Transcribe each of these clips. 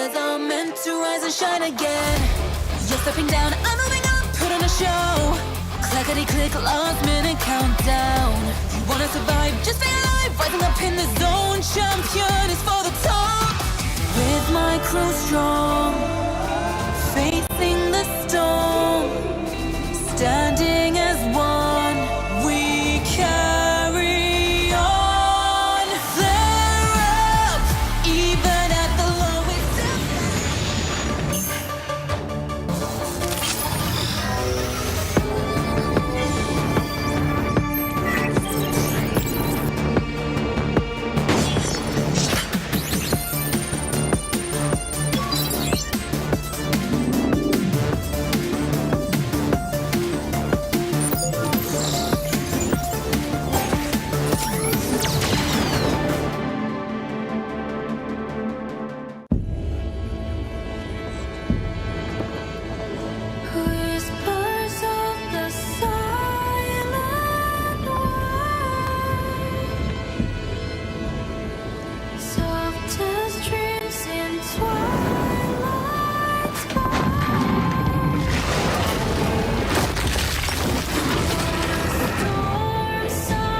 stars are meant to rise and shine again. You're stepping down, I'm moving up, put on a show. Clickety-click, last minute countdown. You wanna survive, just stay alive. Rising up in the zone, champion is for the top. With my crew strong, facing the storm, standing as one, we carry on. Flare up, even at the lowest. Whispers of the silent wind, soft as dreams in twilight sky. Storm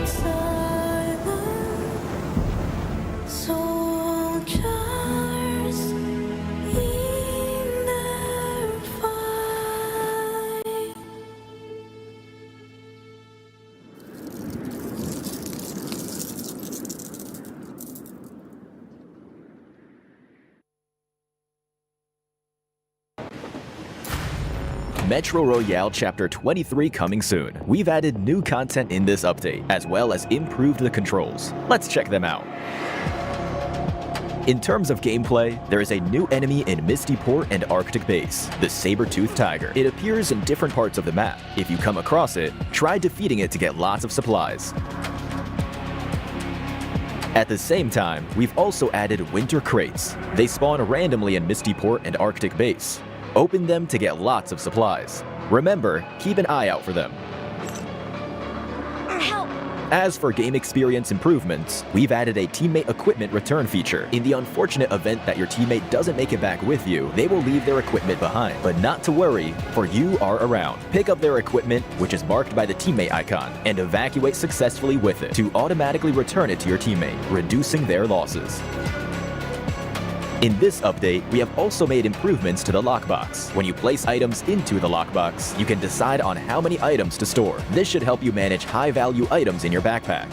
silent, soldiers in their fight. Metro Royale Chapter 23 coming soon. We've added new content in this update, as well as improved the controls. Let's check them out. In terms of gameplay, there is a new enemy in Misty Port and Arctic Base, the saber-toothed tiger. It appears in different parts of the map. If you come across it, try defeating it to get lots of supplies. At the same time, we've also added winter crates. They spawn randomly in Misty Port and Arctic Base. Open them to get lots of supplies. Remember, keep an eye out for them. Help! As for game experience improvements, we've added a teammate equipment return feature. In the unfortunate event that your teammate doesn't make it back with you, they will leave their equipment behind. But not to worry, for you are around. Pick up their equipment, which is marked by the teammate icon, and evacuate successfully with it to automatically return it to your teammate, reducing their losses. In this update, we have also made improvements to the lockbox. When you place items into the lockbox, you can decide on how many items to store. This should help you manage high-value items in your backpack.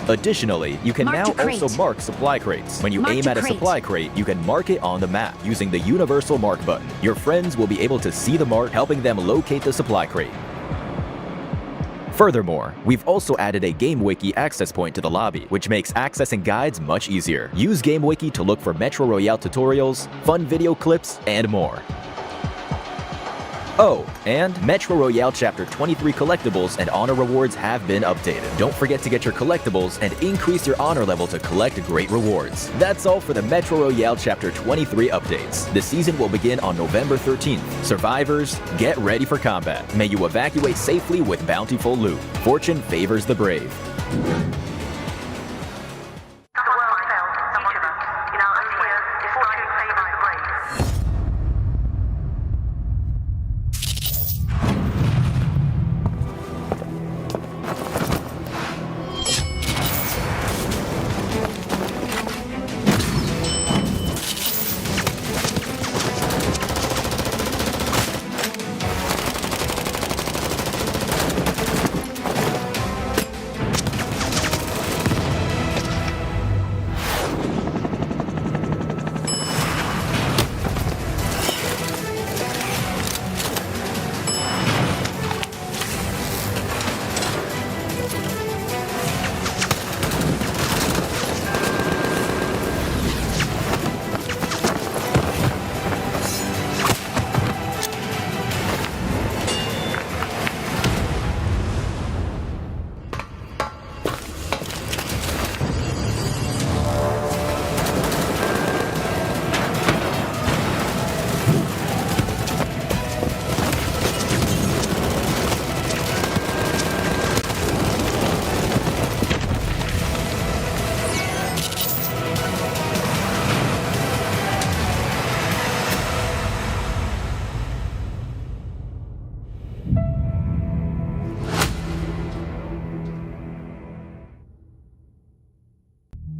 Additionally, you can now also mark supply crates. When you aim at a supply crate, you can mark it on the map using the universal mark button. Your friends will be able to see the mark, helping them locate the supply crate. Furthermore, we've also added a GameWiki access point to the lobby, which makes accessing guides much easier. Use GameWiki to look for Metro Royale tutorials, fun video clips, and more. Oh, and Metro Royale Chapter 23 collectibles and honor rewards have been updated. Don't forget to get your collectibles and increase your honor level to collect great rewards. That's all for the Metro Royale Chapter 23 updates. The season will begin on November 13th. Survivors, get ready for combat. May you evacuate safely with bountiful loot. Fortune favors the brave.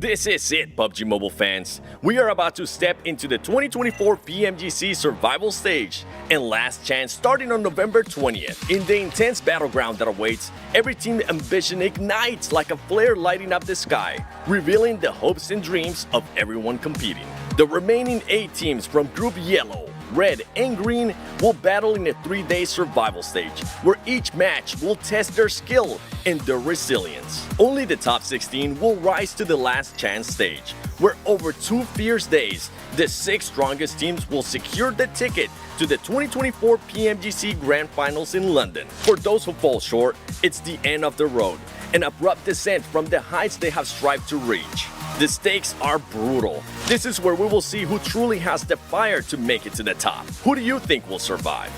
This is it, PUBG Mobile fans. We are about to step into the 2024 PMGC Survival Stage and Last Chance starting on November 20th. In the intense battleground that awaits, every team ambition ignites like a flare lighting up the sky, revealing the hopes and dreams of everyone competing. The remaining 8 teams from Group Yellow, Red, and Green will battle in a 3-day survival stage, where each match will test their skill and their resilience. Only the top 16 will rise to the last chance stage, where over 2 fierce days, the 6 strongest teams will secure the ticket to the 2024 PMGC Grand Finals in London. For those who fall short, it's the end of the road, an abrupt descent from the heights they have strived to reach. The stakes are brutal. This is where we will see who truly has the fire to make it to the top. Who do you think will survive?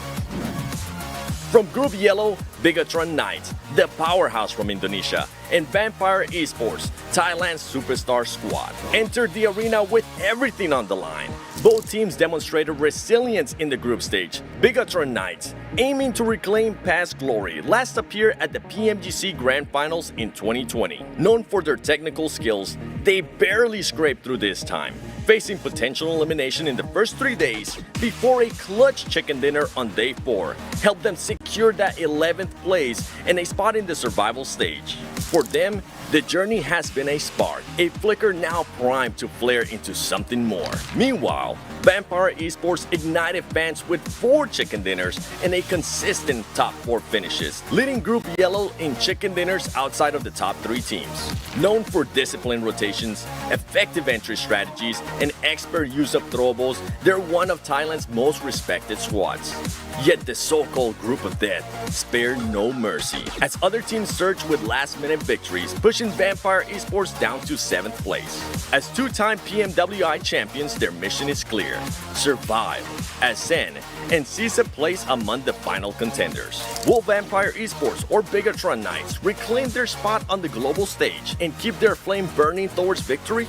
From Group Yellow, Bigatron Knight, the powerhouse from Indonesia, and Vampire Esports, Thailand's superstar squad, entered the arena with everything on the line. Both teams demonstrated resilience in the group stage. Bigatron Knights, aiming to reclaim past glory, last appeared at the PMGC Grand Finals in 2020. Known for their technical skills, they barely scraped through this time, facing potential elimination in the first 3 days before a clutch chicken dinner on day 4 helped them secure that 11th place and a spot in the survival stage. For them, the journey has been a spark, a flicker now primed to flare into something more. Meanwhile, Vampire Esports ignited fans with 4 chicken dinners and a consistent top 4 finishes, leading Group Yellow in chicken dinners outside of the top 3 teams. Known for disciplined rotations, effective entry strategies, and expert use of throwables, they're one of Thailand's most respected squads. Yet the so-called Group of Death spared no mercy, as other teams surged with last-minute victories, pushing Vampire Esports down to 7th place. As 2-time PMWI champions, their mission is clear: survive, ascend, and seize a place among the final contenders. Will Vampire Esports or Bigatron Knights reclaim their spot on the global stage and keep their flame burning towards victory?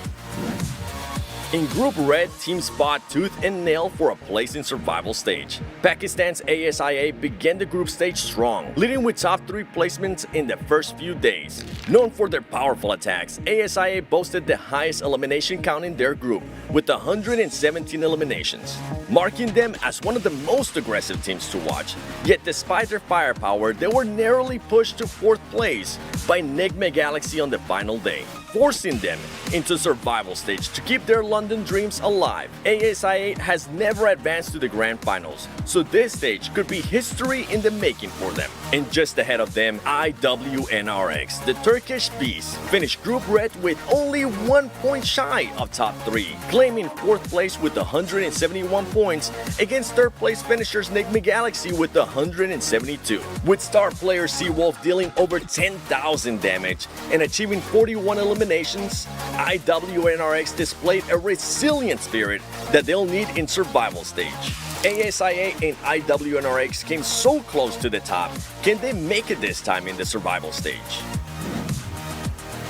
In Group Red, teams fought tooth and nail for a place in survival stage. Pakistan's ASIA began the group stage strong, leading with top 3 placements in the first few days. Known for their powerful attacks, ASIA boasted the highest elimination count in their group, with 117 eliminations, marking them as one of the most aggressive teams to watch. Yet despite their firepower, they were narrowly pushed to 4th place by Enigma Galaxy on the final day, forcing them into survival stage to keep their London dreams alive. ASIA has never advanced to the Grand Finals, so this stage could be history in the making for them. And just ahead of them, IWNRX, the Turkish beast, finished Group Red with only 1 point shy of top 3, claiming 4th place with 171 points against 3rd place finishers Enigma Galaxy with 172. With star player Seawolf dealing over 10,000 damage and achieving 41 eliminations, IWNRX displayed a resilient spirit that they'll need in survival stage. ASIA and IWNRX came so close to the top. Can they make it this time in the survival stage?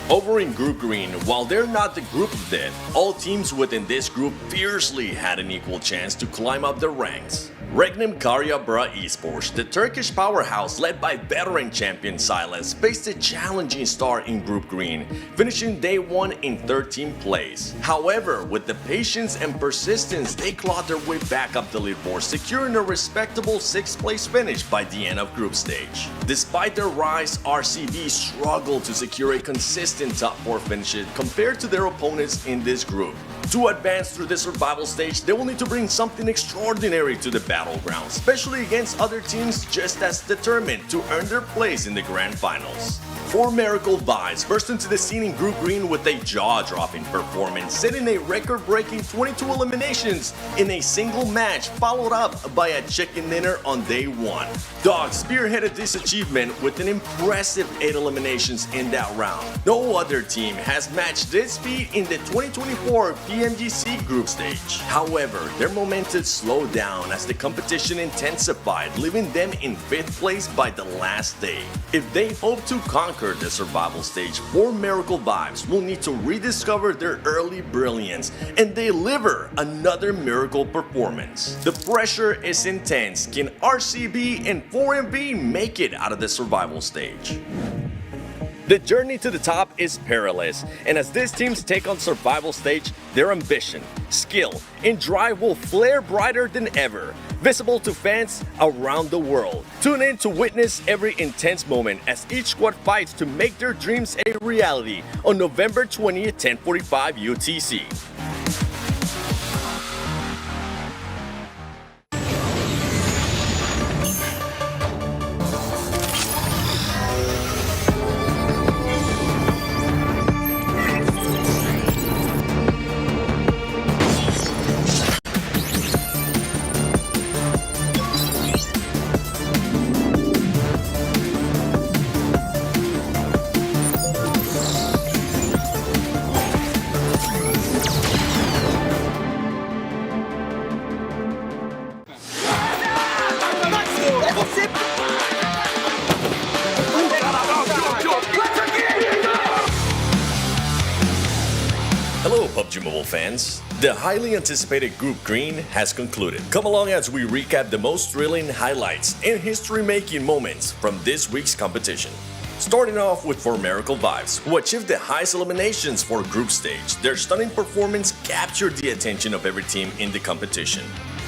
Over in Group Green, while they're not the Group of Death, all teams within this group fiercely had an equal chance to climb up the ranks. Regnum Karyabra Esports, the Turkish powerhouse led by veteran champion Silas, faced a challenging start in Group Green, finishing day 1 in 13th place. However, with the patience and persistence, they clawed their way back up the leaderboard, securing a respectable 6th place finish by the end of group stage. Despite their rise, RCB struggled to secure a consistent top 4 finish compared to their opponents in this group. To advance through the survival stage, they will need to bring something extraordinary to the battleground, especially against other teams just as determined to earn their place in the Grand Finals. 4 Miracle Vibes burst into the scene in Group Green with a jaw-dropping performance, setting a record-breaking 22 eliminations in a single match, followed up by a chicken dinner on day 1. Dog spearheaded this achievement with an impressive 8 eliminations in that round. No other team has matched this feat in the 2024 PMGC group stage. However, their momentum slowed down as the competition intensified, leaving them in 5th place by the last day. If they hope to conquer the survival stage, 4 Miracle Vibes will need to rediscover their early brilliance and deliver another miracle performance. The pressure is intense. Can RCB and 4MV make it out of the survival stage? The journey to the top is perilous, and as these teams take on survival stage, their ambition, skill, and drive will flare brighter than ever, visible to fans around the world. Tune in to witness every intense moment as each squad fights to make their dreams a reality on November 20th, 10:45 UTC. Hello PUBG Mobile fans, the highly anticipated Group Green has concluded. Come along as we recap the most thrilling highlights and history-making moments from this week's competition. Starting off with For Miracle Vibes, who achieved the highest eliminations for group stage. Their stunning performance captured the attention of every team in the competition.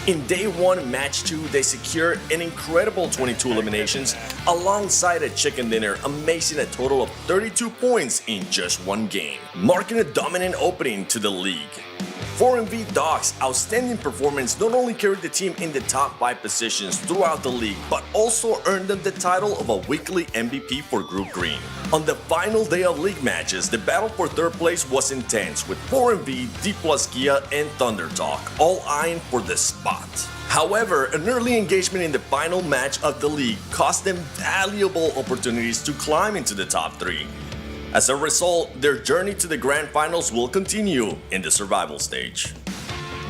In Day 1, Match 2, they secured an incredible 22 eliminations alongside a chicken dinner, amazing a total of 32 points in just one game, marking a dominant opening to the league. 4MV Dogs' outstanding performance not only carried the team in the top 5 positions throughout the league, but also earned them the title of a weekly MVP for Group Green. On the final day of league matches, the battle for third place was intense, with 4MV, D+ Kia, and Thunder Talk all eyeing for the spot. However, an early engagement in the final match of the league cost them valuable opportunities to climb into the top 3. As a result, their journey to the Grand Finals will continue in the survival stage.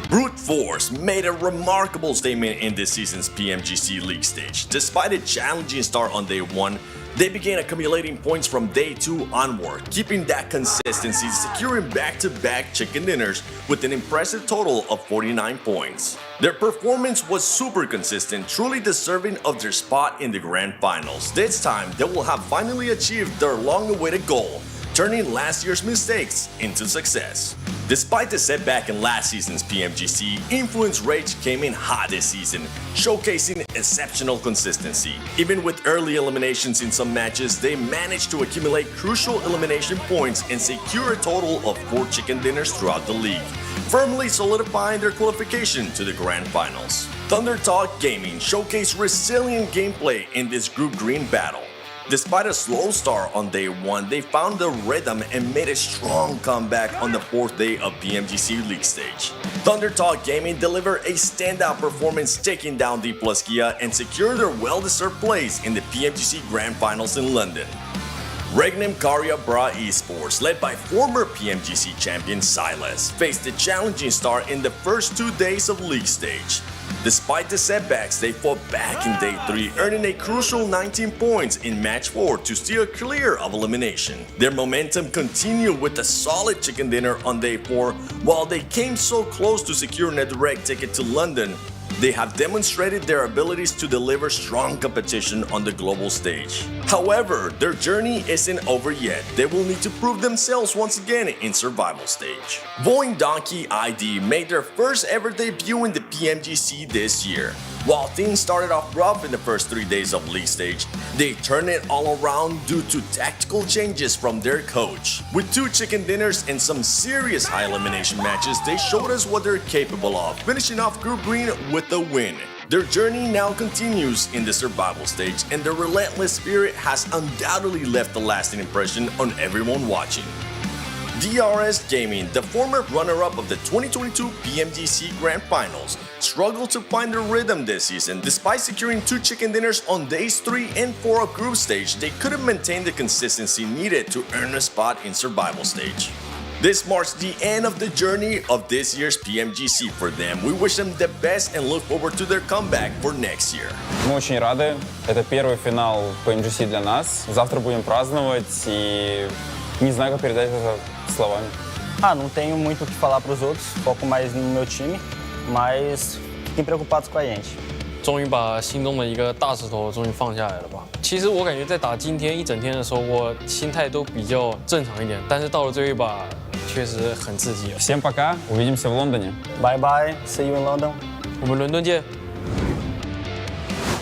Brute Force made a remarkable statement in this season's PMGC League stage. Despite a challenging start on Day 1, they began accumulating points from Day 2 onward, keeping that consistency, securing back-to-back chicken dinners with an impressive total of 49 points. Their performance was super consistent, truly deserving of their spot in the Grand Finals. This time, they will have finally achieved their long-awaited goal, turning last year's mistakes into success. Despite the setback in last season's PMGC, Influence Rage came in hot this season, showcasing exceptional consistency. Even with early eliminations in some matches, they managed to accumulate crucial elimination points and secure a total of 4 chicken dinners throughout the league, firmly solidifying their qualification to the Grand Finals. Thunder Talk Gaming showcased resilient gameplay in this Group Green battle. Despite a slow start on Day 1, they found the rhythm and made a strong comeback on the 4th day of PMGC League stage. Thunder Talk Gaming delivered a standout performance, taking down D+ Kia and secured their well-deserved place in the PMGC Grand Finals in London. Regnum Karya Bra Esports, led by former PMGC champion Silas, faced a challenging start in the first 2 days of League stage. Despite the setbacks, they fought back in Day 3, earning a crucial 19 points in Match 4 to steer clear of elimination. Their momentum continued with a solid chicken dinner on Day 4. While they came so close to securing a direct ticket to London, they have demonstrated their abilities to deliver strong competition on the global stage. However, their journey isn't over yet. They will need to prove themselves once again in survival stage. Voing Donkey ID made their first ever debut in the PMGC this year. While things started off rough in the first 3 days of league stage, they turned it all around due to tactical changes from their coach. With 2 chicken dinners and some serious high elimination matches, they showed us what they're capable of, finishing off Group Green with a win. Their journey now continues in the survival stage, and their relentless spirit has undoubtedly left a lasting impression on everyone watching. DRS Gaming, the former runner-up of the 2022 PMGC Grand Finals, struggled to find their rhythm this season. Despite securing 2 chicken dinners on days 3 and 4 of group stage, they couldn't maintain the consistency needed to earn a spot in survival stage. This marks the end of the journey of this year's PMGC for them. We wish them the best and look forward to their comeback for next year. Мы очень рады. Это первый финал PMGC для нас. Завтра будем праздновать и не знаю, как передать это словами. Não tenho muito o que falar para os outros, foco mais no meu time, mas fiquem preocupados com a gente. 终于把心中的一个大石头终于放下来了吧。其实我感觉在打今天一整天的时候，我心态都比较正常一点，但是到了最后一把，确实很刺激。Всем пока, увидимся в Лондоне. Bye bye, see you in London. 我们伦敦见。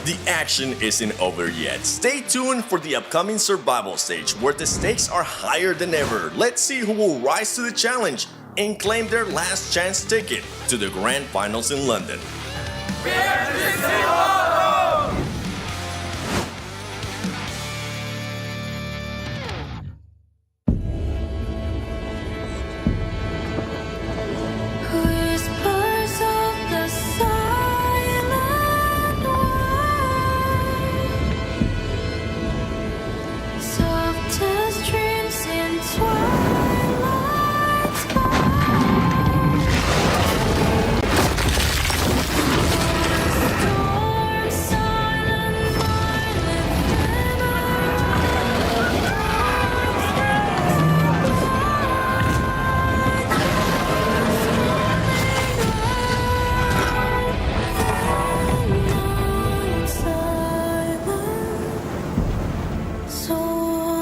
The action isn't over yet. Stay tuned for the upcoming survival stage where the stakes are higher than ever. Let's see who will rise to the challenge and claim their last chance ticket to the Grand Finals in London. Whispers of the silent wind, softest dreams in twilight sky. Storm silent night lifted soldiers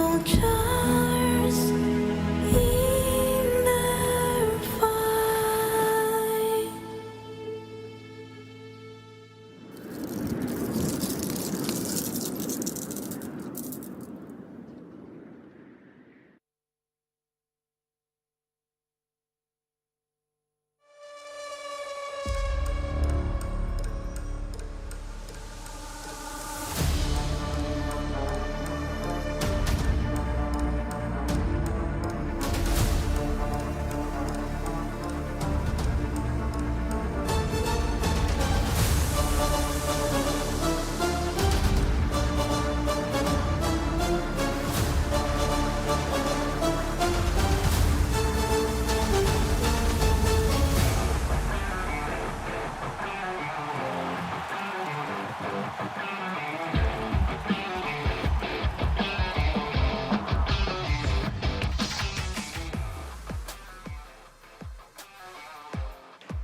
in their fight.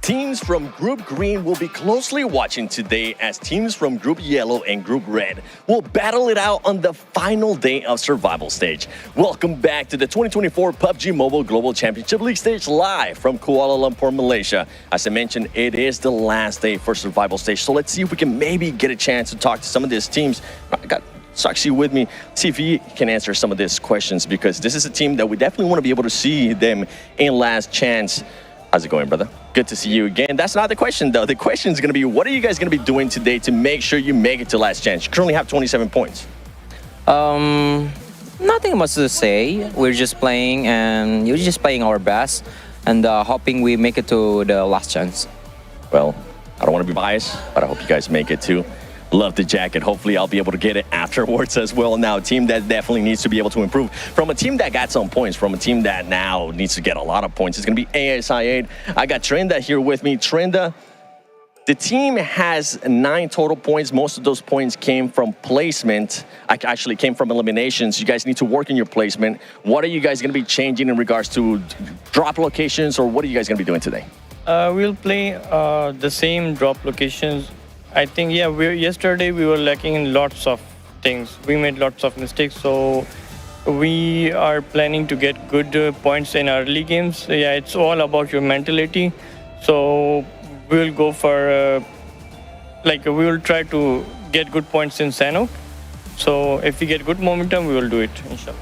Teams from Group Green will be closely watching today as teams from Group Yellow and Group Red will battle it out on the final day of Survival Stage. Welcome back to the 2024 PUBG MOBILE Global Championship League stage live from Kuala Lumpur, Malaysia. As I mentioned, it is the last day for Survival Stage, so let's see if we can maybe get a chance to talk to some of these teams. I got Sakshi with me, see if he can answer some of these questions, because this is a team that we definitely want to be able to see them in last chance. How's it going, brother? Good to see you again. That's not the question, though. The question is going to be, what are you guys going to be doing today to make sure you make it to last chance? You currently have 27 points. Nothing much to say. We're just playing and you're just playing our best and hoping we make it to the last chance. Well, I don't want to be biased, but I hope you guys make it too. Love the jacket. Hopefully I'll be able to get it afterwards as well. Now, a team that definitely needs to be able to improve. From a team that got some points, from a team that now needs to get a lot of points, it's going to be ASI8. I got Trenda here with me. Trenda, the team has 9 total points. Most of those points came from placement. Actually came from eliminations. You guys need to work in your placement. What are you guys going to be changing in regards to drop locations, or what are you guys going to be doing today? We'll play the same drop locations. I think, yeah, yesterday we were lacking in lots of things. We made lots of mistakes, so we are planning to get good points in early games. Yeah, it's all about your mentality. So we'll go for, we will try to get good points in Sanok. So if we get good momentum, we will do it, inshallah.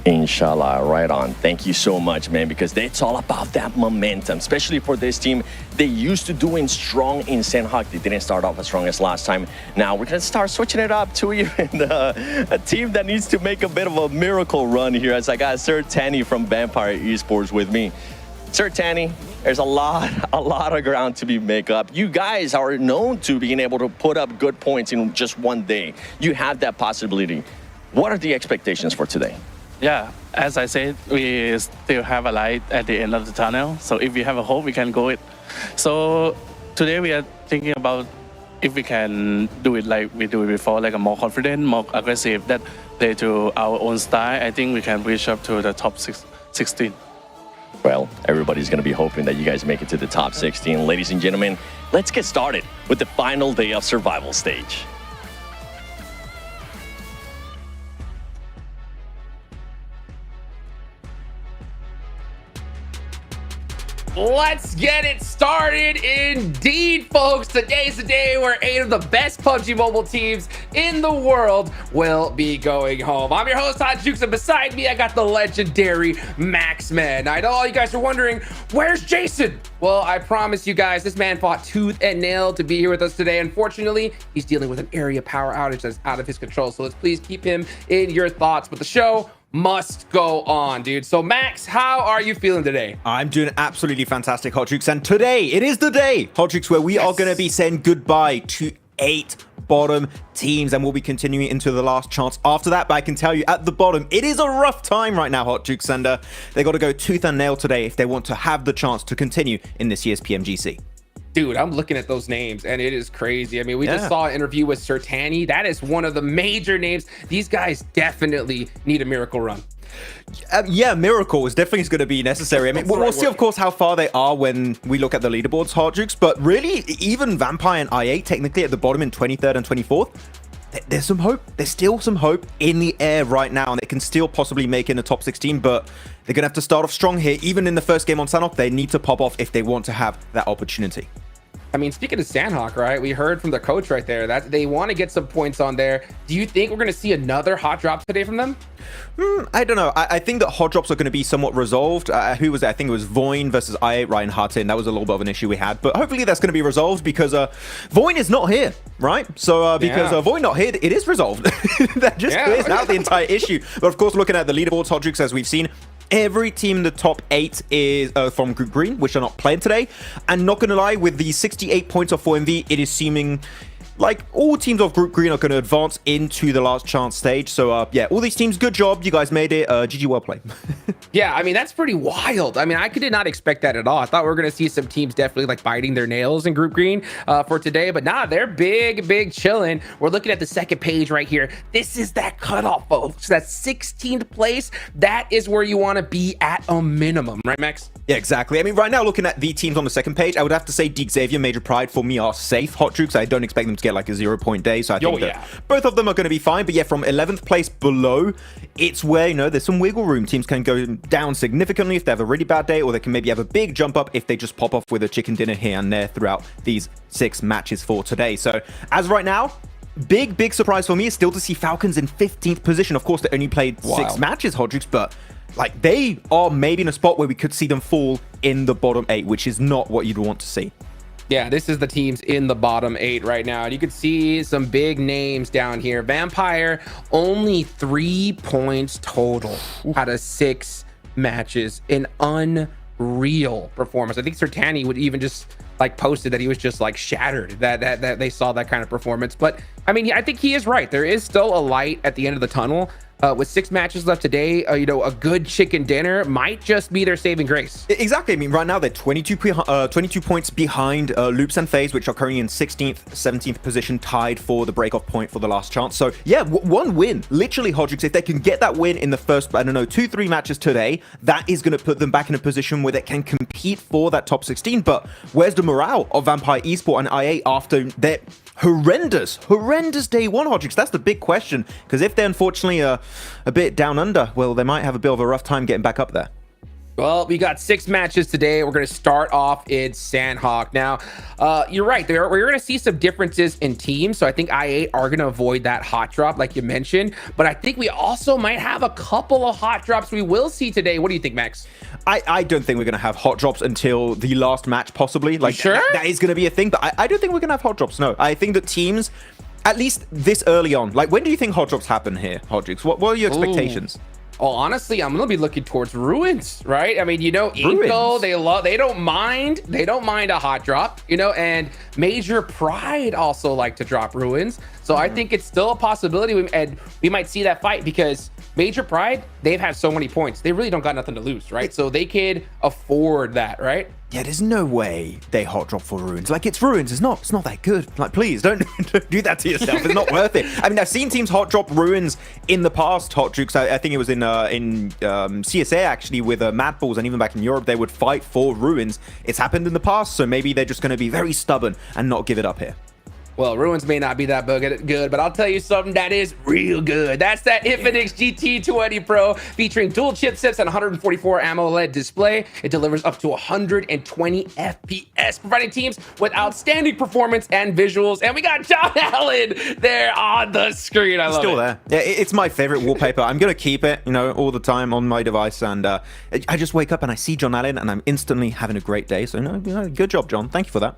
Inshallah, right on. Thank you so much, man, because it's all about that momentum, especially for this team. They used to doing strong in Sanhok. They didn't start off as strong as last time. Now we're going to start switching it up to even a team that needs to make a bit of a miracle run here, as I got Sir Tanny from Vampire Esports with me. Sir Tanny, there's a lot of ground to be make up. You guys are known to being able to put up good points in just one day. You have that possibility. What are the expectations for today? Yeah, as I said, we still have a light at the end of the tunnel. So if we have a hope, we can go it. So today we are thinking about if we can do it like we do it before, like a more confident, more aggressive, that play to our own style. I think we can reach up to the top 16. Well, everybody's going to be hoping that you guys make it to the top 16. Ladies and gentlemen, let's get started with the final day of survival stage. Let's get it started indeed, folks. Today's the day where 8 of the best PUBG Mobile teams in the world will be going home. I'm your host, Hot Jukes, and beside me, I got the legendary Max Man. I know all you guys are wondering, where's Jason? Well, I promise you guys, this man fought tooth and nail to be here with us today. Unfortunately, he's dealing with an area power outage that's out of his control, so let's please keep him in your thoughts. But the show must go on, dude. So Max, how are you feeling today? I'm doing absolutely fantastic, Hot Jukes, and today it is the day, Hot Jukes, where we are going to be saying goodbye to 8 bottom teams, and we'll be continuing into the last chance after that. But I can tell you, at the bottom, it is a rough time right now, Hot Jukes, and they got to go tooth and nail today if they want to have the chance to continue in this year's PMGC. Dude, I'm looking at those names and it is crazy. I mean, we just saw an interview with Sertani. That is one of the major names. These guys definitely need a miracle run. Yeah, miracle is definitely going to be necessary. I mean, we'll see, of course, how far they are when we look at the leaderboards, Hot Jukes. But really, even Vampire and IA technically at the bottom in 23rd and 24th, there's some hope. There's still some hope in the air right now, and they can still possibly make it in the top 16. But they're going to have to start off strong here. Even in the first game on Sanhok, they need to pop off if they want to have that opportunity. I mean, speaking of Sanhok, right? We heard from the coach right there that they want to get some points on there. Do you think we're going to see another hot drop today from them? I don't know. I think that hot drops are going to be somewhat resolved. Who was it? I think it was Voin versus I8 Ryan Hartin. That was a little bit of an issue we had. But hopefully that's going to be resolved because Voin is not here, right? So because Voin not here, it is resolved. That just clears out the entire issue. But of course, looking at the leaderboards, Hot Jukes, as we've seen, every team in the top 8 is from Group Green, which are not playing today. And not going to lie, with the 68 points of 4MV, it is seeming like all teams of Group Green are going to advance into the last chance stage. So yeah, all these teams, good job. You guys made it. GG, well played. Yeah, I mean, that's pretty wild. I mean, I did not expect that at all. I thought we were going to see some teams definitely like biting their nails in Group Green for today. But nah, they're big chilling. We're looking at the second page right here. This is that cutoff, folks. That 16th place. That is where you want to be at a minimum, right, Max? Yeah, exactly. I mean, right now, looking at the teams on the second page, I would have to say Deke Xavier, Major Pride for me are safe, Hot Jukes. I don't expect them to get like a 0-point day. So I think that both of them are going to be fine. But yeah, from 11th place below, it's where, you know, there's some wiggle room. Teams can go down significantly if they have a really bad day, or they can maybe have a big jump up if they just pop off with a chicken dinner here and there throughout these 6 matches for today. So as right now, big surprise for me is still to see Falcons in 15th position. Of course, they only played 6 matches, Hot Jukes, but like they are maybe in a spot where we could see them fall in the bottom 8, which is not what you'd want to see. Yeah, this is the teams in the bottom 8 right now. And you can see some big names down here. Vampire, only 3 points total out of 6 matches. An unreal performance. I think Sertani would even just like posted that he was just like shattered that they saw that kind of performance. But I mean, I think he is right. There is still a light at the end of the tunnel. With 6 matches left today, you know, a good chicken dinner might just be their saving grace. Exactly. I mean, right now they're 22 points behind Loops and FaZe, which are currently in 16th, 17th position, tied for the break-off point for the last chance. So yeah, one win, literally, Hot Jukes, if they can get that win in the first, I don't know, 2-3 matches today, that is going to put them back in a position where they can compete for that top 16. But where's the morale of Vampire Esport and IA after their horrendous day one, Hot Jukes? That's the big question, because if they're unfortunately a bit down under, well, they might have a bit of a rough time getting back up there. Well, we got 6 matches today. We're going to start off in Sanhok. Now, you're right. We're going to see some differences in teams. So I think IA are going to avoid that hot drop like you mentioned. But I think we also might have a couple of hot drops we will see today. What do you think, Max? I don't think we're going to have hot drops until the last match, possibly. Like, sure? That is going to be a thing. But I don't think we're going to have hot drops. No, I think that teams, at least this early on, like, when do you think hot drops happen here, Hot Jukes? What are your expectations? Oh, honestly, I'm gonna be looking towards Ruins, right? I mean, you know, Inco, they don't mind a hot drop, you know, and Major Pride also like to drop Ruins. So I think it's still a possibility, and we might see that fight because Major Pride, they've had so many points. They really don't got nothing to lose, right? So they could afford that, right? Yeah, there's no way they hot drop for Ruins. Like, it's Ruins. It's not that good. Like, please don't do that to yourself. It's not worth it. I mean, I've seen teams hot drop Ruins in the past. Hot Jukes, I think it was in CSA actually with Mad Balls, and even back in Europe, they would fight for Ruins. It's happened in the past, so maybe they're just going to be very stubborn and not give it up here. Well, Ruins may not be that good, but I'll tell you something that is real good. That's that Infinix GT20 Pro featuring dual chipsets and 144 AMOLED display. It delivers up to 120 FPS, providing teams with outstanding performance and visuals. And we got John Allen there on the screen. I love Still it. there. Yeah, it's my favorite wallpaper. I'm going to keep it, all the time on my device. And I just wake up and I see John Allen and I'm instantly having a great day. So, good job, John. Thank you for that.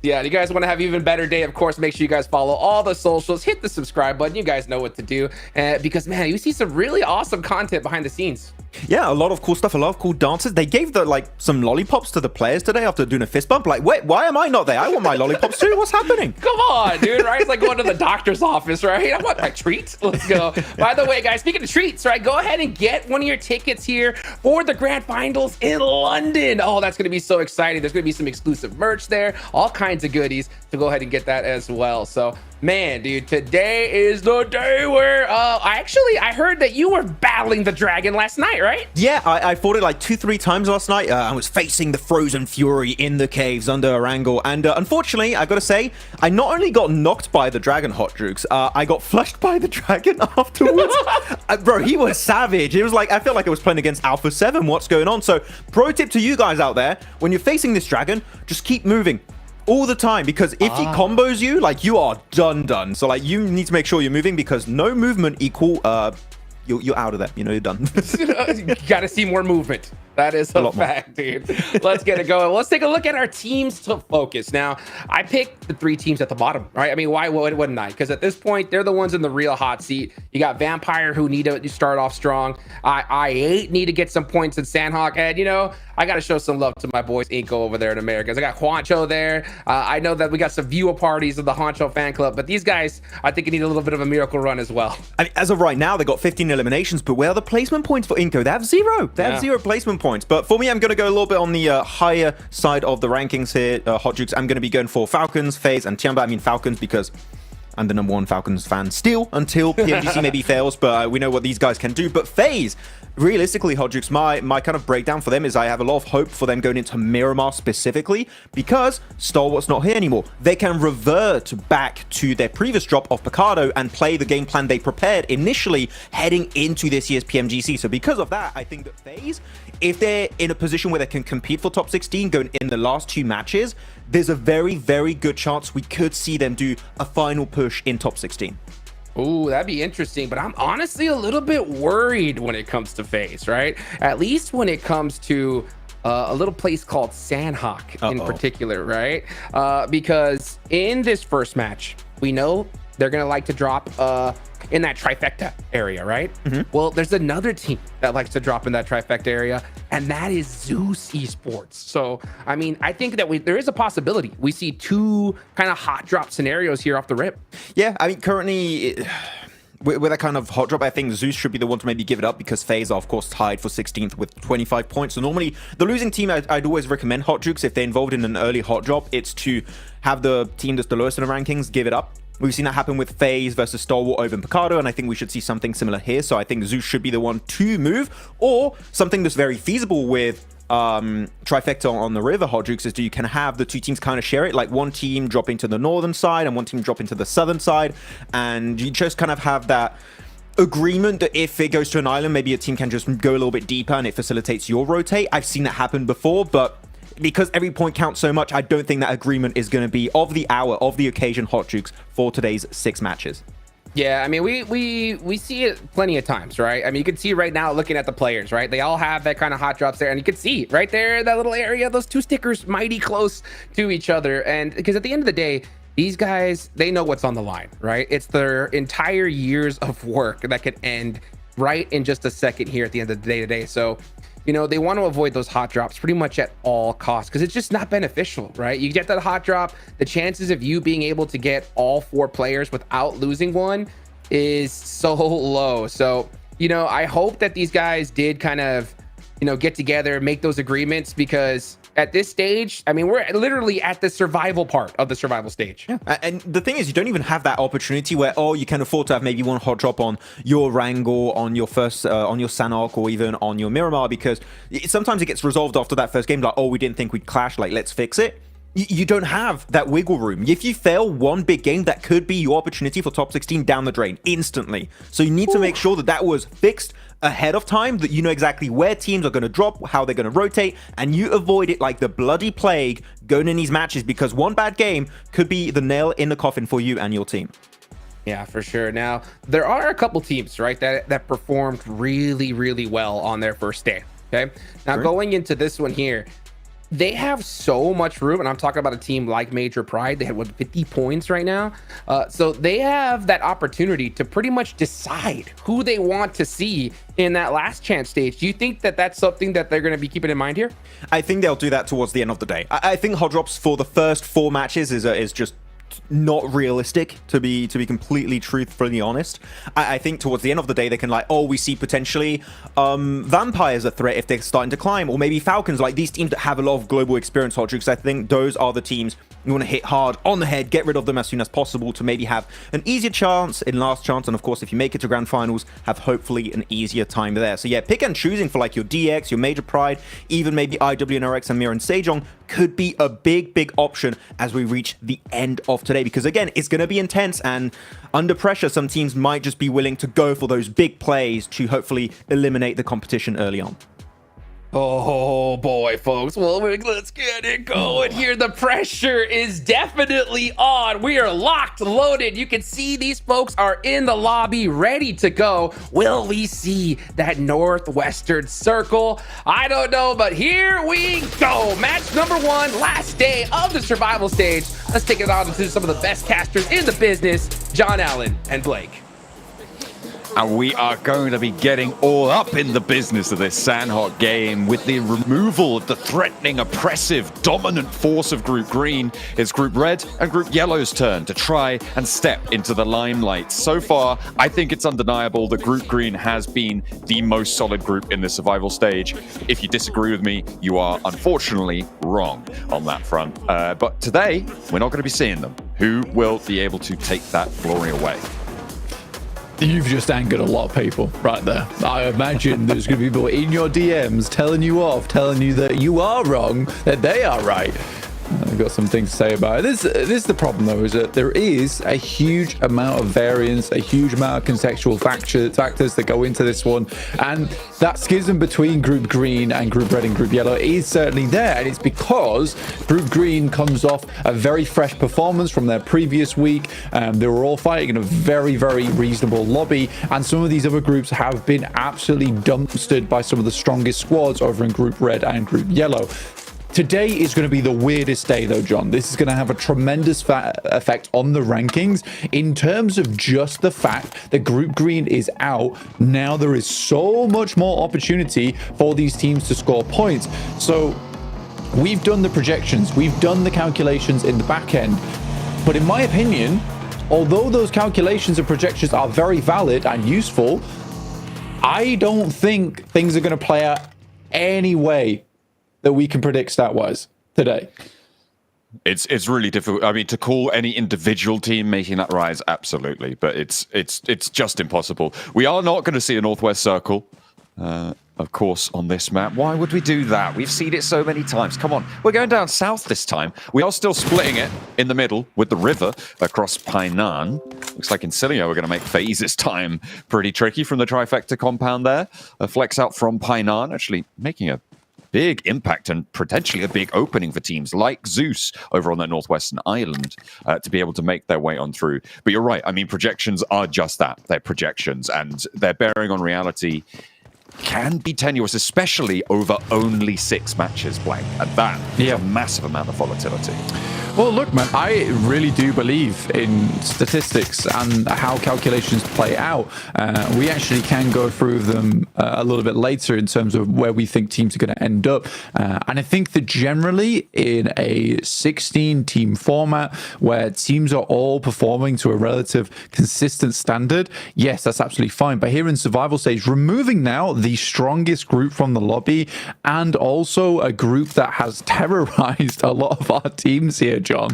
Yeah, you guys want to have an even better day, of course, make sure you guys follow all the socials, hit the subscribe button. You guys know what to do because, man, you see some really awesome content behind the scenes. Yeah, a lot of cool stuff, a lot of cool dances. They gave some lollipops to the players today after doing a fist bump. Like, wait, why am I not there? I want my lollipops too. What's happening? Come on, dude, right? It's like going to the doctor's office, right? I want my treats. Let's go. By the way, guys, speaking of treats, right, go ahead and get one of your tickets here for the Grand Finals in London. Oh, that's going to be so exciting. There's going to be some exclusive merch there, all kinds of goodies. So go ahead and get that as well. So, man, dude, today is the day where I heard that you were battling the dragon last night, right? Yeah, I fought it like 2-3 times last night. I was facing the Frozen Fury in the caves under Erangel, and unfortunately, I gotta say, I not only got knocked by the dragon, Hot Jukes, I got flushed by the dragon afterwards. Bro, he was savage. It was like, I felt like I was playing against Alpha 7. What's going on? So, pro tip to you guys out there, when you're facing this dragon, just keep moving all the time, because if he combos you, like, you are done. So, like, you need to make sure you're moving, because no movement equal you're out of that. You're done. You gotta see more movement. That is a fact, dude. Let's get it going. Let's take a look at our teams to focus. Now, I picked the 3 teams at the bottom, right? I mean, why wouldn't I? Because at this point, they're the ones in the real hot seat. You got Vampire, who need to start off strong. I8 need to get some points in Sandhawk. And, I got to show some love to my boys Inko over there in America. I got Juancho there. I know that we got some viewer parties of the Juancho fan club, but these guys, I think, need a little bit of a miracle run as well. I mean, as of right now, they got 15 eliminations, but where are the placement points for Inko? They have 0. They have 0 placement points. But for me, I'm going to go a little bit on the higher side of the rankings here, Hot Jukes. I'm going to be going for Falcons, FaZe, and Tiamba. I mean Falcons because I'm the #1 Falcons fan still, until PMGC maybe fails, but we know what these guys can do. But FaZe, realistically, Hot Jukes, my kind of breakdown for them is I have a lot of hope for them going into Miramar specifically, because Stalwart's not here anymore. They can revert back to their previous drop of Picardo and play the game plan they prepared initially heading into this year's PMGC. So because of that, I think that FaZe, if they're in a position where they can compete for top 16 going in the last 2 matches, there's a very, very good chance we could see them do a final push in top 16. Ooh, that'd be interesting, but I'm honestly a little bit worried when it comes to FaZe, right? At least when it comes to a little place called Sandhawk in particular, right? Because in this first match, we know they're gonna like to drop in that trifecta area, right? Well, there's another team that likes to drop in that trifecta area, and that is Zeus Esports. So, I mean, I think that there is a possibility we see 2 kind of hot drop scenarios here off the rip. Yeah, I mean, currently, with that kind of hot drop, I think Zeus should be the one to maybe give it up, because FaZe are, of course, tied for 16th with 25 points. So normally, the losing team, I'd always recommend Hot Jukes, if they're involved in an early hot drop, it's to have the team that's the lowest in the rankings give it up. We've seen that happen with FaZe versus Stalwart over Picardo, and I think we should see something similar here. So I think Zeus should be the one to move, or something that's very feasible with trifecta on the river, Hot Jukes, is you can have the 2 teams kind of share it, like one team dropping to the northern side and one team dropping to the southern side, and you just kind of have that agreement that if it goes to an island, maybe a team can just go a little bit deeper and it facilitates your rotate. I've seen that happen before, but because every point counts so much, I don't think that agreement is going to be of the hour, of the occasion, Hot Jukes, for today's 6 matches. Yeah, I mean, we see it plenty of times, right? I mean, you can see right now looking at the players, right? They all have that kind of hot drops there, and you can see right there, that little area, those 2 stickers mighty close to each other. And because at the end of the day, these guys, they know what's on the line, right? It's their entire years of work that could end right in just a second here at the end of the day today. So, they want to avoid those hot drops pretty much at all costs, because it's just not beneficial, right? You get that hot drop, the chances of you being able to get all 4 players without losing one is so low. So you know, I hope that these guys did kind of, you know, get together, make those agreements, because at this stage, I mean, we're literally at the survival part of the survival stage. Yeah. And the thing is, you don't even have that opportunity where, oh, you can afford to have maybe one hot drop on your Wrangle, on your first, on your Sanark, or even on your Miramar, because sometimes it gets resolved after that first game, like, oh, we didn't think we'd clash, like, let's fix it. You don't have that wiggle room. If you fail one big game, that could be your opportunity for top 16 down the drain instantly. So you need to make sure that that was fixed ahead of time, that you know exactly where teams are going to drop, how they're going to rotate, and you avoid it like the bloody plague going in these matches, because one bad game could be the nail in the coffin for you and your team. Yeah, for sure. Now, there are a couple teams, right, that performed really, really well on their first day. Okay. Now, going into this one here, they have so much room, and I'm talking about a team like Major Pride. They have, what, 50 points right now? So they have that opportunity to pretty much decide who they want to see in that last chance stage. Do you think that that's something that they're going to be keeping in mind here? I think they'll do that towards the end of the day. I think hot drops for the first 4 matches is just not realistic, to be completely truthfully honest. I think towards the end of the day they can, like, oh, we see potentially Vampires a threat if they're starting to climb, or maybe Falcons, like these teams that have a lot of global experience, hot troops. I think those are the teams you want to hit hard on the head, get rid of them as soon as possible to maybe have an easier chance in last chance, and of course if you make it to Grand Finals, have hopefully an easier time there. So yeah, pick and choosing for like your DX, your Major Pride, even maybe IWNRX and Mir and Sejong could be a big option as we reach the end of today, because again, it's going to be intense, and under pressure some teams might just be willing to go for those big plays to hopefully eliminate the competition early on. Oh boy, folks. Well, let's get it going here. The pressure is definitely on. We are locked, loaded. You can see these folks are in the lobby, ready to go. Will we see that Northwestern Circle? I don't know, but here we go. Match number 1, last day of the survival stage. Let's take it on to some of the best casters in the business, John Allen and Blake. And we are going to be getting all up in the business of this Sandhawk game with the removal of the threatening, oppressive, dominant force of Group Green. It's Group Red and Group Yellow's turn to try and step into the limelight. So far, I think it's undeniable that Group Green has been the most solid group in the survival stage. If you disagree with me, you are unfortunately wrong on that front. But today, we're not going to be seeing them. Who will be able to take that glory away? You've just angered a lot of people right there. I imagine there's going to be people in your DMs telling you off, telling you that you are wrong, that they are right. I've got some things to say about it. This is the problem, though, is that there is a huge amount of variance, a huge amount of contextual factors that go into this one, and that schism between Group Green and Group Red and Group Yellow is certainly there, and it's because Group Green comes off a very fresh performance from their previous week. They were all fighting in a very reasonable lobby, and some of these other groups have been absolutely dumpstered by some of the strongest squads over in Group Red and Group Yellow. Today is going to be the weirdest day, though, John. This is going to have a tremendous effect on the rankings in terms of just the fact that Group Green is out. Now there is so much more opportunity for these teams to score points. So we've done the projections, we've done the calculations in the back end. But in my opinion, although those calculations and projections are very valid and useful, I don't think things are going to play out any way that we can predict stat-wise today. It's really difficult. I mean, to call any individual team making that rise, absolutely, but it's just impossible. We are not going to see a Northwest Circle, of course, on this map. Why would we do that? We've seen it so many times. Come on, we're going down south this time. We are still splitting it in the middle with the river across Painan. Looks like in Cilio we're going to make FaZe this time pretty tricky from the trifecta compound there. A flex out from Painan, actually making a big impact and potentially a big opening for teams like Zeus over on that northwestern island to be able to make their way on through. But you're right. I mean, projections are just that. They're projections, and their bearing on reality can be tenuous, especially over only 6 matches, Blank. And that is a massive amount of volatility. Well, look, man, I really do believe in statistics and how calculations play out. We actually can go through them a little bit later in terms of where we think teams are going to end up. And I think that generally in a 16-team format where teams are all performing to a relative consistent standard, yes, that's absolutely fine. But here in survival stage, removing now the strongest group from the lobby and also a group that has terrorized a lot of our teams here, John.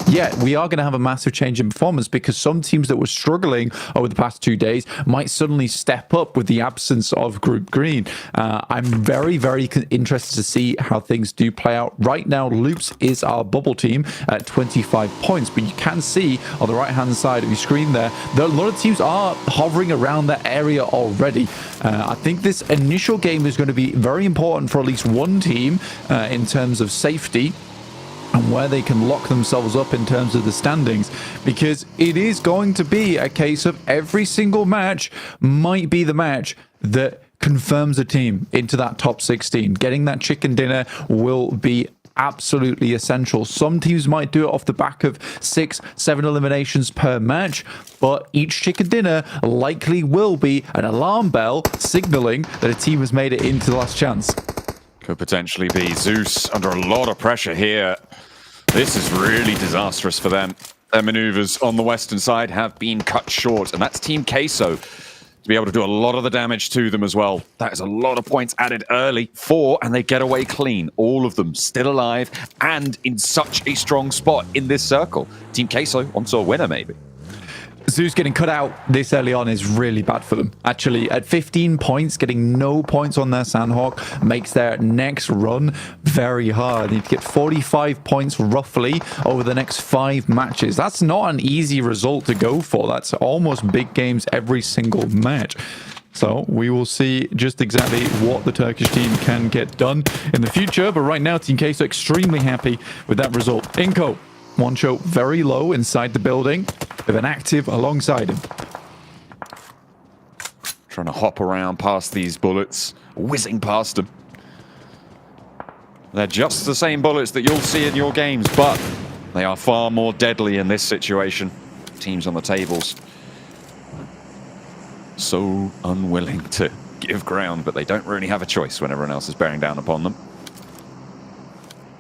Yeah, we are going to have a massive change in performance because some teams that were struggling over the past 2 days might suddenly step up with the absence of Group Green. I'm very, very interested to see how things do play out. Right now, Loops is our bubble team at 25 points, but you can see on the right-hand side of your screen there that a lot of teams are hovering around that area already. I think this initial game is going to be very important for at least one team in terms of safety and where they can lock themselves up in terms of the standings, because it is going to be a case of every single match might be the match that confirms a team into that top 16. Getting that chicken dinner will be absolutely essential. Some teams might do it off the back of 6-7 eliminations per match, but each chicken dinner likely will be an alarm bell signaling that a team has made it into the last chance. Could potentially be Zeus under a lot of pressure here. This is really disastrous for them. Their maneuvers on the western side have been cut short, and that's Team Queso to be able to do a lot of the damage to them as well. That is a lot of points added early. 4, and they get away clean. All of them still alive and in such a strong spot in this circle. Team Queso onto a winner, maybe. Zeus getting cut out this early on is really bad for them. Actually, at 15 points, getting no points on their Sandhawk makes their next run very hard. They need to get 45 points roughly over the next 5 matches. That's not an easy result to go for. That's almost big games every single match. So we will see just exactly what the Turkish team can get done in the future. But right now, Team Queso extremely happy with that result. Inko, one shot very low inside the building with an active alongside him. Trying to hop around past these bullets, whizzing past them. They're just the same bullets that you'll see in your games, but they are far more deadly in this situation. Teams on the tables so unwilling to give ground, but they don't really have a choice when everyone else is bearing down upon them.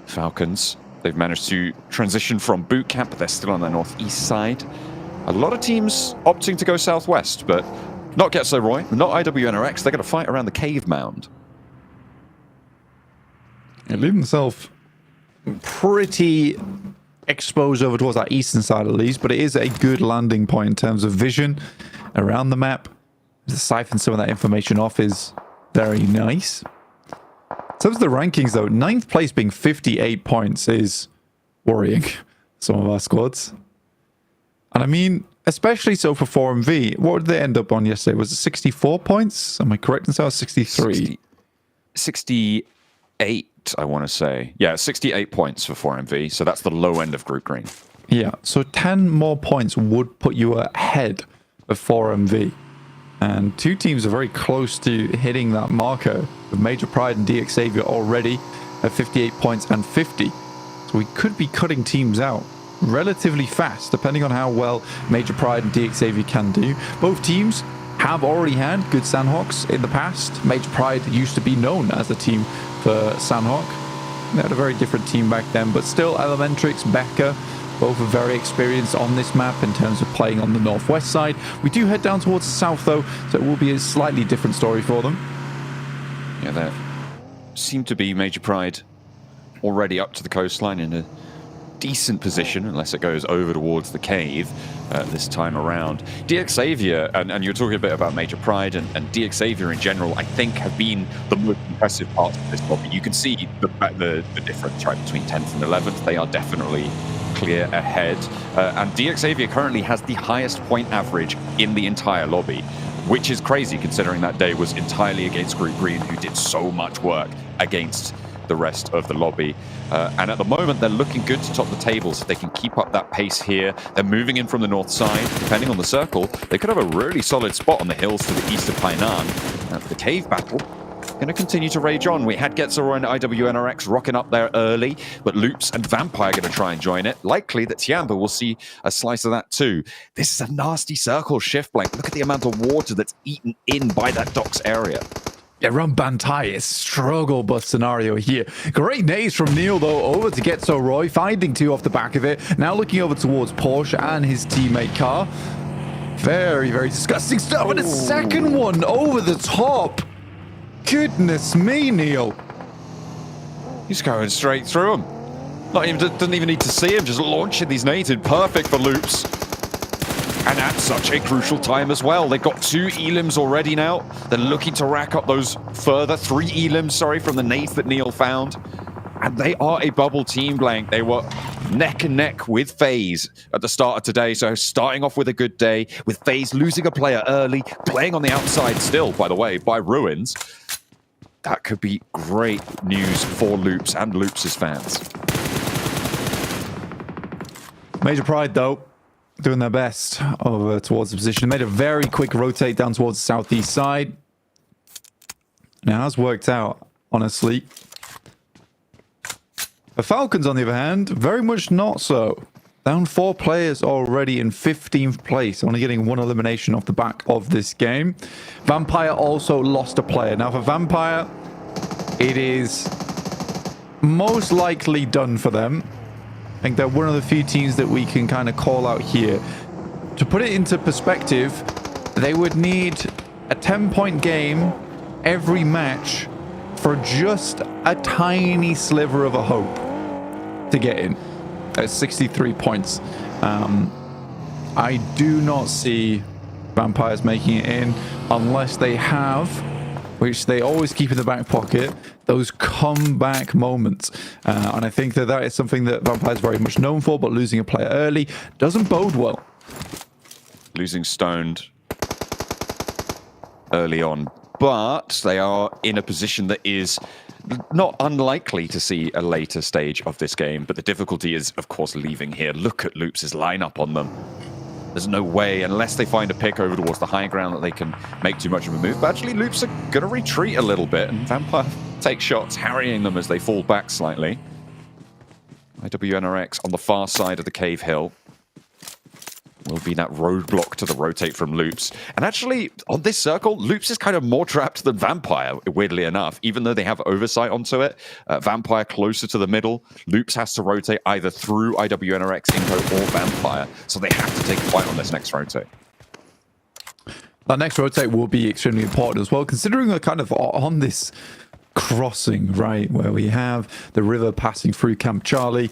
Falcons, they've managed to transition from boot camp, but they're still on the northeast side. A lot of teams opting to go southwest, but not Getso Roy, not IWNRX. They're going to fight around the cave mound. And leave themselves pretty exposed over towards that eastern side at least, but it is a good landing point in terms of vision around the map. To siphon some of that information off is very nice. In terms of the rankings, though, 9th place being 58 points is worrying. Some of our squads. And I mean, especially so for 4MV. What did they end up on yesterday? Was it 64 points? Am I correct in saying 63? 68, I want to say. Yeah, 68 points for 4MV. So that's the low end of Group Green. Yeah, so 10 more points would put you ahead of 4MV. And 2 teams are very close to hitting that marker, with Major Pride and DX Xavier already at 58 points and 50. So we could be cutting teams out relatively fast, depending on how well Major Pride and DX Xavier can do. Both teams have already had good Sandhawks in the past. Major Pride used to be known as a team for Sandhawk. They had a very different team back then, but still Elementrix, Becca, both are very experienced on this map in terms of playing on the northwest side. We do head down towards the south, though, so it will be a slightly different story for them. Yeah, there seem to be Major Pride already up to the coastline in a decent position, unless it goes over towards the cave this time around. DX Xavier, and you're talking a bit about Major Pride, and DX Xavier in general, I think have been the most impressive part of this lobby. You can see the difference, right, between 10th and 11th. They are definitely clear ahead. And DX Xavier currently has the highest point average in the entire lobby, which is crazy considering that day was entirely against Group Green, who did so much work against the rest of the lobby. And at the moment, they're looking good to top the tables. If they can keep up that pace here, they're moving in from the north side. Depending on the circle, they could have a really solid spot on the hills to the east of Hainan. For the cave battle, going to continue to rage on. We had Getzeroy and IWNRX rocking up there early, but Loops and Vampire going to try and join it. Likely that Tiamba will see a slice of that too. This is a nasty circle shift blank. Look at the amount of water that's eaten in by that docks area. Yeah, run Bantai is struggle bus scenario here. Great nades from Neil, though, over to Getzeroy, finding two off the back of it. Now looking over towards Porsche and his teammate Car. Very, very disgusting stuff. And a second one over the top. Goodness me, Neil. He's going straight through him. Doesn't even need to see him, just launching these nades in. Perfect for Loops. And at such a crucial time as well. They've got 2 elims already now. They're looking to rack up those further 3 elims, sorry, from the nades that Neil found. And they are a bubble team, Blank. They were neck and neck with FaZe at the start of today. So starting off with a good day, with FaZe losing a player early, playing on the outside still, by the way, by Ruins. That could be great news for Loops and Loops' fans. Major Pride, though, doing their best over towards the position. Made a very quick rotate down towards the southeast side. Now, it has worked out, honestly. The Falcons, on the other hand, very much not so. Down 4 players already in 15th place, only getting 1 elimination off the back of this game. Vampire also lost a player. Now, for Vampire, it is most likely done for them. I think they're one of the few teams that we can kind of call out here. To put it into perspective, they would need a 10-point game every match for just a tiny sliver of a hope to get in. At 63 points. I do not see Vampires making it in unless they have, which they always keep in the back pocket, those comeback moments. And I think that is something that Vampires very much known for, but losing a player early doesn't bode well. Losing Stoned early on, but they are in a position that is not unlikely to see a later stage of this game, but the difficulty is, of course, leaving here. Look at Loops' lineup on them. There's no way, unless they find a pick over towards the high ground, that they can make too much of a move. But actually, Loops are going to retreat a little bit, and Vampire take shots, harrying them as they fall back slightly. IWNRX on the far side of the cave hill will be that roadblock to the rotate from Loops. And actually, on this circle, Loops is kind of more trapped than Vampire, weirdly enough, even though they have oversight onto it. Vampire closer to the middle. Loops has to rotate either through IWNRX, Inco, or Vampire. So they have to take a fight on this next rotate. That next rotate will be extremely important as well, considering we're kind of on this crossing, right, where we have the river passing through Camp Charlie.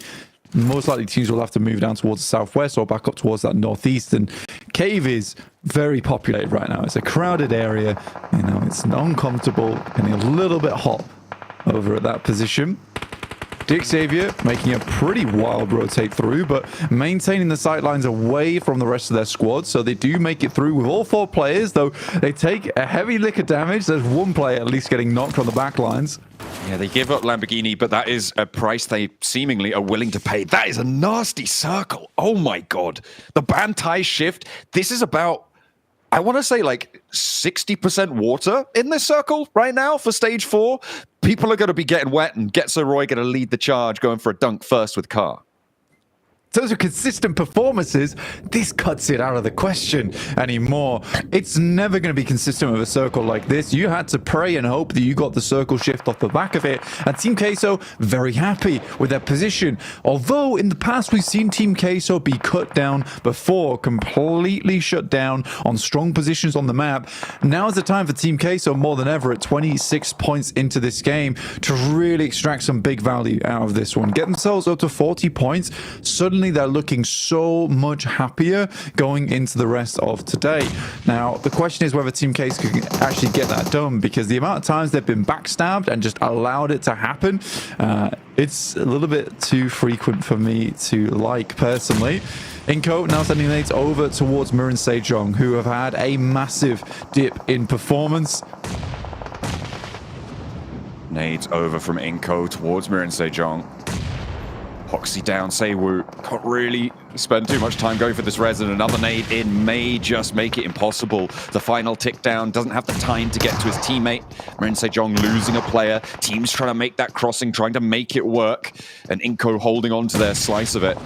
Most likely teams will have to move down towards the southwest or back up towards that northeast. And Cave is very populated right now. It's a crowded area. You know, it's uncomfortable and a little bit hot over at that position. Dick Xavier making a pretty wild rotate through, but maintaining the sightlines away from the rest of their squad. So they do make it through with all 4 players, though they take a heavy lick of damage. There's 1 player at least getting knocked on the back lines. Yeah, they give up Lamborghini, but that is a price they seemingly are willing to pay. That is a nasty circle. Oh my god. The Bantai shift. This is about, I want to say, like 60% water in this circle right now for stage 4. People are going to be getting wet, and Getzeroy going to lead the charge, going for a dunk first with Car. In terms of consistent performances, this cuts it out of the question anymore. It's never going to be consistent with a circle like this. You had to pray and hope that you got the circle shift off the back of it. And Team Queso, very happy with their position. Although in the past, we've seen Team Queso be cut down before, completely shut down on strong positions on the map. Now is the time for Team Queso more than ever at 26 points into this game to really extract some big value out of this one. Get themselves up to 40 points. Suddenly, they're looking so much happier going into the rest of today. Now, the question is whether Team Case can actually get that done, because the amount of times they've been backstabbed and just allowed it to happen, it's a little bit too frequent for me to like personally. Inco now sending nades over towards Murin Sejong, who have had a massive dip in performance. Nades over from Inco towards Murin Sejong. Hoxie down, Seiwu can't really spend too much time going for this res, and another nade in may just make it impossible. The final tick down doesn't have the time to get to his teammate. Marin Sejong losing a player. Teams trying to make that crossing, trying to make it work. And Inco holding on to their slice of it.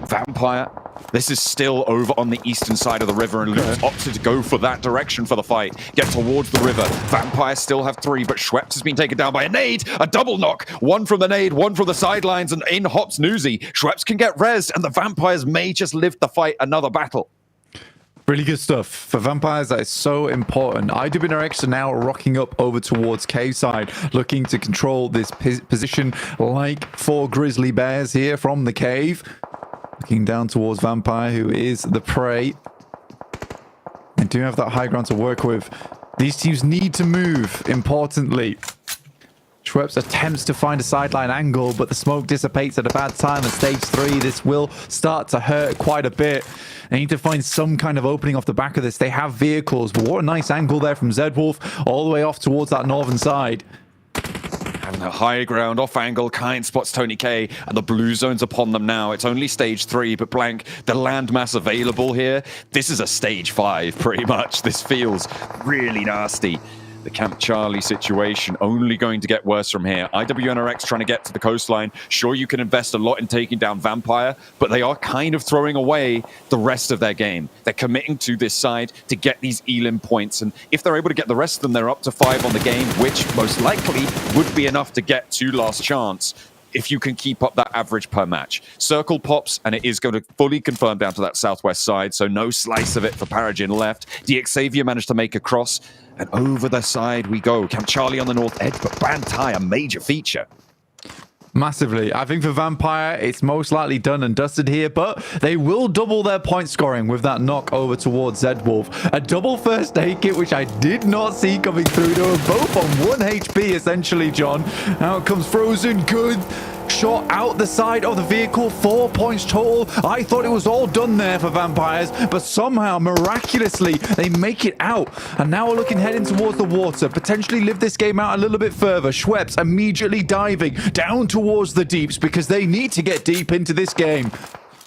Vampire, this is still over on the eastern side of the river, and Luke's opted to go for that direction for the fight. Get towards the river. Vampire still have 3, but Schweppes has been taken down by a nade. A double knock. One from the nade, one from the sidelines, and in hops Newsy. Schweppes can get rezzed, and the Vampires may just live the fight another battle. Really good stuff. For Vampires, that is so important. IWNRX are now rocking up over towards cave side, looking to control this position like 4 Grizzly Bears here from the cave. Looking down towards Vampire, who is the prey. They do have that high ground to work with. These teams need to move, importantly. Schweppes attempts to find a sideline angle, but the smoke dissipates at a bad time. At stage 3, this will start to hurt quite a bit. They need to find some kind of opening off the back of this. They have vehicles, but what a nice angle there from Zedwolf all the way off towards that northern side. Having a high ground off angle, Kind spots Tony K, and the blue zone's upon them now. It's only stage 3, but blank, the landmass available here. This is a stage 5, pretty much. This feels really nasty. The Camp Charlie situation only going to get worse from here. IWNRX trying to get to the coastline. Sure, you can invest a lot in taking down Vampire, but they are kind of throwing away the rest of their game. They're committing to this side to get these Elim points, and if they're able to get the rest of them, they're up to 5 on the game, which most likely would be enough to get to last chance if you can keep up that average per match. Circle pops, and it is going to fully confirm down to that southwest side, so no slice of it for Paragin left. DXavier managed to make a cross, and over the side we go. Camp Charlie on the north edge, but Bantai, a major feature. Massively. I think for Vampire, it's most likely done and dusted here, but they will double their point scoring with that knock over towards Zedwolf. A double first aid kit, which I did not see coming through. They were both on 1 HP, essentially, John. Out comes Frozen. Good shot out the side of the vehicle. 4 points total. I thought it was all done there for Vampires, but somehow, miraculously, they make it out. And now we're looking heading towards the water. Potentially live this game out a little bit further. Schweppes immediately diving down towards the deeps because they need to get deep into this game.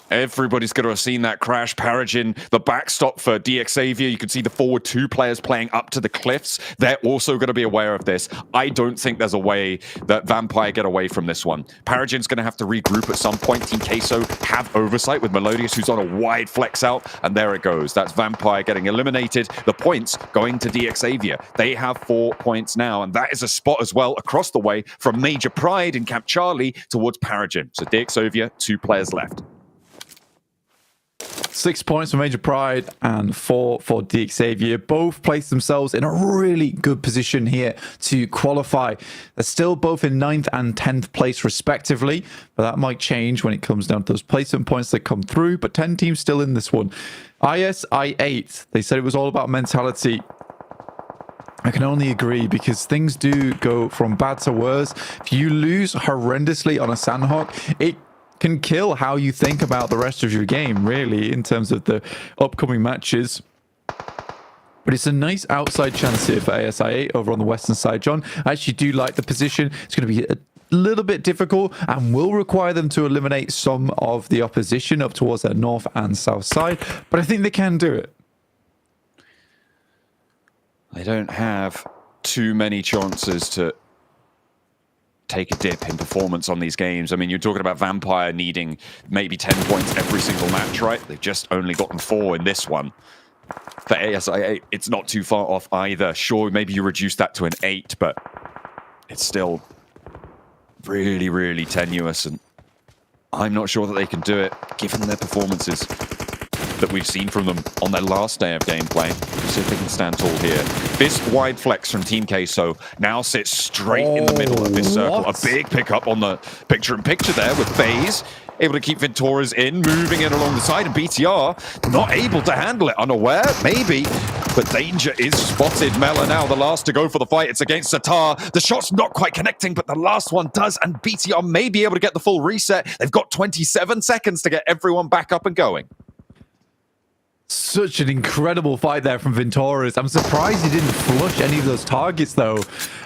Everybody's going to have seen that crash. Paragin, the backstop for DXavier. You can see the forward 2 players playing up to the cliffs. They're also going to be aware of this. I don't think there's a way that Vampire get away from this one. Paragin's going to have to regroup at some point. Team Queso have oversight with Melodious, who's on a wide flex out, and there it goes. That's Vampire getting eliminated. The points going to DXavier. They have 4 points now, and that is a spot as well across the way from Major Pride in Camp Charlie towards Paragin. So DXavier, 2 players left. 6 points for Major Pride and 4 for DXavier. Both place themselves in a really good position here to qualify. They're still both in 9th and 10th place respectively, but that might change when it comes down to those placement points that come through. But 10 teams still in this one. IS-I-8, they said it was all about mentality. I can only agree because things do go from bad to worse. If you lose horrendously on a Sandhawk, it can kill how you think about the rest of your game, really, in terms of the upcoming matches. But it's a nice outside chance here for ASI8 over on the western side, John. I actually do like the position. It's going to be a little bit difficult and will require them to eliminate some of the opposition up towards their north and south side, but I think they can do it. They don't have too many chances to take a dip in performance on these games. I mean, you're talking about Vampire needing maybe 10 points every single match, right? They've just only gotten 4 in this one. For ASI8, it's not too far off either. Sure, maybe you reduce that to an 8, but it's still really, really tenuous, and I'm not sure that they can do it, given their performances that we've seen from them on their last day of gameplay. We'll see if they can stand tall here. This wide flex from Team Queso now sits straight in the middle of this circle. What? A big pickup on the picture-in-picture there with FaZe. Able to keep Venturas in, moving in along the side, and BTR not able to handle it. Unaware, maybe, but danger is spotted. Mela now the last to go for the fight. It's against Satar. The shot's not quite connecting, but the last one does, and BTR may be able to get the full reset. They've got 27 seconds to get everyone back up and going. Such an incredible fight there from Venturas. I'm surprised he didn't flush any of those targets, though.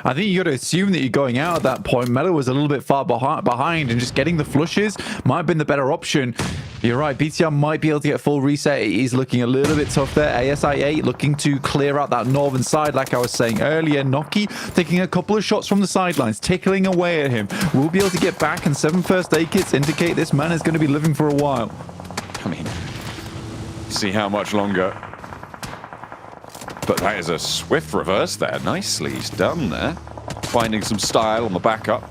I think you got to assume that you're going out at that point. Melo was a little bit far behind, and just getting the flushes might have been the better option. You're right, BTR might be able to get full reset. It is looking a little bit tough there. ASIA looking to clear out that northern side, like I was saying earlier. Noki taking a couple of shots from the sidelines, tickling away at him. We'll be able to get back, and 7 first aid kits indicate this man is going to be living for a while. I mean, see how much longer. But that is a swift reverse there. Nicely done there. Finding some style on the backup.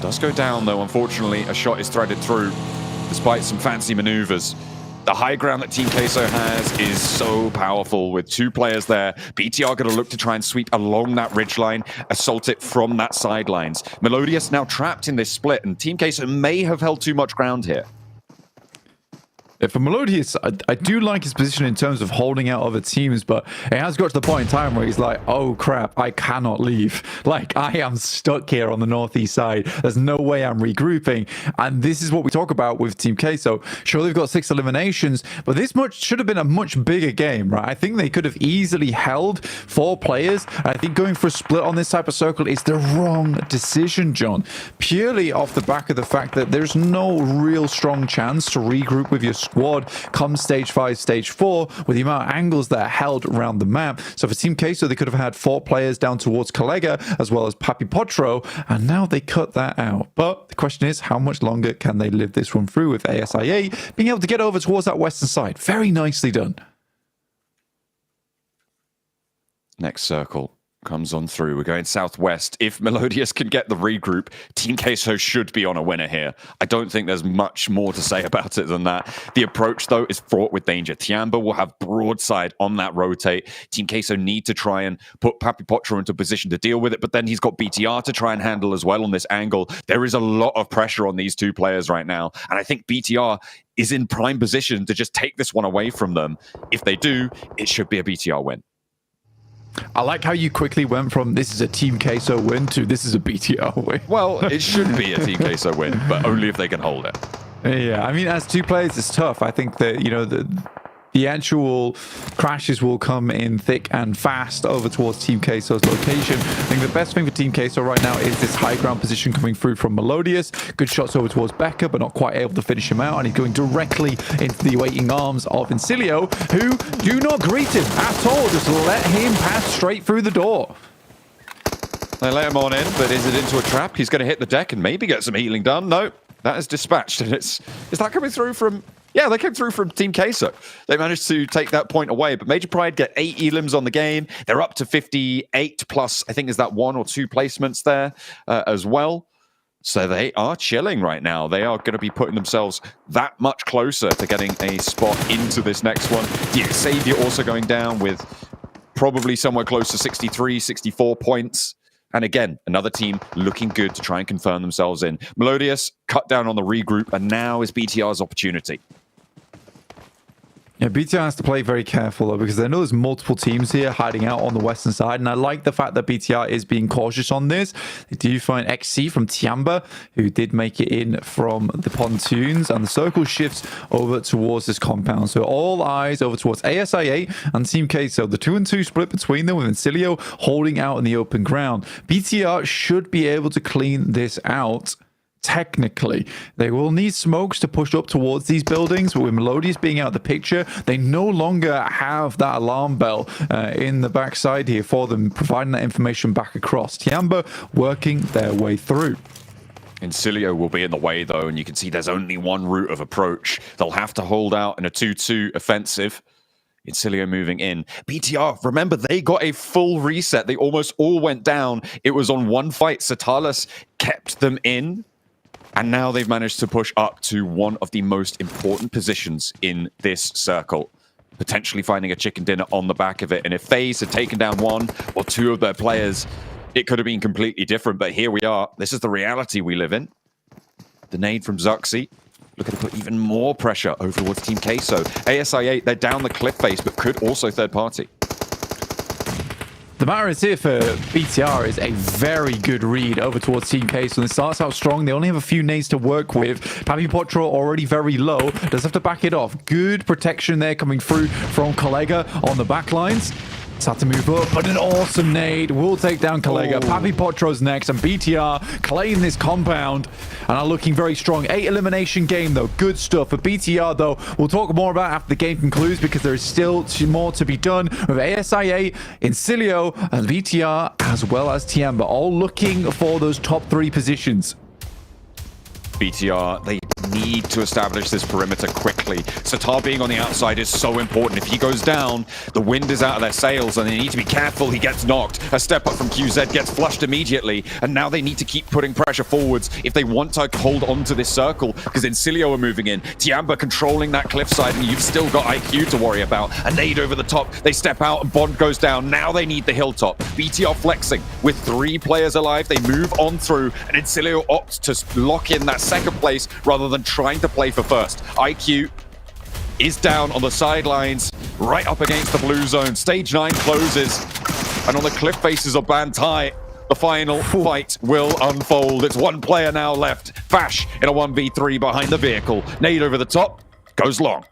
Does go down, though. Unfortunately, a shot is threaded through, despite some fancy maneuvers. The high ground that Team Queso has is so powerful with 2 players there. BTR going to look to try and sweep along that ridgeline, assault it from that sidelines. Melodious now trapped in this split, and Team Queso may have held too much ground here. For Melodious, I do like his position in terms of holding out other teams, but it has got to the point in time where he's like, oh crap, I cannot leave. Like, I am stuck here on the northeast side. There's no way I'm regrouping. And this is what we talk about with Team Queso. Sure, they've got 6 eliminations, but this should have been a much bigger game, right? I think they could have easily held 4 players. I think going for a split on this type of circle is the wrong decision, John. Purely off the back of the fact that there's no real strong chance to regroup with your squad come stage 5, stage 4, with the amount of angles that are held around the map. So for Team Queso, they could have had 4 players down towards Collega, as well as Papi Potro, and now they cut that out. But the question is, how much longer can they live this one through, with ASIA being able to get over towards that western side? Very nicely done. Next circle comes on through. We're going southwest. If Melodious can get the regroup, Team Queso should be on a winner here. I don't think there's much more to say about it than that. The approach, though, is fraught with danger. Tiamba will have broadside on that rotate. Team Queso need to try and put Papi Potro into a position to deal with it, but then he's got BTR to try and handle as well on this angle. There is a lot of pressure on these 2 players right now, and I think BTR is in prime position to just take this one away from them. If they do, it should be a BTR win. I like how you quickly went from this is a Team Queso win to this is a BTR win. Well, it should be a Team Queso win, but only if they can hold it. Yeah, I mean, as 2 players, it's tough. I think that, you know, the actual crashes will come in thick and fast over towards Team Queso's location. I think the best thing for Team Queso right now is this high ground position coming through from Melodious. Good shots over towards Becca, but not quite able to finish him out. And he's going directly into the waiting arms of Incilio, who do not greet him at all. Just let him pass straight through the door. They let him on in, but is it into a trap? He's going to hit the deck and maybe get some healing done. No, that is dispatched. And is that coming through from... Yeah, they came through from Team Queso. They managed to take that point away, but Major Pride get 8 elims on the game. They're up to 58 plus, I think, is that 1 or 2 placements there as well. So they are chilling right now. They are going to be putting themselves that much closer to getting a spot into this next one. Xavier also going down with probably somewhere close to 63, 64 points. And again, another team looking good to try and confirm themselves in. Melodious cut down on the regroup, and now is BTR's opportunity. Yeah, BTR has to play very careful, though, because I know there's multiple teams here hiding out on the western side, and I like the fact that BTR is being cautious on this. They do find XC from Tiamba, who did make it in from the pontoons, and the circle shifts over towards this compound. So all eyes over towards ASIA and Team Queso. The 2-2 split between them, with Incilio holding out in the open ground. BTR should be able to clean this out. Technically, they will need smokes to push up towards these buildings, but with Melodious being out of the picture, they no longer have that alarm bell in the backside here for them, providing that information back across. Tiamba working their way through. Incilio will be in the way, though, and you can see there's only one route of approach. They'll have to hold out in a 2-2 offensive. Incilio moving in. BTR, remember, they got a full reset. They almost all went down. It was on one fight. Satalis kept them in. And now they've managed to push up to one of the most important positions in this circle, potentially finding a chicken dinner on the back of it. And if FaZe had taken down 1 or 2 of their players, it could have been completely different. But here we are. This is the reality we live in. The nade from Zuxi, looking to put even more pressure over towards Team Queso. ASI8, they're down the cliff face, but could also third party. The matter is here for BTR is a very good read over towards Team Queso. And it starts out strong. They only have a few nades to work with. Papi Potro already very low. Does have to back it off. Good protection there coming through from Collega on the back lines. Start to move up, but an awesome nade will take down Collega. Papi Potro's next, and BTR claim this compound and are looking very strong. 8 elimination game, though. Good stuff for BTR, though. We'll talk more about after the game concludes because there is still more to be done with ASIA, Incilio, and BTR, as well as Tiamba, all looking for those top 3 positions. BTR, they need to establish this perimeter quickly. Satar being on the outside is so important. If he goes down, the wind is out of their sails and they need to be careful. He gets knocked. A step up from QZ gets flushed immediately, and now they need to keep putting pressure forwards if they want to hold on to this circle, because Incilio are moving in. Tiamba controlling that cliffside, and you've still got IQ to worry about. A nade over the top. They step out and Bond goes down. Now they need the hilltop. BTR flexing with 3 players alive. They move on through, and Incilio opts to lock in that second place rather than trying to play for first. IQ is down on the sidelines, right up against the blue zone. Stage 9 closes, and on the cliff faces of Bantai, the final fight will unfold. It's 1 player now left. Fash in a 1v3 behind the vehicle. Nade over the top, goes long.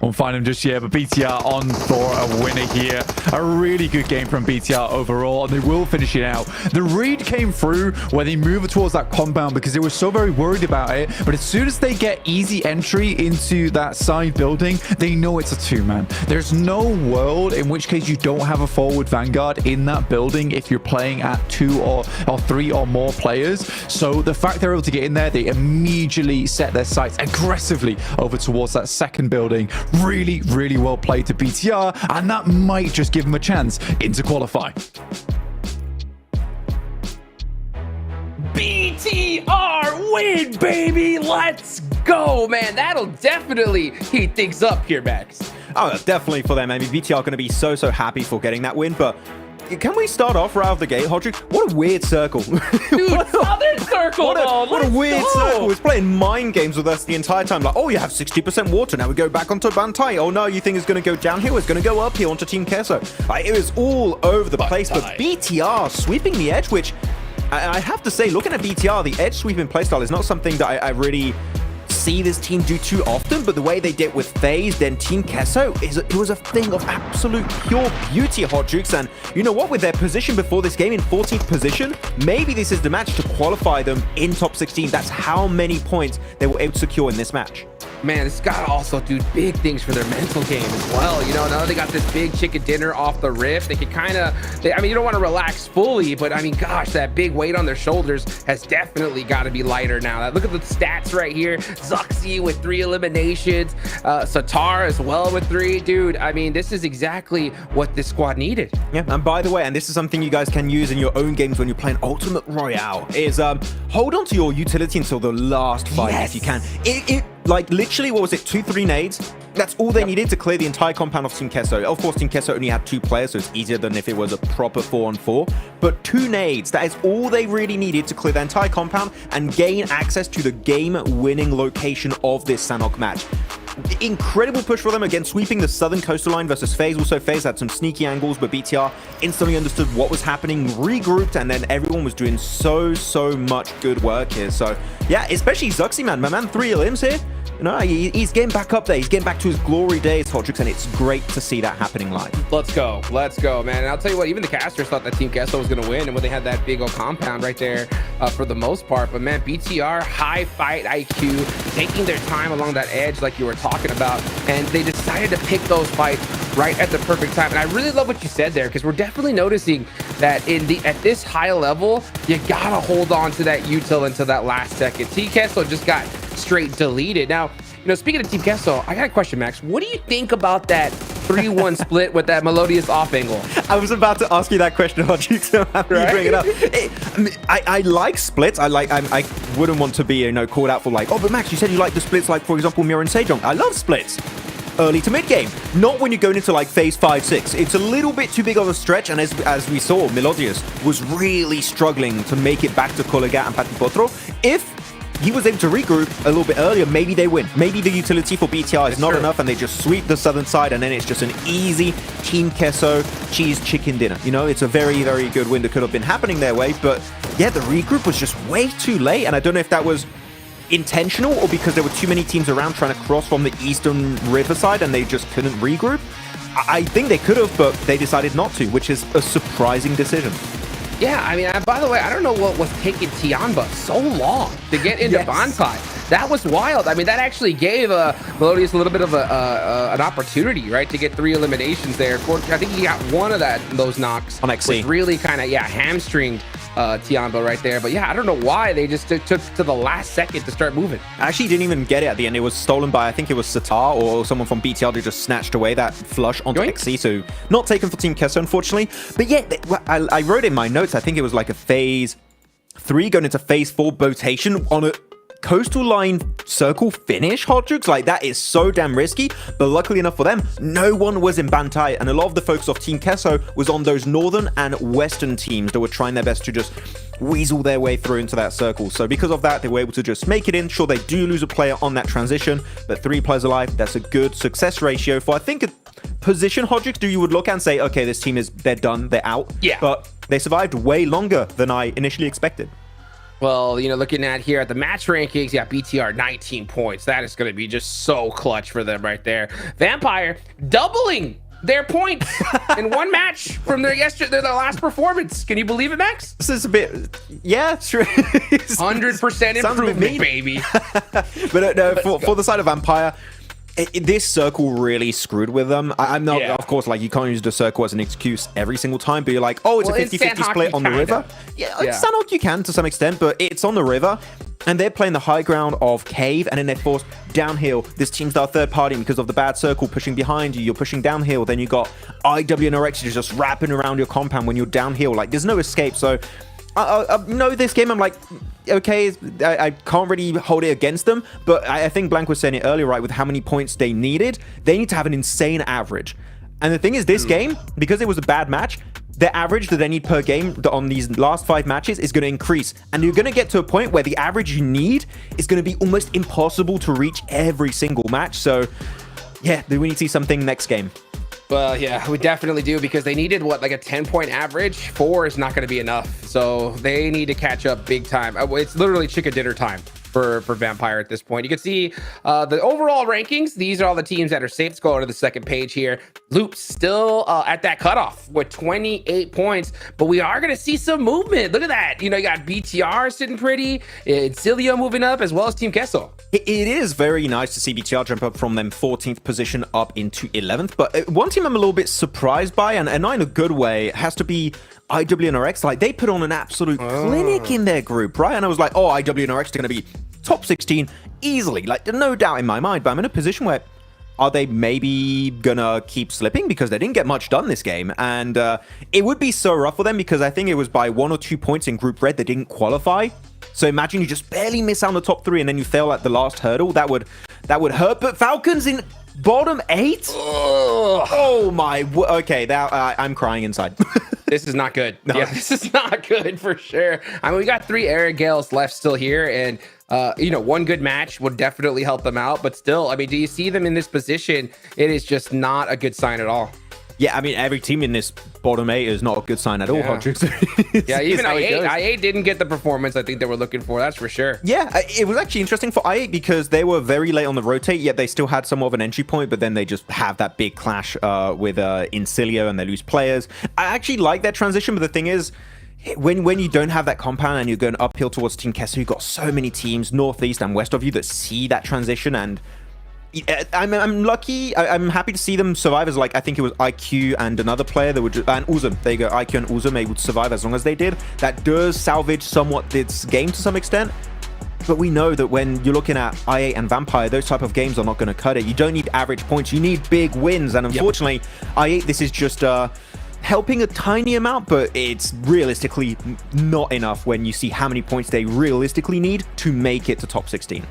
Won't find him just yet, but BTR on for a winner here. A really good game from BTR overall, and they will finish it out. The read came through when they moved towards that compound because they were so very worried about it, but as soon as they get easy entry into that side building, they know it's a 2-man. There's no world in which case you don't have a forward vanguard in that building if you're playing at 2 or 3 or more players. So the fact they're able to get in there, they immediately set their sights aggressively over towards that second building. Really, really well played to BTR, and that might just give them a chance into qualify. BTR win, baby! Let's go, man. That'll definitely heat things up here, Max. Oh, definitely for them. I mean, BTR are going to be so happy for getting that win, but can we start off right out the gate, Hodrick? What a weird circle. Dude, Southern Circle, what a weird circle. It's playing mind games with us the entire time. Like, oh, you have 60% water. Now we go back onto Bantai. Oh, no, you think it's going to go downhill? It's going to go uphill onto Team Kesso. Like, it was all over the place, but BTR sweeping the edge, which I have to say, looking at BTR, the edge sweeping playstyle is not something that I really see this team do too often, but the way they did with FaZe, then Team Kesso, it was a thing of absolute pure beauty, Hot Jukes. And you know what, with their position before this game in 14th position, maybe this is the match to qualify them in top 16. That's how many points they were able to secure in this match. Man, it's got to also do big things for their mental game as well. You know, now they got this big chicken dinner off the rip. They can kind of, I mean, you don't want to relax fully, but I mean, gosh, that big weight on their shoulders has definitely got to be lighter now. Look at the stats right here. Zuxi with 3 eliminations. Satar as well with 3. Dude, I mean, this is exactly what this squad needed. Yeah, and by the way, and this is something you guys can use in your own games when you're playing Ultimate Royale, is hold on to your utility until the last fight if you can. Like, literally, what was it, 2-3 nades? That's all they needed to clear the entire compound of Team Kesso. Of course, Team Kesso only had 2 players, so it's easier than if it was a proper 4-on-4. But 2 nades, that is all they really needed to clear the entire compound and gain access to the game-winning location of this Sanhok match. Incredible push for them, again, sweeping the southern coastal line versus FaZe. Also, FaZe had some sneaky angles, but BTR instantly understood what was happening, regrouped, and then everyone was doing so much good work here. So, yeah, especially Zuxi, man. My man, 3 elims here. You know, he's getting back up there. He's getting back to his glory days, Hotrix, and it's great to see that happening live. Let's go, man. And I'll tell you what, even the casters thought that Team Kesso was going to win, and when they had that big old compound right there for the most part. But man, BTR, high fight IQ, taking their time along that edge like you were talking about, and they decided to pick those fights right at the perfect time. And I really love what you said there, because we're definitely noticing that at this high level, you gotta hold on to that util until that last second. Team Kesso just got straight deleted. Now, you know, speaking of Team Kesso, I got a question, Max. What do you think about that 3-1 split with that melodious off angle? I was about to ask you that question, Hodge, so happy you bring it up. I like splits. I wouldn't want to be, you know, called out for like, oh, but Max, you said you like the splits, like, for example, Mirror and Sejong. I love splits. Early to mid game, not when you're going into like phase 5-6. It's a little bit too big of a stretch, and as we saw, Melodious was really struggling to make it back to Colega and Pati Potro. If he was able to regroup a little bit earlier, maybe they win. Maybe the utility for BTR is not enough, and they just sweep the southern side, and then it's just an easy Team Kesso cheese chicken dinner. You know, it's a very good win that could have been happening their way, but yeah, the regroup was just way too late, and I don't know if that was intentional or because there were too many teams around trying to cross from the eastern riverside and they just couldn't regroup. I think they could have, but they decided not to, which is a surprising decision. Yeah, I mean, by the way, I don't know what was taking Tianba so long to get into Bantai. That was wild. I mean, that actually gave Melodius a little bit of an opportunity, right, to get 3 eliminations there. I think he got one of those knocks on XC. Which really kind of, hamstringed Tianba right there. But yeah, I don't know why they just took to the last second to start moving. Actually didn't even get it at the end. It was stolen by, I think it was Satar or someone from BTR who just snatched away that flush onto XC. So not taken for Team Kesso, unfortunately. But yeah, I wrote in my notes, I think it was like a phase 3 going into phase 4 rotation on a coastal line circle finish, Hot Jukes. Like, that is so damn risky, but luckily enough for them, no one was in Bantai, and a lot of the focus of Team Kesso was on those northern and western teams that were trying their best to just weasel their way through into that circle. So because of that, they were able to just make it in. Sure, they do lose a player on that transition, but 3 players alive, that's a good success ratio for, I think, a position, Hot Jukes, you would look and say, okay, this team they're done, they're out. Yeah. But they survived way longer than I initially expected. Well, looking at here at the match rankings, BTR 19 points. That is going to be just so clutch for them right there. Vampire doubling their points in one match from their last performance. Can you believe it, Max? This is a bit, yeah, true. 100% improvement, baby. But for the side of Vampire, this circle really screwed with them. I'm not, of course, like, you can't use the circle as an excuse every single time, but you're like, oh, it's a 50-50 split on the river. Yeah, Sandhawk you can to some extent, but it's on the river, and they're playing the high ground of Cave, and then they're forced downhill. This team's our third party because of the bad circle pushing behind you. You're pushing downhill, then you got IW and RX just wrapping around your compound when you're downhill. Like, there's no escape, so I know this game, I'm like, okay, I can't really hold it against them, but I think Blank was saying it earlier, right, with how many points they need to have an insane average. And the thing is, this game, because it was a bad match, the average that they need per game on these last 5 matches is going to increase. And you're going to get to a point where the average you need is going to be almost impossible to reach every single match. So, yeah, we need to see something next game. Well, yeah, we definitely do, because they needed, like a 10-point average. 4 is not going to be enough. So they need to catch up big time. It's literally chicken dinner time for Vampire at this point. You can see the overall rankings. These are all the teams that are safe. Let's go on to the second page here. Loops still at that cutoff with 28 points, but we are going to see some movement. Look at that. You got BTR sitting pretty, Cilio moving up, as well as Team Kesso. It is very nice to see BTR jump up from them 14th position up into 11th, but one team I'm a little bit surprised by, and not in a good way, has to be IWNRX. Like, they put on an absolute clinic in their group, right? And I was like, oh, IWNRX are going to be top 16 easily, like, no doubt in my mind. But I'm in a position where, are they maybe gonna keep slipping because they didn't get much done this game? And it would be so rough for them, because I think it was by 1 or 2 points in Group Red they didn't qualify. So imagine you just barely miss out on the top 3 and then you fail at the last hurdle. That would hurt. But Falcons in bottom 8? Oh my, okay, I'm crying inside. This is not good. No. Yeah, this is not good for sure. I mean, we got 3 Air Gales left still here, and one good match would definitely help them out. But still, I mean, do you see them in this position? It is just not a good sign at all. Yeah, I mean, every team in this bottom 8 is not a good sign at all. Yeah, even I8 didn't get the performance I think they were looking for. That's for sure. Yeah, it was actually interesting for I8 because they were very late on the rotate, yet they still had somewhat of an entry point, but then they just have that big clash with Incilio and they lose players. I actually like that transition, but the thing is, when you don't have that compound and you're going uphill towards Team Kesso, you've got so many teams northeast and west of you that see that transition, and I'm lucky. I'm happy to see them survive, as, like, I think it was IQ and another player that would and Uzum. There you go. IQ and Uzum, they would survive as long as they did. That does salvage somewhat this game to some extent. But we know that when you're looking at I8 and Vampire, those type of games are not going to cut it. You don't need average points. You need big wins. And unfortunately, I8, this is just helping a tiny amount, but it's realistically not enough when you see how many points they realistically need to make it to top 16.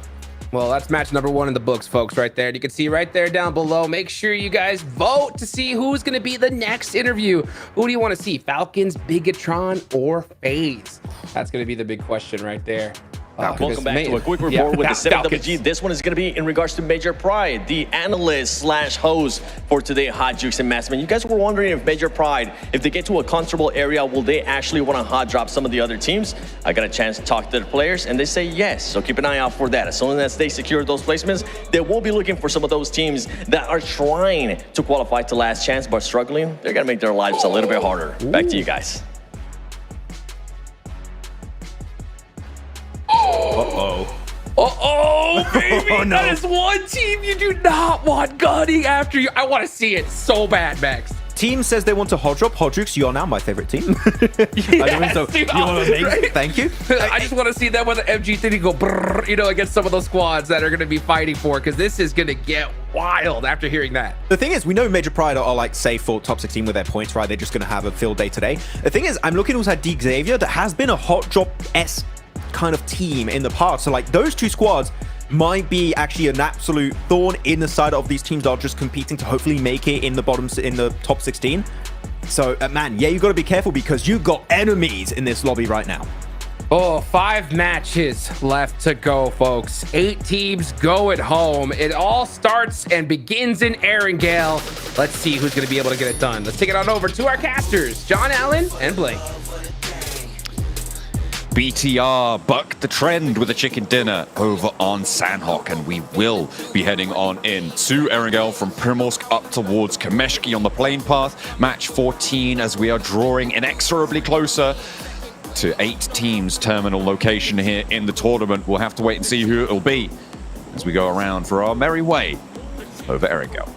Well, that's match number 1 in the books, folks, right there. You can see right there down below. Make sure you guys vote to see who's going to be the next interview. Who do you want to see? Falcons, Bigatron, or FaZe? That's going to be the big question right there. Welcome back to a quick report with the 7WG. This one is going to be in regards to Major Pride, the analyst / host for today, Hot Jukes and Massman. You guys were wondering if Major Pride, if they get to a comfortable area, will they actually want to hot drop some of the other teams? I got a chance to talk to the players, and they say yes. So keep an eye out for that. As soon as they secure those placements, they will be looking for some of those teams that are trying to qualify to last chance but struggling. They're going to make their lives a little bit harder. Back to you guys. Baby, Oh, no. that is one team you do not want gunning after you. I want to see it so bad, Max. Team says they want to hot drop. Hodrix, you are now my favorite team. Yes, dude, you are amazing. right? Thank you. I just want to see them with the MG30 go brrr, you know, against some of those squads that are going to be fighting for, because this is going to get wild after hearing that. The thing is, we know Major Pride are like safe for top 16 with their points, right? They're just going to have a field day today. The thing is, I'm looking also at Deek Xavier that has been a hot drop-esque kind of team in the past. So like those two squads might be actually an absolute thorn in the side of these teams that are just competing to hopefully make it in the top 16. So man, yeah, you got to be careful because you got enemies in this lobby right now. Oh, 5 matches left to go, folks. 8 teams going home. It all starts and begins in Erangel. Let's see who's going to be able to get it done. Let's take it on over to our casters, John Allen and Blake. BTR buck the trend with a chicken dinner over on Sandhawk, and we will be heading on in to Erangel from Primorsk up towards Kameshki on the plane path. Match 14 as we are drawing inexorably closer to 8 teams terminal location here in the tournament. We'll have to wait and see who it'll be as we go around for our merry way over Erangel.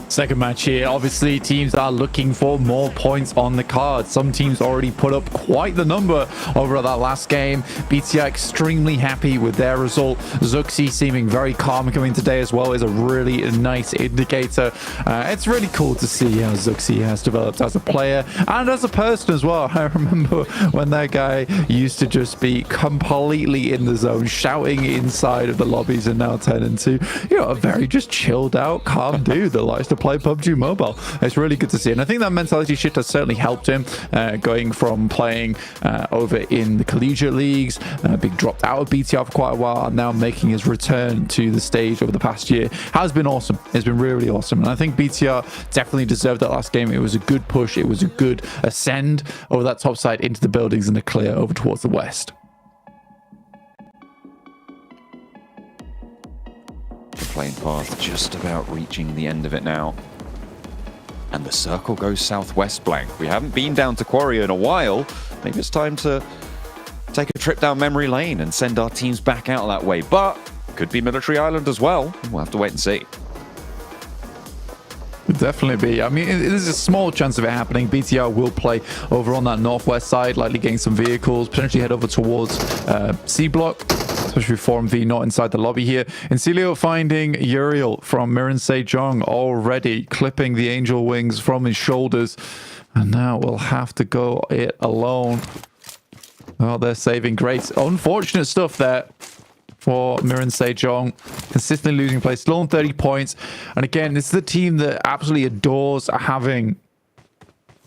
Second match here. Obviously, teams are looking for more points on the card. Some teams already put up quite the number over that last game. BTR extremely happy with their result. Zuxi seeming very calm coming today as well is a really nice indicator. It's really cool to see how Zuxi has developed as a player and as a person as well. I remember when that guy used to just be completely in the zone, shouting inside of the lobbies, and now turn into, you know, a very just chilled out, calm dude that likes to play PUBG Mobile. It's really good to see, and I think that mentality shift has certainly helped him, going from playing over in the collegiate leagues, being dropped out of BTR for quite a while, and now making his return to the stage over the past year has been awesome. It's been really awesome, and I think BTR definitely deserved that last game. It was a good push. It was a good ascend over that top side into the buildings and the clear over towards the west. The plane path just about reaching the end of it now. And the circle goes southwest, Blank. We haven't been down to Quarry in a while. Maybe it's time to take a trip down memory lane and send our teams back out that way. But could be Military Island as well. We'll have to wait and see. Could definitely be. I mean, there's a small chance of it happening. BTR will play over on that northwest side, likely getting some vehicles, potentially head over towards C block, especially 4MV not inside the lobby here. Incilio finding Uriel from Miran Sejong, already clipping the angel wings from his shoulders, and now we'll have to go it alone. Oh, they're saving grace. Unfortunate stuff there for Miran Sejong, consistently losing play, still on 30 points. And again, this is a team that absolutely adores having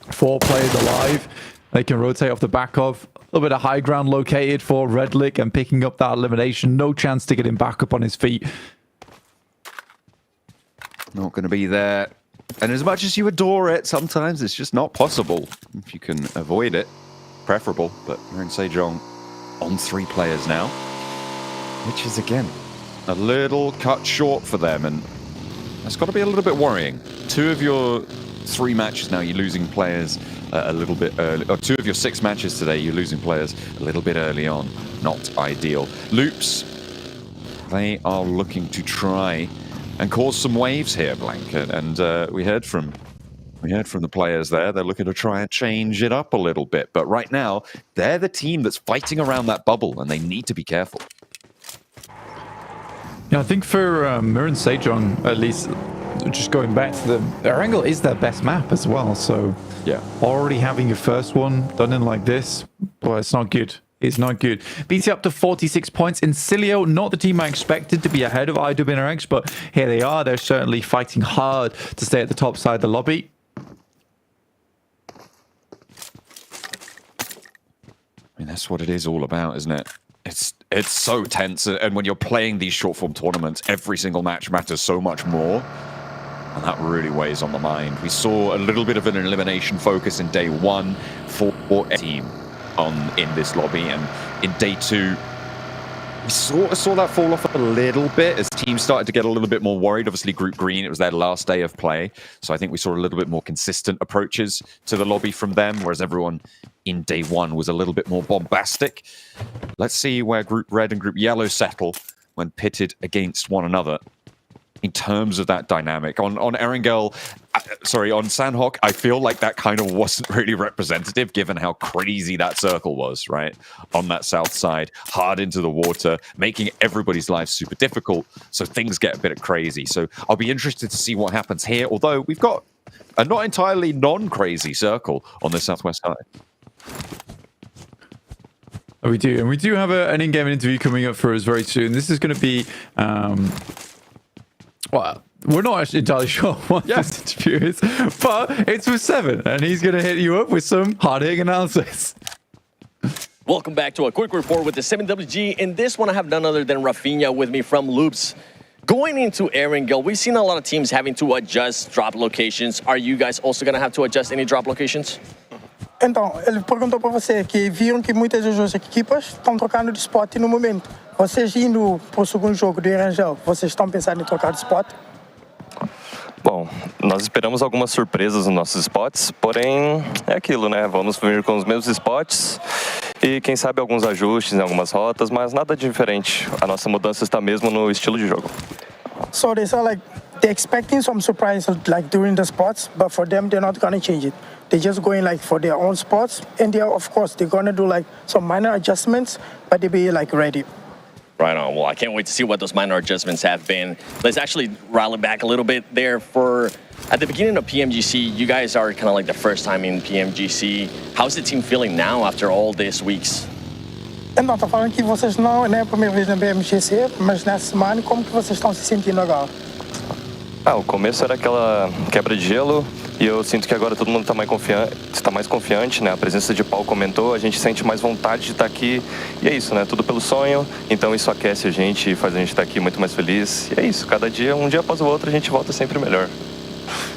4 players alive they can rotate off the back of. A little bit of high ground located for Redlick and picking up that elimination. No chance to get him back up on his feet. Not going to be there. And as much as you adore it, sometimes it's just not possible. If you can avoid it, preferable. But Miran Sejong on 3 players now, which is, again, a little cut short for them. And that's got to be a little bit worrying. 2 of your 3 matches now, you're losing players a little bit early. Or 2 of your 6 matches today, you're losing players a little bit early on. Not ideal. Loops, they are looking to try and cause some waves here, Blank. And we heard from the players there. They're looking to try and change it up a little bit. But right now, they're the team that's fighting around that bubble, and they need to be careful. Yeah, I think for Miran Sejong, at least, just going back to them, Erangel is their best map as well. So yeah, already having your first one done in like this, well, it's not good. It's not good. BT up to 46 points. Incilio, not the team I expected to be ahead of IWNRX, but here they are. They're certainly fighting hard to stay at the top side of the lobby. I mean, That's what it is all about, isn't it? It's so tense, and when you're playing these short form tournaments, every single match matters so much more, and that really weighs on the mind. We saw a little bit of an elimination focus in day 1 for a team in this lobby, and in day 2, we saw that fall off a little bit as teams started to get a little bit more worried. Obviously, Group Green, it was their last day of play, so I think we saw a little bit more consistent approaches to the lobby from them, whereas everyone in day 1 was a little bit more bombastic. Let's see where Group Red and Group Yellow settle when pitted against one another in terms of that dynamic. On Erangel, on Sandhawk, I feel like that kind of wasn't really representative given how crazy that circle was, right? On that south side, hard into the water, making everybody's life super difficult, so things get a bit crazy. So I'll be interested to see what happens here, although we've got a not entirely non-crazy circle on the southwest side. We do, and we do have an in-game interview coming up for us very soon. This is going to be... well, we're not actually entirely sure what this interview is, but it's with Seven, and he's going to hit you up with some hard-hitting analysis. Welcome back to a quick report with the 7WG. In this one, I have none other than Rafinha with me from Loops. Going into Erangel, we've seen a lot of teams having to adjust drop locations. Are you guys also going to have to adjust any drop locations? Então, ele perguntou para você que viram que muitas das duas equipas estão trocando de spot no momento. Vocês indo para o segundo jogo do Erangel, vocês estão pensando em trocar de spot? Bom, nós esperamos algumas surpresas nos nossos spots, porém é aquilo, né? Vamos vir com os mesmos spots e quem sabe alguns ajustes em algumas rotas, mas nada de diferente. A nossa mudança está mesmo no estilo de jogo. So they sound like they're expecting some surprise like during the spots, but for them they're not gonna change it. They're just going like for their own spots, and of course they're gonna do like some minor adjustments, but they'll be like ready. Right on. Well, I can't wait to see what those minor adjustments have been. Let's actually rally back a little bit there. At the beginning of PMGC, you guys are kind of like the first time in PMGC. How's the team feeling now after all these weeks? Então, tô falando que vocês não é a primeira vez na PMGC, mas nessa semana, como que vocês estão se sentindo agora? O começo era aquela quebra de gelo e eu sinto que agora todo mundo está mais confiante, né? A presença de Paulo comentou, a gente sente mais vontade de estar aqui e é isso, né? Tudo pelo sonho, então isso aquece a gente e faz a gente estar aqui muito mais feliz. E é isso, cada dia, um dia após o outro, a gente volta sempre melhor.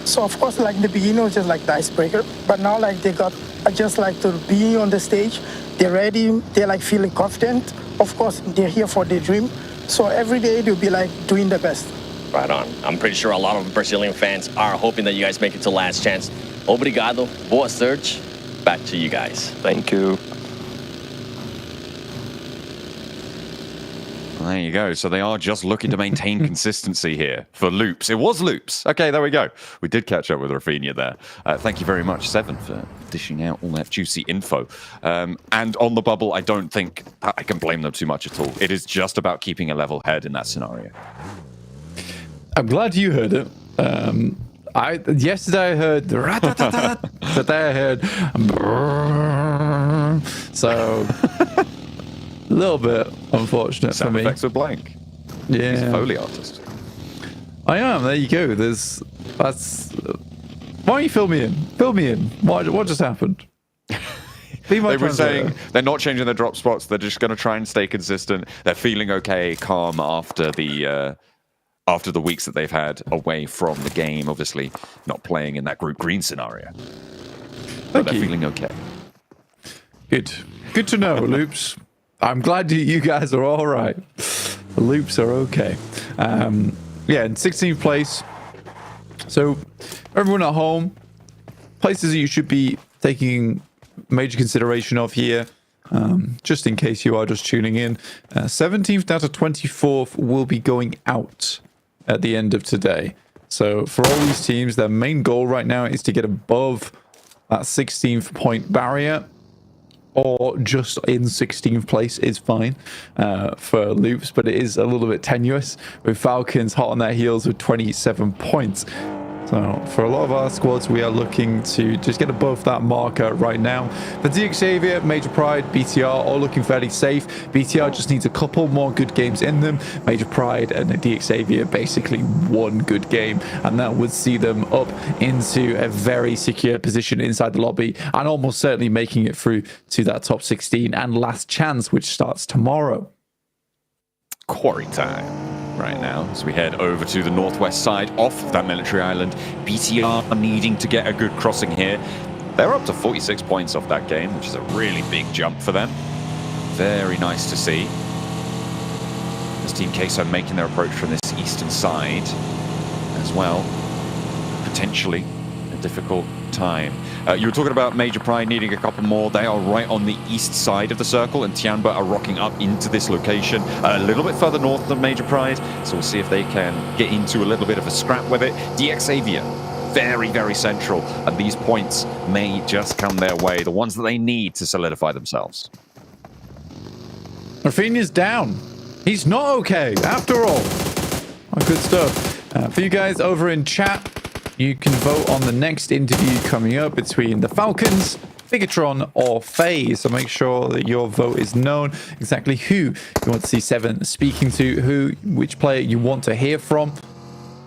So of course, like in the beginning, it was just like the icebreaker, but now like they got just like to be on the stage, they're ready, they're like feeling confident. Of course, they're here for their dream, so every day they'll be like doing the best. Right on. I'm pretty sure a lot of Brazilian fans are hoping that you guys make it to last chance. Obrigado. Boa sorte. Back to you guys. Thank you. Well, there you go. So they are just looking to maintain consistency here for Loops. It was Loops. Okay, there we go. We did catch up with Rafinha there. Thank you very much, Seven, for dishing out all that juicy info. And on the bubble, I don't think I can blame them too much at all. It is just about keeping a level head in that scenario. I'm glad you heard it. Yesterday I heard the today I heard so a little bit unfortunate for me. Sound effects were blank. Yeah, he's a Foley artist. I am. There you go. That's. Why don't you fill me in? Fill me in. What just happened? They were saying they're not changing their drop spots. They're just going to try and stay consistent. They're feeling okay, calm after the weeks that they've had away from the game, obviously not playing in that Group Green scenario. But they're feeling okay. Good to know, Loops. I'm glad you guys are all right. The Loops are okay. Yeah, in 16th place. So everyone at home, places that you should be taking major consideration of here, just in case you are just tuning in. 17th down to 24th will be going out at the end of today. So for all these teams, their main goal right now is to get above that 16th point barrier, or just in 16th place is fine for Loops, but it is a little bit tenuous with Falcons hot on their heels with 27 points. So for a lot of our squads, we are looking to just get above that marker right now. For DXavier, Major Pride, BTR, all looking fairly safe. BTR just needs a couple more good games in them. Major Pride and DXavier basically one good game, and that would see them up into a very secure position inside the lobby and almost certainly making it through to that top 16 and last chance, which starts tomorrow. Quarry time right now as we head over to the northwest side off of that military island. BTR are needing to get a good crossing here. They're up to 46 points off that game, which is a really big jump for them. Very nice to see. As Team Queso making their approach from this eastern side as well. Potentially a difficult time. You were talking about Major Pride needing a couple more. They are right on the east side of the circle, and Tianba are rocking up into this location a little bit further north than Major Pride. So we'll see if they can get into a little bit of a scrap with it. DXavier, very, very central, and these points may just come their way, the ones that they need to solidify themselves. Rafinha's down. He's not okay, after all. Oh, good stuff. For you guys over in chat, you can vote on the next interview coming up between the Falcons, Bigatron, or FaZe. So make sure that your vote is known, exactly who you want to see Seven speaking to, which player you want to hear from.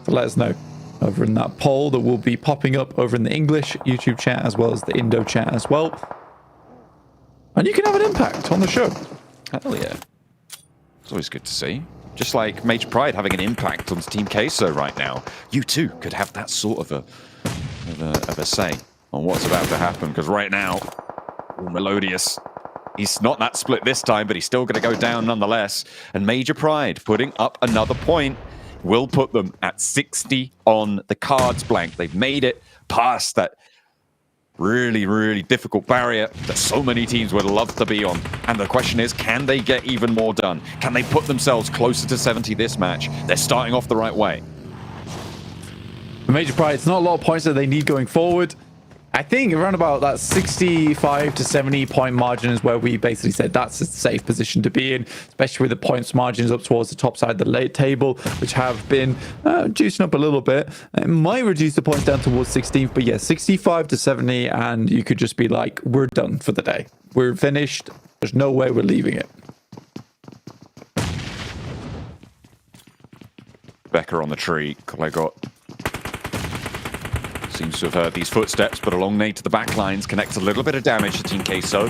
So let us know over in that poll that will be popping up over in the English YouTube chat as well as the Indo chat as well. And you can have an impact on the show. Hell yeah. It's always good to see. Just like Major Pride having an impact on Team Queso right now, you too could have that sort of a say on what's about to happen. Because right now, Melodious, he's not that split this time, but he's still going to go down nonetheless. And Major Pride putting up another point will put them at 60 on the cards blank. They've made it past that really, really difficult barrier that so many teams would love to be on. And the question is, can they get even more done? Can they put themselves closer to 70 this match? They're starting off the right way. For Major Pride, it's not a lot of points that they need going forward. I think around about that 65 to 70 point margin is where we basically said that's a safe position to be in, especially with the points margins up towards the top side of the late table, which have been juicing up a little bit. It might reduce the points down towards 16th, but yeah, 65 to 70, and you could just be like, we're done for the day. We're finished. There's no way we're leaving it. Becker on the tree. Colego seems to have heard these footsteps, but a long nade to the back lines connects a little bit of damage to Team Queso.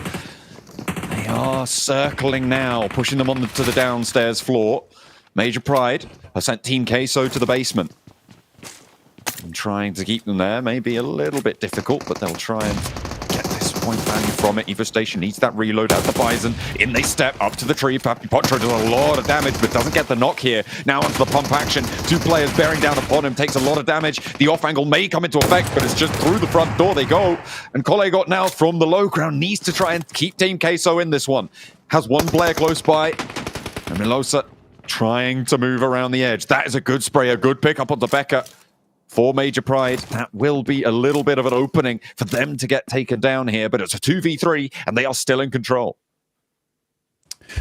They are circling now, pushing them on to the downstairs floor. Major Pride have sent Team Queso to the basement. And trying to keep them there may be a little bit difficult, but they'll try and get this point value from it. Evo Station needs that reload out the Bison. In they step up to the tree. Papi Potro does a lot of damage, but doesn't get the knock here. Now onto the pump action. Two players bearing down upon him. Takes a lot of damage. The off angle may come into effect, but it's just through the front door they go. And Colego now from the low ground needs to try and keep Team Queso in this one. Has one player close by. And Milosa trying to move around the edge. That is a good spray, a good pick up on the Becker. For Major Pride, that will be a little bit of an opening for them to get taken down here, but it's a 2v3, and they are still in control.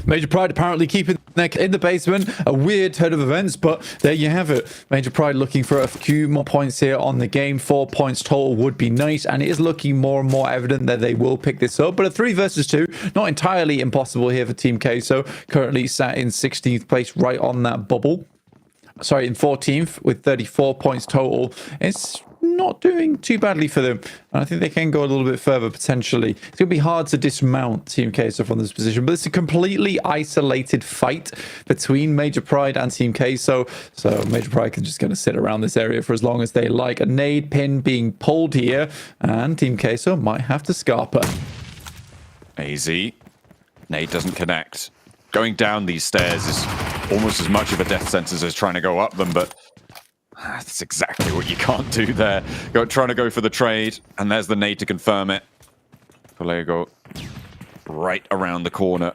Major Pride apparently keeping their in the basement. A weird turn of events, but there you have it. Major Pride looking for a few more points here on the game. 4 points total would be nice, and it is looking more and more evident that they will pick this up. But a 3 versus 2, not entirely impossible here for Team Queso. Currently sat in 16th place right on that bubble. Sorry, in 14th with 34 points total. It's not doing too badly for them. And I think they can go a little bit further potentially. It's going to be hard to dismount Team Queso from this position, but it's a completely isolated fight between Major Pride and Team Queso. So Major Pride can just kind of sit around this area for as long as they like. A nade pin being pulled here, and Team Queso might have to Scarpa. AZ. Nade doesn't connect. Going down these stairs is almost as much of a death sentence as trying to go up them, but that's exactly what you can't do there. Trying to go for the trade, and there's the nade to confirm it. Colego right around the corner.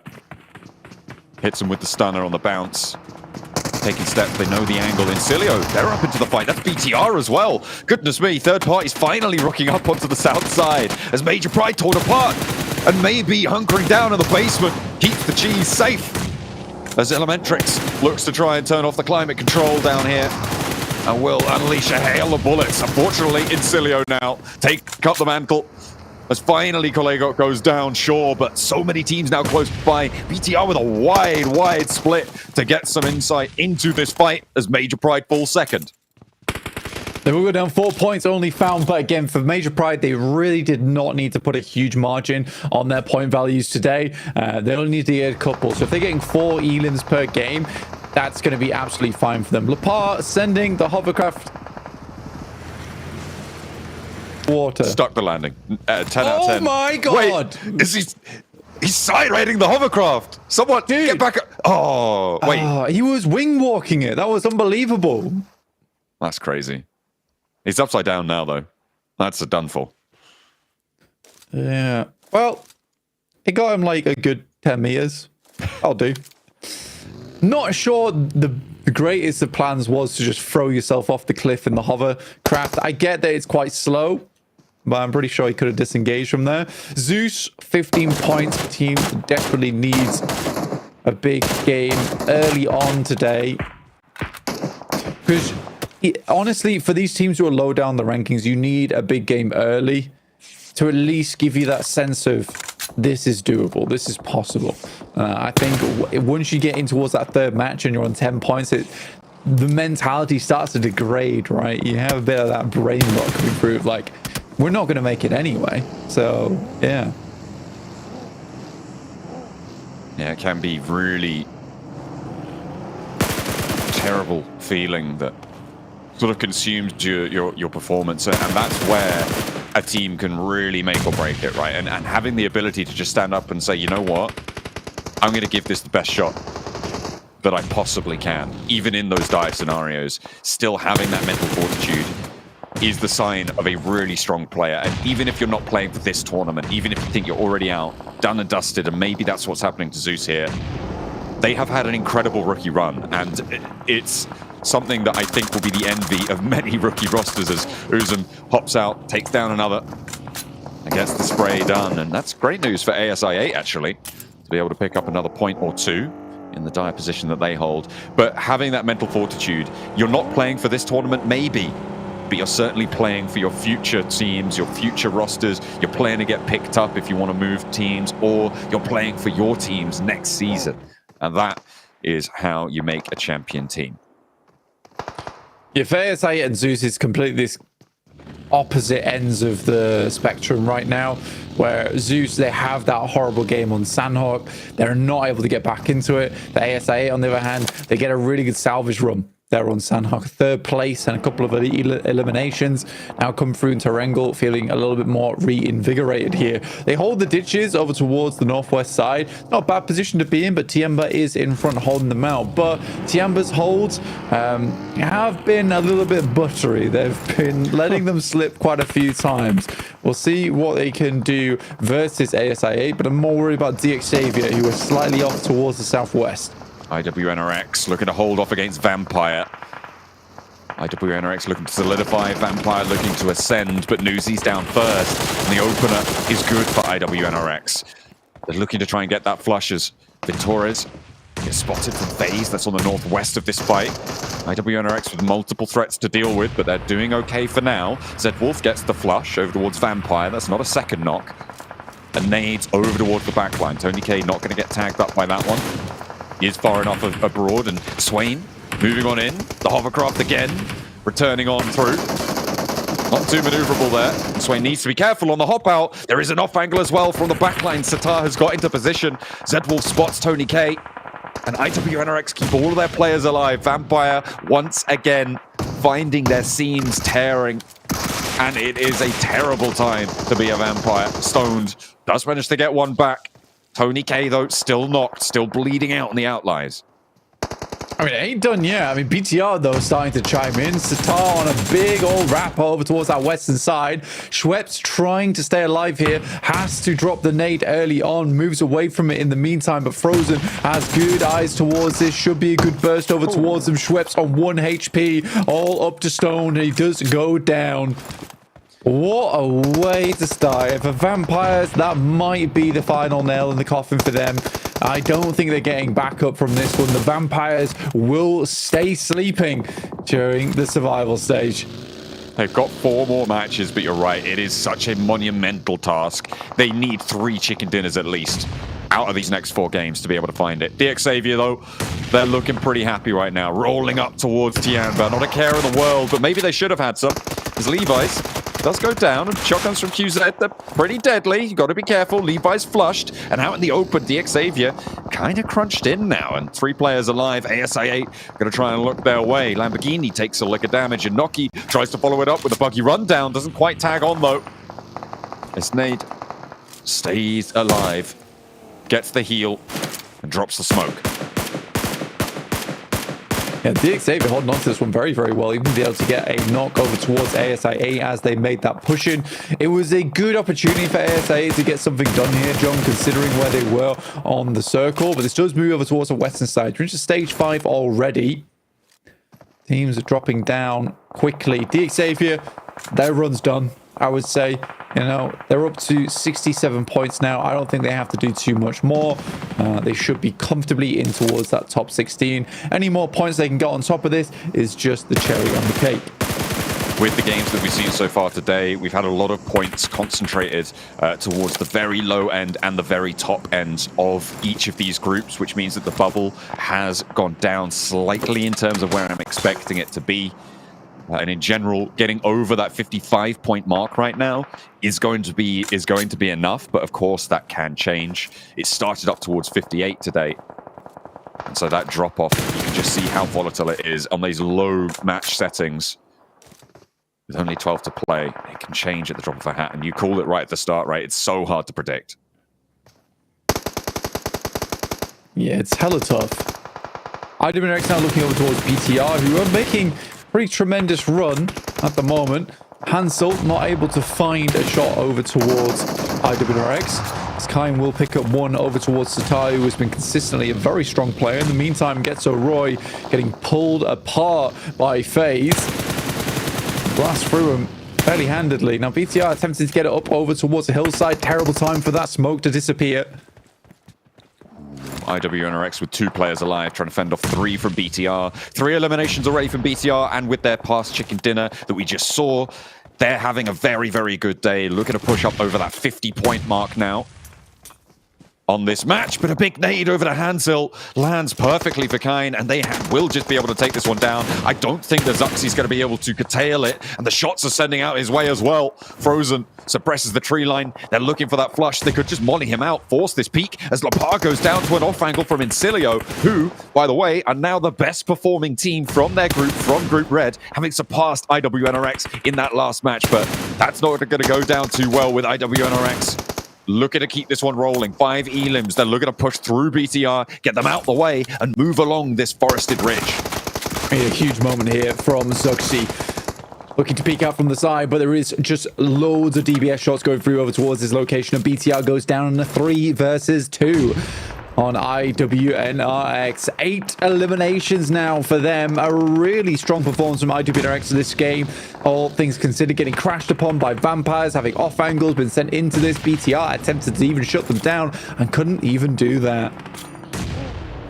Hits him with the stunner on the bounce. Taking steps, they know the angle. Incilio, they're up into the fight. That's BTR as well. Goodness me, third party's finally rocking up onto the south side as Major Pride torn apart. And maybe hunkering down in the basement keeps the cheese safe. As Elementrix looks to try and turn off the climate control down here. and will unleash a hail of bullets. Unfortunately, Incilio now take up the mantle. As finally Collego goes down, sure, but so many teams now close by. BTR with a wide split to get some insight into this fight as Major Pride falls second. They will go down 4 points only found, but again, for Major Pride, they really did not need to put a huge margin on their point values today. They only need to get a couple. So if they're getting 4 elims per game, that's going to be absolutely fine for them. Lepar sending the hovercraft water. Stuck the landing. 10 out of 10. Oh my god! Wait, he's side raiding the hovercraft. Someone get back. Oh, wait. He was wing walking it. That was unbelievable. That's crazy. He's upside down now, though. That's a done for. Yeah. Well, it got him like a good 10 meters. I'll do. Not sure the greatest of plans was to just throw yourself off the cliff in the hovercraft. I get that it's quite slow, but I'm pretty sure he could have disengaged from there. Zeus, 15 points. The team desperately needs a big game early on today. Because honestly, for these teams who are low down the rankings, you need a big game early to at least give you that sense of this is doable, this is possible. I think once you get in towards that third match and you're on 10 points, the mentality starts to degrade, right? You have a bit of that brain rot coming through of like, we're not going to make it anyway. So, yeah. Yeah, it can be really terrible feeling that sort of consumes your performance, and that's where a team can really make or break it, right? And having the ability to just stand up and say, you know what, I'm going to give this the best shot that I possibly can, even in those dire scenarios. Still having that mental fortitude is the sign of a really strong player. And even if you're not playing for this tournament, even if you think you're already out, done and dusted, and maybe that's what's happening to Zeus here, they have had an incredible rookie run, and it's something that I think will be the envy of many rookie rosters as Uzum hops out, takes down another, and gets the spray done. And that's great news for ASI8, actually, to be able to pick up another point or two in the dire position that they hold. But having that mental fortitude, you're not playing for this tournament, maybe, but you're certainly playing for your future teams, your future rosters. You're playing to get picked up if you want to move teams, or you're playing for your teams next season. And that is how you make a champion team. Yeah, for ASI and Zeus is completely this opposite ends of the spectrum right now, where Zeus, they have that horrible game on Sandhawk. They're not able to get back into it. The ASI, on the other hand, they get a really good salvage run there on Sandhawk. Third place and a couple of eliminations. Now come through into Erangel, feeling a little bit more reinvigorated here. They hold the ditches over towards the northwest side. Not a bad position to be in, but Tiamba is in front holding them out. But Tiamba's holds have been a little bit buttery. They've been letting them slip quite a few times. We'll see what they can do versus ASI8, but I'm more worried about DX Xavier, who is slightly off towards the southwest. IWNRX looking to hold off against Vampire. IWNRX looking to solidify, Vampire looking to ascend, but Newsy's down first. And the opener is good for IWNRX. They're looking to try and get that flush as Ventores gets spotted from FaZe. That's on the northwest of this fight. IWNRX with multiple threats to deal with, but they're doing okay for now. Zedwolf gets the flush over towards Vampire. That's not a second knock. And nades over towards the backline. Tony K not going to get tagged up by that one. He is far enough abroad, and Swain moving on in. The hovercraft again, returning on through. Not too maneuverable there. Swain needs to be careful on the hop out. There is an off angle as well from the backline. Satar has got into position. Zedwolf spots Tony K. And IWNRX keep all of their players alive. Vampire once again finding their seams tearing. And it is a terrible time to be a Vampire. Stoned does manage to get one back. Tony K, though, still knocked, still bleeding out on the outliers. I mean, it ain't done yet. I mean, BTR, though, starting to chime in. Satar on a big old wrap over towards that western side. Schweppes trying to stay alive here. Has to drop the nade early on. Moves away from it in the meantime, but Frozen has good eyes towards this. Should be a good burst over towards him. Schweppes on 1 HP. All up to Stone. He does go down. What a way to start. For Vampires, that might be the final nail in the coffin for them. I don't think they're getting back up from this one. The Vampires will stay sleeping during the survival stage. They've got 4 more matches, but you're right. It is such a monumental task. They need 3 chicken dinners at least out of these next 4 games to be able to find it. DXavier, though, they're looking pretty happy right now. Rolling up towards Tianba. Not a care in the world, but maybe they should have had some. As Levi's does go down, and shotguns from QZ, they're pretty deadly. You got to be careful. Levi's flushed, and out in the open, DXavier kind of crunched in now, and 3 players alive. ASI8 going to try and look their way. Lamborghini takes a lick of damage, and Noki tries to follow it up with a buggy rundown. Doesn't quite tag on, though. As Nate stays alive, gets the heal, and drops the smoke. Yeah, DXavier holding on to this one very, very well. Even be able to get a knock over towards ASI8 as they made that push in. It was a good opportunity for ASI8 to get something done here, John, considering where they were on the circle. But this does move over towards the western side. We're into stage 5 already. Teams are dropping down quickly. DXavier, their run's done, I would say. You know, they're up to 67 points now. I don't think they have to do too much more. They should be comfortably in towards that top 16. Any more points they can get on top of this is just the cherry on the cake. With the games that we've seen so far today, we've had a lot of points concentrated towards the very low end and the very top end of each of these groups, which means that the bubble has gone down slightly in terms of where I'm expecting it to be. And in general, getting over that 55-point mark right now is going to be enough. But of course, that can change. It started up towards 58 today. And so that drop-off, you can just see how volatile it is on these low match settings. With only 12 to play, it can change at the drop of a hat. And you called it right at the start, right? It's so hard to predict. Yeah, it's hella tough. IWNX now looking over towards BTR, who are making pretty tremendous run at the moment. Hansel not able to find a shot over towards IWRX. Skyen will pick up one over towards Satai, who has been consistently a very strong player. In the meantime, Getso Roy getting pulled apart by FaZe. Blast through him fairly handedly. Now BTR attempting to get it up over towards the hillside. Terrible time for that smoke to disappear. IWNRX with 2 players alive, trying to fend off 3 from BTR. 3 eliminations already from BTR, and with their past chicken dinner that we just saw, they're having a very, very good day. Looking to push up over that 50-point mark now on this match, but a big nade over to Hansel lands perfectly for Kine, and they will just be able to take this one down. I don't think the Zuxi's going to be able to curtail it, and the shots are sending out his way as well. Frozen suppresses the tree line. They're looking for that flush. They could just molly him out, force this peak as Lapar goes down to an off angle from Incilio, who, by the way, are now the best performing team from their group, from Group Red, having surpassed IWNRX in that last match, but that's not going to go down too well with IWNRX. Looking to keep this one rolling. 5 elims. They're looking to push through BTR, get them out the way, and move along this forested ridge. A huge moment here from Zuxi. Looking to peek out from the side, but there is just loads of DBS shots going through over towards his location, and BTR goes down in a 3 versus 2. On IWNRX. 8 eliminations now for them. A really strong performance from IWNRX in this game. All things considered, getting crashed upon by Vampires, having off angles, been sent into this. BTR attempted to even shut them down and couldn't even do that.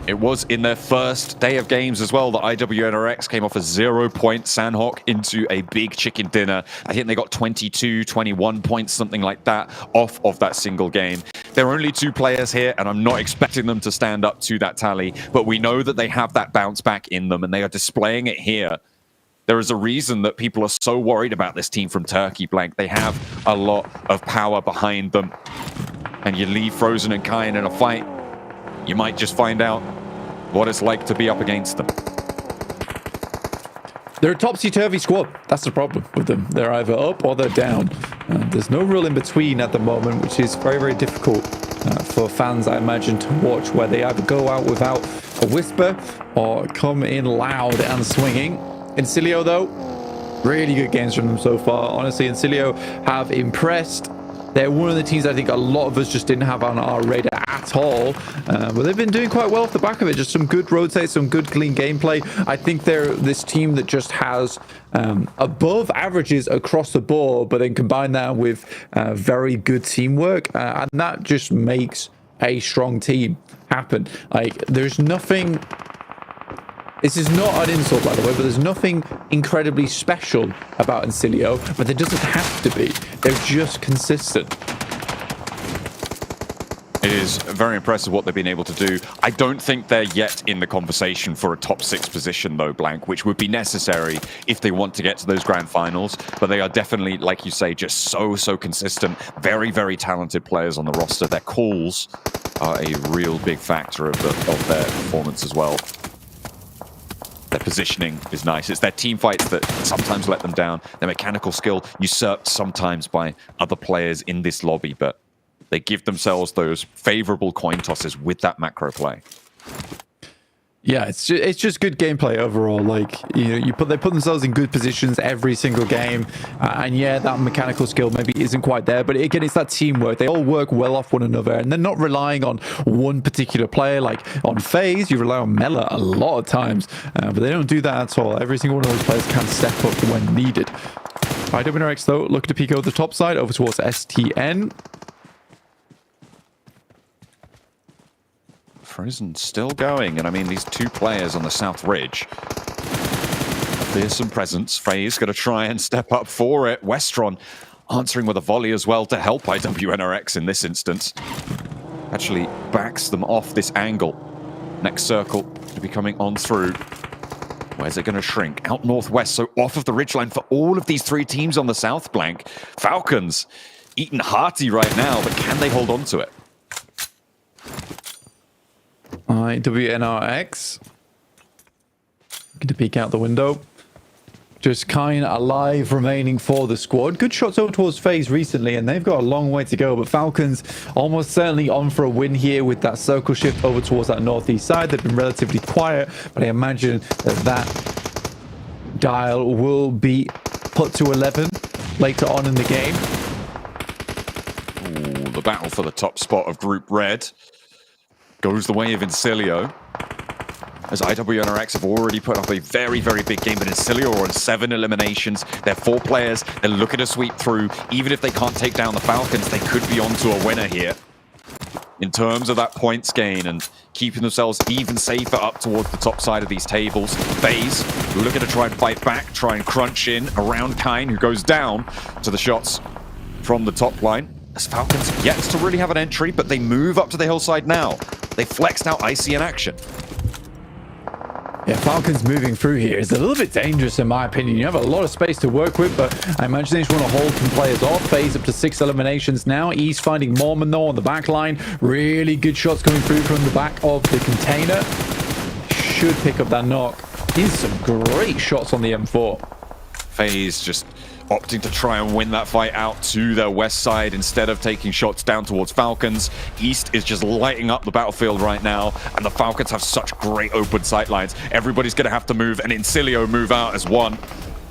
It was in their first day of games as well that IWNRX came off a 0-point Sandhawk into a big chicken dinner. I think they got 22, 21 points, something like that, off of that single game. There are only 2 players here, and I'm not expecting them to stand up to that tally, but we know that they have that bounce back in them, and they are displaying it here. There is a reason that people are so worried about this team from Turkey, Blank. They have a lot of power behind them, and you leave Frozen and Kyan in a fight, you might just find out what it's like to be up against them. They're a topsy-turvy squad. That's the problem with them. They're either up or they're down. There's no real in-between at the moment, which is very, very difficult for fans, I imagine, to watch, where they either go out without a whisper or come in loud and swinging. Incilio, though, really good games from them so far. Honestly, Incilio have impressed. They're one of the teams I think a lot of us just didn't have on our radar at all. But they've been doing quite well off the back of it. Just some good rotates, some good clean gameplay. I think they're this team that just has above averages across the board, but then combine that with very good teamwork. And that just makes a strong team happen. Like, there's nothing... This is not an insult, by the way, but there's nothing incredibly special about Incilio, but there doesn't have to be. They're just consistent. It is very impressive what they've been able to do. I don't think they're yet in the conversation for a top 6 position, though, Blank, which would be necessary if they want to get to those grand finals. But they are definitely, like you say, just so consistent. Very, very talented players on the roster. Their calls are a real big factor of their performance as well. Their positioning is nice. It's their team fights that sometimes let them down. Their mechanical skill usurped sometimes by other players in this lobby, but they give themselves those favorable coin tosses with that macro play. Yeah, it's just good gameplay overall. Like, you know, they put themselves in good positions every single game, and yeah, that mechanical skill maybe isn't quite there, but again, it's that teamwork. They all work well off one another, and they're not relying on one particular player. Like on FaZe, you rely on Mela a lot of times, but they don't do that at all. Every single one of those players can step up when needed. IWNRX though, looking to peek over the top side over towards STN. Frozen still going, and I mean, these two players on the South Ridge, a fearsome presence. FaZe going to try and step up for it. Westron answering with a volley as well to help IWNRX in this instance. Actually backs them off this angle. Next circle to be coming on through. Where's it going to shrink? Out northwest, so off of the ridgeline for all of these 3 teams on the South Blank. Falcons eating hearty right now, but can they hold on to it? IWNRX. Going to peek out the window. Just kind of alive remaining for the squad. Good shots over towards FaZe recently, and they've got a long way to go. But Falcons almost certainly on for a win here with that circle shift over towards that northeast side. They've been relatively quiet, but I imagine that dial will be put to 11 later on in the game. Ooh, the battle for the top spot of Group Red goes the way of Incilio, as IWNRX have already put up a very, very big game, but Incilio are on 7 eliminations. They're 4 players. They're looking to sweep through. Even if they can't take down the Falcons, they could be onto a winner here in terms of that points gain and keeping themselves even safer up towards the top side of these tables. FaZe looking to try and fight back, try and crunch in around Kine, who goes down to the shots from the top line. As Falcons yet to really have an entry, but they move up to the hillside now. They flexed out Icy in action. Yeah, Falcons moving through here is a little bit dangerous in my opinion. You have a lot of space to work with, but I imagine they just want to hold some players off. FaZe up to 6 eliminations now. East finding Mormon though on the back line. Really good shots coming through from the back of the container. Should pick up that knock. These are some great shots on the M4. FaZe just opting to try and win that fight out to their west side instead of taking shots down towards Falcons. East is just lighting up the battlefield right now, and the Falcons have such great open sightlines. Everybody's going to have to move, and Incilio move out as one.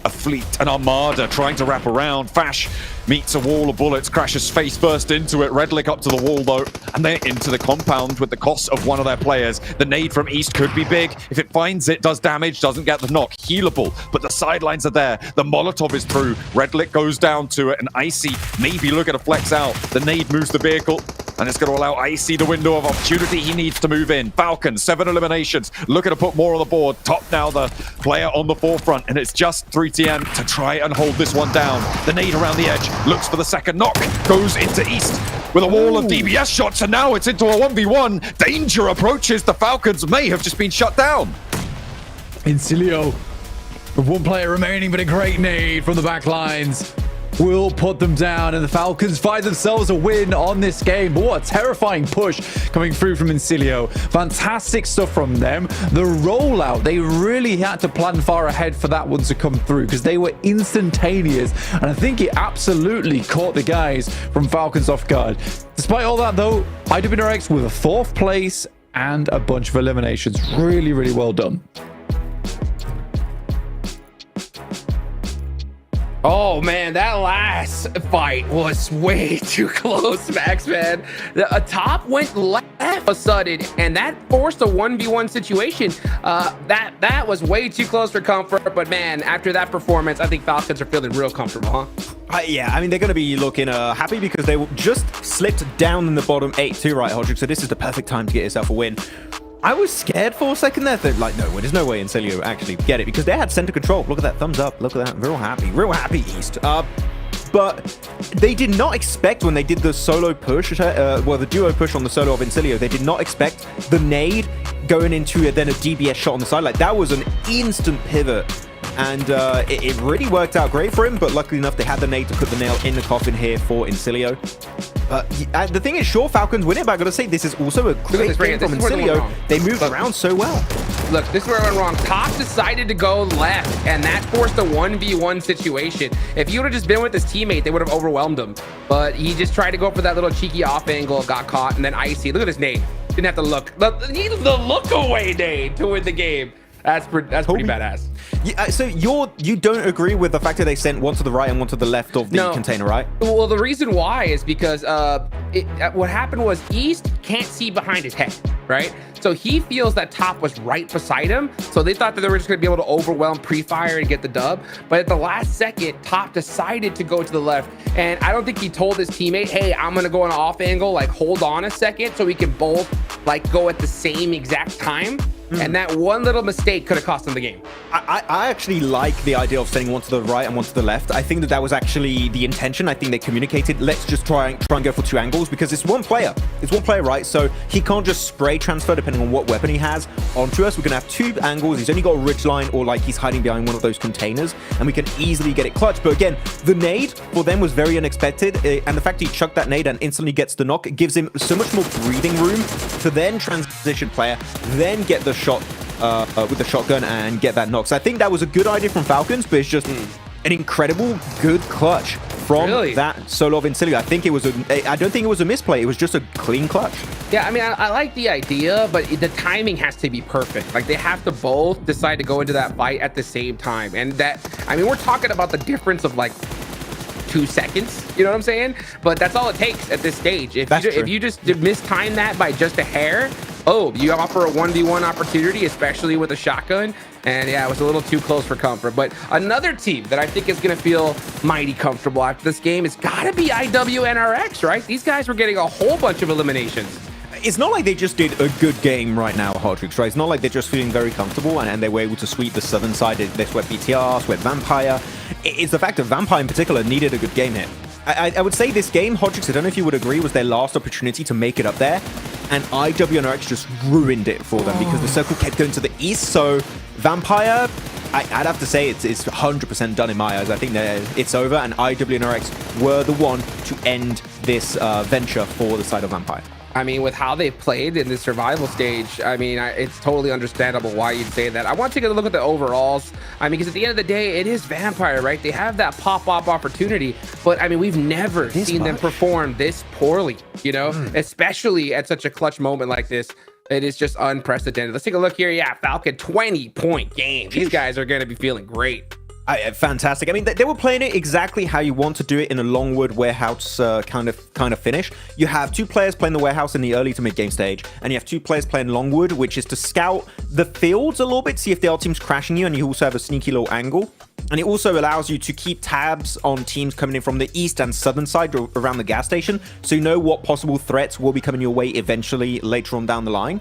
A fleet, an armada trying to wrap around. Fash meets a wall of bullets, crashes face first into it. Redlick up to the wall though, and they're into the compound with the cost of one of their players. The nade from East could be big. If it finds it, does damage, doesn't get the knock. Healable, but the sidelines are there. The Molotov is through. Redlick goes down to it, and Icy maybe looking to flex out. The nade moves the vehicle, and it's going to allow Icy the window of opportunity he needs to move in. Falcons, 7 eliminations, looking to put more on the board. Top now the player on the forefront, and it's just 3TN to try and hold this one down. The nade around the edge, looks for the second knock, goes into East with a wall of DBS shots, and now it's into a 1v1. Danger approaches. The Falcons may have just been shut down. Incilio with 1 player remaining, but a great nade from the back lines will put them down, and the Falcons find themselves a win on this game. But what a terrifying push coming through from Incilio. Fantastic stuff from them. The rollout, they really had to plan far ahead for that one to come through, because they were instantaneous, and I think it absolutely caught the guys from Falcons off guard. Despite all that though, IWNRX with a 4th place and a bunch of eliminations. Really, really well done. Oh man, that last fight was way too close, Max, man. A top went left all of a sudden, and that forced a 1v1 situation. That was way too close for comfort, but man, after that performance, I think Falcons are feeling real comfortable, huh? Yeah, I mean, they're going to be looking happy because they just slipped down in the bottom 8 too, right, Hodrick? So this is the perfect time to get yourself a win. I was scared for a second there. Like, no, there's no way Incilio actually get it because they had center control. Look at that thumbs up. Look at that. Real happy East. But they did not expect when they did the solo push, the duo push on the solo of Incilio, they did not expect the nade going into then a DBS shot on the side. Like, that was an instant pivot. And it really worked out great for him, but luckily enough, they had the nade to put the nail in the coffin here for Incilio. The thing is, sure, Falcons win it, but I gotta say, this is also a great game from Incilio. They moved around so well. Look, this is where I went wrong. Top decided to go left, and that forced a 1v1 situation. If he would have just been with his teammate, they would have overwhelmed him. But he just tried to go for that little cheeky off angle, got caught, and then icy. Look at his nade. Didn't have to look. The look away nade to win the game. That's pretty badass. Yeah, so you don't agree with the fact that they sent one to the right and one to the left of the container, right? Well, the reason why is because what happened was East can't see behind his head, right? So he feels that top was right beside him. So they thought that they were just going to be able to overwhelm pre-fire and get the dub. But at the last second, top decided to go to the left. And I don't think he told his teammate, hey, I'm going to go on an off angle, like hold on a second so we can both like go at the same exact time. And that one little mistake could have cost them the game. I actually like the idea of sending one to the right and one to the left. I think that was actually the intention. I think they communicated, let's just try and go for 2 angles because it's one player. It's one player, right? So he can't just spray transfer depending on what weapon he has onto us. We're going to have 2 angles. He's only got a ridge line or like he's hiding behind one of those containers and we can easily get it clutch. But again, the nade for them was very unexpected. And the fact he chucked that nade and instantly gets the knock, it gives him so much more breathing room to then transition player, then get the shot with the shotgun and get that knock. So I think that was a good idea from Falcons, but it's just an incredible good clutch from that solo of Incilio. I don't think it was a misplay. It was just a clean clutch. Yeah, I mean, I like the idea, but the timing has to be perfect. Like, they have to both decide to go into that fight at the same time. And that, I mean, we're talking about the difference of like 2 seconds, you know what I'm saying? But that's all it takes at this stage. If you just mistime that by just a hair, you offer a 1v1 opportunity, especially with a shotgun. And yeah, it was a little too close for comfort. But another team that I think is going to feel mighty comfortable after this game has got to be IWNRX, right? These guys were getting a whole bunch of eliminations. It's not like they just did a good game right now, Hodrix, right? It's not like they're just feeling very comfortable and they were able to sweep the southern side. They swept BTR, swept Vampire. It's the fact that Vampire in particular needed a good game here. I would say this game, Hodrix, I don't know if you would agree, was their last opportunity to make it up there. And IWNRX just ruined it for them because the circle kept going to the east. So Vampire, I'd have to say it's 100% done in my eyes. I think it's over, and IWNRX were the one to end this venture for the side of Vampire. I mean, with how they've played in the survival stage, I mean, it's totally understandable why you'd say that. I want to take a look at the overalls. I mean, because at the end of the day, it is Vampire, right? They have that pop-up opportunity, but I mean, we've never seen them perform this poorly, you know, especially at such a clutch moment like this. It is just unprecedented. Let's take a look here. Yeah, Falcon 20-point game. These guys are going to be feeling great. Fantastic. I mean, they were playing it exactly how you want to do it in a Longwood warehouse kind of finish. You have 2 players playing the warehouse in the early to mid game stage, and you have 2 players playing Longwood, which is to scout the fields a little bit, see if the other team's crashing you, and you also have a sneaky little angle. And it also allows you to keep tabs on teams coming in from the east and southern side around the gas station, so you know what possible threats will be coming your way eventually later on down the line.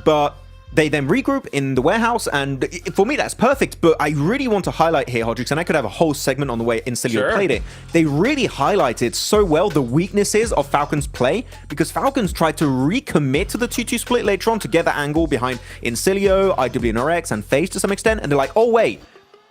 But they then regroup in the warehouse, and for me, that's perfect. But I really want to highlight here, Hodrix, and I could have a whole segment on the way Incilio played it. They really highlighted so well the weaknesses of Falcons' play, because Falcons tried to recommit to the 2-2 split later on to get that angle behind Incilio, IWNRX, and FaZe to some extent, and they're like, oh wait,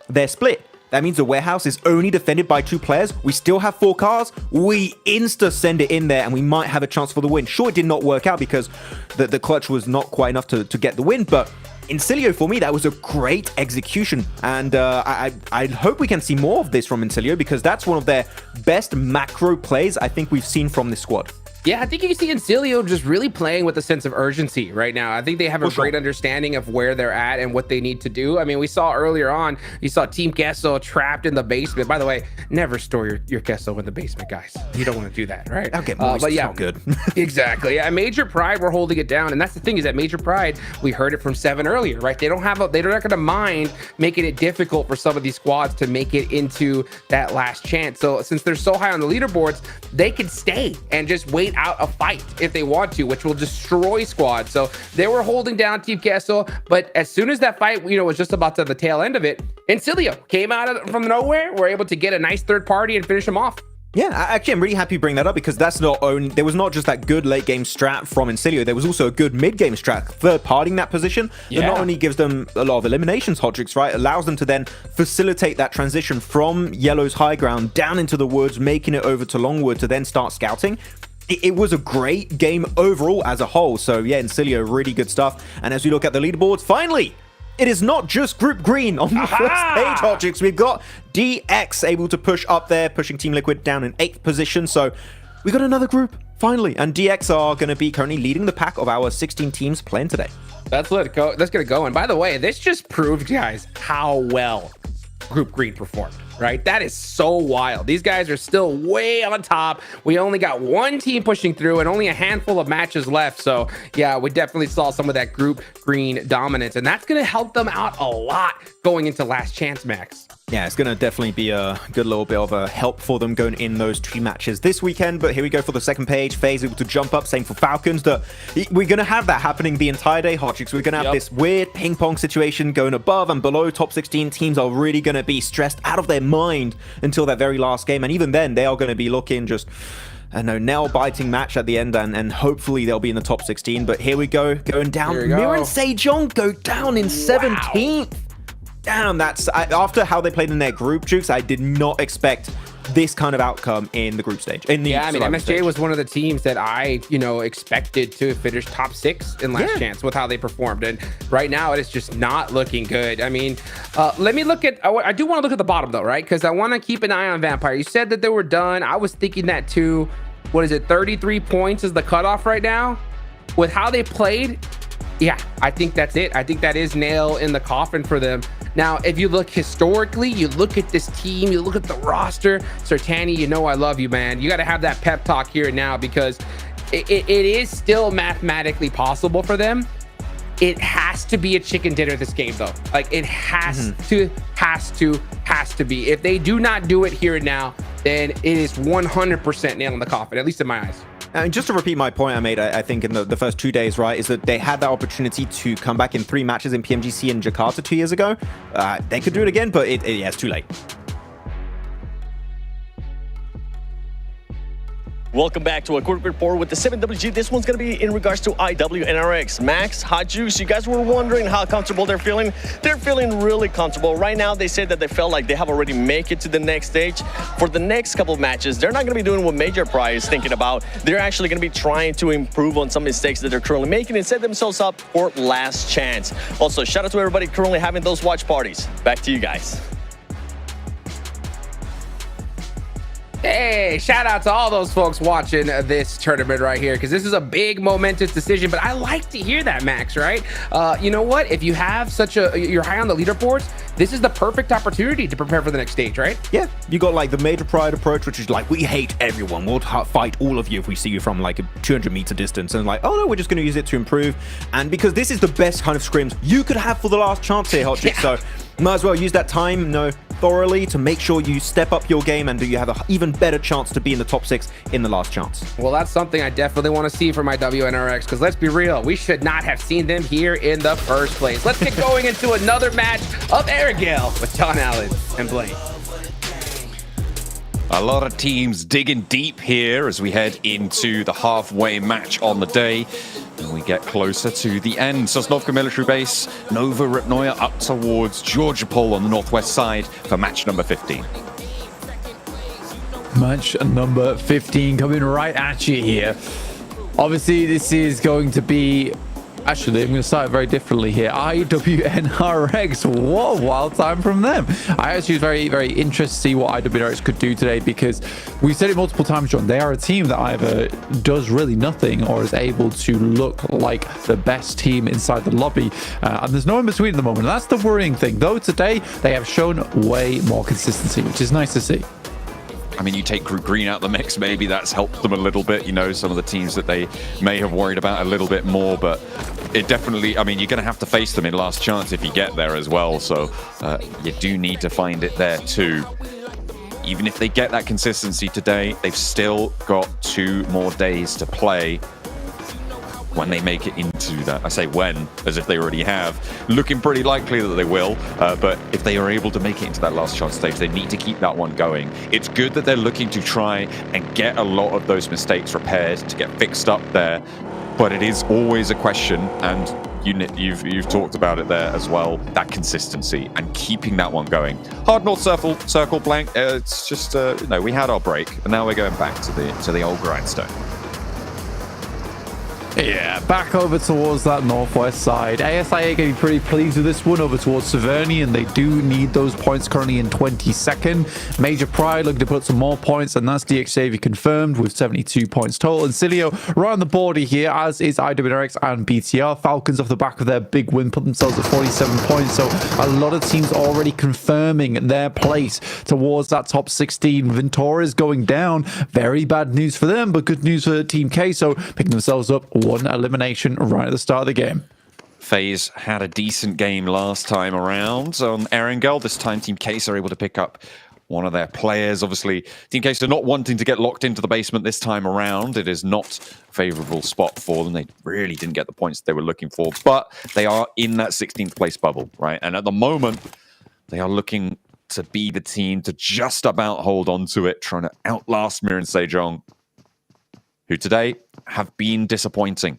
they're split. That means the warehouse is only defended by 2 players. We still have 4 cars. We insta send it in there and we might have a chance for the win. Sure, it did not work out because the clutch was not quite enough to get the win, but Incilio, for me, that was a great execution. And I hope we can see more of this from Incilio because that's one of their best macro plays I think we've seen from this squad. Yeah, I think you can see Incilio just really playing with a sense of urgency right now. I think they have a great understanding of where they're at and what they need to do. I mean, we saw earlier on, you saw Team Queso trapped in the basement. By the way, never store your Queso in the basement, guys. You don't want to do that, right? Okay, but yeah, good. Exactly. Yeah, Major Pride, we're holding it down, and that's the thing is that Major Pride, we heard it from Seven earlier, right? They're not going to mind making it difficult for some of these squads to make it into that last chance. So since they're so high on the leaderboards, they can stay and just wait out a fight if they want to, which will destroy squads. So they were holding down Team Queso, but as soon as that fight, was just about to the tail end of it, Incilio came out from nowhere, were able to get a nice third party and finish him off. Yeah, actually, I'm really happy you bring that up because that's there was not just that good late game strat from Incilio, there was also a good mid game strat, third partying that position that not only gives them a lot of eliminations, Hotrix, right, allows them to then facilitate that transition from Yellow's high ground down into the woods, making it over to Longwood to then start scouting. It was a great game overall as a whole. So yeah, Incilio, really good stuff. And as we look at the leaderboards, finally, it is not just Group Green on the first page, Hotrix. We've got DX able to push up there, pushing Team Liquid down in 8th position. So we got another group, finally. And DX are going to be currently leading the pack of our 16 teams playing today. Let's get it going. By the way, this just proved, guys, how well Group Green performed, right? That is so wild. These guys are still way on top. We only got one team pushing through and only a handful of matches left. So yeah, we definitely saw some of that Group Green dominance, and that's going to help them out a lot going into Last Chance, Max. Yeah, it's going to definitely be a good little bit of a help for them going in those 2 matches this weekend. But here we go for the second page. FaZe able to jump up. Same for Falcons. We're going to have that happening the entire day, Hotrix. We're going to have this weird ping pong situation going above and below. Top 16 teams are really going to be stressed out of their mind until that very last game. And even then, they are going to be looking just nail-biting match at the end, and hopefully they'll be in the top 16. But here we go, going down. Mir and Sejong go down in 17th. Damn, that's after how they played in their group, Jukes. I did not expect this kind of outcome in the group stage. Yeah, I mean, MSJ was one of the teams that I, expected to finish top 6 in Last Chance with how they performed. And right now, it is just not looking good. I mean, let me look at, I do want to look at the bottom though, right? Because I want to keep an eye on Vampire. You said that they were done. I was thinking that too. What is it? 33 points is the cutoff right now. With how they played, yeah, I think that's it. I think that is nail in the coffin for them. Now, if you look historically, you look at this team, you look at the roster, Sertani, I love you, man. You got to have that pep talk here and now because it is still mathematically possible for them. It has to be a chicken dinner this game, though. Like, it has to be. If they do not do it here and now, then it is 100% nail in the coffin, at least in my eyes. And just to repeat my point I made, I think in the first 2 days, right, is that they had that opportunity to come back in 3 matches in PMGC in Jakarta 2 years ago. They could do it again, but it's too late. Welcome back to a quick report with the 7WG. This one's going to be in regards to IWNRX. Max, Hot Juice, you guys were wondering how comfortable they're feeling. They're feeling really comfortable. Right now, they said that they felt like they have already made it to the next stage. For the next couple of matches, they're not going to be doing what Major Pride is thinking about. They're actually going to be trying to improve on some mistakes that they're currently making and set themselves up for Last Chance. Also, shout out to everybody currently having those watch parties. Back to you guys. Hey, shout out to all those folks watching this tournament right here, because this is a big momentous decision, but I like to hear that, Max, right? You know what? If you have you're high on the leaderboards, this is the perfect opportunity to prepare for the next stage, right? Yeah, you got like the Major Pride approach, which is like, we hate everyone. We'll fight all of you if we see you from like a 200-meter distance. And like, oh no, we're just going to use it to improve. And because this is the best kind of scrims you could have for the last chance here, Hot Chick. So might as well use that time, thoroughly to make sure you step up your game and you have an even better chance to be in the top 6 in the last chance. Well, that's something I definitely want to see from my WNRX, because let's be real, we should not have seen them here in the first place. Let's get going into another match of Arigale with John Allen and Blaine. A lot of teams digging deep here as we head into the halfway match on the day. And we get closer to the end. Sosnovka Military Base, Nova Ripnoya up towards Georgiapol on the northwest side for match number 15. Match number 15 coming right at you here. Obviously, this is going to be Actually, I'm going to start it very differently here. IWNRX, what a wild time from them. I actually was very, very interested to see what IWNRX could do today, because we've said it multiple times, John. They are a team that either does really nothing or is able to look like the best team inside the lobby. And there's no in between at the moment. And that's the worrying thing. Though today, they have shown way more consistency, which is nice to see. I mean, you take Green out the mix, maybe that's helped them a little bit, you know, some of the teams that they may have worried about a little bit more, but it definitely, I mean, you're going to have to face them in last chance if you get there as well, so you do need to find it there too. Even if they get that consistency today, they've still got 2 more days to play when they make it into that. I say when, as if they already have. Looking pretty likely that they will, but if they are able to make it into that last chance stage, they need to keep that one going. It's good that they're looking to try and get a lot of those mistakes repaired, to get fixed up there, but it is always a question, and you've talked about it there as well, that consistency and keeping that one going. Hard North circle blank, it's just, no, we had our break, and now we're going back to the old grindstone. Yeah, back over towards that northwest side. ASIA can be pretty pleased with this one over towards Severny, and they do need those points currently in 22nd. Major Pride looking to put some more points, and that's DXAV confirmed with 72 points total. And Cilio right on the border here, as is IWNRX and BTR. Falcons off the back of their big win put themselves at 47 points, so a lot of teams already confirming their place towards that top 16. Ventora's going down. Very bad news for them, but good news for Team K, so picking themselves up 1 elimination right at the start of the game. FaZe had a decent game last time around on Erangel. This time Team Case are able to pick up one of their players. Obviously, Team Case are not wanting to get locked into the basement this time around. It is not a favorable spot for them. They really didn't get the points they were looking for, but they are in that 16th place bubble, right? And at the moment, they are looking to be the team to just about hold on to it, trying to outlast Mir and Sejong, who today have been disappointing.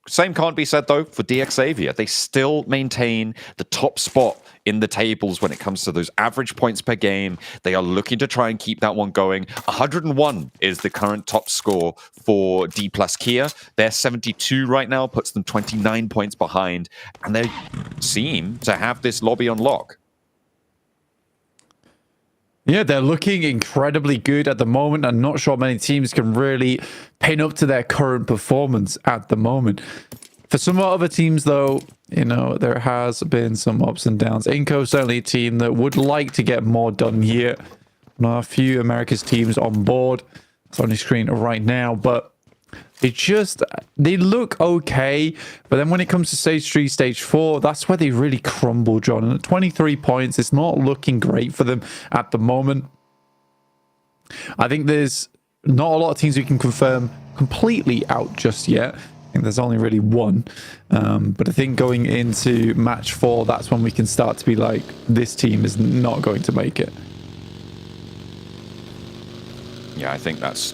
Same can't be said, though, for DXAvia. They still maintain the top spot in the tables when it comes to those average points per game. They are looking to try and keep that one going. 101 is the current top score for D plus Kia. They're 72 right now, puts them 29 points behind, and they seem to have this lobby on lock. Yeah, they're looking incredibly good at the moment. I'm not sure many teams can really pin up to their current performance at the moment. For some other teams, though, you know, there has been some ups and downs. Inco certainly a team that would like to get more done here. Now, a few America's teams on board. It's on your screen right now, but they look okay, but then when it comes to stage 3, stage 4, that's where they really crumble, John. And at 23 points, it's not looking great for them at the moment. I think there's not a lot of teams we can confirm completely out just yet. I think there's only really one. But I think going into match 4, that's when we can start to be like, this team is not going to make it. Yeah, I think that's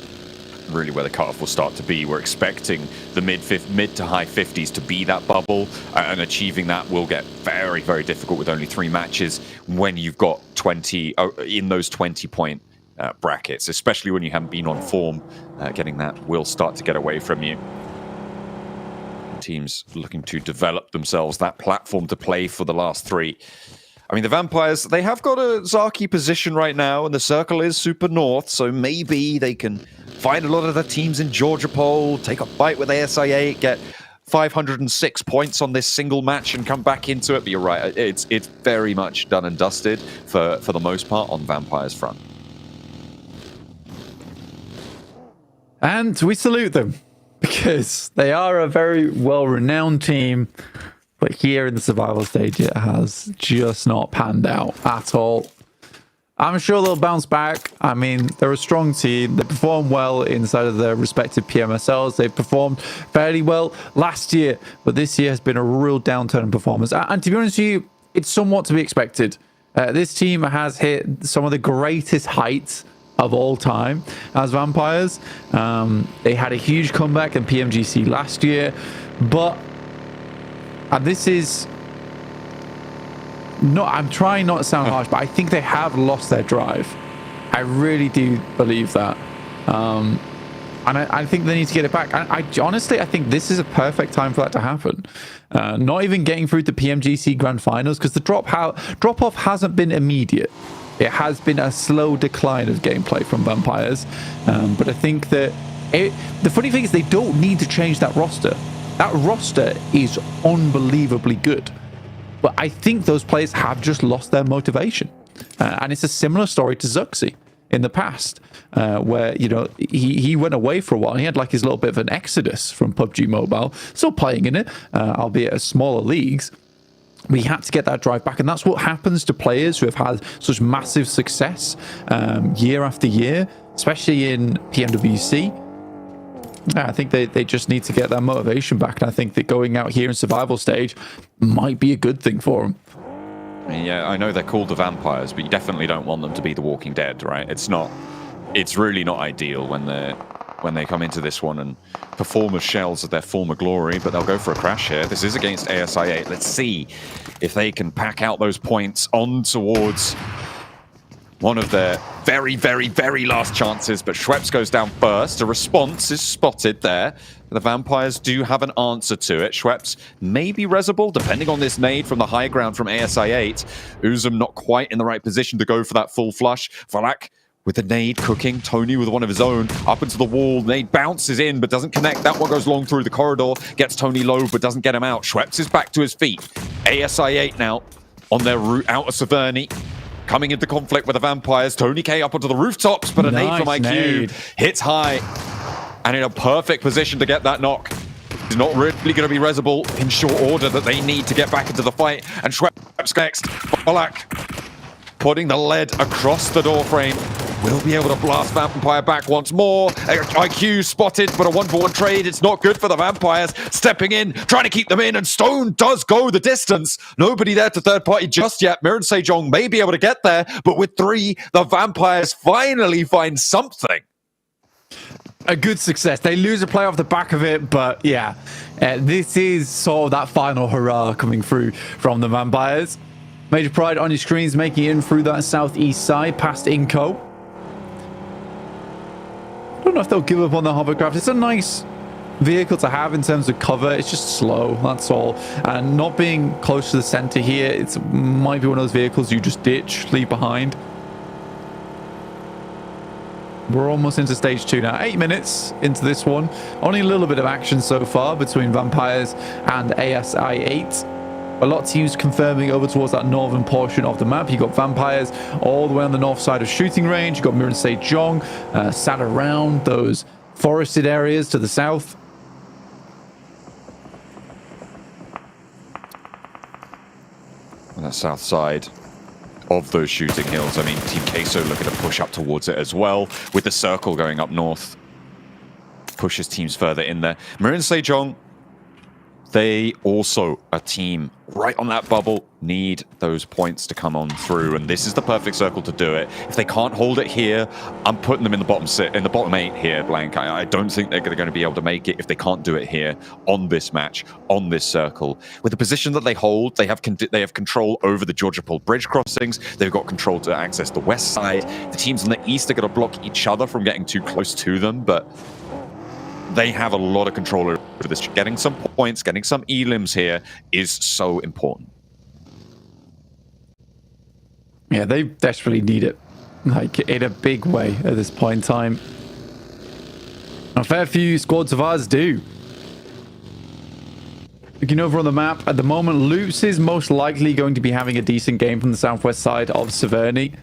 really where the cutoff will start to be. We're expecting the mid to high 50s to be that bubble, and achieving that will get very, very difficult with only 3 matches when you've got 20 in those 20-point brackets, especially when you haven't been on form. Getting that will start to get away from you. Teams looking to develop themselves, that platform to play for the last 3. I mean, the Vampires, they have got a Zaki position right now, and the circle is super north, so maybe they can find a lot of the teams in Georgia Pole, take a fight with ASIA, get 506 points on this single match and come back into it. But you're right, it's very much done and dusted for the most part on Vampires front. And we salute them, because they are a very well-renowned team. But here in the survival stage, it has just not panned out at all. I'm sure they'll bounce back. I mean, they're a strong team. They perform well inside of their respective PMSLs. They performed fairly well last year, but this year has been a real downturn in performance. And to be honest with you, it's somewhat to be expected. This team has hit some of the greatest heights of all time as Vampires. They had a huge comeback in PMGC last year, but and this is not, I'm trying not to sound harsh, but I think they have lost their drive. I really do believe that. And I think they need to get it back. I honestly, I think this is a perfect time for that to happen. Not even getting through the PMGC Grand Finals, because the drop-off hasn't been immediate. It has been a slow decline of gameplay from Vampires. But I think that the funny thing is they don't need to change that roster. That roster is unbelievably good. But I think those players have just lost their motivation. And it's a similar story to Zuxi in the past, where, you know, he went away for a while. He had like his little bit of an exodus from PUBG Mobile, still playing in it, albeit at smaller leagues. We had to get that drive back, and that's what happens to players who have had such massive success year after year, especially in PMWC. I think they just need to get that motivation back, and I think that going out here in survival stage might be a good thing for them. Yeah, I know they're called the Vampires, but you definitely don't want them to be the Walking Dead, right? It's really not ideal when they come into this one and perform as shells of their former glory, but they'll go for a crash here. This is against ASI8. Let's see if they can pack out those points on towards one of their very, very, very last chances, but Schweppes goes down first. A response is spotted there. The Vampires do have an answer to it. Schweppes may be resible, depending on this nade from the high ground from ASI8. Uzum not quite in the right position to go for that full flush. Valak with the nade cooking. Tony with one of his own up into the wall. Nade bounces in, but doesn't connect. That one goes long through the corridor. Gets Tony low, but doesn't get him out. Schweppes is back to his feet. ASI8 now on their route out of Severny. Coming into conflict with the Vampires. Tony K up onto the rooftops, but a nade from IQ nade. hits high. And in a perfect position to get that knock. He's not really going to be resible in short order that they need to get back into the fight. And Schweppes next. Balak putting the lead across the door frame. Will be able to blast Vampire back once more. IQ spotted, but a 1-for-1 trade. It's not good for the Vampires. Stepping in, trying to keep them in, and Stone does go the distance. Nobody there to third party just yet. Mirren Sejong may be able to get there, but with 3, the Vampires finally find something. A good success. They lose a play off the back of it, but yeah, this is sort of that final hurrah coming through from the Vampires. Major Pride on your screens, making it in through that southeast side, past Inco. I don't know if they'll give up on the hovercraft. It's a nice vehicle to have in terms of cover. It's just slow, that's all. And not being close to the center here, it might be one of those vehicles you just ditch, leave behind. We're almost into stage 2 now. 8 minutes into this one. Only a little bit of action so far between Vampires and ASI8. A lot of teams confirming over towards that northern portion of the map. You got Vampires all the way on the north side of shooting range. You got Mirren Sejong sat around those forested areas to the south. On that south side of those shooting hills. I mean, Team Queso looking to push up towards it as well, with the circle going up north. Pushes teams further in there. Mirren Sejong, they also, a team right on that bubble, need those points to come on through, and this is the perfect circle to do it. If they can't hold it here, I'm putting them in the bottom 8 here, Blank. I don't think they're going to be able to make it if they can't do it here on this match, on this circle. With the position that they hold, they have control over the Georgia Pole bridge crossings. They've got control to access the west side. The teams on the east are going to block each other from getting too close to them, but they have a lot of control over this. Getting some points, getting some elims here is so important. Yeah, they desperately need it, like in a big way at this point in time. A fair few squads of ours do. Looking over on the map, at the moment, Lutz is most likely going to be having a decent game from the southwest side of Severny.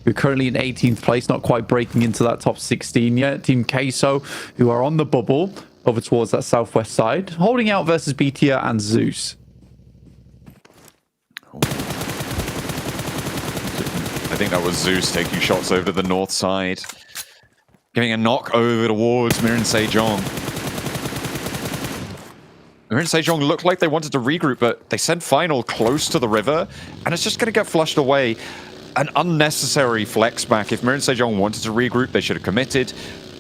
We're currently in 18th place, not quite breaking into that top 16 yet. Team Queso, who are on the bubble over towards that southwest side, holding out versus BTR and Zeus. I think that was Zeus taking shots over to the north side. Giving a knock over towards Mirren Sejong. Mirren Sejong looked like they wanted to regroup, but they sent Final close to the river, and it's just going to get flushed away. An unnecessary flex back. If Mirren Sejong wanted to regroup, they should have committed.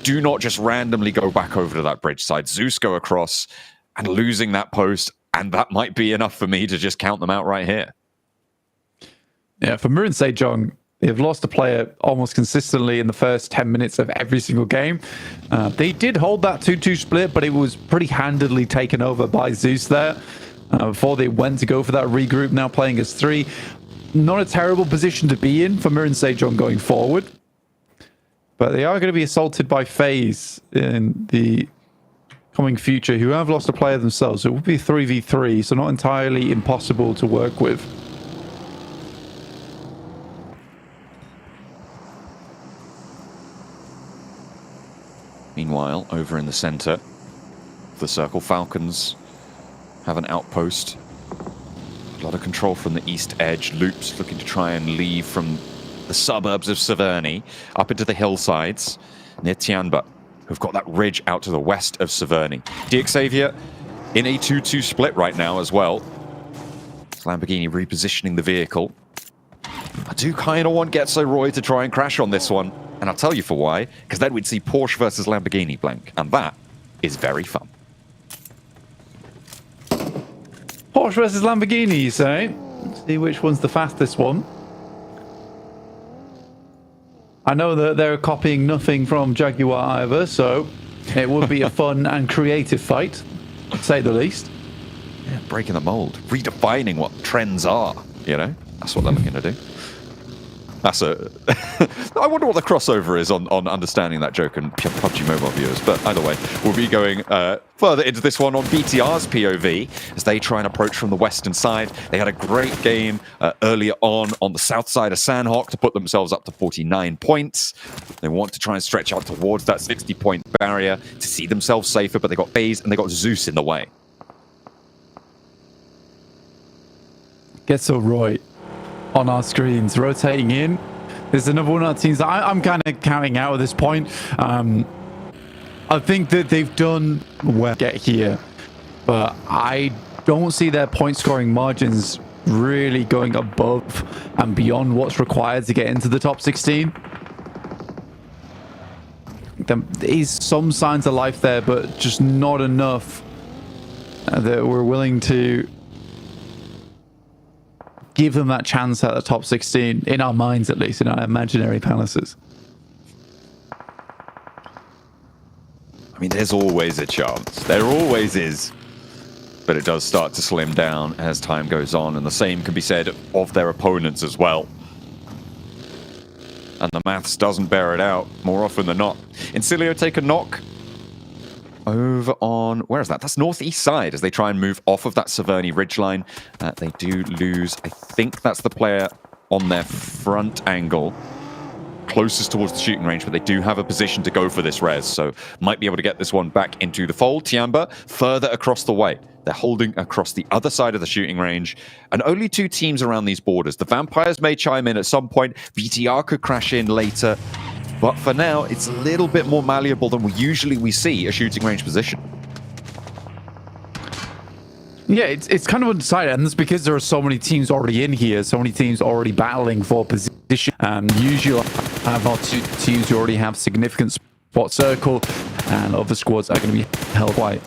Do not just randomly go back over to that bridge side. Zeus go across and losing that post, and that might be enough for me to just count them out right here. Yeah, for Mirren Sejong, They've lost a player almost consistently in the first 10 minutes of every single game. They did hold that 2-2 split, but it was pretty handedly taken over by Zeus there before they went to go for that regroup, now playing as 3. Not a terrible position to be in for Mir and Sejong going forward. But they are going to be assaulted by FaZe in the coming future, who have lost a player themselves. It will be 3v3, so not entirely impossible to work with. Meanwhile, over in the center, the Circle Falcons have an outpost. A lot of control from the east edge. Loops looking to try and leave from the suburbs of Severny up into the hillsides near Tianba, who've got that ridge out to the west of Severny. DXavier in a 2-2 split right now as well. Lamborghini repositioning the vehicle. I do kind of want Getso Roy to try and crash on this one. And I'll tell you for why, because then we'd see Porsche versus Lamborghini blank. And that is very fun. Porsche versus Lamborghini, you say? Let's see which one's the fastest one. I know that they're copying nothing from Jaguar either, so it would be a fun and creative fight, to say the least. Yeah, breaking the mold, redefining what trends are, you know? That's what they're looking to do. That's a... I wonder what the crossover is on understanding that joke and PUBG Mobile viewers. But either way, we'll be going further into this one on BTR's POV as they try and approach from the western side. They had a great game earlier on the south side of Sandhawk to put themselves up to 49 points. They want to try and stretch out towards that 60-point barrier to see themselves safer, but they got FaZe and they got Zeus in the way. Getso Roy on our screens, rotating in. There's another one of our teams that I'm kind of counting out at this point. I think that they've done well to get here, but I don't see their point scoring margins really going above and beyond what's required to get into the top 16. There is some signs of life there, but just not enough that we're willing to give them that chance at the top 16, in our minds at least, in our imaginary palaces. I mean, there's always a chance. There always is. But it does start to slim down as time goes on, and the same can be said of their opponents as well. And the maths doesn't bear it out more often than not. Incilio take a knock over on, where is that? That's northeast side as they try and move off of that Severny ridgeline. They do lose, I think that's the player on their front angle, closest towards the shooting range, but they do have a position to go for this res, so might be able to get this one back into the fold. Tianba further across the way. They're holding across the other side of the shooting range, and only 2 teams around these borders. The Vampires may chime in at some point. VTR could crash in later. But for now, it's a little bit more malleable than we see a shooting range position. Yeah, it's kind of undecided, and that's because there are so many teams already in here, so many teams already battling for position. Usually have our 2 teams who already have significant spot circle, and other squads are going to be held quite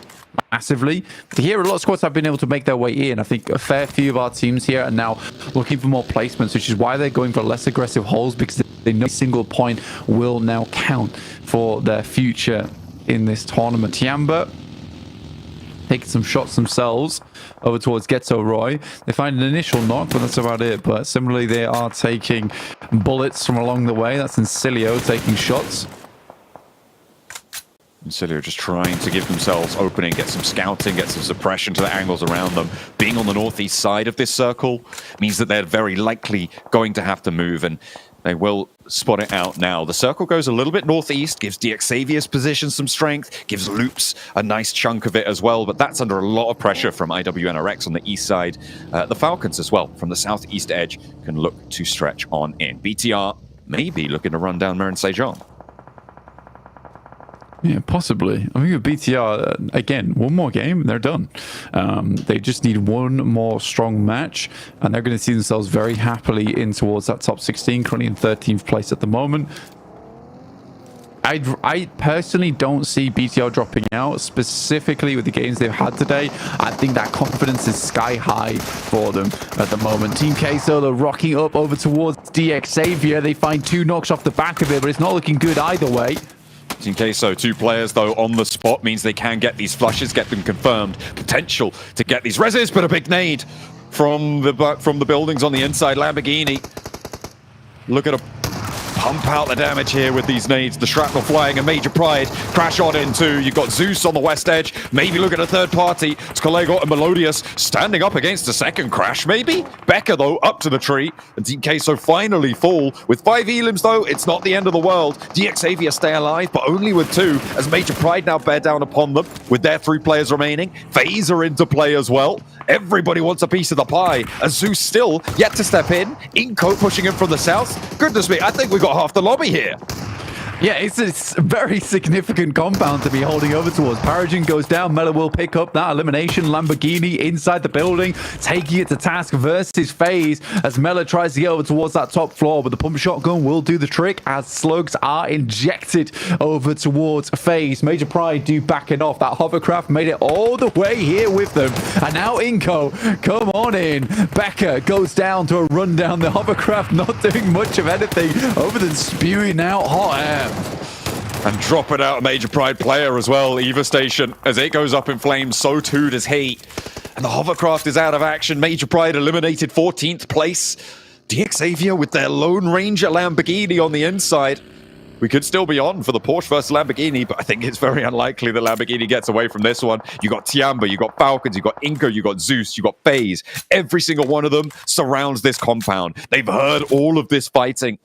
massively. Here, a lot of squads have been able to make their way in. I think a fair few of our teams here are now looking for more placements, which is why they're going for less aggressive holes, because they know a single point will now count for their future in this tournament. Tianba taking some shots themselves over towards Getso Roy. They find an initial knock, but that's about it. But similarly, they are taking bullets from along the way. That's Incilio taking shots. Incilio just trying to give themselves opening, get some scouting, get some suppression to the angles around them. Being on the northeast side of this circle means that they're very likely going to have to move, and they will spot it out now. The circle goes a little bit northeast, gives DXavier's position some strength, gives Loops a nice chunk of it as well, but that's under a lot of pressure from IWNRX on the east side. The Falcons as well, from the southeast edge, can look to stretch on in. BTR maybe looking to run down Mir and Sejong. Yeah, possibly. I mean, with BTR, again, one more game and they're done. They just need one more strong match, and they're going to see themselves very happily in towards that top 16, currently in 13th place at the moment. I personally don't see BTR dropping out, specifically with the games they've had today. I think that confidence is sky high for them at the moment. Team K-Solo rocking up over towards DX Xavier. They find 2 knocks off the back of it, but it's not looking good either way. In case so, 2 players though on the spot means they can get these flushes, get them confirmed. Potential to get these reses, but a big nade from the buildings on the inside. Lamborghini, look at a pump out the damage here with these nades. The shrapnel flying, a major pride crash on into. You've got Zeus on the west edge. Maybe look at a third party. It's Collego and Melodious standing up against a second crash, maybe? Becca, though, up to the tree. And Team Queso finally fall. With 5 elims, though, it's not the end of the world. DX Xavier stay alive, but only with 2, as Major Pride now bear down upon them with their 3 players remaining. FaZe are into play as well. Everybody wants a piece of the pie, as Zeus still yet to step in. Inco pushing him from the south. Goodness me, I think we got half the lobby here. Yeah, it's a very significant compound to be holding over towards. Paragen goes down. Mela will pick up that elimination. Lamborghini inside the building, taking it to task versus FaZe as Mela tries to get over towards that top floor, but the pump shotgun will do the trick as slugs are injected over towards FaZe. Major Pride do backing off. That hovercraft made it all the way here with them. And now Inco, come on in. Becca goes down to a rundown. The hovercraft not doing much of anything other than spewing out hot air. And drop it out a Major Pride player as well. Eva Station, as it goes up in flames, so too does he. And the hovercraft is out of action. Major Pride eliminated 14th place. DX Xavier with their Lone Ranger Lamborghini on the inside. We could still be on for the Porsche versus Lamborghini, but I think it's very unlikely that Lamborghini gets away from this one. You got Tiamba, you got Falcons, you got Inco, you got Zeus, you got FaZe. Every single one of them surrounds this compound. They've heard all of this fighting,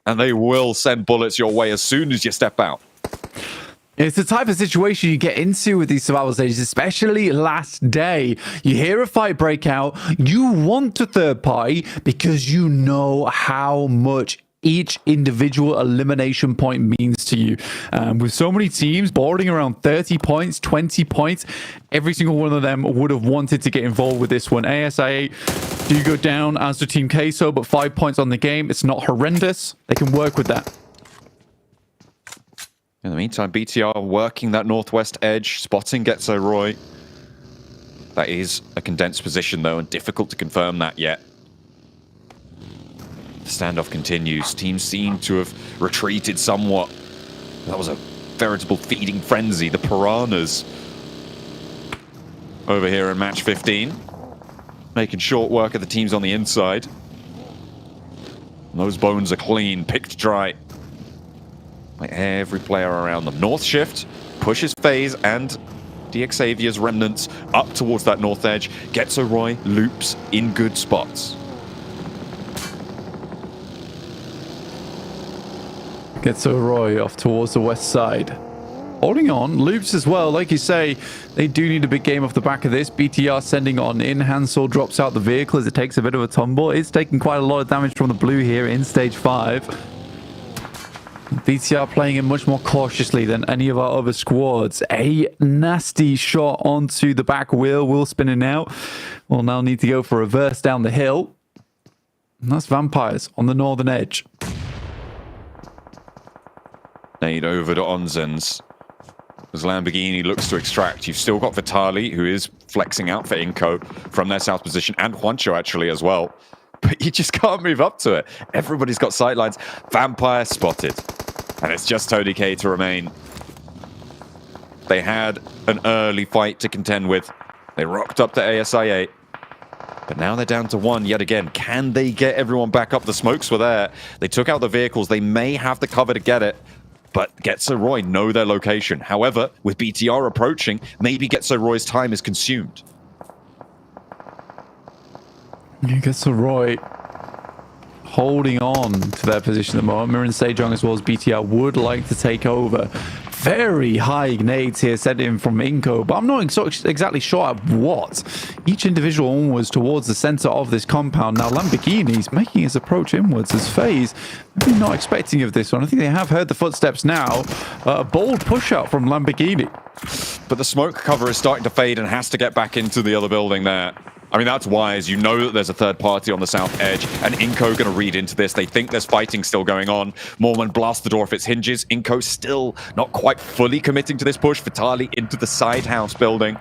and they will send bullets your way as soon as you step out. It's the type of situation you get into with these survival stages, especially last day. You hear a fight break out, you want a third party because you know how much each individual elimination point means to you. With so many teams boarding around 30 points, 20 points, every single one of them would have wanted to get involved with this one. ASIA do go down as the Team Queso, but 5 points on the game. It's not horrendous. They can work with that. In the meantime, BTR working that northwest edge, spotting Getzo Roy. That is a condensed position, though, and difficult to confirm that yet. The standoff continues. Teams seem to have retreated somewhat. That was a veritable feeding frenzy. The Piranhas over here in match 15. Making short work of the teams on the inside. And those bones are clean, picked dry by every player around them. North shift pushes FaZe and DX Xavier's remnants up towards that north edge. Getzo Roy loops in good spots. Getzo Roy off towards the west side. Holding on, loops as well. Like you say, they do need a big game off the back of this. BTR sending on in. Hansel drops out the vehicle as it takes a bit of a tumble. It's taking quite a lot of damage from the blue here in stage 5. BTR playing it much more cautiously than any of our other squads. A nasty shot onto the back wheel. Wheel spinning out. We'll now need to go for a reverse down the hill. And that's Vampires on the northern edge. Nade over to Onzens. As Lamborghini looks to extract, you've still got Vitali, who is flexing out for Inco from their south position, and Juancho actually as well. But you just can't move up to it. Everybody's got sightlines. Vampire spotted. And it's just Tony K to remain. They had an early fight to contend with. They rocked up to ASIA. But now they're down to 1 yet again. Can they get everyone back up? The smokes were there. They took out the vehicles. They may have the cover to get it. But Getzo Roy know their location. However, with BTR approaching, maybe Getzo Roy's time is consumed. Getzo Roy holding on to their position at the moment. Mirren Sejong as well as BTR would like to take over. Very high nades here sent in from Inco, but I'm not exactly sure at what. Each individual one was towards the center of this compound. Now Lamborghini's making his approach inwards as FaZe. Maybe not expecting of this one. I think they have heard the footsteps now. A bold push out from Lamborghini. But the smoke cover is starting to fade and has to get back into the other building there. I mean, that's wise. You know that there's a third party on the south edge, and Inco going to read into this. They think there's fighting still going on. Mormon blasts the door off its hinges. Inco still not quite fully committing to this push. Vitali into the side house building.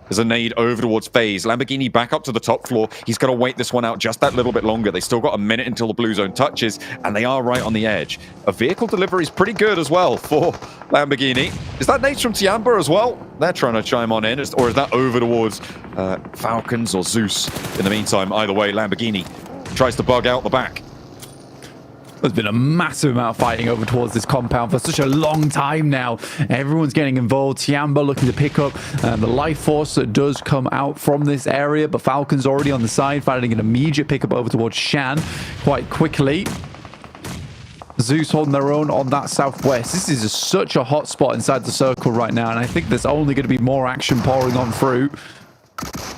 There's a nade over towards FaZe. Lamborghini back up to the top floor. He's going to wait this one out just that little bit longer. They still got a minute until the blue zone touches, and they are right on the edge. A vehicle delivery is pretty good as well for Lamborghini. Is that nades from Tiamba as well? They're trying to chime on in, or is that over towards Falcons or Zeus? In the meantime, either way, Lamborghini tries to bug out the back. There's been a massive amount of fighting over towards this compound for such a long time now. Everyone's getting involved. Tiamba looking to pick up the life force that does come out from this area, but Falcon's already on the side, finding an immediate pickup over towards Shan quite quickly. Zeus holding their own on that southwest. This is such a hot spot inside the circle right now, and I think there's only going to be more action pouring on through.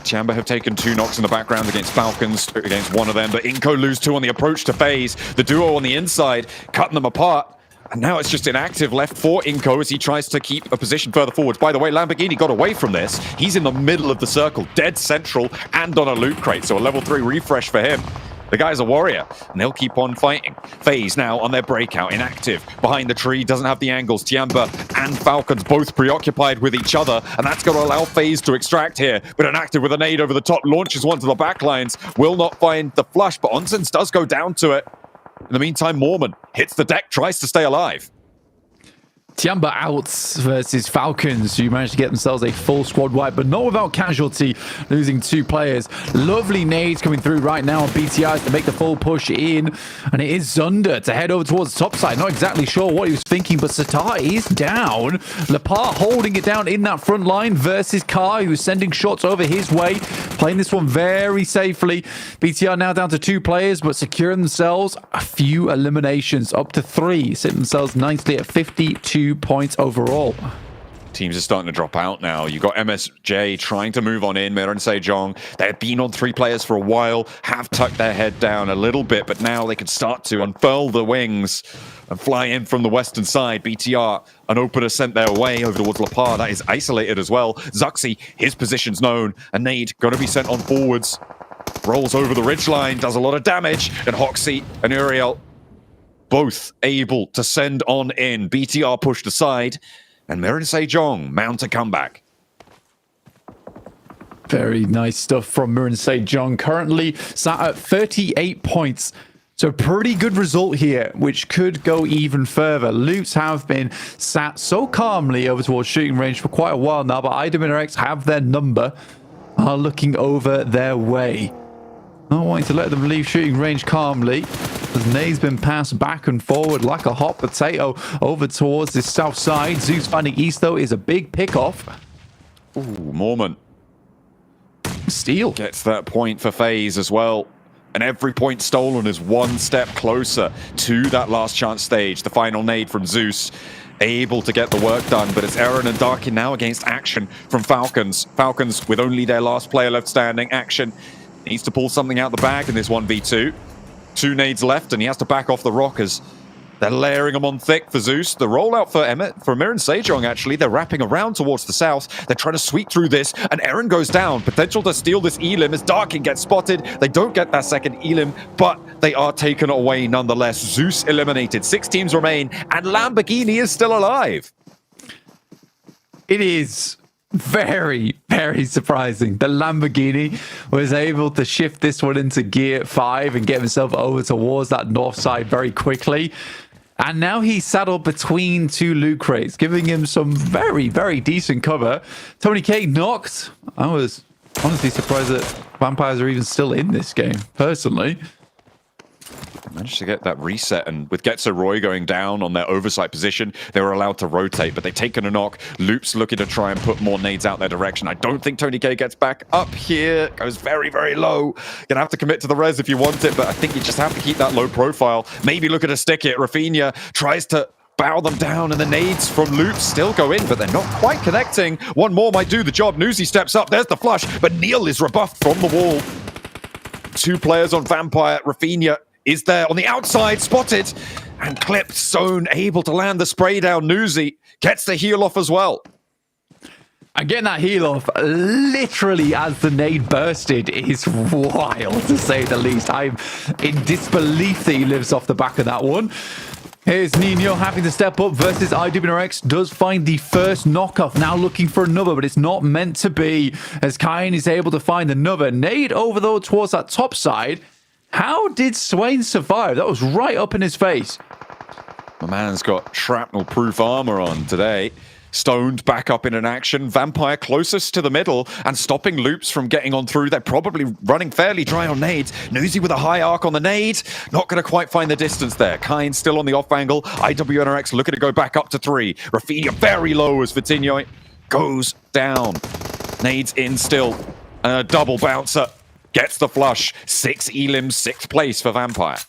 Tiamba have taken 2 knocks in the background against Falcons, against one of them, but Inco lose 2 on the approach to FaZe. The duo on the inside, cutting them apart. And now it's just inactive left for Inco as he tries to keep a position further forwards. By the way, Lamborghini got away from this. He's in the middle of the circle, dead central, and on a loot crate. So a level 3 refresh for him. The guy's a warrior, and they'll keep on fighting. FaZe now on their breakout, inactive. Behind the tree, doesn't have the angles. Tiamba and Falcons both preoccupied with each other, and that's going to allow FaZe to extract here. But inactive with a nade over the top, launches one to the backlines. Will not find the flush, but Onsens does go down to it. In the meantime, Mormon hits the deck, tries to stay alive. Tiamba out versus Falcons, who managed to get themselves a full squad wipe, but not without casualty, losing 2 players. Lovely nades coming through right now on BTIs to make the full push in, and it is Zunder to head over towards the top side. Not exactly sure what he was thinking, but Satar is down. Lepar holding it down in that front line versus Kai, who's sending shots over his way, playing this one very safely. BTR now down to 2 players, but securing themselves a few eliminations, up to 3, sitting themselves nicely at 52 points overall. Teams are starting to drop out now. You've got MSJ trying to move on in. Mira and Sejong, they've been on 3 players for a while, have tucked their head down a little bit, but now they can start to unfurl the wings and fly in from the western side. BTR, an opener sent their way over towards Lepar. That is isolated as well. Zuxi, his position's known. A nade going to be sent on forwards. Rolls over the ridgeline, does a lot of damage. And Hoxie and Uriel both able to send on in. BTR pushed aside, and Mirin Sejong mount a comeback. Very nice stuff from Mirin Sejong. Currently sat at 38 points. So pretty good result here, which could go even further. Loots have been sat so calmly over towards shooting range for quite a while now, but IWinRX have their number, are looking over their way. Not wanting to let them leave shooting range calmly. As Nay's been passed back and forward like a hot potato over towards the south side. Zeus finding east, though, is a big pick-off. Ooh, Mormon. Steal. Gets that point for FaZe as well. And every point stolen is one step closer to that last chance stage. The final nade from Zeus. Able to get the work done, but it's Eren and Darkin now against Action from Falcons. Falcons with only their last player left standing. Action needs to pull something out the bag in this 1v2. 2 nades left, and he has to back off the rockers. They're layering them on thick for Zeus. The rollout for Mirin Sejong, actually, they're wrapping around towards the south. They're trying to sweep through this, and Eren goes down. Potential to steal this Elim as Darkin gets spotted. They don't get that second Elim, but they are taken away nonetheless. Zeus eliminated. 6 teams remain, and Lamborghini is still alive. It is very, very surprising that Lamborghini was able to shift this one into gear 5 and get himself over towards that north side very quickly. And now he's saddled between 2 loot crates, giving him some very, very decent cover. Tony K knocked. I was honestly surprised that vampires are even still in this game, personally. Managed to get that reset, and with Getzo Roy going down on their oversight position, they were allowed to rotate, but they've taken a knock. Loop's looking to try and put more nades out their direction. I don't think Tony K gets back up here. Goes very, very low. Gonna have to commit to the res if you want it, but I think you just have to keep that low profile. Maybe look at a stick it. Rafinha tries to bow them down, and the nades from Loop still go in, but they're not quite connecting. One more might do the job. Newsy steps up. There's the flush, but Neil is rebuffed from the wall. 2 players on Vampire. Rafinha is there on the outside, spotted, and clipped. Zone able to land the spray down. Newsy gets the heal off as well. And getting that heal off literally as the nade bursted is wild, to say the least. I'm in disbelief that he lives off the back of that one. Here's Nino having to step up versus IWNRX. Does find the first knockoff. Now looking for another, but it's not meant to be, as Kyan is able to find another. Nade over, though, towards that top side. How did Swain survive? That was right up in his face. My man's got shrapnel-proof armor on today. Stoned back up in an action. Vampire closest to the middle and stopping Loops from getting on through. They're probably running fairly dry on nades. Newsy with a high arc on the nade. Not going to quite find the distance there. Kine still on the off angle. IWNRX looking to go back up to 3. Rafinha very low as Vitinho goes down. Nades in still. And a double bouncer. Gets the flush. 6 elims, 6th place for Vampire.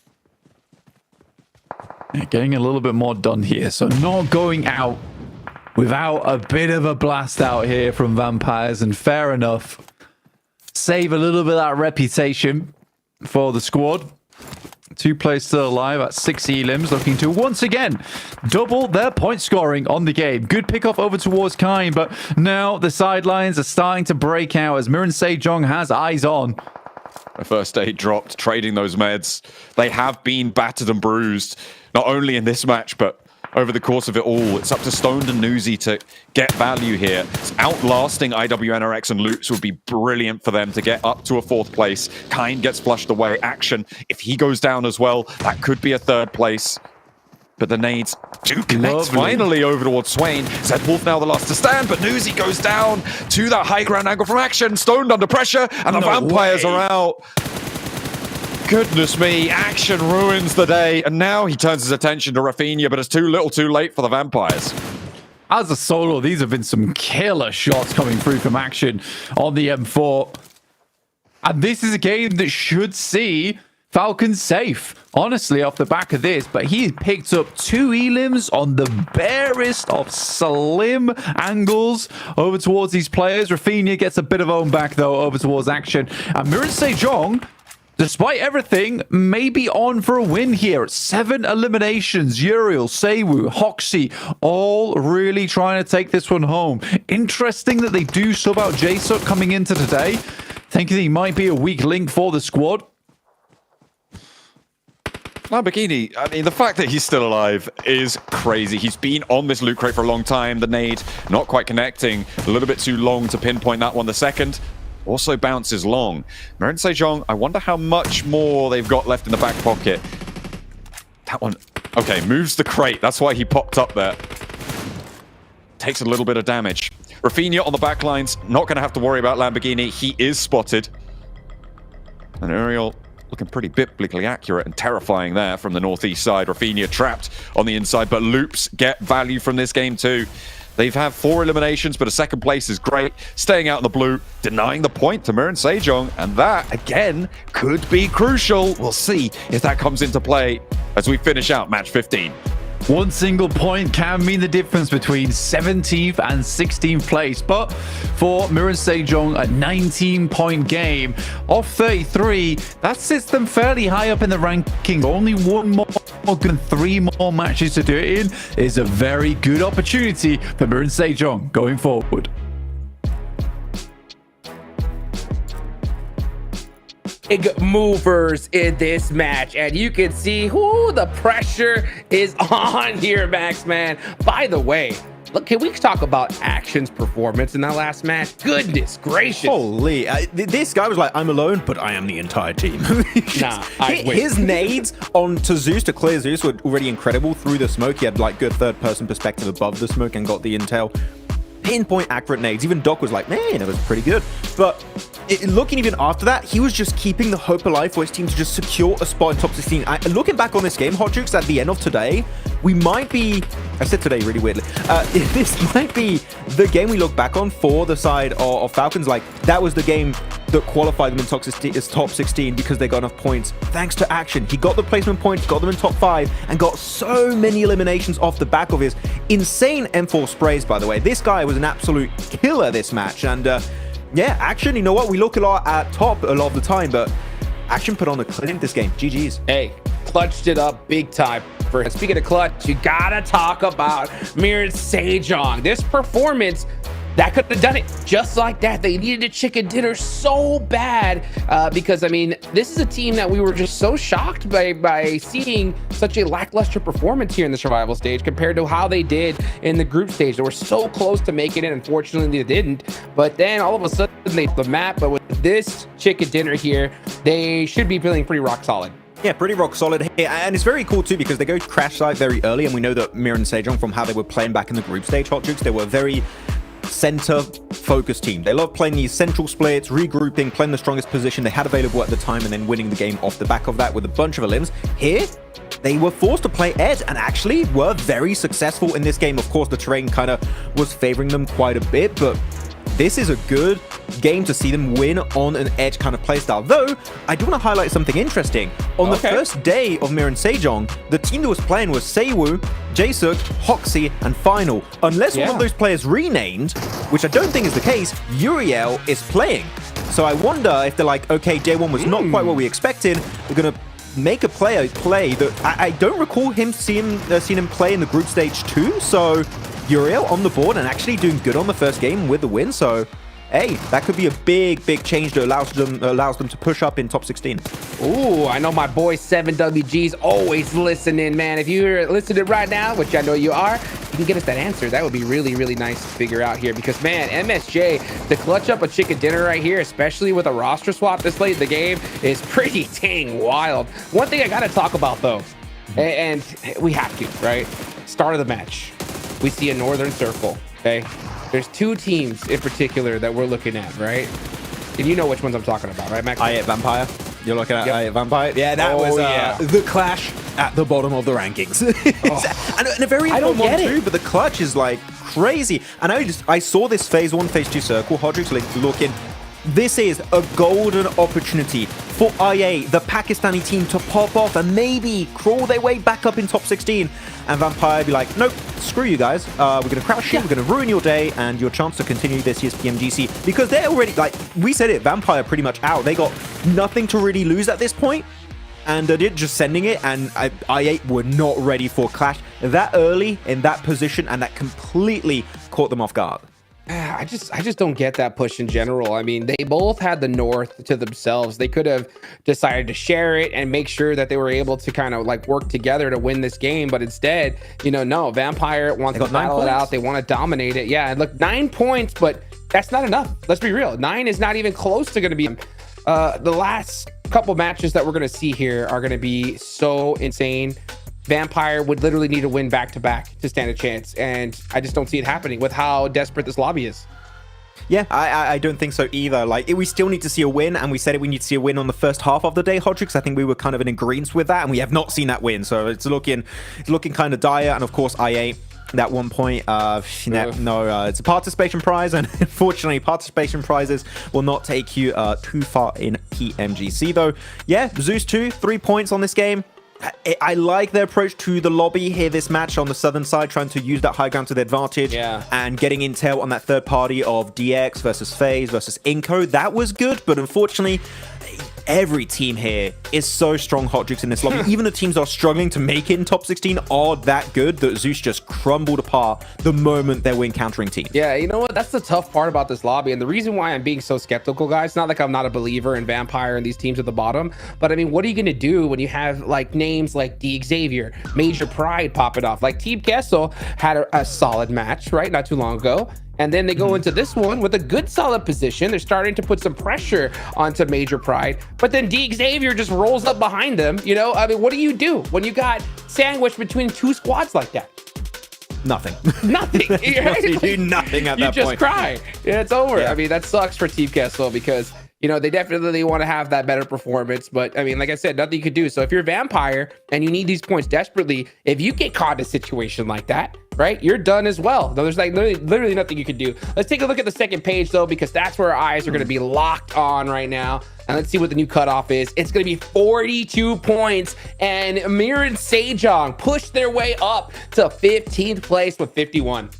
Getting a little bit more done here. So not going out without a bit of a blast out here from Vampires, and fair enough. Save a little bit of that reputation for the squad. 2 players still alive at 6 elims, looking to once again double their point scoring on the game. Good pickoff over towards Kine, but now the sidelines are starting to break out as Miran Sejong has eyes on. A first aid dropped, trading those meds. They have been battered and bruised, not only in this match, but over the course of it all. It's up to Stoned and Newsy to get value here. It's outlasting IWNRX, and Loops would be brilliant for them to get up to a 4th place. Kine gets flushed away. Action, if he goes down as well, that could be a 3rd place. But the nades do connect finally over towards Swain. Zed Wolf now the last to stand, but Newsy goes down to that high ground angle from Action. Stoned under pressure, and the Vampires are out. Goodness me, Action ruins the day, and now he turns his attention to Rafinha, but it's too little too late for the Vampires. As a solo, these have been some killer shots coming through from Action on the M4. And this is a game that should see Falcon safe, honestly, off the back of this. But he picked up 2 elims on the barest of slim angles over towards these players. Rafinha gets a bit of own back, though, over towards Action. And Miran Sejong, despite everything, may be on for a win here. 7 eliminations. Uriel, Seiwu, Hoxie, all really trying to take this one home. Interesting that they do sub out Jaesuk coming into today, thinking he might be a weak link for the squad. Lamborghini, I mean, the fact that he's still alive is crazy. He's been on this loot crate for a long time. The nade not quite connecting. A little bit too long to pinpoint that one. The second also bounces long. Miran Sejong, I wonder how much more they've got left in the back pocket. That one, okay, moves the crate. That's why he popped up there. Takes a little bit of damage. Rafinha on the back lines, not going to have to worry about Lamborghini. He is spotted. And Uriel looking pretty biblically accurate and terrifying there from the northeast side. Rafinha trapped on the inside, but Loops get value from this game too. They've had 4 eliminations, but a 2nd place is great. Staying out in the blue, denying the point to Miran Sejong, and that, again, could be crucial. We'll see if that comes into play as we finish out match 15. One single point can mean the difference between 17th and 16th place. But for Miran Sejong, a 19-point game off 33, that sits them fairly high up in the ranking. Only 1 more and 3 more matches to do it in is a very good opportunity for Miran Sejong going forward. Big movers in this match, and you can see who the pressure is on here, Max, man. By the way, look, can we talk about Action's performance in that last match? Goodness gracious. Holy. This guy was like, I'm alone, but I am the entire team. His nades onto Zeus to clear Zeus were already incredible through the smoke. He had like good 3rd-person perspective above the smoke and got the intel. Pinpoint accurate nades. Even Doc was like, man, that was pretty good. But looking even after that, he was just keeping the hope alive for his team to just secure a spot in top 16. Looking back on this game, Hot Jukes, at the end of today, we might be... I said today really weirdly. This might be the game we look back on for the side of Falcons. Like, that was the game that qualified them in top 16 because they got enough points. Thanks to Action. He got the placement points, got them in top 5, and got so many eliminations off the back of his insane M4 sprays, by the way. This guy was an absolute killer this match. And yeah, Action, you know what? We look a lot at top a lot of the time, but Action put on a clinic this game. GG's. Hey, clutched it up big time. Speaking of clutch, you gotta talk about Miran Sejong. This performance that could have done it just like that. They needed a chicken dinner so bad because, I mean, this is a team that we were just so shocked by seeing such a lackluster performance here in the survival stage compared to how they did in the group stage. They were so close to making it. Unfortunately, they didn't. But then all of a sudden, they hit the map. But with this chicken dinner here, they should be feeling pretty rock solid. Yeah, pretty rock solid here. And it's very cool too because they go crash site very early. And we know that Mir and Sejong, from how they were playing back in the group stage, Hot Jukes, they were very center focused team. They love playing these central splits, regrouping, playing the strongest position they had available at the time, and then winning the game off the back of that with a bunch of elims. Here, they were forced to play edge and actually were very successful in this game. Of course, the terrain kind of was favoring them quite a bit, but this is a good game to see them win on an edge kind of playstyle. Though, I do want to highlight something interesting. On the first day of Mir and Sejong, the team that was playing was Seiwoo, Jaesuk, Hoxie, and Final. Unless one of those players renamed, which I don't think is the case, Uriel is playing. So I wonder if they're like, okay, J1 was not quite what we expected. We're going to make a player play that I don't recall him seeing him play in the group stage too. So Uriel on the board and actually doing good on the first game with the win. So hey, that could be a big change that allows them to push up in top 16. Ooh, I know my boy 7WG's always listening, man. If you're listening right now, which I know you are, you can get us that answer. That would be really nice to figure out here because, man, MSJ, to clutch up a chicken dinner right here, especially with a roster swap this late in the game, is pretty dang wild. One thing I got to talk about, though, and we have to, right? Start of the match. We see a Northern Circle, okay? There's two teams in particular that we're looking at, right? And you know which ones I'm talking about, right, Max? I8 Vampire. You're looking at I8 Vampire? Yeah, that was the clash at the bottom of the rankings. And a very important one too, but the clutch is like crazy. And I saw this phase 1, phase 2 circle, Hodrix looking. This is a golden opportunity for IA, the Pakistani team, to pop off and maybe crawl their way back up in top 16. And Vampire be like, nope, screw you guys. We're going to crash you, we're going to ruin your day and your chance to continue this year's PMGC. Because they're already, like, we said it, Vampire pretty much out. They got nothing to really lose at this point. And they're just sending it, and I8 were not ready for clash that early in that position, and that completely caught them off guard. I just don't get that push in general. I mean, they both had the North to themselves. They could have decided to share it and make sure that they were able to kind of like work together to win this game. But instead, you know, no, Vampire wants to battle it out. They want to dominate it. Yeah, and look, 9 points, but that's not enough. Let's be real. 9 is not even close to going to be. The last couple matches that we're going to see here are going to be so insane. Vampire would literally need to win back-to-back to stand a chance, and I just don't see it happening with how desperate this lobby is. Yeah, I don't think so either. Like, we still need to see a win, and we said we need to see a win on the first half of the day, Hodrix. I think we were kind of in agreement with that, and we have not seen that win, so it's looking kind of dire. And of course, IA, that 1 point, it's a participation prize, and unfortunately, participation prizes will not take you too far in PMGC, though. Yeah, Zeus 2, 3 points on this game. I like their approach to the lobby here this match on the southern side, trying to use that high ground to their advantage and getting intel on that third party of DX versus FaZe versus Inco. That was good, but unfortunately, every team here is so strong, Hotjukes, in this lobby. Even the teams that are struggling to make it in top 16 are that good that Zeus just crumbled apart the moment they were encountering teams. Yeah, you know what? That's the tough part about this lobby. And the reason why I'm being so skeptical, guys, not like I'm not a believer in Vampire and these teams at the bottom, but I mean, what are you going to do when you have like names like D Xavier, Major Pride popping off? Like Team Kessel had a solid match, right? Not too long ago. And then they go into this one with a good solid position. They're starting to put some pressure onto Major Pride, but then D Xavier just rolls up behind them. You know, I mean, what do you do when you got sandwiched between two squads like that? Nothing. Nothing. You do nothing at that point. You just cry. Yeah, it's over. Yeah. I mean, that sucks for Team Kessel because, you know, they definitely want to have that better performance. But I mean, like I said, nothing you could do. So if you're Vampire and you need these points desperately, if you get caught in a situation like that, right, you're done as well. There's like literally nothing you can do. Let's take a look at the second page though, because that's where our eyes are going to be locked on right now. And let's see what the new cutoff is. It's going to be 42 points. And Mir and Sejong push their way up to 15th place with 51.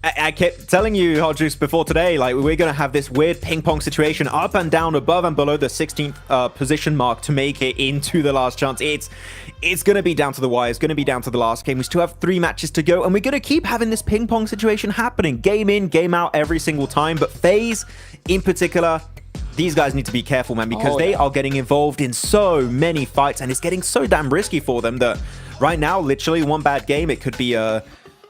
I kept telling you, Hodges, before today, like, we're going to have this weird ping-pong situation up and down, above and below the 16th position mark to make it into the last chance. It's going to be down to the wire. It's going to be down to the last game. We still have 3 matches to go, and we're going to keep having this ping-pong situation happening. Game in, game out every single time. But FaZe, in particular, these guys need to be careful, man, because they are getting involved in so many fights, and it's getting so damn risky for them that right now, literally, one bad game, it could be a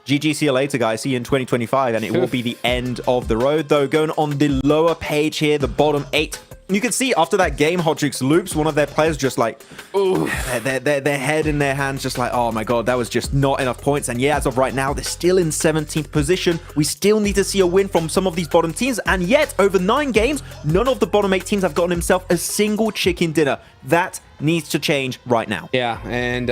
GG, see you later, guys. See you in 2025, and it will be the end of the road, though. Going on the lower page here, the bottom 8. You can see after that game, Hodrix loops, one of their players just like, their head in their hands, just like, oh my god, that was just not enough points. And yeah, as of right now, they're still in 17th position. We still need to see a win from some of these bottom teams. And yet, over 9 games, none of the bottom 8 teams have gotten himself a single chicken dinner. That needs to change right now. Yeah, and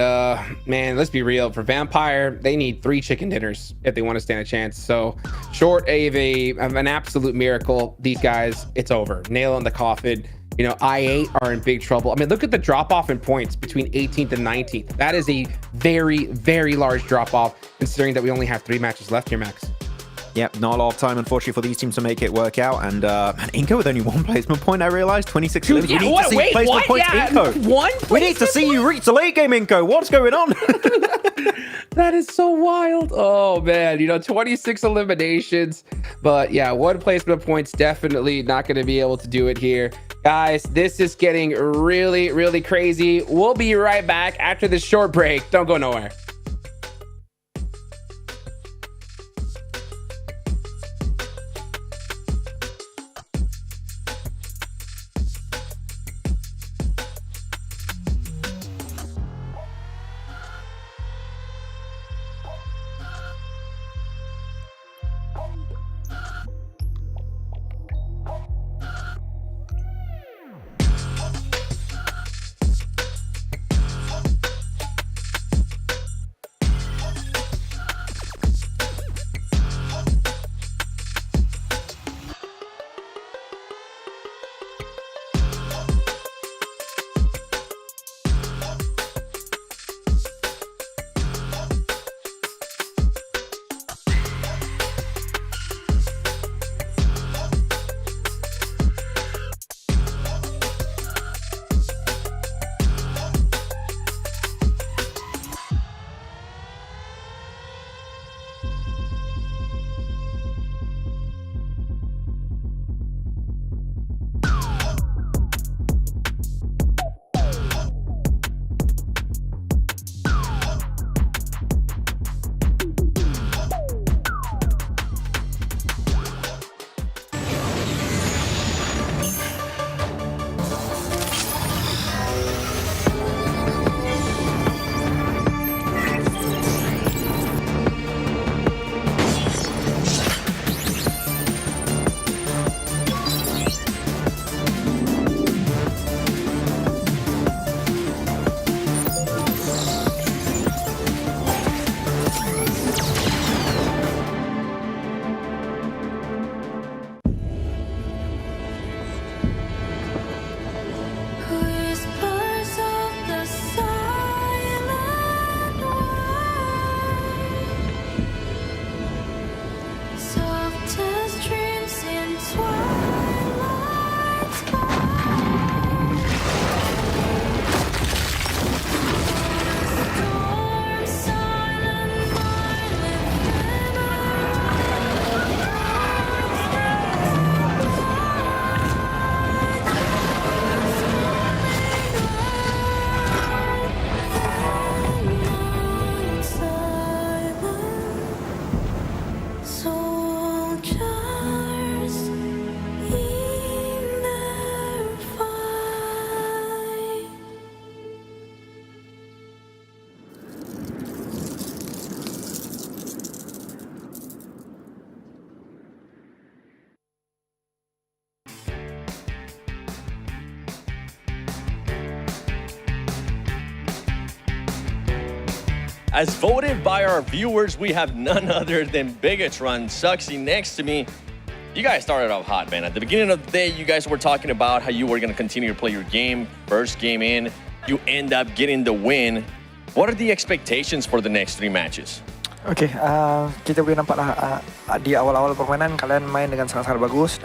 man, let's be real. For Vampire, they need 3 chicken dinners if they want to stand a chance. So short of an absolute miracle, these guys, it's over. Nail in the coffin. You know, I8 are in big trouble. I mean, look at the drop off in points between 18th and 19th. That is a very, very large drop off, considering that we only have 3 matches left here, Max. Yep, not a lot of time, unfortunately, for these teams to make it work out. And Inko with only 1 placement point, I realized. 26 Dude, we need to see placement points, Inko. 1 We need to see you reach the late game, Inko. What's going on? That is so wild. Oh, man. You know, 26 eliminations. But yeah, 1 placement points, definitely not going to be able to do it here. Guys, this is getting really, really crazy. We'll be right back after this short break. Don't go nowhere. As voted by our viewers, we have none other than Bigatron, Suxy next to me. You guys started off hot, man. At the beginning of the day, you guys were talking about how you were going to continue to play your game. First game in, you end up getting the win. What are the expectations for the next 3 matches? Okay, kita boleh nampak lah di awal-awal permainan kalian main dengan sangat-sangat bagus.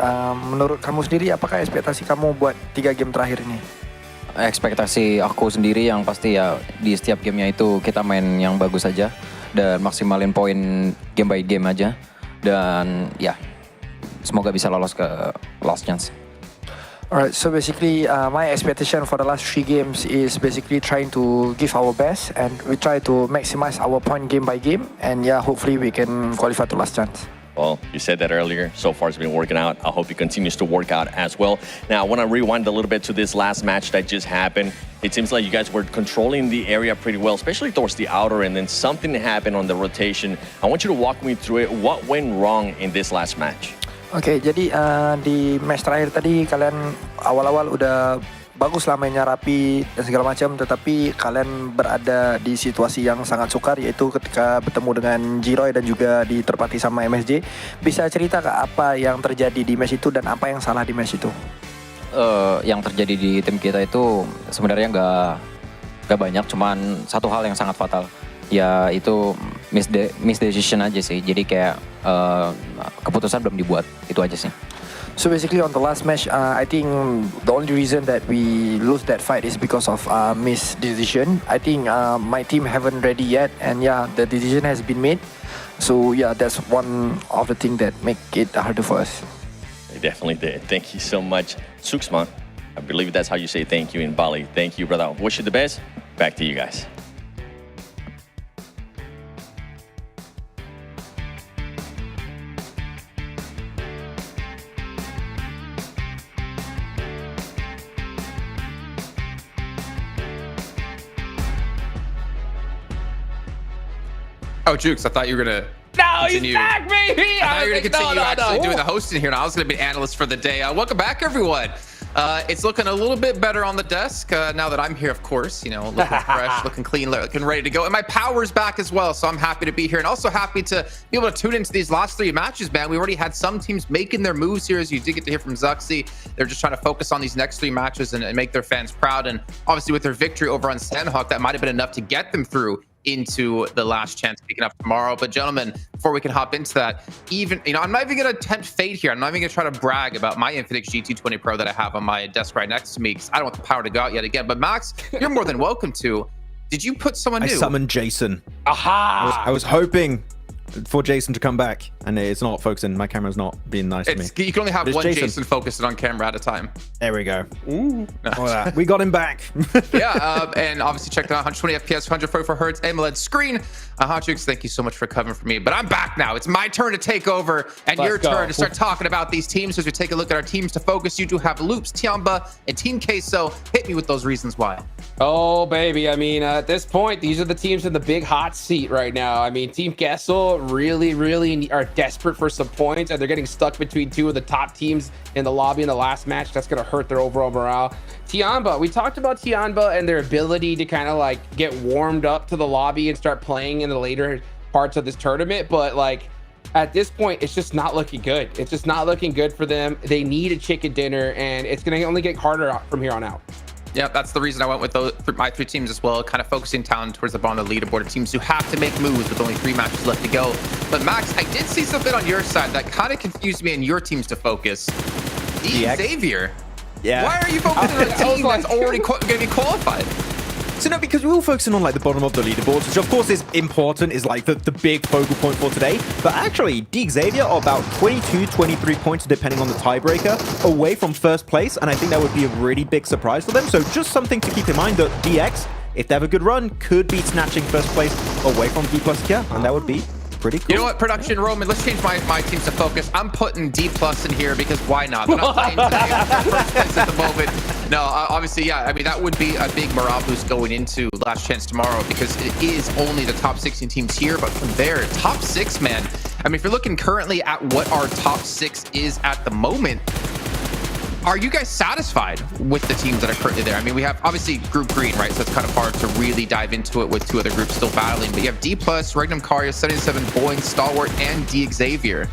Menurut kamu sendiri, apakah ekspektasi kamu buat 3 game terakhir ini? Ekspektasi aku sendiri yang pasti ya di setiap gamenya itu kita main yang bagus aja dan maksimalin poin game by game aja. Dan ya, semoga bisa lolos ke last chance. Alright, so basically my expectation for the last 3 games is basically trying to give our best and we try to maximize our point game by game and yeah, hopefully we can qualify to last chance. Well, you said that earlier. So far, it's been working out. I hope it continues to work out as well. Now, I want to rewind a little bit to this last match that just happened. It seems like you guys were controlling the area pretty well, especially towards the outer, and then something happened on the rotation. I want you to walk me through it. What went wrong in this last match? Okay, jadi di match terakhir tadi kalian awal-awal udah bagus lah mainnya rapi dan segala macam, tetapi kalian berada di situasi yang sangat sukar, yaitu ketika bertemu dengan G-Roy dan juga diterpati sama MSJ. Bisa cerita ke apa yang terjadi di match itu dan apa yang salah di match itu? Yang terjadi di tim kita itu sebenarnya nggak banyak, cuman satu hal yang sangat fatal, ya itu misdecision aja sih. Jadi kayak keputusan belum dibuat, itu aja sih. So basically on the last match, I think the only reason that we lose that fight is because of misdecision. I think my team haven't ready yet, and yeah, the decision has been made. So yeah, that's one of the things that make it harder for us. They definitely did. Thank you so much, Suksman. I believe that's how you say thank you in Bali. Thank you, brother. Wish you the best. Back to you guys. Oh, Jukes, I thought you were going to continue. He's back, baby! I thought you were going to continue actually doing the No. hosting here, and I was going to be analyst for the day. Welcome back, everyone. It's looking a little bit better on the desk now that I'm here, of course. You know, looking fresh, looking clean, looking ready to go. And my power's back as well, so I'm happy to be here. And also happy to be able to tune into these last 3 matches, man. We already had some teams making their moves here, as you did get to hear from Zuxi. They're just trying to focus on these next 3 matches and make their fans proud. And obviously with their victory over on Sandhawk, that might have been enough to get them through into the last chance picking up tomorrow. But gentlemen, before we can hop into that, even, you know, I'm not even going to attempt fate here. I'm not even going to try to brag about my Infinix GT20 Pro that I have on my desk right next to me, because I don't want the power to go out yet again. But Max, you're more than welcome to. Did you put someone new? I summoned Jason. Aha! I was hoping for Jason to come back, and it's not focusing. My camera's not being nice to me. You can only have But it's one Jason focused on camera at a time. There we go. Ooh. We got him back. Yeah, and obviously check out 120 FPS, 144 hertz AMOLED screen. Hotjukes, thank you so much for covering for me. But I'm back now. It's my turn to take over, and your turn to start talking about these teams. As we take a look at our teams to focus, you do have Loops, Tiamba, and Team Queso. Hit me with those reasons why. Oh, baby. I mean, at this point, these are the teams in the big hot seat right now. I mean, Team Queso really are desperate for some points, and they're getting stuck between 2 of the top teams in the lobby in the last match. That's going to hurt their overall morale. Tiamba, we talked about Tiamba and their ability to kind of like get warmed up to the lobby and start playing in the later parts of this tournament, but like at this point, it's just not looking good. It's just not looking good for them. They need a chicken dinner, and it's going to only get harder from here on out. Yeah, that's the reason I went with my 3 teams as well, kind of focusing down towards the bottom of the leaderboard. Teams who have to make moves with only 3 matches left to go. But Max, I did see something on your side that kind of confused me in your teams to focus. Xavier. Yeah. Why are you focusing on a team that's already going to be qualified? So no, because we're all focusing on like the bottom of the leaderboards, which of course is important, is like the big focal point for today. But actually, Xavier are about 22, 23 points, depending on the tiebreaker, away from first place. And I think that would be a really big surprise for them. So just something to keep in mind that DX, if they have a good run, could be snatching first place away from D+ here. And that would be pretty cool. You know what, production, Roman, let's change my teams to focus. I'm putting D+ in here because why not? They're not playing today. First place at the moment. No, obviously, yeah. I mean, that would be a big morale boost going into Last Chance tomorrow, because it is only the top 16 teams here. But from there, top 6, man. I mean, if you're looking currently at what our top 6 is at the moment, are you guys satisfied with the teams that are currently there? I mean, we have obviously Group Green, right? So it's kind of hard to really dive into it with 2 other groups still battling. But you have D+, Regnum Karya, 77, Boyne, Stalwart, and D Xavier.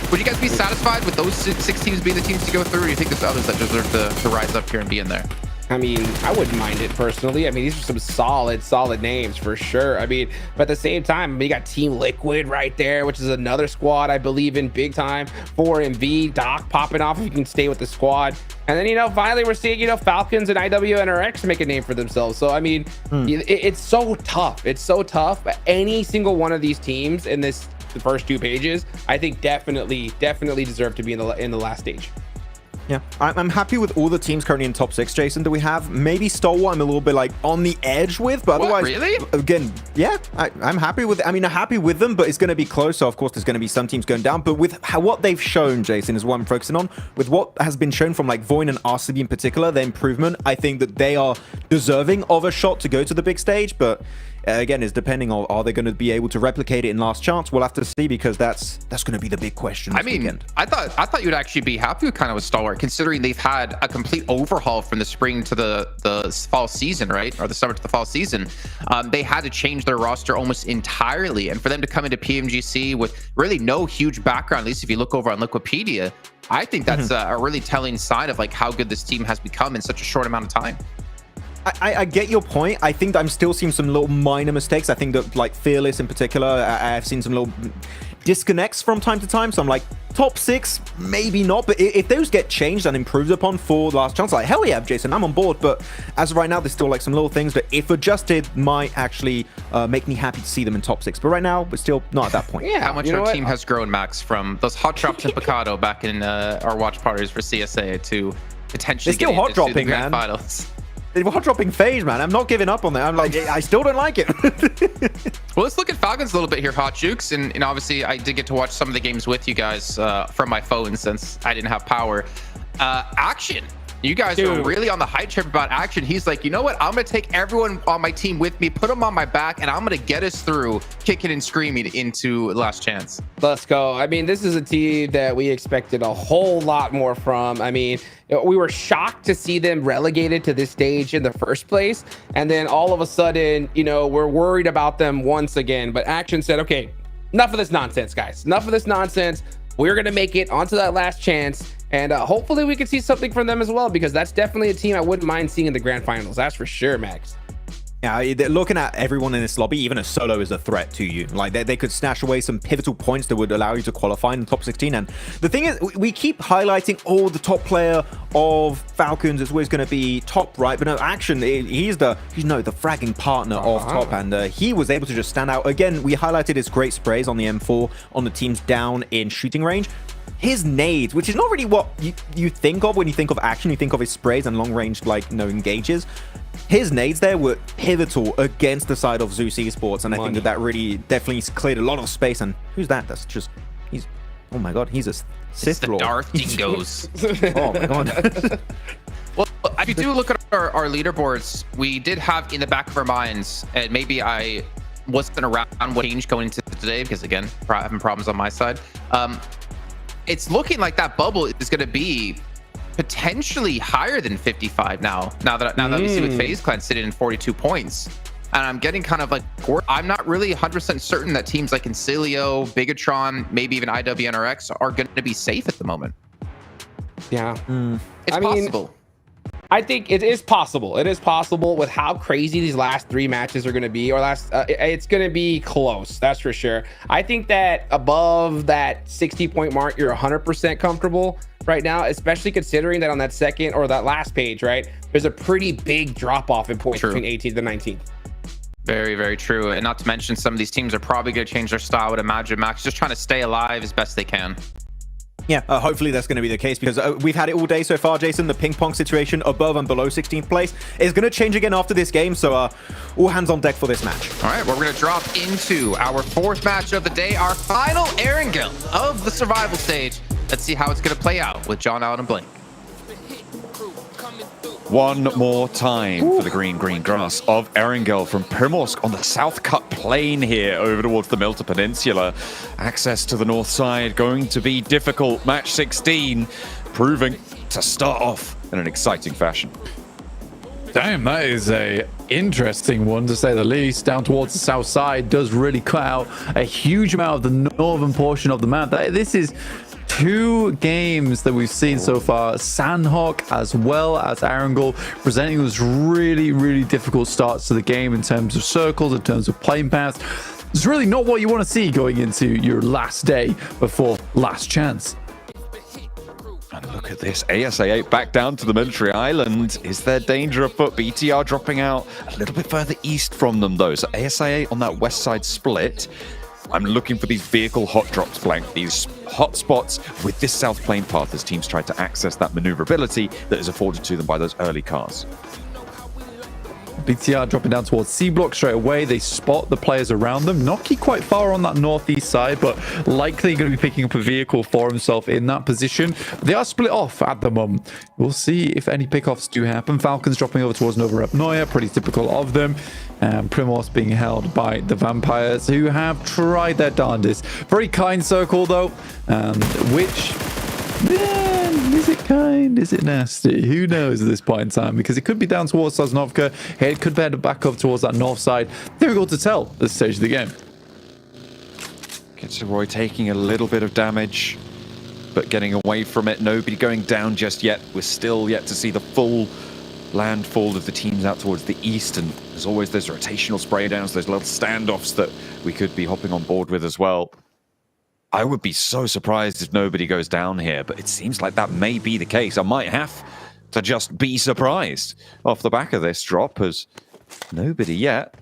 Would you guys be satisfied with those 6 teams being the teams to go through, or do you think there's others that deserve to rise up here and be in there? I mean, I wouldn't mind it personally. I mean, these are some solid names for sure. I mean, but at the same time, you got Team Liquid right there, which is another squad I believe in big time. 4MV, Doc popping off if you can stay with the squad. And then, you know, finally we're seeing, you know, Falcons and IWNRX make a name for themselves. So, I mean, it's so tough. It's so tough. But any single one of these teams in the first 2 pages, I think definitely deserve to be in the last stage. Yeah, I'm happy with all the teams currently in top 6, Jason, that we have. Maybe Stalwart I'm a little bit like on the edge with, but otherwise, really? Again, yeah, I'm happy with it. I mean, I'm happy with them, but it's going to be close. So of course, there's going to be some teams going down. But with what they've shown, Jason, is what I'm focusing on. With what has been shown from like Voin and RCB in particular, their improvement, I think that they are deserving of a shot to go to the big stage. But again, is depending on are they going to be able to replicate it in last chance. We'll have to see, because that's going to be the big question this weekend. I thought you'd actually be happy with kind of with Stalwart, considering they've had a complete overhaul from the spring to the fall season, right, or the summer to the fall season. They had to change their roster almost entirely, and for them to come into PMGC with really no huge background, at least if you look over on Wikipedia, I think that's a really telling sign of like how good this team has become in such a short amount of time. I get your point. I think that I'm still seeing some little minor mistakes. I think that like Fearless in particular, I've seen some little disconnects from time to time. So I'm like, top 6, maybe not. But if those get changed and improved upon for last chance, like hell yeah, Jason, I'm on board. But as of right now, there's still like some little things that if adjusted might actually make me happy to see them in top 6. But right now, we're still not at that point. Yeah, how much our team has grown, Max, from those hot drops in Picado back in our watch parties for CSA to potentially still hot dropping, the Grand man. Finals. They're hot dropping phase, man. I'm not giving up on that. I'm like, I still don't like it. Well, let's look at Falcons a little bit here, Hot Jukes. And obviously, I did get to watch some of the games with you guys from my phone since I didn't have power. Action. You guys are really on the hype trip about Action. He's like, you know what? I'm going to take everyone on my team with me, put them on my back, and I'm going to get us through kicking and screaming into Last Chance. Let's go. I mean, this is a team that we expected a whole lot more from. I mean, we were shocked to see them relegated to this stage in the first place. And then all of a sudden, you know, we're worried about them once again. But Action said, okay, enough of this nonsense, guys. Enough of this nonsense. We're going to make it onto that Last Chance. And hopefully we can see something from them as well, because that's definitely a team I wouldn't mind seeing in the Grand Finals. That's for sure, Max. Yeah, looking at everyone in this lobby, even a solo is a threat to you. Like, they could snatch away some pivotal points that would allow you to qualify in the top 16. And the thing is, we keep highlighting, the top player of Falcons is always going to be top, right? But no, Action, he's the fragging partner of top. And he was able to just stand out. Again, we highlighted his great sprays on the M4 on the teams down in shooting range. His nades, which is not really what you think of when you think of Action. You think of his sprays and long range, like, engages. His nades there were pivotal against the side of Zeus Esports, and I think that really definitely cleared a lot of space. And who's that? That's just, oh my god, he's a Sith Lord. Darth Dingoes. Oh my god. Well, if you do look at our leaderboards, we did have in the back of our minds, and maybe I wasn't around what changed going into today, because again, having problems on my side. It's looking like that bubble is going to be potentially higher than 55 now that we see with FaZe Clan sitting in 42 points. And I'm getting kind of like, I'm not really 100% certain that teams like Incilio, Bigatron, maybe even IWNRX are going to be safe at the moment. Yeah. It's possible. I think it is possible. It is possible with how crazy these last 3 matches are going to be, or it's going to be close. That's for sure. I think that above that 60-point mark, you're 100% comfortable right now, especially considering that on that second or that last page, right, there's a pretty big drop off in points between 18th and 19th. Very, very true. And not to mention, some of these teams are probably going to change their style. I would imagine Max just trying to stay alive as best they can. Yeah, hopefully that's going to be the case, because we've had it all day so far, Jason. The ping pong situation above and below 16th place is going to change again after this game. So all hands on deck for this match. All right, well, we're going to drop into our 4th match of the day, our final Erangel of the survival stage. Let's see how it's going to play out with John Allen and Blink. One more time for the green grass of Erangel from Primorsk on the South Cut Plain here over towards the Milta Peninsula. Access to the north side going to be difficult. Match 16 proving to start off in an exciting fashion. Damn, that is a interesting one to say the least. Down towards the south side does really cut out a huge amount of the northern portion of the map. This is two games that we've seen so far, Sandhawk as well as Arangel, presenting those really, really difficult starts to the game in terms of circles, in terms of playing paths. It's really not what you want to see going into your last day before last chance. And look at this, ASA8 back down to the military island. Is there danger afoot? BTR dropping out a little bit further east from them though. So ASA8 on that west side split. I'm looking for these vehicle hot drops, Blank, these hot spots with this south plane path as teams try to access that maneuverability that is afforded to them by those early cars. BTR dropping down towards C block straight away. They spot the players around them. Noki quite far on that northeast side, but likely going to be picking up a vehicle for himself in that position. They are split off at the moment. We'll see if any pickoffs do happen. Falcons dropping over towards Nova Repnoya, pretty typical of them. Primos being held by the Vampires, who have tried their darndest. Very kind circle though, which... Man, is it kind? Is it nasty? Who knows at this point in time? Because it could be down towards Sosnovka. It could head back up towards that north side. Difficult to tell at this stage of the game. Roy taking a little bit of damage, but getting away from it. Nobody going down just yet. We're still yet to see the full landfall of the teams out towards the east. And there's always those rotational spray downs, those little standoffs that we could be hopping on board with as well. I would be so surprised if nobody goes down here, but it seems like that may be the case. I might have to just be surprised off the back of this drop, as nobody yet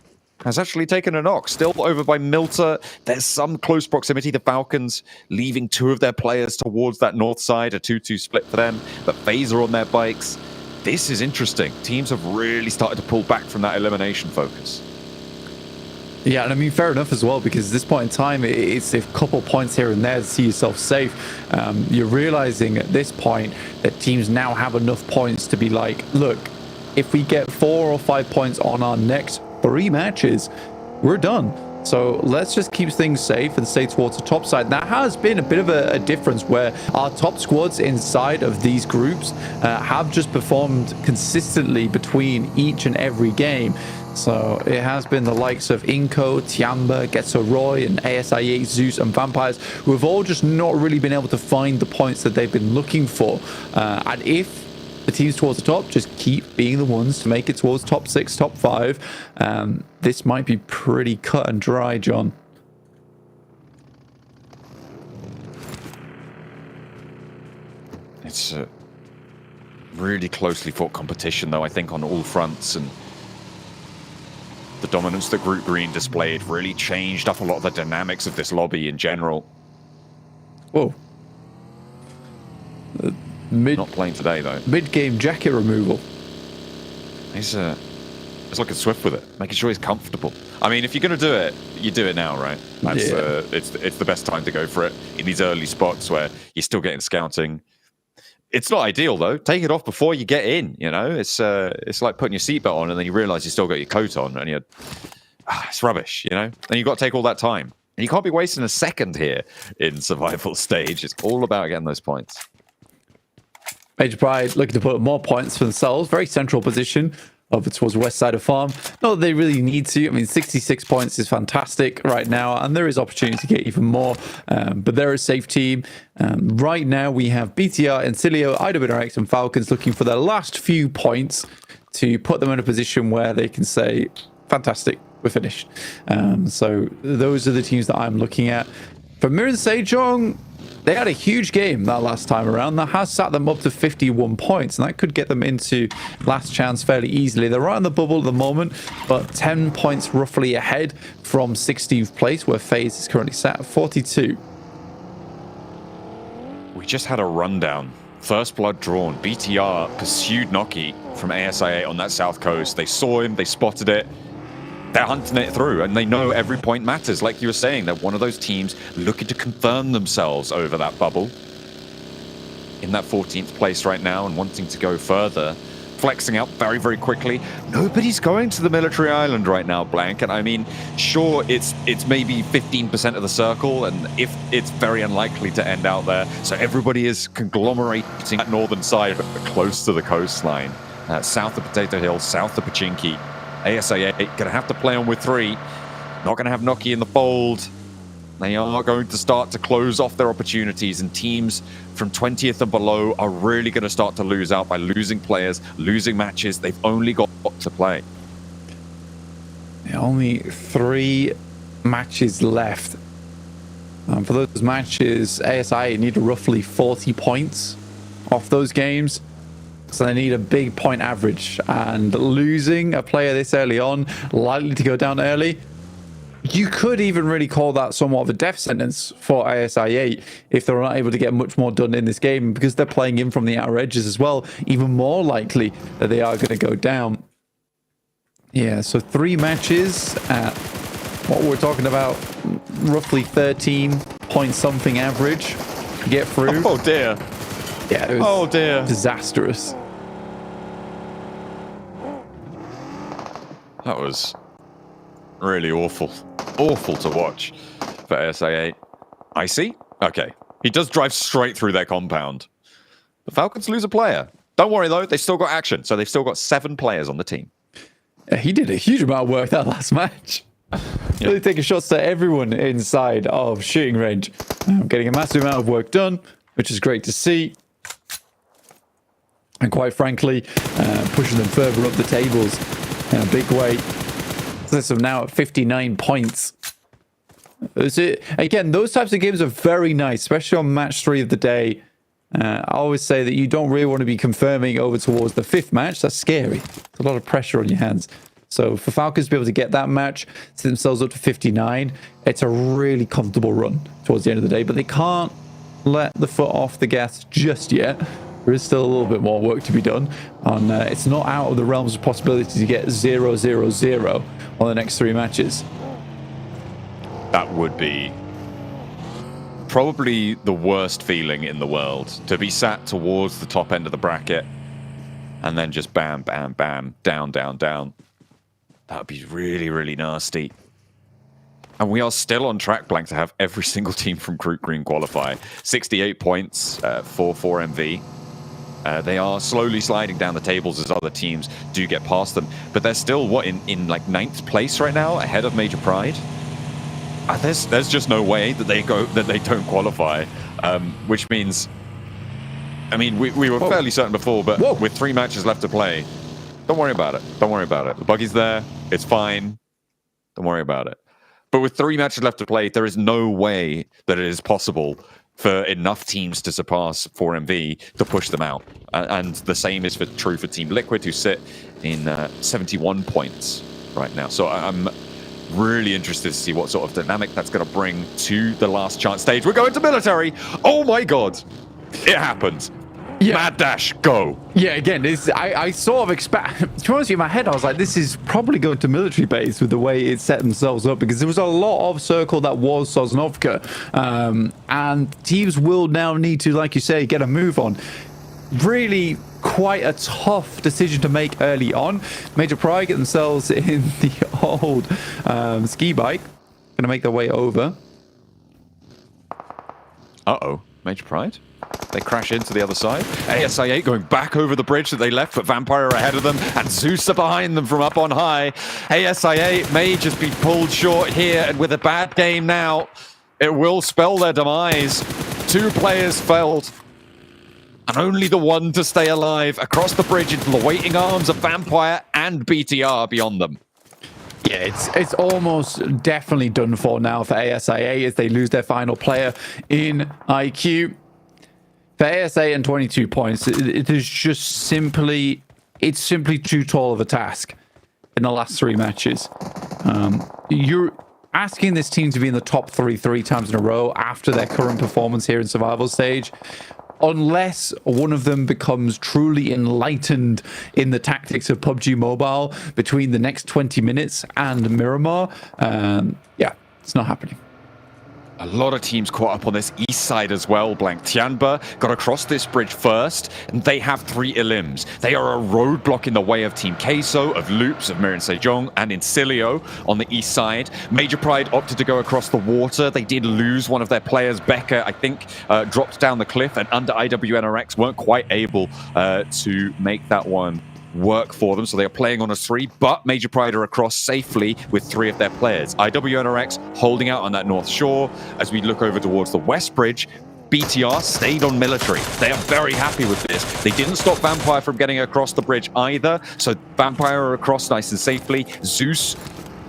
has actually taken a knock. Still over by Milter. There's some close proximity. The Falcons leaving two of their players towards that north side, a 2-2 split for them, but Phaser on their bikes. This is interesting. Teams have really started to pull back from that elimination focus. Yeah, and I mean, fair enough as well, because at this point in time, it's a couple points here and there to see yourself safe. You're realizing at this point that teams now have enough points to be like, look, if we get 4 or 5 points on our next 3 matches, we're done. So let's just keep things safe and stay towards the top side. That has been a bit of a difference where our top squads inside of these groups have just performed consistently between each and every game. So it has been the likes of Inko, Tiamba, Getso Roy, and ASIA, Zeus, and Vampires, who have all just not really been able to find the points that they've been looking for. And if the teams towards the top just keep being the ones to make it towards top 6, top 5, this might be pretty cut and dry, John. It's a really closely fought competition, though, I think, on all fronts. And the dominance that Group Green displayed really changed up a lot of the dynamics of this lobby in general. Whoa. Not playing today, though. Mid-game jacket removal. He's looking swift with it, making sure he's comfortable. I mean, if you're going to do it, you do it now, right? That's, it's the best time to go for it in these early spots where you're still getting scouting. It's not ideal, though. Take it off before you get in, you know? It's like putting your seatbelt on and then you realize you still got your coat on and it's rubbish, you know? And you've got to take all that time. And you can't be wasting a second here in survival stage. It's all about getting those points. Major Pride looking to put more points for themselves. Very central position over towards the west side of farm. Not that they really need to. I mean, 66 points is fantastic right now, and there is opportunity to get even more. But they're a safe team. Right now, we have BTR, Encilio, IWRX, and Falcons looking for their last few points to put them in a position where they can say, fantastic, we're finished. So those are the teams that I'm looking at. For Mirror Sejong, they had a huge game that last time around. That has sat them up to 51 points, and that could get them into last chance fairly easily. They're right on the bubble at the moment, but 10 points roughly ahead from 16th place, where FaZe is currently sat at 42. We just had a rundown. First blood drawn. BTR pursued Noki from ASIA on that south coast. They saw him, they spotted it. They're hunting it through, and they know every point matters. Like you were saying, they're one of those teams looking to confirm themselves over that bubble. In that 14th place right now and wanting to go further. Flexing out very, very quickly. Nobody's going to the military island right now, Blank. And I mean, sure, it's maybe 15% of the circle, and if it's very unlikely to end out there. So everybody is conglomerating that northern side, but close to the coastline. South of Potato Hill, south of Pachinki. ASIA going to have to play on with 3. Not going to have Noki in the fold. They are going to start to close off their opportunities, and teams from 20th and below are really going to start to lose out by losing players, losing matches. They've only got to play. Only 3 matches left. For those matches, ASI need roughly 40 points off those games. So they need a big point average. And losing a player this early on, likely to go down early, you could even really call that somewhat of a death sentence for ASI 8 if they're not able to get much more done in this game, because they're playing in from the outer edges as well. Even more likely that they are going to go down. Yeah, so 3 matches at what we're talking about, roughly 13 point something average to get through. Oh dear. Yeah, it was disastrous. That was really awful. Awful to watch for ASA8. Icy? Okay. He does drive straight through their compound. The Falcons lose a player. Don't worry though, they've still got action. So they've still got 7 players on the team. Yeah, he did a huge amount of work that last match. Really taking shots to everyone inside of shooting range. Getting a massive amount of work done, which is great to see. And quite frankly, pushing them further up the tables in a big way. So now at 59 points. Again, those types of games are very nice, especially on match 3 of the day. I always say that you don't really want to be confirming over towards the 5th match. That's scary. It's a lot of pressure on your hands. So for Falcons to be able to get that match, set themselves up to 59, it's a really comfortable run towards the end of the day. But they can't let the foot off the gas just yet. There is still a little bit more work to be done. It's not out of the realms of possibility to get 0-0-0 on the next 3 matches. That would be probably the worst feeling in the world, to be sat towards the top end of the bracket and then just bam, bam, bam, down, down, down. That would be really, really nasty. And we are still on track, Blank, to have every single team from Group Green qualify. 68 points for 4MV. They are slowly sliding down the tables as other teams do get past them. But they're still, what, in like 9th place right now, ahead of Major Pride? There's just no way that they don't qualify, which means, I mean, we were fairly certain before, but with 3 matches left to play, don't worry about it. Don't worry about it. The buggy's there. It's fine. Don't worry about it. But with 3 matches left to play, there is no way that it is possible for enough teams to surpass 4MV to push them out. And the same is true for Team Liquid, who sit in 71 points right now. So I'm really interested to see what sort of dynamic that's going to bring to the last chance stage. We're going to military. Oh my god. It happened. Yeah. Mad Dash, go. Yeah, again, I sort of expect, to be honest with you, in my head, I was like, this is probably going to military base with the way it set themselves up, because there was a lot of circle that was Sosnovka. And teams will now need to, like you say, get a move on. Really quite a tough decision to make early on. Major Pride get themselves in the old ski bike. Going to make their way over. Uh-oh, Major Pride? They crash into the other side. ASI8 going back over the bridge that they left, but Vampire are ahead of them, and Zeus are behind them from up on high. ASI8 may just be pulled short here, and with a bad game now, it will spell their demise. 2 players felled, and only the one to stay alive across the bridge into the waiting arms of Vampire and BTR beyond them. Yeah, it's almost definitely done for now for ASI8 as they lose their final player in IQ. For ASA and 22 points, it is just simply too tall of a task in the last 3 matches. You're asking this team to be in the top 3 times in a row after their current performance here in survival stage, unless one of them becomes truly enlightened in the tactics of PUBG Mobile between the next 20 minutes and Miramar. Yeah, it's not happening. A lot of teams caught up on this east side as well, Blank. Tianba got across this bridge first, and they have 3 Elims. They are a roadblock in the way of Team Queso, of Loops, of Mirin Sejong, and Incilio on the east side. Major Pride opted to go across the water. They did lose one of their players. Becca, I think, dropped down the cliff, and under IWNRX weren't quite able to make that one work for them. So they are playing on a 3, but Major Pride are across safely with 3 of their players. IWNRX holding out on that north shore. As we look over towards the west bridge, BTR stayed on military. They are very happy with this. They didn't stop Vampire from getting across the bridge either. So Vampire are across nice and safely. Zeus,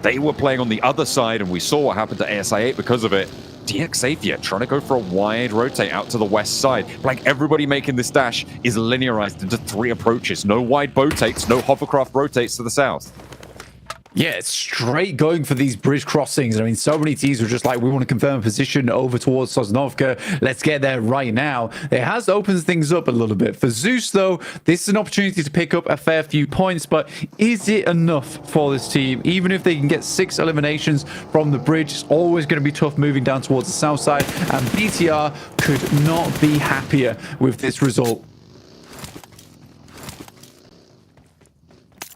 they were playing on the other side, and we saw what happened to ASI8 because of it. DX Xavier trying to go for a wide rotate out to the west side. Like, everybody making this dash is linearized into 3 approaches. No wide bow takes, no hovercraft rotates to the south. Yeah, it's straight going for these bridge crossings. I mean, so many teams were just like, we want to confirm a position over towards Sosnovka. Let's get there right now. It has opened things up a little bit. For Zeus, though, this is an opportunity to pick up a fair few points, but is it enough for this team? Even if they can get 6 eliminations from the bridge, it's always going to be tough moving down towards the south side, and BTR could not be happier with this result.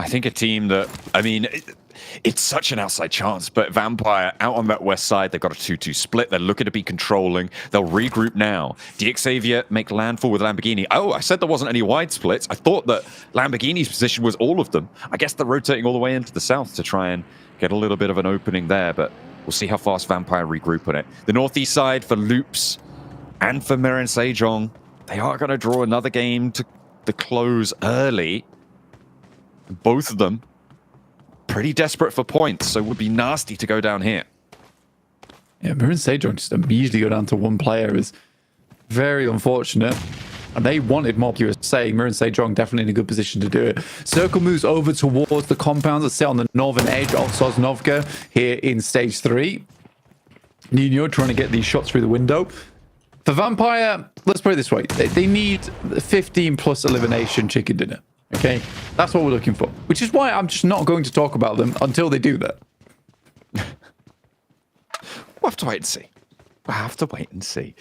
I think a team that, I mean, it's such an outside chance, but Vampire out on that west side, they've got a 2-2 split. They're looking to be controlling. They'll regroup now. DX Xavier make landfall with Lamborghini. Oh, I said there wasn't any wide splits. I thought that Lamborghini's position was all of them. I guess they're rotating all the way into the south to try and get a little bit of an opening there, but we'll see how fast Vampire regroup on it. The northeast side for Loops and for Miran Sejong, they are going to draw another game to the close early. Both of them pretty desperate for points, so it would be nasty to go down here. Yeah, Miran Sejong just immediately go down to 1 player is very unfortunate. And they wanted more, you were saying. Miran Sejong definitely in a good position to do it. Circle moves over towards the compounds that sit on the northern edge of Sosnovka here in stage 3. Nino trying to get these shots through the window. For Vampire, let's put it this way. They need 15 plus elimination chicken dinner. Okay, that's what we're looking for, which is why I'm just not going to talk about them until they do that. We'll have to wait and see. We'll have to wait and see.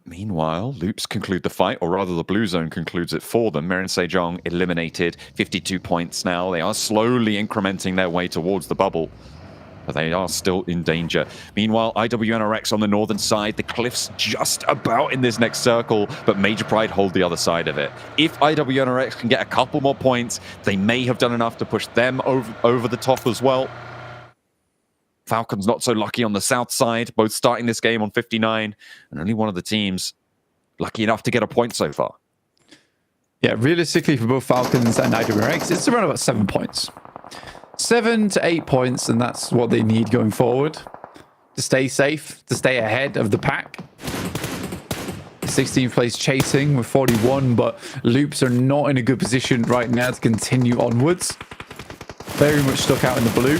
Meanwhile, Loops conclude the fight, or rather the blue zone concludes it for them. Miran Sejong eliminated, 52 points now. They are slowly incrementing their way towards the bubble, but they are still in danger. Meanwhile, IWNRX on the northern side, the cliffs just about in this next circle, but Major Pride hold the other side of it. If IWNRX can get a couple more points, they may have done enough to push them over the top as well. Falcons not so lucky on the south side, both starting this game on 59, and only one of the teams lucky enough to get a point so far. Yeah, realistically for both Falcons and IWNRX, it's around about 7 points. 7 to 8 points, and that's what they need going forward to stay safe, to stay ahead of the pack. 16th place chasing with 41, but Loops are not in a good position right now to continue onwards. Very much stuck out in the blue.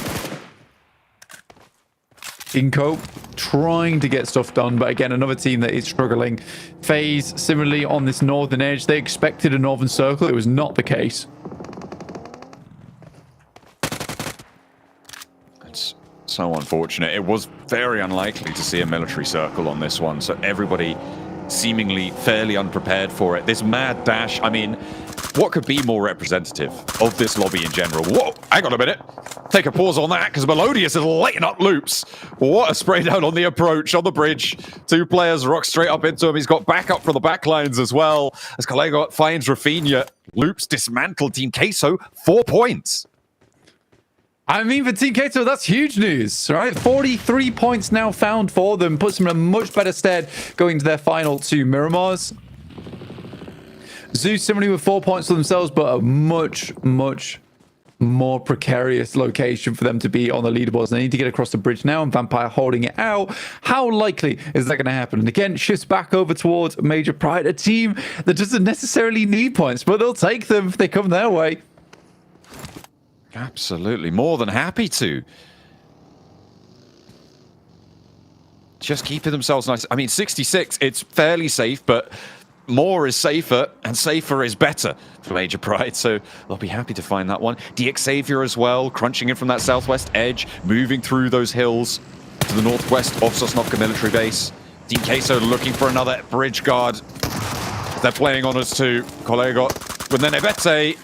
Inco trying to get stuff done, but again, another team that is struggling. FaZe, similarly on this northern edge, they expected a northern circle. It was not the case. So unfortunate. It was very unlikely to see a military circle on this one, so everybody seemingly fairly unprepared for it. This mad dash, I mean, what could be more representative of this lobby in general? Whoa, hang on a minute. Take a pause on that, because Melodious is lighting up Loops. What a spray down on the approach, on the bridge. 2 players rock straight up into him. He's got backup from the backlines as well. As Kalego finds Rafinha, Loops dismantled Team Queso, 4 points. I mean, for Team Kato, that's huge news, right? 43 points now found for them. Puts them in a much better stead going to their final 2 Miramars. Zeus similarly with 4 points for themselves, but a much, much more precarious location for them to be on the leaderboards. They need to get across the bridge now, and Vampire holding it out. How likely is that going to happen? And again, shifts back over towards Major Pride, a team that doesn't necessarily need points, but they'll take them if they come their way. Absolutely. More than happy to. Just keeping themselves nice. I mean, 66, it's fairly safe, but more is safer, and safer is better for Major Pride, so they'll be happy to find that one. DX Xavier as well, crunching in from that southwest edge, moving through those hills to the northwest of Sosnovka military base. Team Queso looking for another bridge guard. They're playing on us too. Kolego with Nenebete.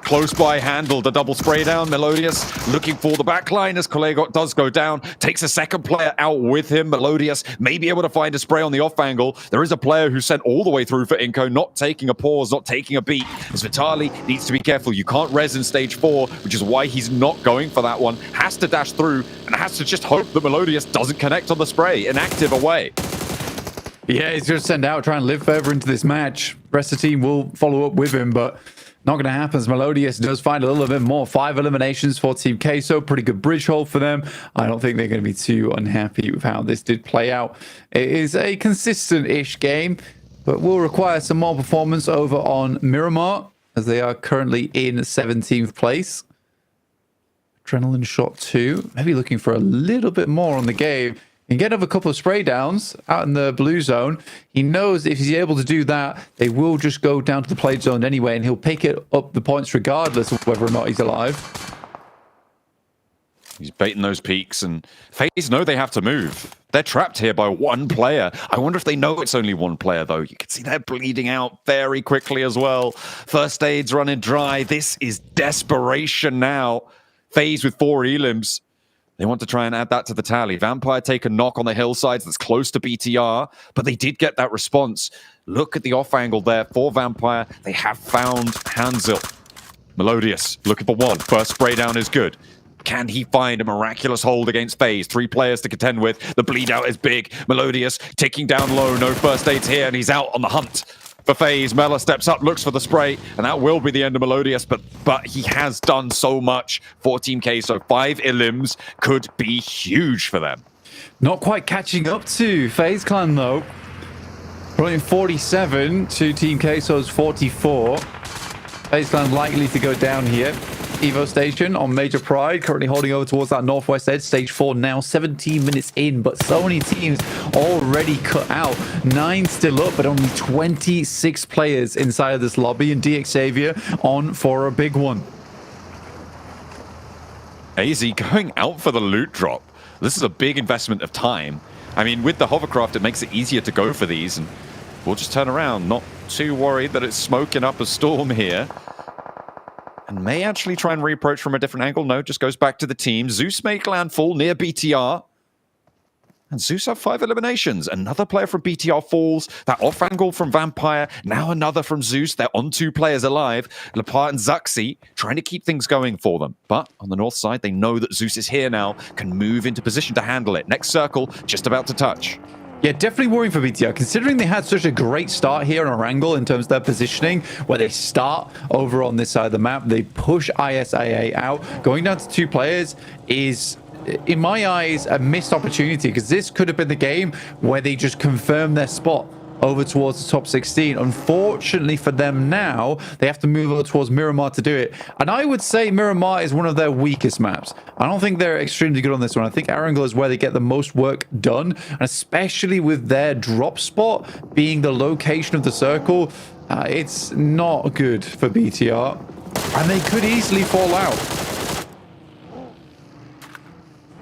close by handled. A double spray down. Melodious looking for the backline as Kolegot does go down. Takes a second player out with him. Melodious may be able to find a spray on the off angle. There is a player who sent all the way through for Inko, not taking a pause, not taking a beat. As Vitali needs to be careful. You can't res in stage 4, which is why he's not going for that one. Has to dash through and has to just hope that Melodious doesn't connect on the spray. Inactive away. Yeah, he's going to send out, try and live further into this match. Rest of the team will follow up with him, but not going to happen as Melodious does find a little bit more. 5 eliminations for Team Queso. Pretty good bridge hold for them. I don't think they're going to be too unhappy with how this did play out. It is a consistent-ish game, but will require some more performance over on Miramar, as they are currently in 17th place. Adrenaline shot 2. Maybe looking for a little bit more on the game. He can get over a couple of spray downs out in the blue zone. He knows if he's able to do that, they will just go down to the plate zone anyway, and he'll pick it up the points regardless of whether or not he's alive. He's baiting those peaks, and FaZe know they have to move. They're trapped here by one player. I wonder if they know it's only one player, though. You can see they're bleeding out very quickly as well. First aid's running dry. This is desperation now. FaZe with 4 elims. They want to try and add that to the tally. Vampire take a knock on the hillsides that's close to BTR, but they did get that response. Look at the off angle there for Vampire. They have found Hansil. Melodious looking for one. First spray down is good. Can he find a miraculous hold against FaZe? 3 players to contend with. The bleed out is big. Melodious ticking down low. No first aids here, and he's out on the hunt for FaZe. Mela steps up, looks for the spray, and that will be the end of Melodious, but he has done so much for Team K, so 5 elims could be huge for them. Not quite catching up to FaZe Clan, though. Running 47 to Team Queso's 44. FaZe Clan likely to go down here. Evo station on Major Pride, currently holding over towards that northwest edge. Stage 4 now, 17 minutes in, but so many teams already cut out. 9 still up, but only 26 players inside of this lobby, and DX Xavier on for a big one. AZ going out for the loot drop. This is a big investment of time. I mean, with the hovercraft, it makes it easier to go for these, and we'll just turn around. Not too worried that it's smoking up a storm here. And may actually try and reapproach from a different angle. No, just goes back to the team. Zeus make landfall near BTR. And Zeus have 5 eliminations. Another player from BTR falls. That off angle from Vampire. Now another from Zeus. They're on 2 players alive. Lepart and Zaxi trying to keep things going for them. But on the north side, they know that Zeus is here now. Can move into position to handle it. Next circle, just about to touch. Yeah, definitely worrying for BTR, considering they had such a great start here on Erangel in terms of their positioning, where they start over on this side of the map, they push ISIA out. Going down to 2 players is, in my eyes, a missed opportunity, because this could have been the game where they just confirm their spot over towards the top 16. Unfortunately for them now, they have to move over towards Miramar to do it. And I would say Miramar is one of their weakest maps. I don't think they're extremely good on this one. I think Erangel is where they get the most work done, and especially with their drop spot being the location of the circle, it's not good for BTR. And they could easily fall out.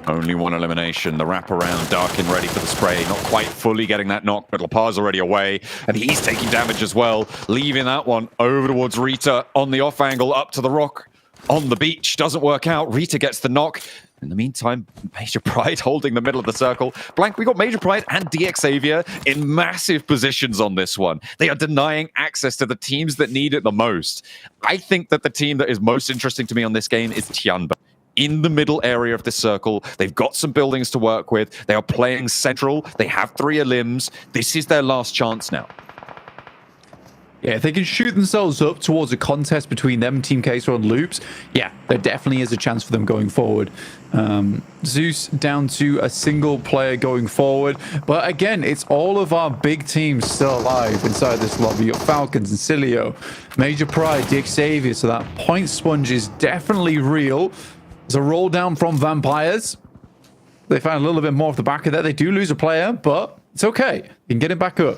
Only 1 elimination. The wraparound, Darkin ready for the spray. Not quite fully getting that knock, but Lepar's already away. And he's taking damage as well. Leaving that one over towards Rita on the off angle, up to the rock on the beach. Doesn't work out. Rita gets the knock. In the meantime, Major Pride holding the middle of the circle. Blank, we got Major Pride and DX Xavier in massive positions on this one. They are denying access to the teams that need it the most. I think that the team that is most interesting to me on this game is Tianba. In the middle area of the circle. They've got some buildings to work with. They are playing central. They have 3 elims. This is their last chance now. Yeah, if they can shoot themselves up towards a contest between them and Team Queso and Loops, yeah, there definitely is a chance for them going forward. Zeus down to a single player going forward. But again, it's all of our big teams still alive inside this lobby. You've got Falcons and Cilio, Major Pride, DX Xavier. So that point sponge is definitely real. There's a roll down from Vampires. They found a little bit more off the back of that. They do lose a player, but it's okay. You can get it back up.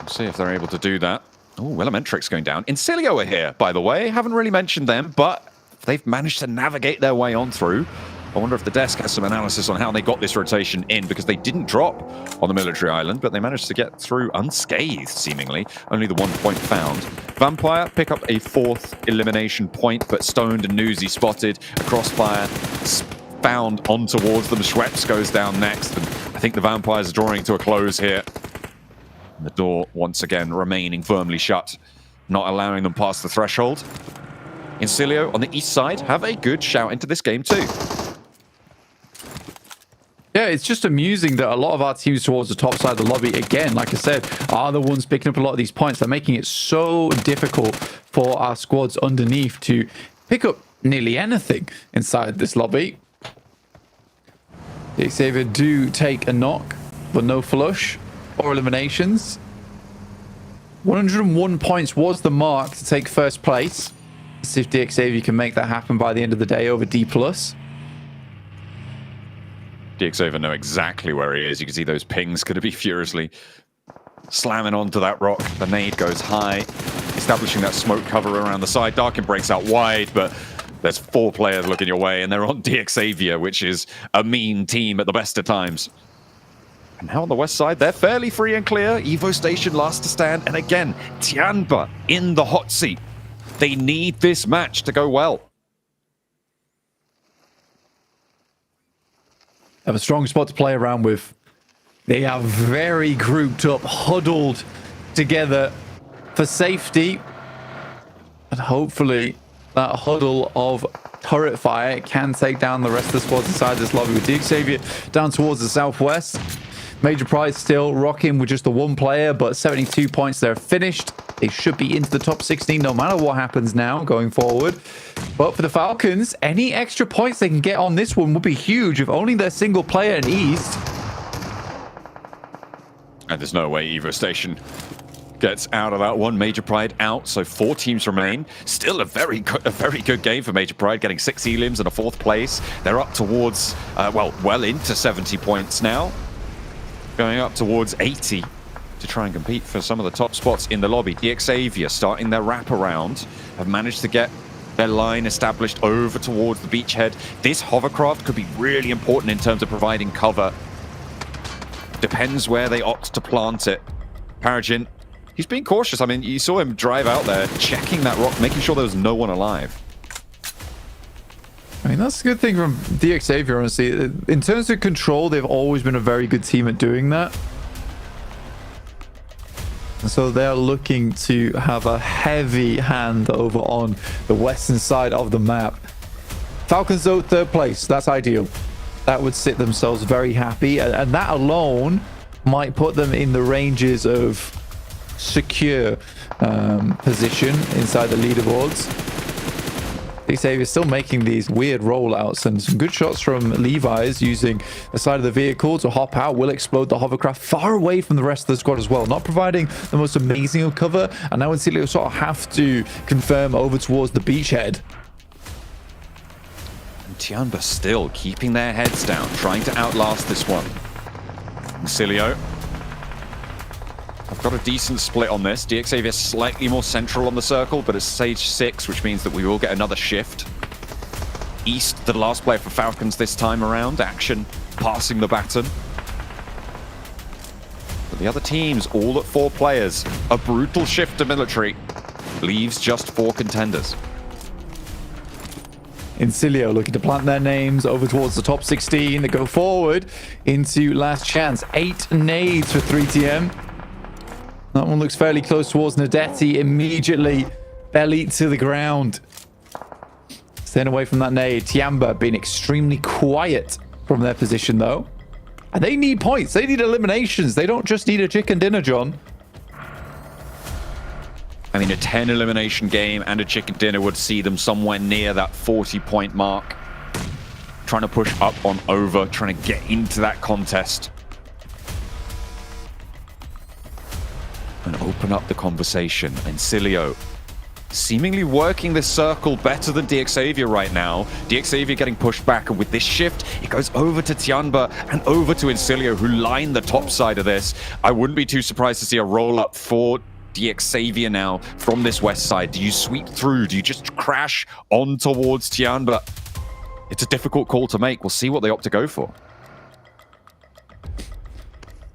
Let's see if they're able to do that. Oh, Elementrix going down. Incilio are here, by the way. Haven't really mentioned them, but they've managed to navigate their way on through. I wonder if the desk has some analysis on how they got this rotation in, because they didn't drop on the military island, but they managed to get through unscathed, seemingly. Only the 1 point found. Vampire pick up a 4th elimination point, but Stoned and Newsy spotted. A crossfire found on towards them. Schweppes goes down next, and I think the Vampires are drawing to a close here. And the door once again remaining firmly shut, not allowing them past the threshold. Incilio on the east side have a good shout into this game too. Yeah, it's just amusing that a lot of our teams towards the top side of the lobby, again, like I said, are the ones picking up a lot of these points. They're making it so difficult for our squads underneath to pick up nearly anything inside this lobby. The Xavier do take a knock, but no flush or eliminations. 101 points was the mark to take first place. Let's see if the Xavier can make that happen by the end of the day over D+. DXOver know exactly where he is. You can see those pings going to be furiously slamming onto that rock. The nade goes high, establishing that smoke cover around the side. Darkin breaks out wide, but there's 4 players looking your way, and they're on DXavier, which is a mean team at the best of times. And now on the west side, they're fairly free and clear. Evo Station last to stand, and again, Tianba in the hot seat. They need this match to go well. Have a strong spot to play around with. They are very grouped up, huddled together for safety. And hopefully that huddle of turret fire can take down the rest of the squads inside this lobby. With Xavier down towards the southwest. Major Pride still rocking with just the 1 player, but 72 points. They're finished. They should be into the top 16 no matter what happens now going forward. But for the Falcons, any extra points they can get on this one would be huge, if only they're single player in East. And there's no way Evo Station gets out of that one. Major Pride out, so 4 teams remain. Still a very good game for Major Pride, getting 6 elims and a 4th place. They're up towards, well into 70 points now. Going up towards 80 to try and compete for some of the top spots in the lobby. DXavier starting their wraparound, have managed to get their line established over towards the beachhead. This hovercraft could be really important in terms of providing cover. Depends where they opt to plant it. Paragin, he's being cautious. I mean, you saw him drive out there, checking that rock, making sure there was no one alive. I mean, that's a good thing from DXavier, honestly. In terms of control, they've always been a very good team at doing that. And so they're looking to have a heavy hand over on the western side of the map. Falcons, though, 3rd place. That's ideal. That would sit themselves very happy. And that alone might put them in the ranges of secure position inside the leaderboards. Xavier still making these weird rollouts, and some good shots from Levi's using the side of the vehicle to hop out. Will explode the hovercraft far away from the rest of the squad as well, not providing the most amazing of cover. And now Incilio sort of have to confirm over towards the beachhead. And Tianba still keeping their heads down, trying to outlast this one. Incilio, I've got a decent split on this. DXavier slightly more central on the circle, but it's stage 6, which means that we will get another shift. East, the last player for Falcons this time around. Action passing the baton. But the other teams, all at 4 players. A brutal shift to military. Leaves just 4 contenders. Incilio looking to plant their names over towards the top 16. They go forward into last chance. 8 nades for 3TM. That one looks fairly close towards Nadetti. Immediately belly to the ground. Staying away from that nade. Tianba being extremely quiet from their position, though. And they need points. They need eliminations. They don't just need a chicken dinner, John. I mean, a 10 elimination game and a chicken dinner would see them somewhere near that 40-point mark. Trying to push up on over, trying to get into that contest. And open up the conversation. Incilio seemingly working this circle better than DXavier right now. DXavier getting pushed back, and with this shift, it goes over to Tianba and over to Incilio, who line the top side of this. I wouldn't be too surprised to see a roll-up for DXavier now from this west side. Do you sweep through? Do you just crash on towards Tianba? It's a difficult call to make. We'll see what they opt to go for.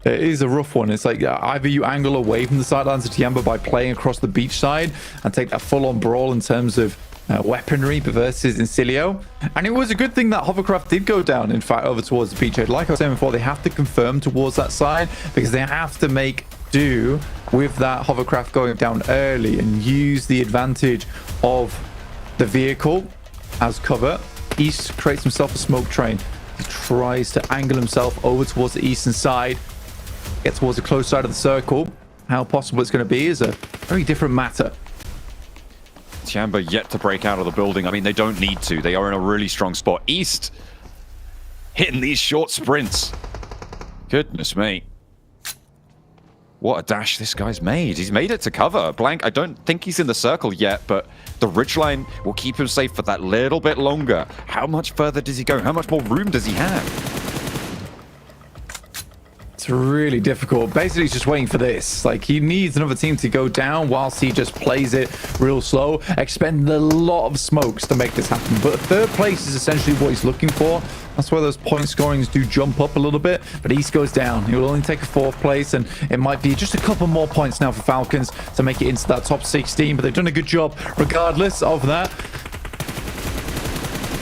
It is a rough one. It's like either you angle away from the sidelines of Tiamba by playing across the beach side and take that full-on brawl in terms of weaponry versus Incilio. And it was a good thing that hovercraft did go down, in fact, over towards the beachhead. Like I was saying before, they have to confirm towards that side because they have to make do with that hovercraft going down early and use the advantage of the vehicle as cover. East creates himself a smoke train. He tries to angle himself over towards the eastern side, get towards the close side of the circle. How possible it's going to be is a very different matter. Tiamba yet to break out of the building. I mean, they don't need to. They are in a really strong spot. East hitting these short sprints. Goodness me. What a dash this guy's made. He's made it to cover. Blank, I don't think he's in the circle yet, but the ridgeline will keep him safe for that little bit longer. How much further does he go? How much more room does he have? It's really difficult. Basically, he's just waiting for this. Like, he needs another team to go down whilst he just plays it real slow, expending a lot of smokes to make this happen. But third place is essentially what he's looking for. That's why those point scorings do jump up a little bit. But East goes down. He will only take a fourth place, and it might be just a couple more points now for Falcons to make it into that top 16. But they've done a good job regardless of that.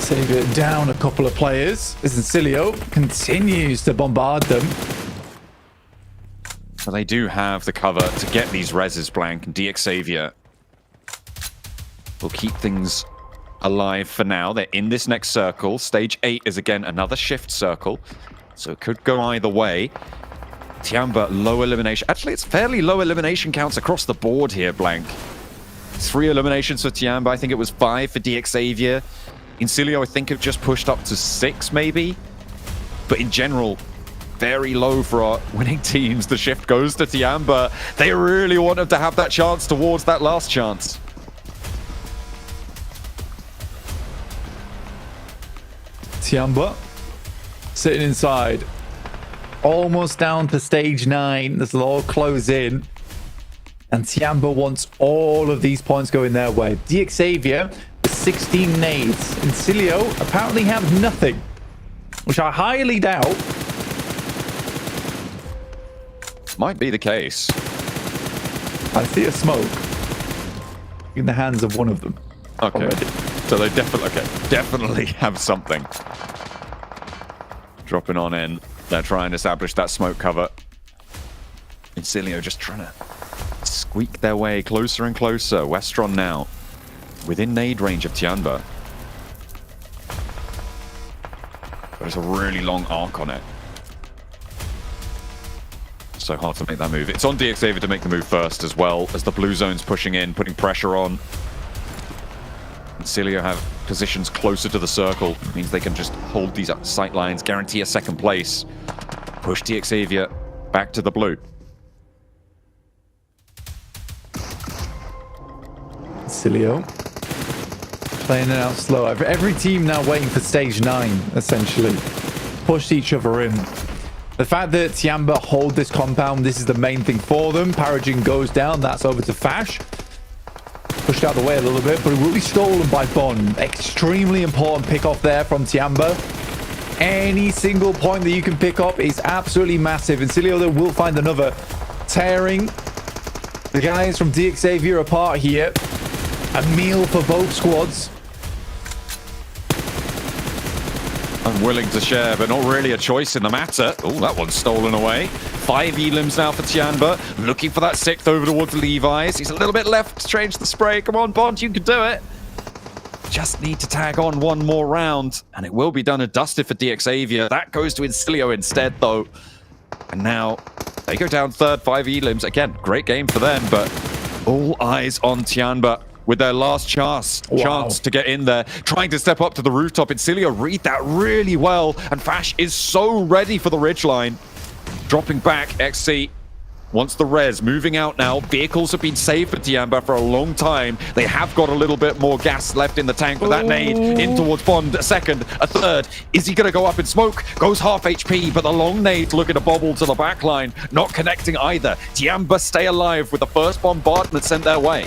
Save it down a couple of players as Incilio continues to bombard them. So they do have the cover to get these reses, Blank, and DXavier will keep things alive for now. They're in this next circle. Stage 8 is again another shift circle, so it could go either way. Tiamba, low elimination. Actually, it's fairly low elimination counts across the board here, Blank. 3 eliminations for Tiamba. I think it was 5 for DXavier. Incilio, I think, have just pushed up to 6, maybe. But in general, very low for our winning teams. The shift goes to Tiamba. They really want him to have that chance towards that last chance. Tiamba sitting inside, almost down to stage 9. This will all close in, and Tiamba wants all of these points going their way. DXavier with 16 nades. Incilio apparently have nothing, which I highly doubt. Might be the case. I see a smoke in the hands of one of them. Okay. Already. So they definitely have something. Dropping on in. They're trying to establish that smoke cover. Incilio just trying to squeak their way closer and closer. Westron now within nade range of Tiamba. But it's a really long arc on it. So hard to make that move. It's on DXavier to make the move first, as well as the blue zone's pushing in, putting pressure on. Incilio have positions closer to the circle. It means they can just hold these sight lines, guarantee a second place. Push DXavier back to the blue. Incilio playing it out slow. Every team now waiting for stage 9, essentially. Push each other in. The fact that Tiamba hold this compound, this is the main thing for them. Paragin goes down, that's over to Fash. Pushed out the way a little bit, but it will be stolen by Bond. Extremely important pick off there from Tiamba. Any single point that you can pick up is absolutely massive. And Incilio will find another. Tearing the guys from DXavier apart here. A meal for both squads. Unwilling to share, but not really a choice in the matter. Oh, that one's stolen away. 5 elims now for Tiamba. Looking for that 6th over towards Levi's. He's a little bit left to change the spray. Come on, Bond, you can do it. Just need to tag on one more round, and it will be done and dusted for DXavier. That goes to Incilio instead, though. And now they go down 3rd, 5 elims. Again, great game for them, but all eyes on Tiamba with their last chance to get in there, trying to step up to the rooftop. Incilio read that really well, and Fash is so ready for the ridgeline. Dropping back, XC wants the res, moving out now. Vehicles have been saved for Tiamba for a long time. They have got a little bit more gas left in the tank, but that nade in towards Bond. A 2nd, a 3rd. Is he going to go up in smoke? Goes half HP, but the long nade's looking to bobble to the back line. Not connecting either. Tiamba stay alive with the first bombardment sent their way.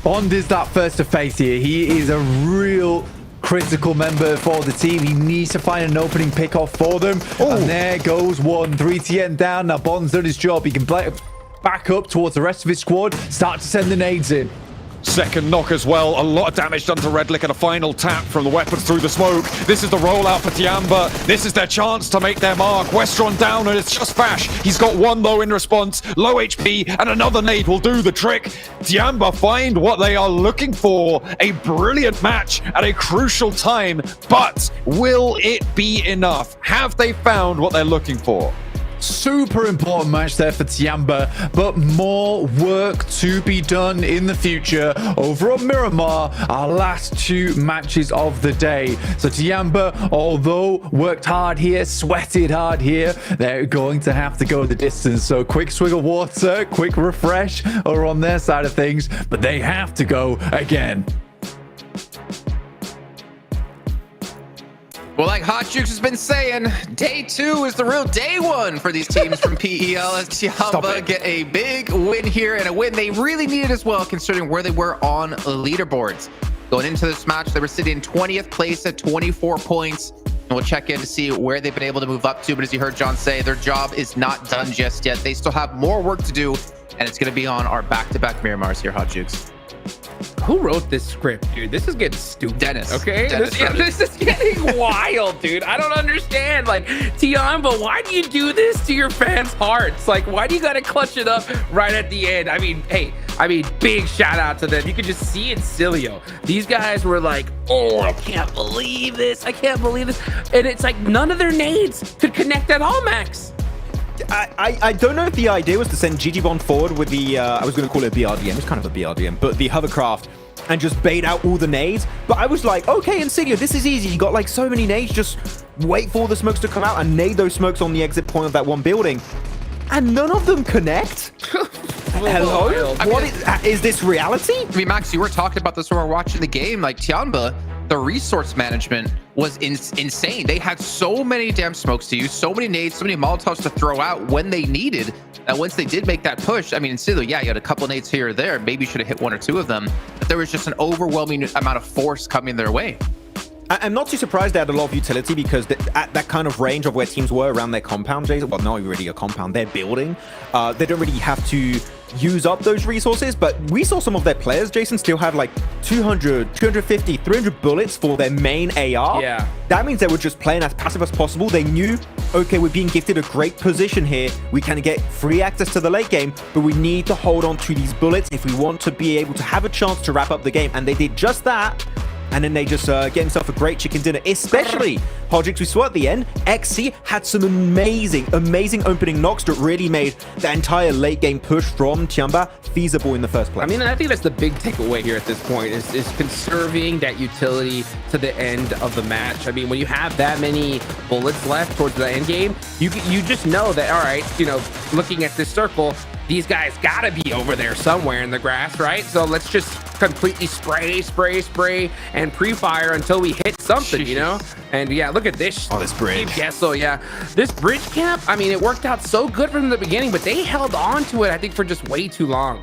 Bond is that first to face here. He is a real critical member for the team. He needs to find an opening pick-off for them. And there goes one. 3TN down. Now Bond's done his job. He can back up towards the rest of his squad, start to send the nades in. Second knock as well. A lot of damage done to Redlick and a final tap from the weapons through the smoke. This is the rollout for Tiamba. This is their chance to make their mark. Westron down and it's just Fash. He's got one low in response, low HP, and another nade will do the trick. Tiamba find what they are looking for. A brilliant match at a crucial time, but will it be enough? Have they found what they're looking for? Super important match there for Tiamba, but more work to be done in the future over on Miramar, our last 2 matches of the day. So Tiamba, although worked hard here, sweated hard here, they're going to have to go the distance. So quick swig of water, quick refresh are on their side of things, but they have to go again. Well, like Hot Jukes has been saying, day 2 is the real day 1 for these teams from PEL as Tiamba get a big win here and a win they really needed as well, considering where they were on the leaderboards. Going into this match, they were sitting in 20th place at 24 points. And we'll check in to see where they've been able to move up to. But as you heard John say, their job is not done just yet. They still have more work to do, and it's going to be on our back-to-back Miramars here, Hot Jukes. Who wrote this script, dude? This is getting stupid. Dennis. Okay? This is getting wild, dude. I don't understand. Like, Tiamba, why do you do this to your fans' hearts? Like, why do you gotta clutch it up right at the end? I mean, hey, big shout out to them. You could just see in Cilio. These guys were like, oh, I can't believe this. I can't believe this. And it's like none of their nades could connect at all, Max. I don't know if the idea was to send Gigibon forward with the, I was going to call it a BRDM, it's kind of a BRDM, but the hovercraft, and just bait out all the nades. But I was like, okay, Insidio, this is easy. You got like so many nades, just wait for all the smokes to come out and nade those smokes on the exit point of that one building. And none of them connect? Hello? What is this reality? I mean, Max, you were talking about this when we were watching the game. Like, Tiamba, the resource management was insane. They had so many damn smokes to use, so many nades, so many Molotovs to throw out when they needed. And once they did make that push, I mean, in Silo, yeah, you had a couple of nades here or there. Maybe you should have hit 1 or 2 of them. But there was just an overwhelming amount of force coming their way. I'm not too surprised they had a lot of utility because at that kind of range of where teams were around their compound, Jason, well, not really a compound, they're building. They don't really have to use up those resources, but we saw some of their players, Jason, still had like 200, 250, 300 bullets for their main AR. Yeah. That means they were just playing as passive as possible. They knew, okay, we're being gifted a great position here. We can get free access to the late game, but we need to hold on to these bullets if we want to be able to have a chance to wrap up the game. And they did just that. And then they just get themselves a great chicken dinner, especially Hodgix. We saw at the end, XC had some amazing opening knocks that really made the entire late game push from Tiamba feasible in the first place. I mean, I think that's the big takeaway here at this point is conserving that utility to the end of the match. I mean, when you have that many bullets left towards the end game, you just know that, all right, you know, looking at this circle, these guys gotta be over there somewhere in the grass, right? So let's just completely spray, and pre-fire until we hit something, you know? And yeah, look at this. Oh, this bridge. So yeah, this bridge camp, I mean, it worked out so good from the beginning, but they held on to it, I think, for just way too long.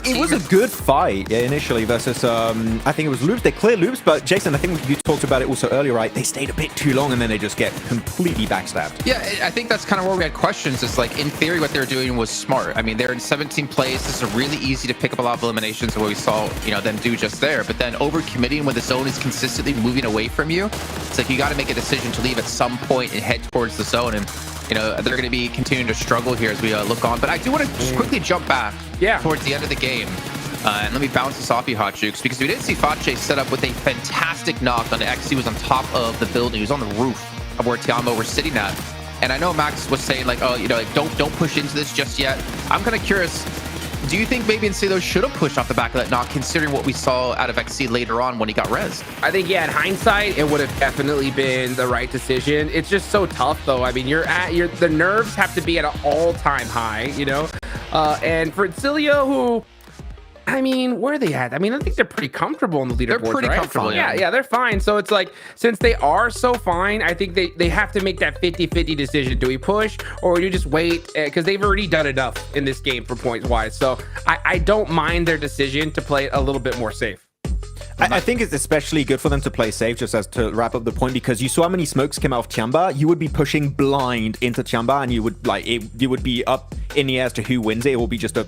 It was a good fight, yeah, initially versus, I think it was loops. They cleared loops, but Jason, I think you talked about it also earlier, right? They stayed a bit too long and then they just get completely backstabbed. Yeah, I think that's kind of where we had questions. It's like, in theory, what they were doing was smart. I mean, they're in 17th place. This is really easy to pick up a lot of eliminations of what we saw, you know, them do just there. But then over-committing when the zone is consistently moving away from you, it's like you got to make a decision to leave at some point and head towards the zone. And you know, they're going to be continuing to struggle here as we look on. But I do want to just quickly jump back towards the end of the game. And let me bounce this off you, Hot Jukes, because we did see Fache set up with a fantastic knock on the X. He was on top of the building. He was on the roof of where Tiamba were sitting at. And I know Max was saying, like, oh, you know, like, don't push into this just yet. I'm kind of curious. Do you think maybe Encino should have pushed off the back of that knock, considering what we saw out of XC later on when he got rezzed? I think, yeah, in hindsight, it would have definitely been the right decision. It's just so tough, though. I mean, the nerves have to be at an all-time high, you know? And for Cilio, who, I mean, where are they at? I mean, I think they're pretty comfortable in the leaderboard. They're pretty comfortable, yeah, they're fine. So it's like, since they are so fine, I think they have to make that 50-50 decision. Do we push or do you just wait? Because they've already done enough in this game for points wise. So I don't mind their decision to play it a little bit more safe. I think it's especially good for them to play safe, just as to wrap up the point, because you saw how many smokes came out of Chamba. You would be pushing blind into Chamba, and you would you would be up in the air as to who wins it. It will be just a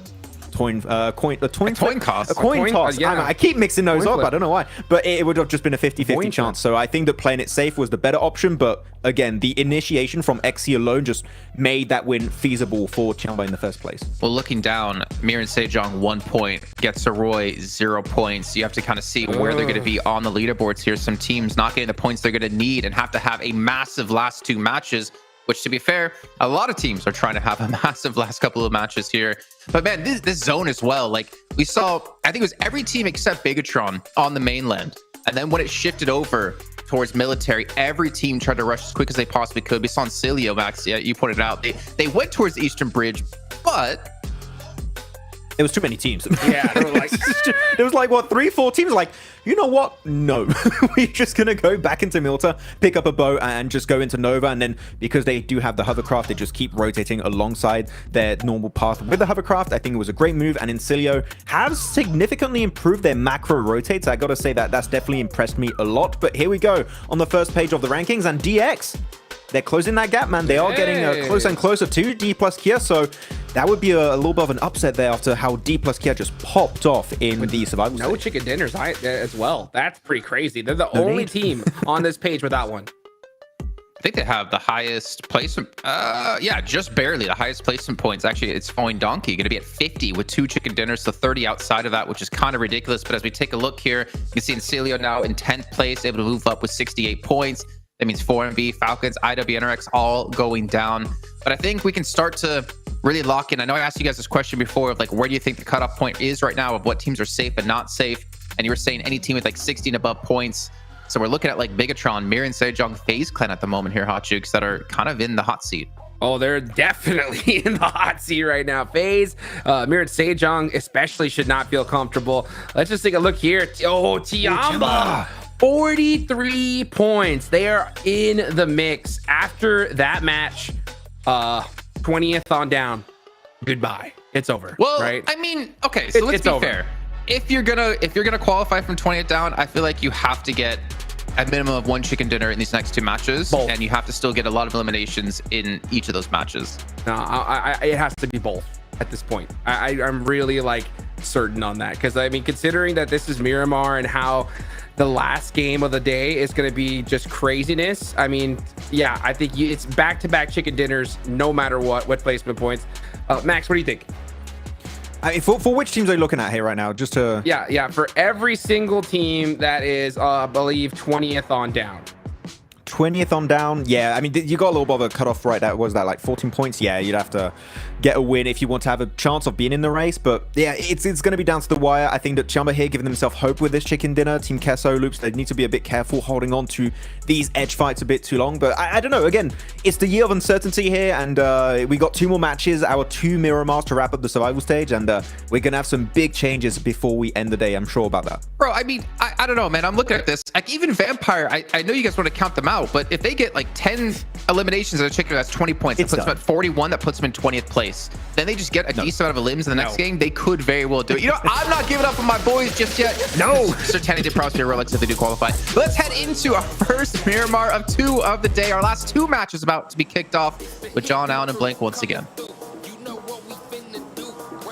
coin toss. Yeah. I keep mixing those up. I don't know why, but it would have just been a 50-50 chance. So I think that playing it safe was the better option. But again, the initiation from XC alone just made that win feasible for Chamba in the first place. Well, looking down, Mir and Sejong 1 point, Getsaroy 0 points. You have to kind of see where they're going to be on the leaderboards here. Some teams not getting the points they're going to need and have to have a massive last 2 matches. Which, to be fair, a lot of teams are trying to have a massive last couple of matches here. But man, this zone as well, like we saw, I think it was every team except Bigatron on the mainland. And then when it shifted over towards military, every team tried to rush as quick as they possibly could. We saw in Cilio, Max, yeah, you pointed out, they went towards the Eastern Bridge, but there was too many teams. Yeah, there was like what, 3-4 teams? Like, you know what? No, we're just gonna go back into Milta, pick up a boat, and just go into Nova. And then because they do have the hovercraft, they just keep rotating alongside their normal path with the hovercraft. I think it was a great move. And Incilio has significantly improved their macro rotates. I gotta say that that's definitely impressed me a lot. But here we go on the first page of the rankings, and DX. They're closing that gap, man. They are getting closer and closer to D plus Kia, so that would be a little bit of an upset there after how D plus Kia just popped off in the survival No stage. chicken dinners as well. That's pretty crazy. They're the only team on this page with that one. I think they have the highest placement. Yeah, just barely the highest placement points. Actually, it's Foin Donkey going to be at 50 with 2 chicken dinners, so 30 outside of that, which is kind of ridiculous. But as we take a look here, you can see Incilio now in 10th place, able to move up with 68 points. That means 4MB, Falcons, IWNRX all going down. But I think we can start to really lock in. I know I asked you guys this question before of like, where do you think the cutoff point is right now of what teams are safe and not safe? And you were saying any team with like 16 above points. So we're looking at like Bigatron, Mir and Sejong, FaZe Clan at the moment here, Hot Jukes, that are kind of in the hot seat. Oh, they're definitely in the hot seat right now. FaZe, Mir and Sejong especially should not feel comfortable. Let's just take a look here. Oh, Tiamba. 43 points. They are in the mix after that match. 20th on down. Goodbye. It's over. Well, right? I mean, okay, so let's be over. fair. If you're gonna qualify from 20th down, I feel like you have to get a minimum of 1 chicken dinner in these next 2 matches, and you have to still get a lot of eliminations in each of those matches. No, it has to be both at this point. I'm really like certain on that, because I mean, considering that this is Miramar and how the last game of the day is going to be just craziness. I mean, yeah, I think it's back-to-back chicken dinners, no matter what placement points. Max, what do you think? I mean, for which teams are you looking at here right now? Just to Yeah, for every single team that is, I believe, 20th on down. 20th on down. Yeah, I mean, you got a little bit of a cutoff right. That was that like 14 points. Yeah, you'd have to get a win if you want to have a chance of being in the race. But yeah, it's going to be down to the wire. I think that Chamba here giving themselves hope with this chicken dinner. Team Kesso Loops, they need to be a bit careful holding on to these edge fights a bit too long. But I don't know. Again, it's the year of uncertainty here, and we got 2 more matches, our 2 Miramars to wrap up the survival stage, and we're gonna have some big changes before we end the day. I'm sure about that. Bro, I mean, I don't know, man. I'm looking at this. Like, even Vampire, I know you guys want to count them out, but if they get like 10 eliminations of a chicken, that's 20 points. That puts them at 41. That puts them in 20th place. Then they just get a decent amount of elims in the next game. They could very well do it. You know, I'm not giving up on my boys just yet. No. Certainly did props to your Rolex if they do qualify. But let's head into our first Miramar of 2 of the day. Our last 2 matches about to be kicked off with John Allen and Blank once again.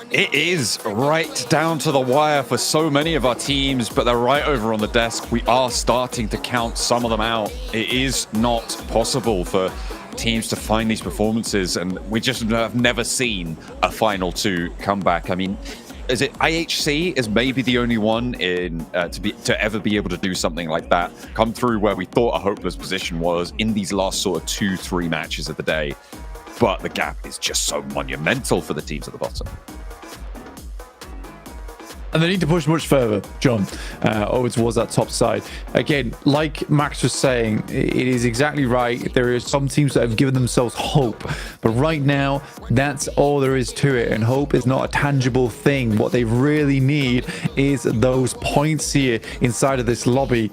It is right down to the wire for so many of our teams, but they're right over on the desk. We are starting to count some of them out. It is not possible for teams to find these performances, and we just have never seen a Final 2 comeback. I mean, is it IHC is maybe the only one in to ever be able to do something like that, come through where we thought a hopeless position was in these last sort of 2-3 matches of the day. But the gap is just so monumental for the teams at the bottom. And they need to push much further, John, over towards that top side. Again, like Max was saying, it is exactly right. There are some teams that have given themselves hope. But right now, that's all there is to it. And hope is not a tangible thing. What they really need is those points here inside of this lobby.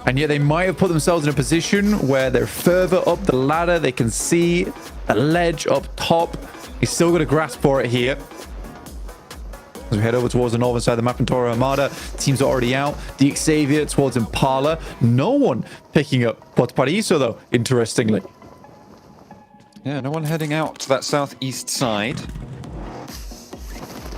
And yet they might have put themselves in a position where they're further up the ladder. They can see a ledge up top. He's still got a grasp for it here. As we head over towards the northern side of the map in Toro Armada, teams are already out. The Xavier towards Impala. No one picking up Puerto Paraíso, though, interestingly. Yeah, no one heading out to that southeast side.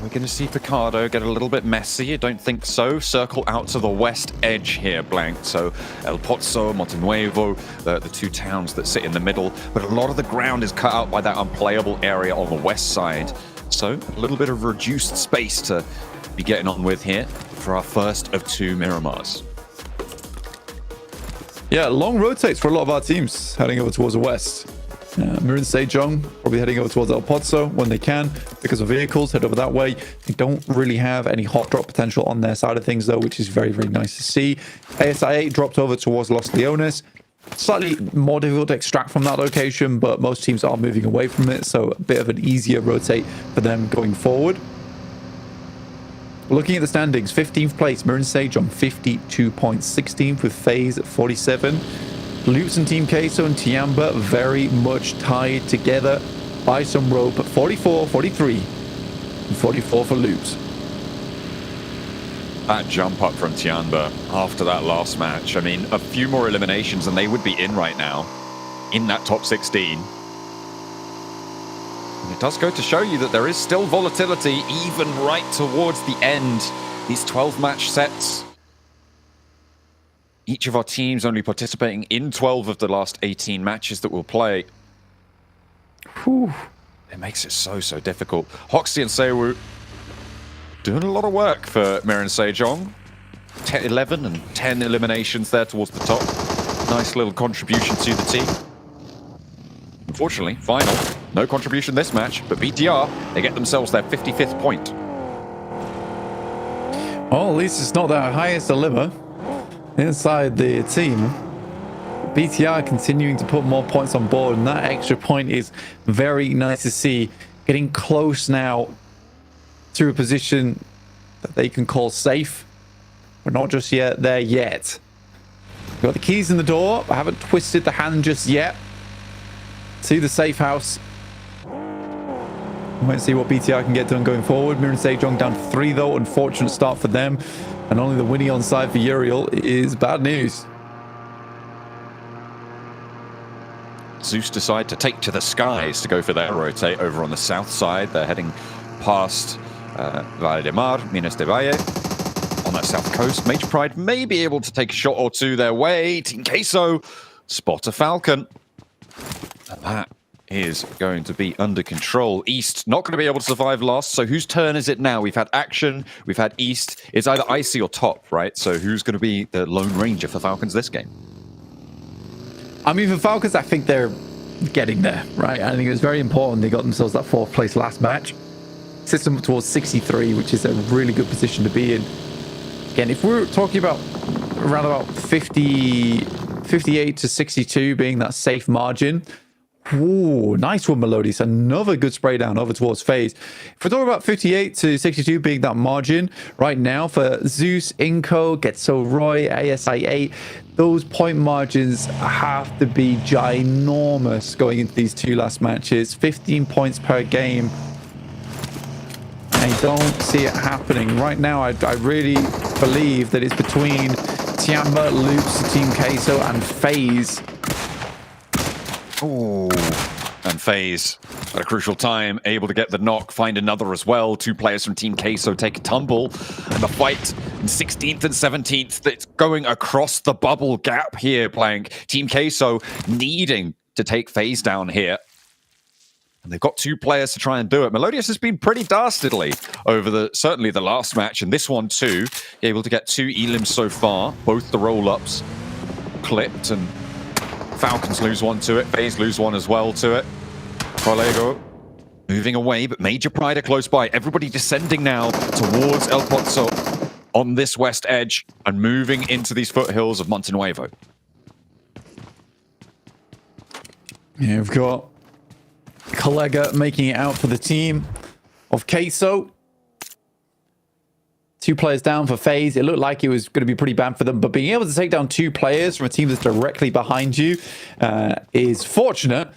We're going to see Picardo get a little bit messy. I don't think so. Circle out to the west edge here, Blank. So El Pozo, Montenuevo, the two towns that sit in the middle. But a lot of the ground is cut out by that unplayable area on the west side. So a little bit of reduced space to be getting on with here for our first of two Miramars. Yeah, long rotates for a lot of our teams heading over towards the west. Mirin Sejong probably heading over towards El Pozo when they can because of vehicles, head over that way. They don't really have any hot drop potential on their side of things though, which is very, very nice to see. ASI-8 dropped over towards Los Leones. Slightly more difficult to extract from that location, but most teams are moving away from it, so a bit of an easier rotate for them going forward. Looking at the standings, 15th place, Mirin Sejong, 52 points. 16th with FaZe at 47. Loops and Team Queso and Tiamba very much tied together by some rope at 44, 43, and 44 for Loops. That jump up from Tiamba after that last match. I mean, a few more eliminations and they would be in right now, in that top 16. And it does go to show you that there is still volatility even right towards the end. These 12-match sets. Each of our teams only participating in 12 of the last 18 matches that we'll play. Whew. It makes it so difficult. Hoxie and Sewu doing a lot of work for Mirin Sejong. 11 and 10 eliminations there towards the top. Nice little contribution to the team. Unfortunately, final. No contribution this match, but BTR, they get themselves their 55th point. Well, at least it's not their highest deliver inside the team. BTR continuing to put more points on board, and that extra point is very nice to see. Getting close now to a position that they can call safe. We're not just yet there yet. We've got the keys in the door. I haven't twisted the hand just yet. See the safe house. We might see what BTR can get done going forward. Mirin Sejong down to 3 though. Unfortunate start for them. And only the Winnie on side for Uriel is bad news. Zeus decide to take to the skies to go for their rotate over on the south side. They're heading past Valle de Mar, Minas de Valle. On that south coast, Mage Pride may be able to take a shot or two their way. Team Queso spot a Falcon. And that is going to be under control. East not going to be able to survive last. So whose turn is it now? We've had Action, we've had East. It's either Icy or Top, right? So who's going to be the Lone Ranger for Falcons this game? I mean, for Falcons, I think they're getting there, right? I think it was very important they got themselves that 4th place last match. System towards 63, which is a really good position to be in. Again, if we're talking about around about 58 to 62 being that safe margin. Ooh, nice one, Melodies. Another good spray down over towards FaZe. If we're talking about 58 to 62 being that margin right now for Zeus, Inco, Getso Roy, ASI-8, those point margins have to be ginormous going into these 2 last matches. 15 points per game. I don't see it happening. Right now, I really believe that it's between Tiamba, Loops, Team Queso, and FaZe. Ooh. And FaZe at a crucial time, able to get the knock, find another as well. 2 players from Team Queso take a tumble. And the fight in 16th and 17th, that's going across the bubble gap here, Blank. Team Queso needing to take FaZe down here. And they've got 2 players to try and do it. Melodious has been pretty dastardly over certainly the last match, and this one too. Able to get 2 elims so far, both the roll-ups clipped, and Falcons lose one to it. FaZe lose one as well to it. Prolego moving away, but Major Pride are close by. Everybody descending now towards El Pozo on this west edge and moving into these foothills of Montenuevo. Yeah, we've got Collega making it out for the team of Queso. 2 players down for FaZe. It looked like it was going to be pretty bad for them, but being able to take down 2 players from a team that's directly behind you is fortunate.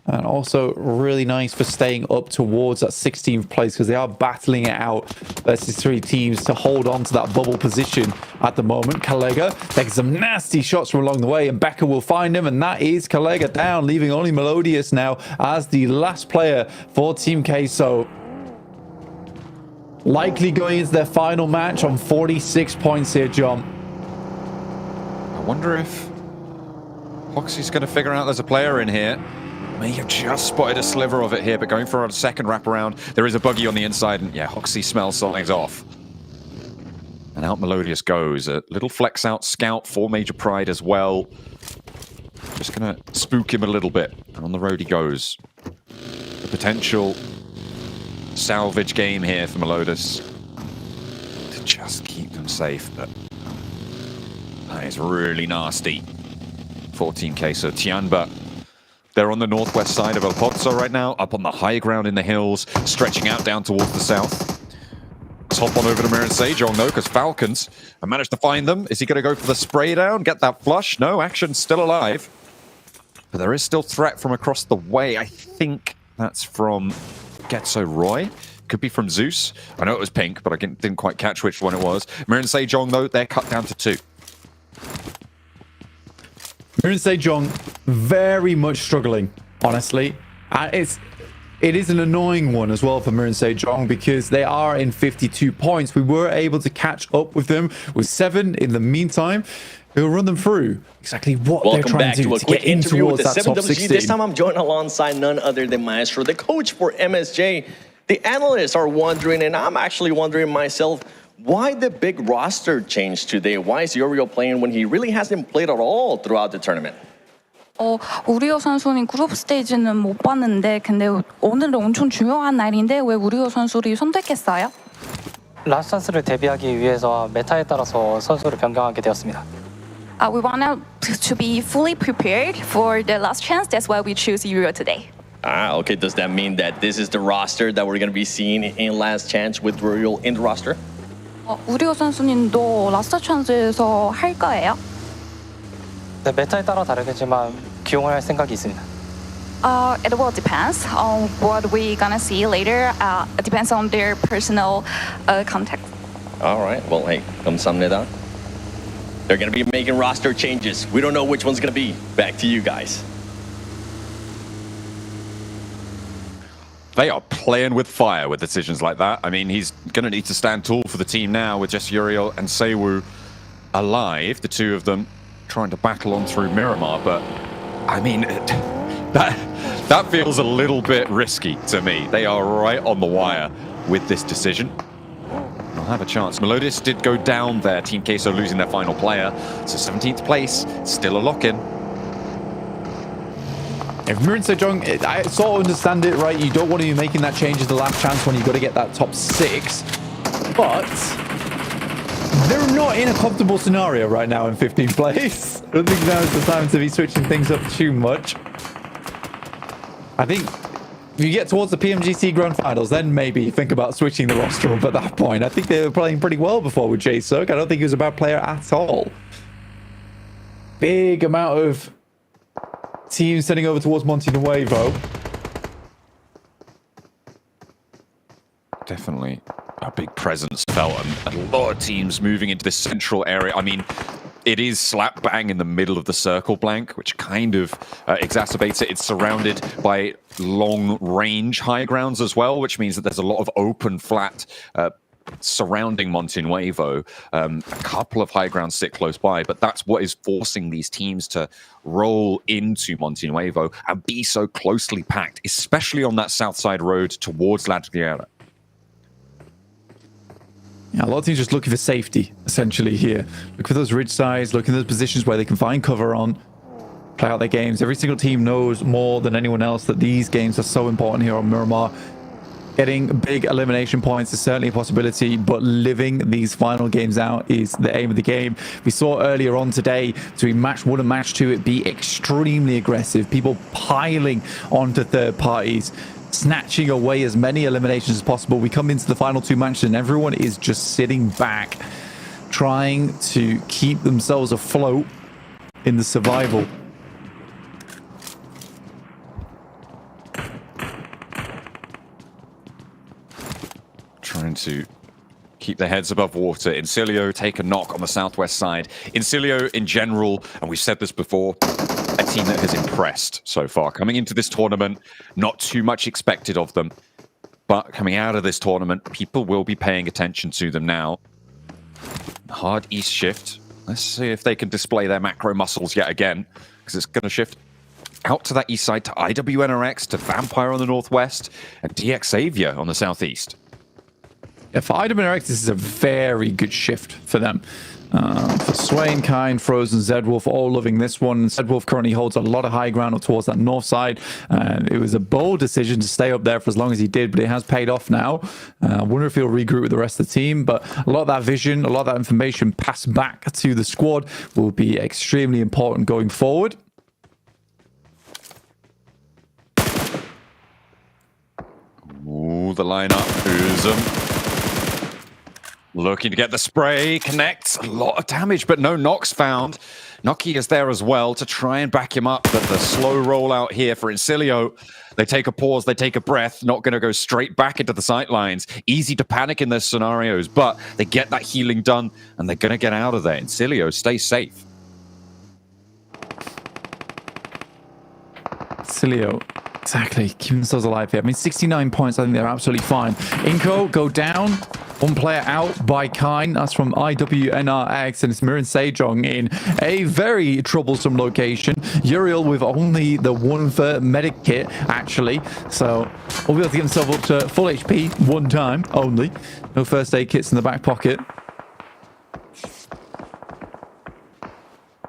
And also really nice for staying up towards that 16th place because they are battling it out versus 3 teams to hold on to that bubble position at the moment. Kalega taking some nasty shots from along the way, and Becker will find him, and that is Kalega down, leaving only Melodious now as the last player for Team Queso. Likely going into their final match on 46 points here, John. I wonder if Hoxie's going to figure out there's a player in here. May have just spotted a sliver of it here, but going for a second wraparound. There is a buggy on the inside, and yeah, Hoxie smells something's off. And out Melodious goes. A little flex out scout for Major Pride as well. Just going to spook him a little bit. And on the road he goes. The potential salvage game here for Melodious to just keep them safe, but that is really nasty. 14k, so Tianba, they're on the northwest side of El Pozo right now, up on the high ground in the hills, stretching out down towards the south. Let's hop on over to Mirren Sejong though, because Falcons have managed to find them. Is he going to go for the spray down, get that flush? No, Action's still alive. But there is still threat from across the way. I think that's from Getso Roy. Could be from Zeus. I know it was pink, but I didn't quite catch which one it was. Mirren Sejong though, they're cut down to 2. Mirren Sejong very much struggling, honestly. It is an annoying one as well for Mirren Sejong because they are in 52 points. We were able to catch up with them with 7 in the meantime. We'll run them through exactly what they're trying to do to get in towards that top 16. This time I'm joined alongside none other than Maestro, the coach for MSJ. The analysts are wondering, and I'm actually wondering myself, why the big roster change today? Why is Uriel playing when he really hasn't played at all throughout the tournament? 우리오 선수는 그룹 스테이지는 못 봤는데 근데 오늘은 엄청 중요한 날인데 왜 우리오 선수를 선택했어요? 라스트 찬스를 대비하기 위해서 메타에 따라서 선수를 변경하게 되었습니다. We want to be fully prepared for the last chance. That's why we choose Uriel today. Okay. Does that mean that this is the roster that we're going to be seeing in last chance with Uriel in the roster? 우리오 선수님도 라스트 찬스에서 할 거예요? 네, 메타에 따라 다르겠지만 기용을 할 생각이 있습니다. It will depends on what we gonna see later. It depends on their personal context. All right. Well, hey, 감사합니다. They're going to be making roster changes. We don't know which one's going to be. Back to you guys. They are playing with fire with decisions like that. I mean, he's going to need to stand tall for the team now with just Uriel and Sewu alive, the two of them trying to battle on through Miramar. But, I mean, that feels a little bit risky to me. They are right on the wire with this decision. They'll have a chance. Melodious did go down there. Team Queso losing their final player. So 17th place, still a lock-in. If Mirren Sejong, I sort of understand it, right? You don't want to be making that change at the last chance when you've got to get that top 6. But they're not in a comfortable scenario right now in 15th place. I don't think now is the time to be switching things up too much. I think if you get towards the PMGC Grand Finals, then maybe think about switching the roster up at that point. I think they were playing pretty well before with Jae-suk. I don't think he was a bad player at all. Big amount of teams sending over towards Monte Nuevo. Definitely a big presence felt, and a lot of teams moving into this central area. I mean, it is slap bang in the middle of the circle blank, which kind of exacerbates it. It's surrounded by long range high grounds as well, which means that there's a lot of open, flat surrounding Monte Nuevo. A couple of high grounds sit close by, but that's what is forcing these teams to roll into Monte Nuevo and be so closely packed, especially on that south side road towards La Guerra. Yeah, a lot of teams just looking for safety, essentially, here. Look for those ridge sides, look in those positions where they can find cover on, play out their games. Every single team knows more than anyone else that these games are so important here on Miramar. Getting big elimination points is certainly a possibility, but living these final games out is the aim of the game. We saw earlier on today, between match 1 and match 2, it be extremely aggressive. People piling onto third parties, snatching away as many eliminations as possible. We come into the final 2 matches and everyone is just sitting back, trying to keep themselves afloat in the survival. to keep their heads above water. Incilio take a knock on the southwest side. Incilio in general, and we've said this before, a team that has impressed so far. Coming into this tournament, not too much expected of them. But coming out of this tournament, people will be paying attention to them now. Hard east shift. Let's see if they can display their macro muscles yet again, because it's going to shift out to that east side to IWNRX, to Vampire on the northwest, and DX Xavier on the southeast. Yeah, for IWNRX, this is a very good shift for them. For Swain, Kind, Frozen, Zedwolf, all loving this one. Zedwolf currently holds a lot of high ground up towards that north side. It was a bold decision to stay up there for as long as he did, but it has paid off now. I wonder if he'll regroup with the rest of the team, but a lot of that vision, a lot of that information passed back to the squad will be extremely important going forward. Ooh, the lineup. Uzum looking to get the spray. Connects. A lot of damage, but no knocks found. Noki is there as well to try and back him up, but the slow rollout here for Incilio. They take a pause, they take a breath, not going to go straight back into the sightlines. Easy to panic in those scenarios, but they get that healing done, and they're going to get out of there. Incilio, stay safe. Incilio. Exactly, keeping themselves alive here. I mean, 69 points, I think they're absolutely fine. Inko go down, one player out by Kine. That's from IWNRX, and it's Mirin Sejong in a very troublesome location. Uriel with only the one for medic kit, actually. So we'll be able to get himself up to full HP one time only. No first aid kits in the back pocket.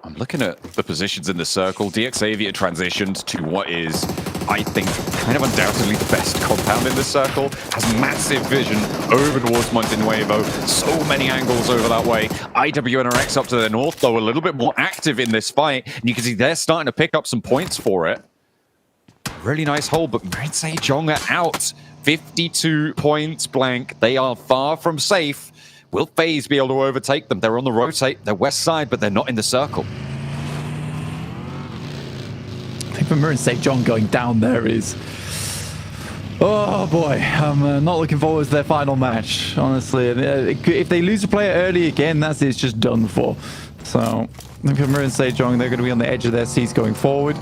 I'm looking at the positions in the circle. DX Xavier transitioned to what is, I think, kind of undoubtedly the best compound in the circle. Has massive vision over towards Montenuevo. So many angles over that way. IWNRX up to the north, though, a little bit more active in this fight. And you can see they're starting to pick up some points for it. Really nice hold, but Mirin Sejong are out. 52 points blank. They are far from safe. Will FaZe be able to overtake them? They're on the rotate, they're west side, but they're not in the circle. I think for Mirin Sejong going down there is... Oh boy, I'm not looking forward to their final match, honestly. If they lose a player early again, that's it's just done for. So, I think for Mirin Sejong, they're going to be on the edge of their seats going forward.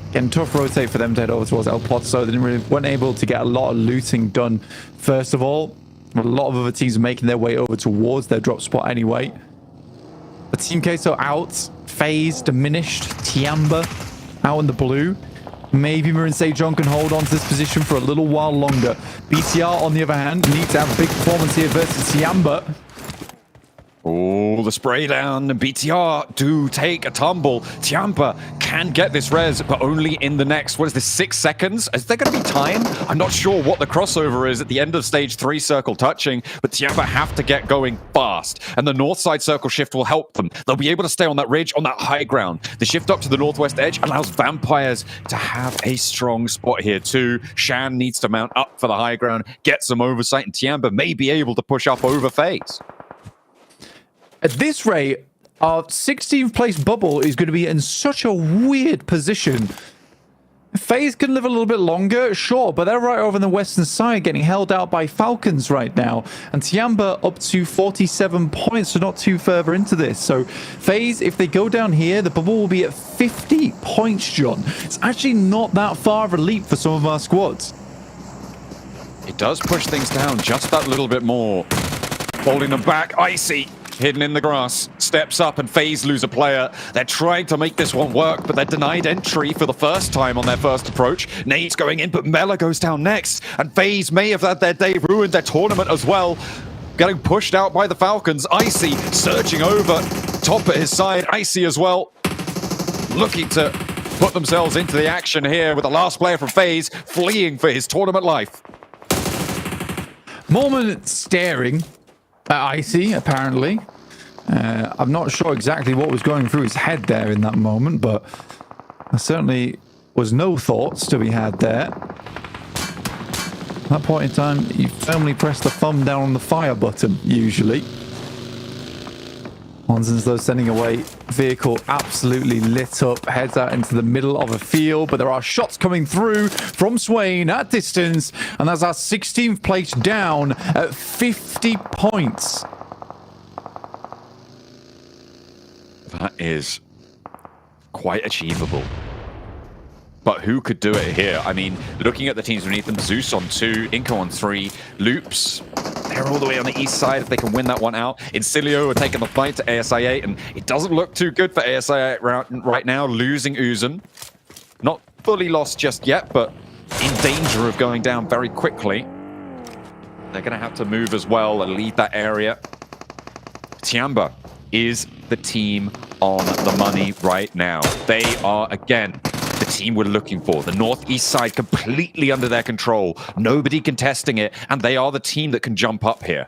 Again, tough rotate for them to head over towards El Pozo. They weren't able to get a lot of looting done, first of all. A lot of other teams are making their way over towards their drop spot anyway. But Team Queso out. FaZe diminished. Tiamba out in the blue. Maybe Mirin Sejong can hold on to this position for a little while longer. BTR, on the other hand, needs to have a big performance here versus Tiamba. Oh, the spray down, and BTR do take a tumble. Tiamba can get this res, but only in the next, what is this, 6 seconds? Is there going to be time? I'm not sure what the crossover is at the end of stage 3 circle touching, but Tiamba have to get going fast, and the north side circle shift will help them. They'll be able to stay on that ridge, on that high ground. The shift up to the northwest edge allows Vampires to have a strong spot here too. Shan needs to mount up for the high ground, get some oversight, and Tiamba may be able to push up over FaZe. At this rate, our 16th place bubble is going to be in such a weird position. FaZe can live a little bit longer, sure, but they're right over on the western side getting held out by Falcons right now. And Tiamba up to 47 points, so not too further into this. So FaZe, if they go down here, the bubble will be at 50 points, John. It's actually not that far of a leap for some of our squads. It does push things down just that little bit more. Holding them back, Icy. Hidden in the grass, steps up, and FaZe lose a player. They're trying to make this one work, but they're denied entry for the first time on their first approach. Nade's going in, but Mela goes down next, and FaZe may have had their day ruined, their tournament as well. Getting pushed out by the Falcons. Icy surging over, top at his side. Icy as well, looking to put themselves into the action here with the last player from FaZe fleeing for his tournament life. Mormon staring at Icy, apparently. I'm not sure exactly what was going through his head there in that moment, but there certainly was no thoughts to be had there. At that point in time, you firmly press the thumb down on the fire button, usually. Honsenslow sending away vehicle absolutely lit up, heads out into the middle of a field, but there are shots coming through from Swain at distance, and that's our 16th place down at 50 points. That is quite achievable. But who could do it here? I mean, looking at the teams beneath them, Zeus on 2, Inco on 3, Loops, they're all the way on the east side if they can win that one out. Incilio are taking the fight to ASI8, and it doesn't look too good for ASI8 right now, losing Uzun. Not fully lost just yet, but in danger of going down very quickly. They're going to have to move as well and leave that area. Tiamba is the team on the money right now. They are, again, the team we're looking for. The northeast side completely under their control. Nobody contesting it, and they are the team that can jump up here.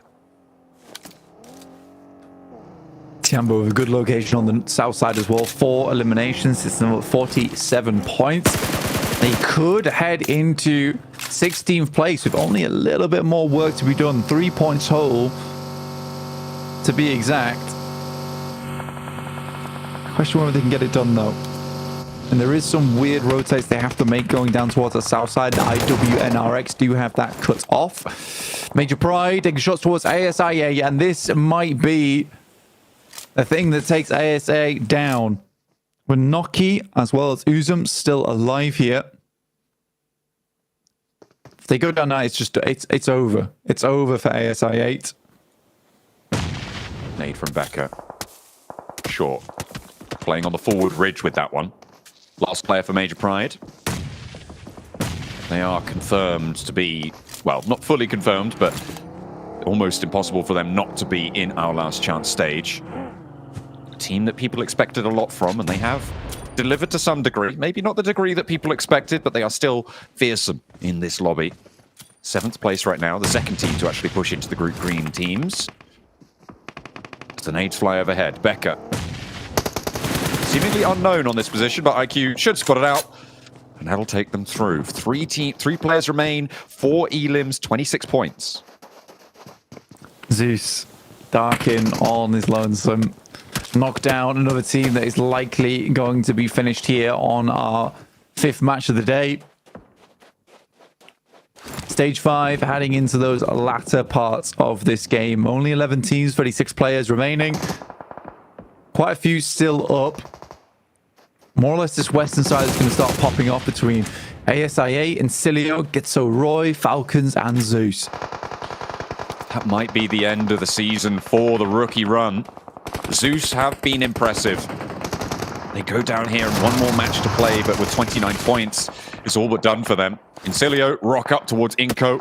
Tiamba with a good location on the south side as well. 4 eliminations. It's now 47 points. They could head into 16th place with only a little bit more work to be done. 3 points total, to be exact. Question whether they can get it done, though. And there is some weird rotates they have to make going down towards the south side. The IWNRX do have that cut off. Major Pride taking shots towards ASIA, and this might be the thing that takes ASA down. With Noki as well as Uzum still alive here. If they go down now, it's over. It's over for ASI8. Nade from Becker. Short. Playing on the forward ridge with that one. Last player for Major Pride. They are confirmed to be, well, not fully confirmed, but almost impossible for them not to be in our last chance stage. A team that people expected a lot from, and they have delivered to some degree. Maybe not the degree that people expected, but they are still fearsome in this lobby. 7th place right now, the second team to actually push into the group green teams. As the nades fly overhead, Becker. Seemingly unknown on this position, but IQ should spot it out. And that'll take them through. 3 players remain, 4 elims, 26 points. Zeus, Darkin on his lonesome. Knock down another team that is likely going to be finished here on our 5th match of the day. Stage 5, heading into those latter parts of this game. Only 11 teams, 36 players remaining. Quite a few still up. More or less this western side is going to start popping off between ASIA, Incilio, Gitso Roy, Falcons, and Zeus. That might be the end of the season for the rookie run. Zeus have been impressive. They go down here and one more match to play, but with 29 points, it's all but done for them. Incilio rock up towards Inco,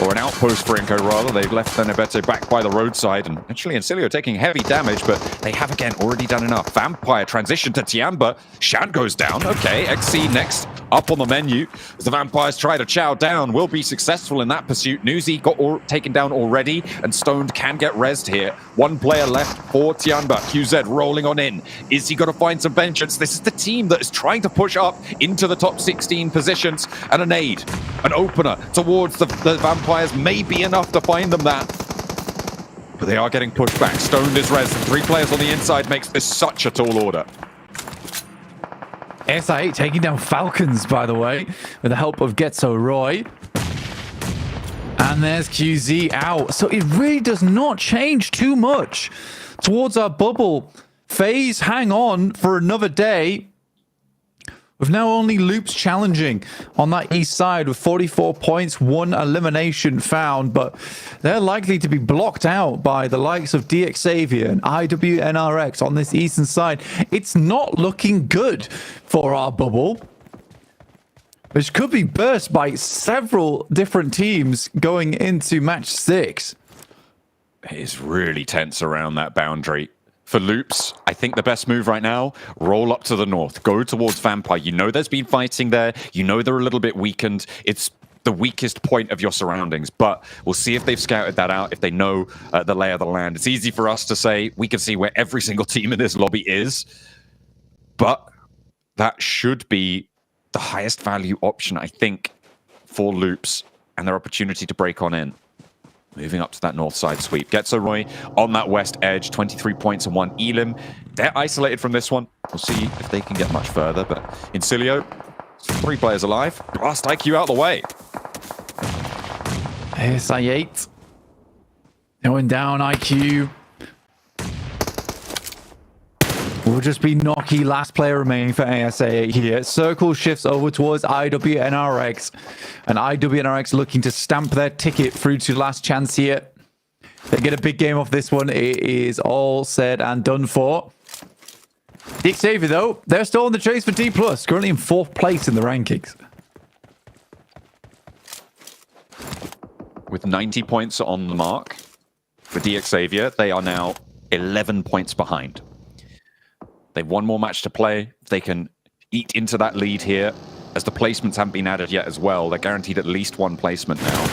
or an outpost for Inco rather. They've left Benebete back by the roadside, and actually Incilio taking heavy damage, but they have again already done enough. Vampire transition to Tiamba. Shan goes down. Okay, XC next up on the menu as the Vampires try to chow down. Will be successful in that pursuit. Newsy got taken down already, and Stoned can get rezzed here. 1 player left for Tiamba. QZ rolling on in. Is he going to find some vengeance? This is the team that is trying to push up into the top 16 positions, and a nade, an opener towards the Vampires may be enough to find them that. But they are getting pushed back. Stoned is rezzed, and 3 players on the inside makes this such a tall order. ASI8 taking down Falcons, by the way, with the help of Getso Roy. And there's QZ out. So it really does not change too much towards our bubble. FaZe hang on for another day. With now only Loops challenging on that east side with 44 points, 1 elimination found, but they're likely to be blocked out by the likes of DX Xavier and IWNRX on this eastern side. It's not looking good for our bubble, which could be burst by several different teams going into match 6. It is really tense around that boundary. For Loops, I think the best move right now, roll up to the north, go towards Vampire. You know there's been fighting there. You know they're a little bit weakened. It's the weakest point of your surroundings, but we'll see if they've scouted that out, if they know the lay of the land. It's easy for us to say we can see where every single team in this lobby is, but that should be the highest value option, I think, for Loops and their opportunity to break on in. Moving up to that north side sweep. Getzeroy on that west edge, 23 points and 1 Elim. They're isolated from this one. We'll see if they can get much further, but Incilio, 3 players alive. Blast IQ out of the way. ASI8 going down. IQ will just be Noki, last player remaining for ASA8 here. Circle shifts over towards IWNRX, and IWNRX looking to stamp their ticket through to last chance here. They get a big game off this one. It is all said and done for. The Xavier, though, they're still in the chase for D+, currently in 4th place in the rankings. With 90 points on the mark for DXavier, they are now 11 points behind. They've one more match to play. If they can eat into that lead here, as the placements haven't been added yet as well, they're guaranteed at least 1 placement now.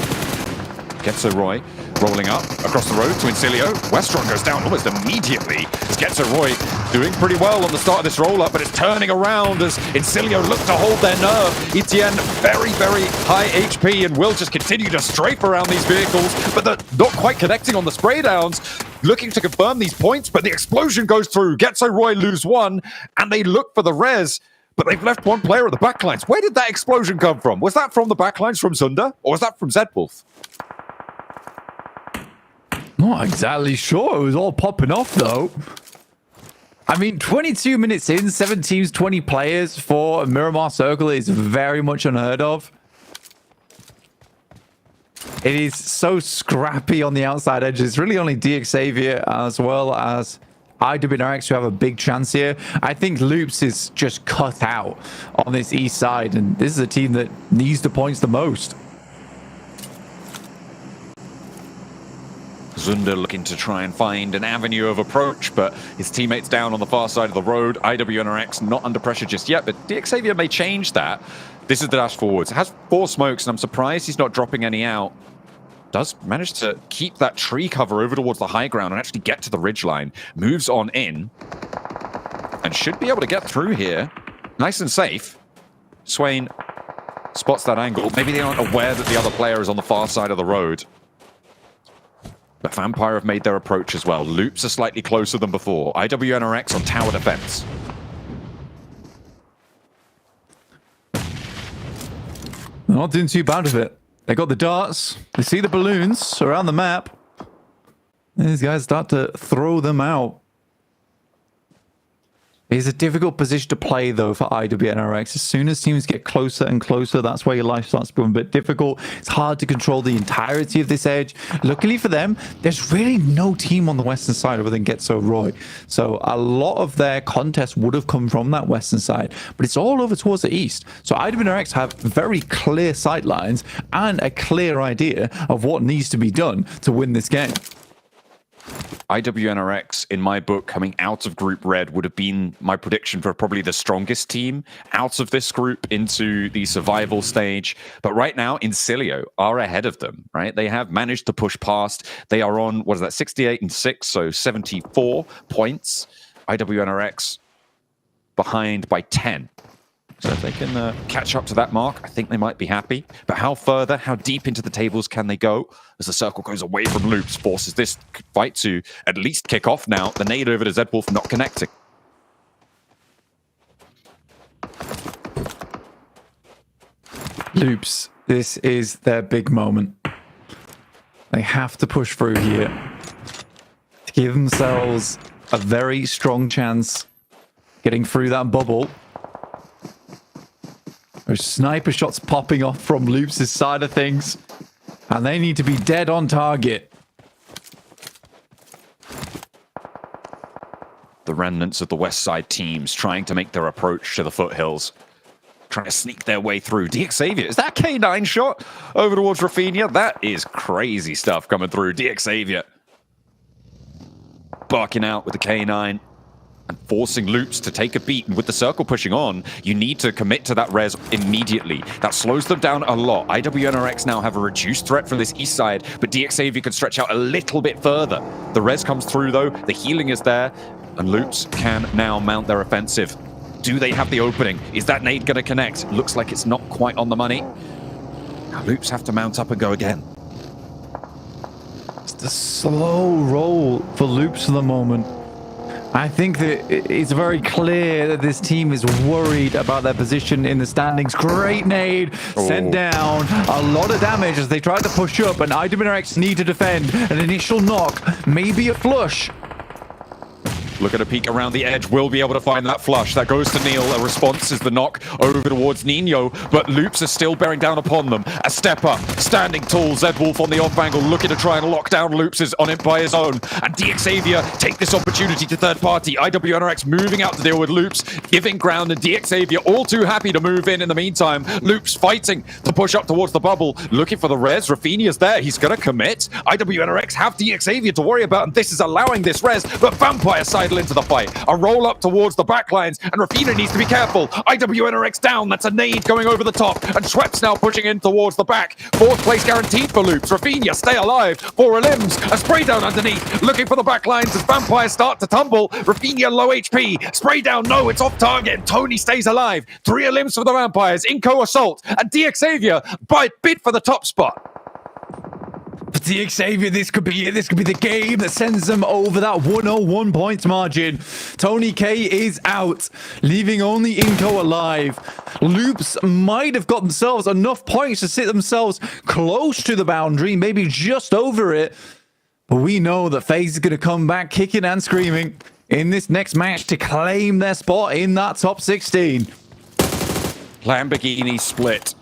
Getzeroy rolling up across the road to Incilio. Westron goes down almost immediately as Getzeroy doing pretty well on the start of this roll-up, but it's turning around as Incilio look to hold their nerve. Etienne, very, very high HP and will just continue to strafe around these vehicles, but they're not quite connecting on the spray downs. Looking to confirm these points, but the explosion goes through. Getzeroy lose 1, and they look for the res, but they've left 1 player at the backlines. Where did that explosion come from? Was that from the backlines from Sunda, or was that from Zedwolf? Not exactly sure. It was all popping off, though. I mean, 22 minutes in, 7 teams, 20 players for Miramar Circle is very much unheard of. It is so scrappy on the outside edges. It's really only DXavier as well as IWNRX who have a big chance here. I think Loops is just cut out on this east side, and this is a team that needs the points the most. Zunda looking to try and find an avenue of approach, but his teammates down on the far side of the road. IWNRX not under pressure just yet, but DXavier may change that. This is the dash forwards. It has 4 smokes, and I'm surprised he's not dropping any out. Does manage to keep that tree cover over towards the high ground and actually get to the ridgeline. Moves on in, and should be able to get through here. Nice and safe. Swain spots that angle. Maybe they aren't aware that the other player is on the far side of the road. But Vampire have made their approach as well. Loops are slightly closer than before. IWNRX on tower defense. They're not doing too bad of it. They got the darts. They see the balloons around the map. These guys start to throw them out. It's a difficult position to play, though, for IWNRX. As soon as teams get closer and closer, that's where your life starts becoming a bit difficult. It's hard to control the entirety of this edge. Luckily for them, there's really no team on the western side other than Getzeroy. So a lot of their contests would have come from that western side, but it's all over towards the east. So IWNRX have very clear sight lines and a clear idea of what needs to be done to win this game. IWNRX, in my book, coming out of Group Red, would have been my prediction for probably the strongest team out of this group into the survival stage. But right now, Incilio are ahead of them, right? They have managed to push past. They are on, what is that, 68 and 6, so 74 points. IWNRX behind by 10. So if they can catch up to that mark, I think they might be happy. But how further, how deep into the tables can they go? As the circle goes away from Loops, forces this fight to at least kick off now. The nade over to Zedwolf not connecting. Loops, this is their big moment. They have to push through here to give themselves a very strong chance getting through that bubble. There's sniper shots popping off from Loops' side of things, and they need to be dead on target. The remnants of the west side teams trying to make their approach to the foothills. Trying to sneak their way through. DXavier, is that K9 shot over towards Rafinha? That is crazy stuff coming through. DXavier barking out with the K9. And forcing Loops to take a beat. And with the circle pushing on, you need to commit to that res immediately. That slows them down a lot. IWNRX now have a reduced threat from this east side, but DXavier can stretch out a little bit further. The res comes through, though. The healing is there, and Loops can now mount their offensive. Do they have the opening? Is that nade going to connect? Looks like it's not quite on the money. Now Loops have to mount up and go again. just a slow roll for Loops for the moment. I think that it's very clear that this team is worried about their position in the standings. Great nade sent down. A lot of damage as they try to push up, and IWNRX need to defend. An initial knock, maybe a flush. Look at a peek around the edge. Will be able to find that flush. That goes to Neil. A response is the knock over towards Nino, but Loops are still bearing down upon them. A step up, standing tall. Zedwolf on the off angle, looking to try and lock down Loops is on it by his own. And DXavier take this opportunity to third party. IWNRX moving out to deal with Loops, giving ground, and DXavier all too happy to move in the meantime. Loops fighting to push up towards the bubble, looking for the res. Rafinha's there. He's going to commit. IWNRX have DXavier to worry about, and this is allowing this res, but Vampire side into the fight. A roll up towards the backlines, and Rafinha needs to be careful. IWNRX down. That's a nade going over the top, and Schweppes now pushing in towards the back. Fourth place guaranteed for Loops. Rafinha, stay alive. 4 limbs. A spray down underneath. Looking for the backlines as Vampires start to tumble. Rafinha low HP. Spray down. No, it's off target. And Tony stays alive. 3 limbs for the Vampires. Inco assault. And DXavier bid for the top spot. For DXavier, this could be it. This could be the game that sends them over that 101 points margin. Tony K is out, leaving only Inco alive. Loops might have got themselves enough points to sit themselves close to the boundary, maybe just over it. But we know that FaZe is going to come back kicking and screaming in this next match to claim their spot in that top 16. Lamborghini split.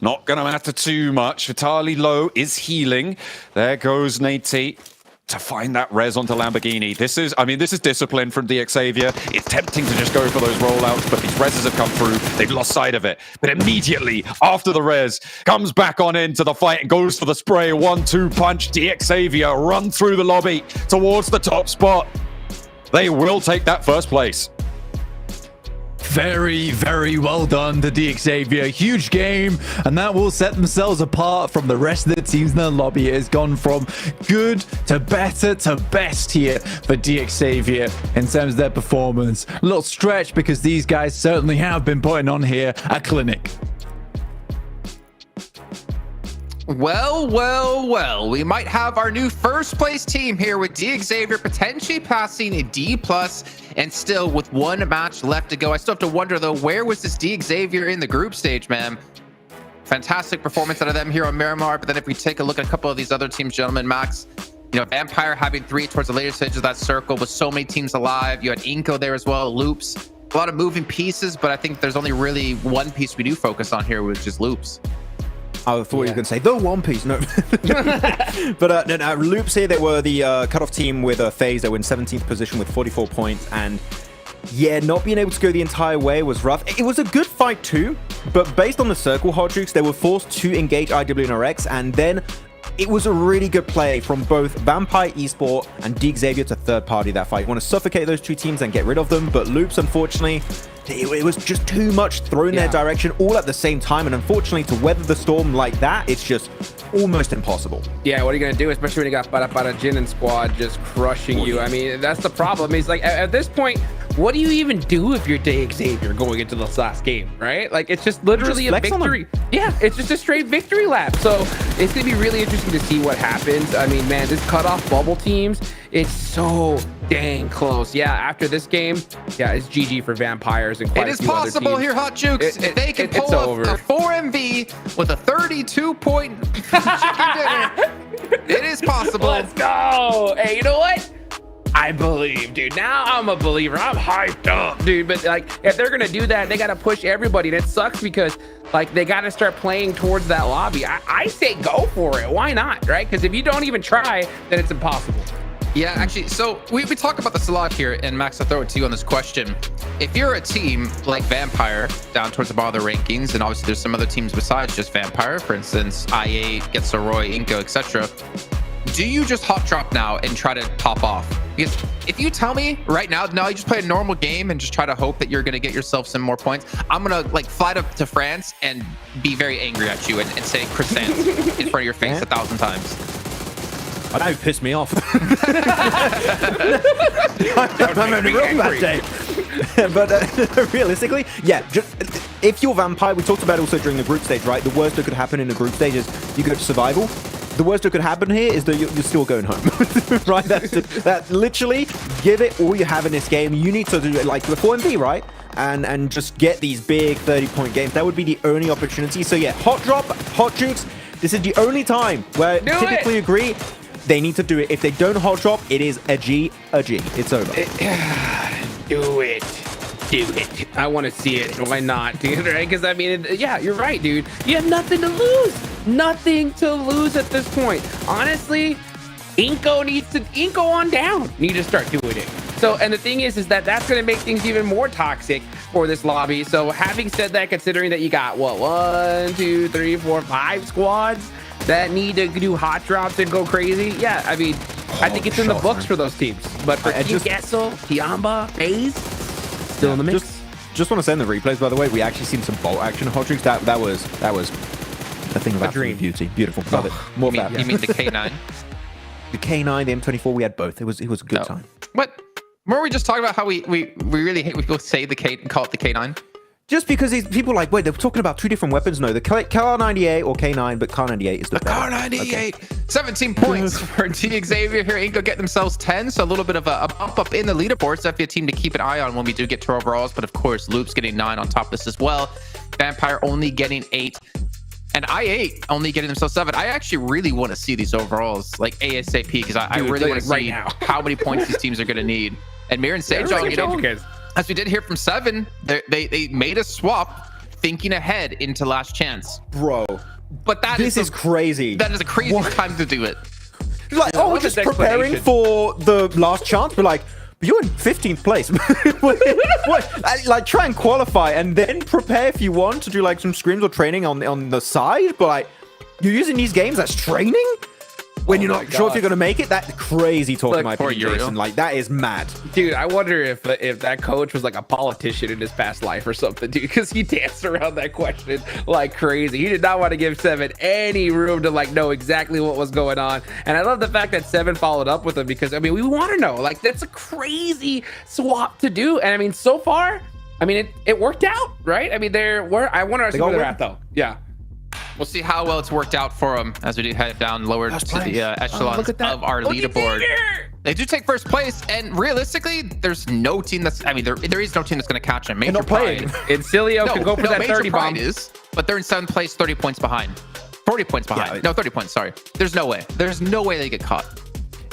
Not going to matter too much. Vitali low is healing. There goes Nate to find that res onto Lamborghini. This is discipline from DXavier. It's tempting to just go for those rollouts, but these reses have come through. They've lost sight of it. But immediately after the res, comes back on into the fight and goes for the spray. 1-2 punch. DXavier run through the lobby towards the top spot. They will take that first place. Very, very well done to DXavier. Huge game, and that will set themselves apart from the rest of the teams in the lobby. It has gone from good to better to best here for DXavier in terms of their performance. A little stretch because these guys certainly have been putting on here a clinic. Well, we might have our new first place team here with DXavier potentially passing a D+, and still with 1 match left to go. I still have to wonder though, where was this DXavier in the group stage, man? Fantastic performance out of them here on Miramar, but then if we take a look at a couple of these other teams, gentlemen, Max, you know, Vampire having 3 towards the later stage of that circle with so many teams alive. You had Inco there as well, Loops. A lot of moving pieces, but I think there's only really one piece we do focus on here, which is Loops. I thought you were going to say the One Piece. No. But no, Loops here, they were the cutoff team with FaZe. They were in 17th position with 44 points. And yeah, not being able to go the entire way was rough. It was a good fight too, but based on the circle hot jukes, they were forced to engage IWNRX. And then it was a really good play from both Vampire Esport and DXavier to third party that fight. You want to suffocate those 2 teams and get rid of them. But Loops, unfortunately, it was just too much thrown in their direction all at the same time, and unfortunately to weather the storm like that, it's just almost impossible. Yeah, what are you going to do, especially when you got Para Jin and squad just crushing you? I mean, that's the problem. It's like, at this point, what do you even do if you're DXavier going into this last game, right? Like, it's just literally a victory. Yeah, it's just a straight victory lap. So it's going to be really interesting to see what happens. I mean, man, this cutoff bubble teams, it's so dang close. Yeah, after this game, yeah, it's GG for Vampires and quite a few other teams. It is possible here, Hot Jukes. If they can pull off a 4MV with a 32-point chicken dinner, it is possible. Let's go. Hey, you know what? I believe, dude. Now I'm a believer. I'm hyped up, dude. But like, if they're gonna do that, they gotta push everybody. And it sucks because like they gotta start playing towards that lobby. I say go for it. Why not, right? Because if you don't even try, then it's impossible. Yeah, actually, so we talk about this a lot here, and Max, I'll throw it to you on this question. If you're a team like Vampire down towards the bottom of the rankings, and obviously there's some other teams besides just Vampire, for instance, IA, Getsaroy, Inco, etc., do you just hot drop now and try to top off? Because if you tell me right now, no, you just play a normal game and just try to hope that you're going to get yourself some more points, I'm going to like fly to France and be very angry at you and say croissant in front of your face 1,000 times. I know, pissed me off. I'm only wrong that day. But realistically, yeah, just, if you're Vampire, we talked about also during the group stage, right? The worst that could happen in a group stage is you go to survival. the worst that could happen here is that you're still going home, right? That's literally give it all you have in this game. You need to do it like the 4MV, right? And just get these big 30-point games. That would be the only opportunity. So yeah, Hot Drop, Hot Jukes, this is the only time where typically agree they need to do it. If they don't Hot Drop, it is a G. It's over. Do it. I want to see it. Why not, dude? Right? Because I mean, yeah, you're right, dude. You have nothing to lose. Nothing to lose at this point. Honestly, Inco on down. Need to start doing it. So, and the thing is that that's going to make things even more toxic for this lobby. So, having said that, considering that you got what 1, 2, 3, 4, 5 squads that need to do hot drops and go crazy, yeah, I mean, I think it's in the books for those teams. But for Team Gessel, Tiamba, FaZe, still in the mix. Just want to send the replays, by the way. We actually seen some bolt action Hot Jukes. That was a thing of absolute beauty. Beautiful. Love it. More of that. You mean the K9? The K9, the M24, we had both. It was a good time. What? Were we just talking about how we really hate when people say the K and call it the K9? Just because people are like, wait, they're talking about two different weapons. No, the Kar98 or K9, but Kar98 is the Kar98. Okay. 17 points for Team Xavier here. Inco get themselves 10, so a little bit of a bump up in the leaderboards. Definitely a team to keep an eye on when we do get to overalls. But of course, Loop's getting 9 on top of this as well. Vampire only getting 8. And I8 only getting themselves 7. I actually really want to see these overalls like ASAP because I really want to see how many points these teams are going to need. And Mir and Sejong, you know, as we did hear from 7, they made a swap thinking ahead into last chance. Bro. But this is crazy. That is a crazy time to do it. Like, just preparing for the last chance, but like, you're in 15th place. what? Like, try and qualify and then prepare if you want to do like some scrims or training on the side, but like, you're using these games as training? When you're not sure if you're going to make it? That's crazy talk, in my opinion, Jason. Like, that is mad. Dude, I wonder if that coach was like a politician in his past life or something, dude, because he danced around that question like crazy. He did not want to give 7 any room to like know exactly what was going on. And I love the fact that 7 followed up with him because, I mean, we want to know. Like, that's a crazy swap to do. And I mean, so far, I mean, it worked out, right? I mean, I wonder where they're at, though. Yeah. We'll see how well it's worked out for them as we do head down lower to the echelons of our leaderboard. They do take first place, and realistically, there's no team that's. I mean, there is no team that's going to catch them. Major Pride. Incilio can go for that 30 bomb. But they're in 7th place, 30 points behind. 40 points behind. No, 30 points. Sorry. There's no way. There's no way they get caught.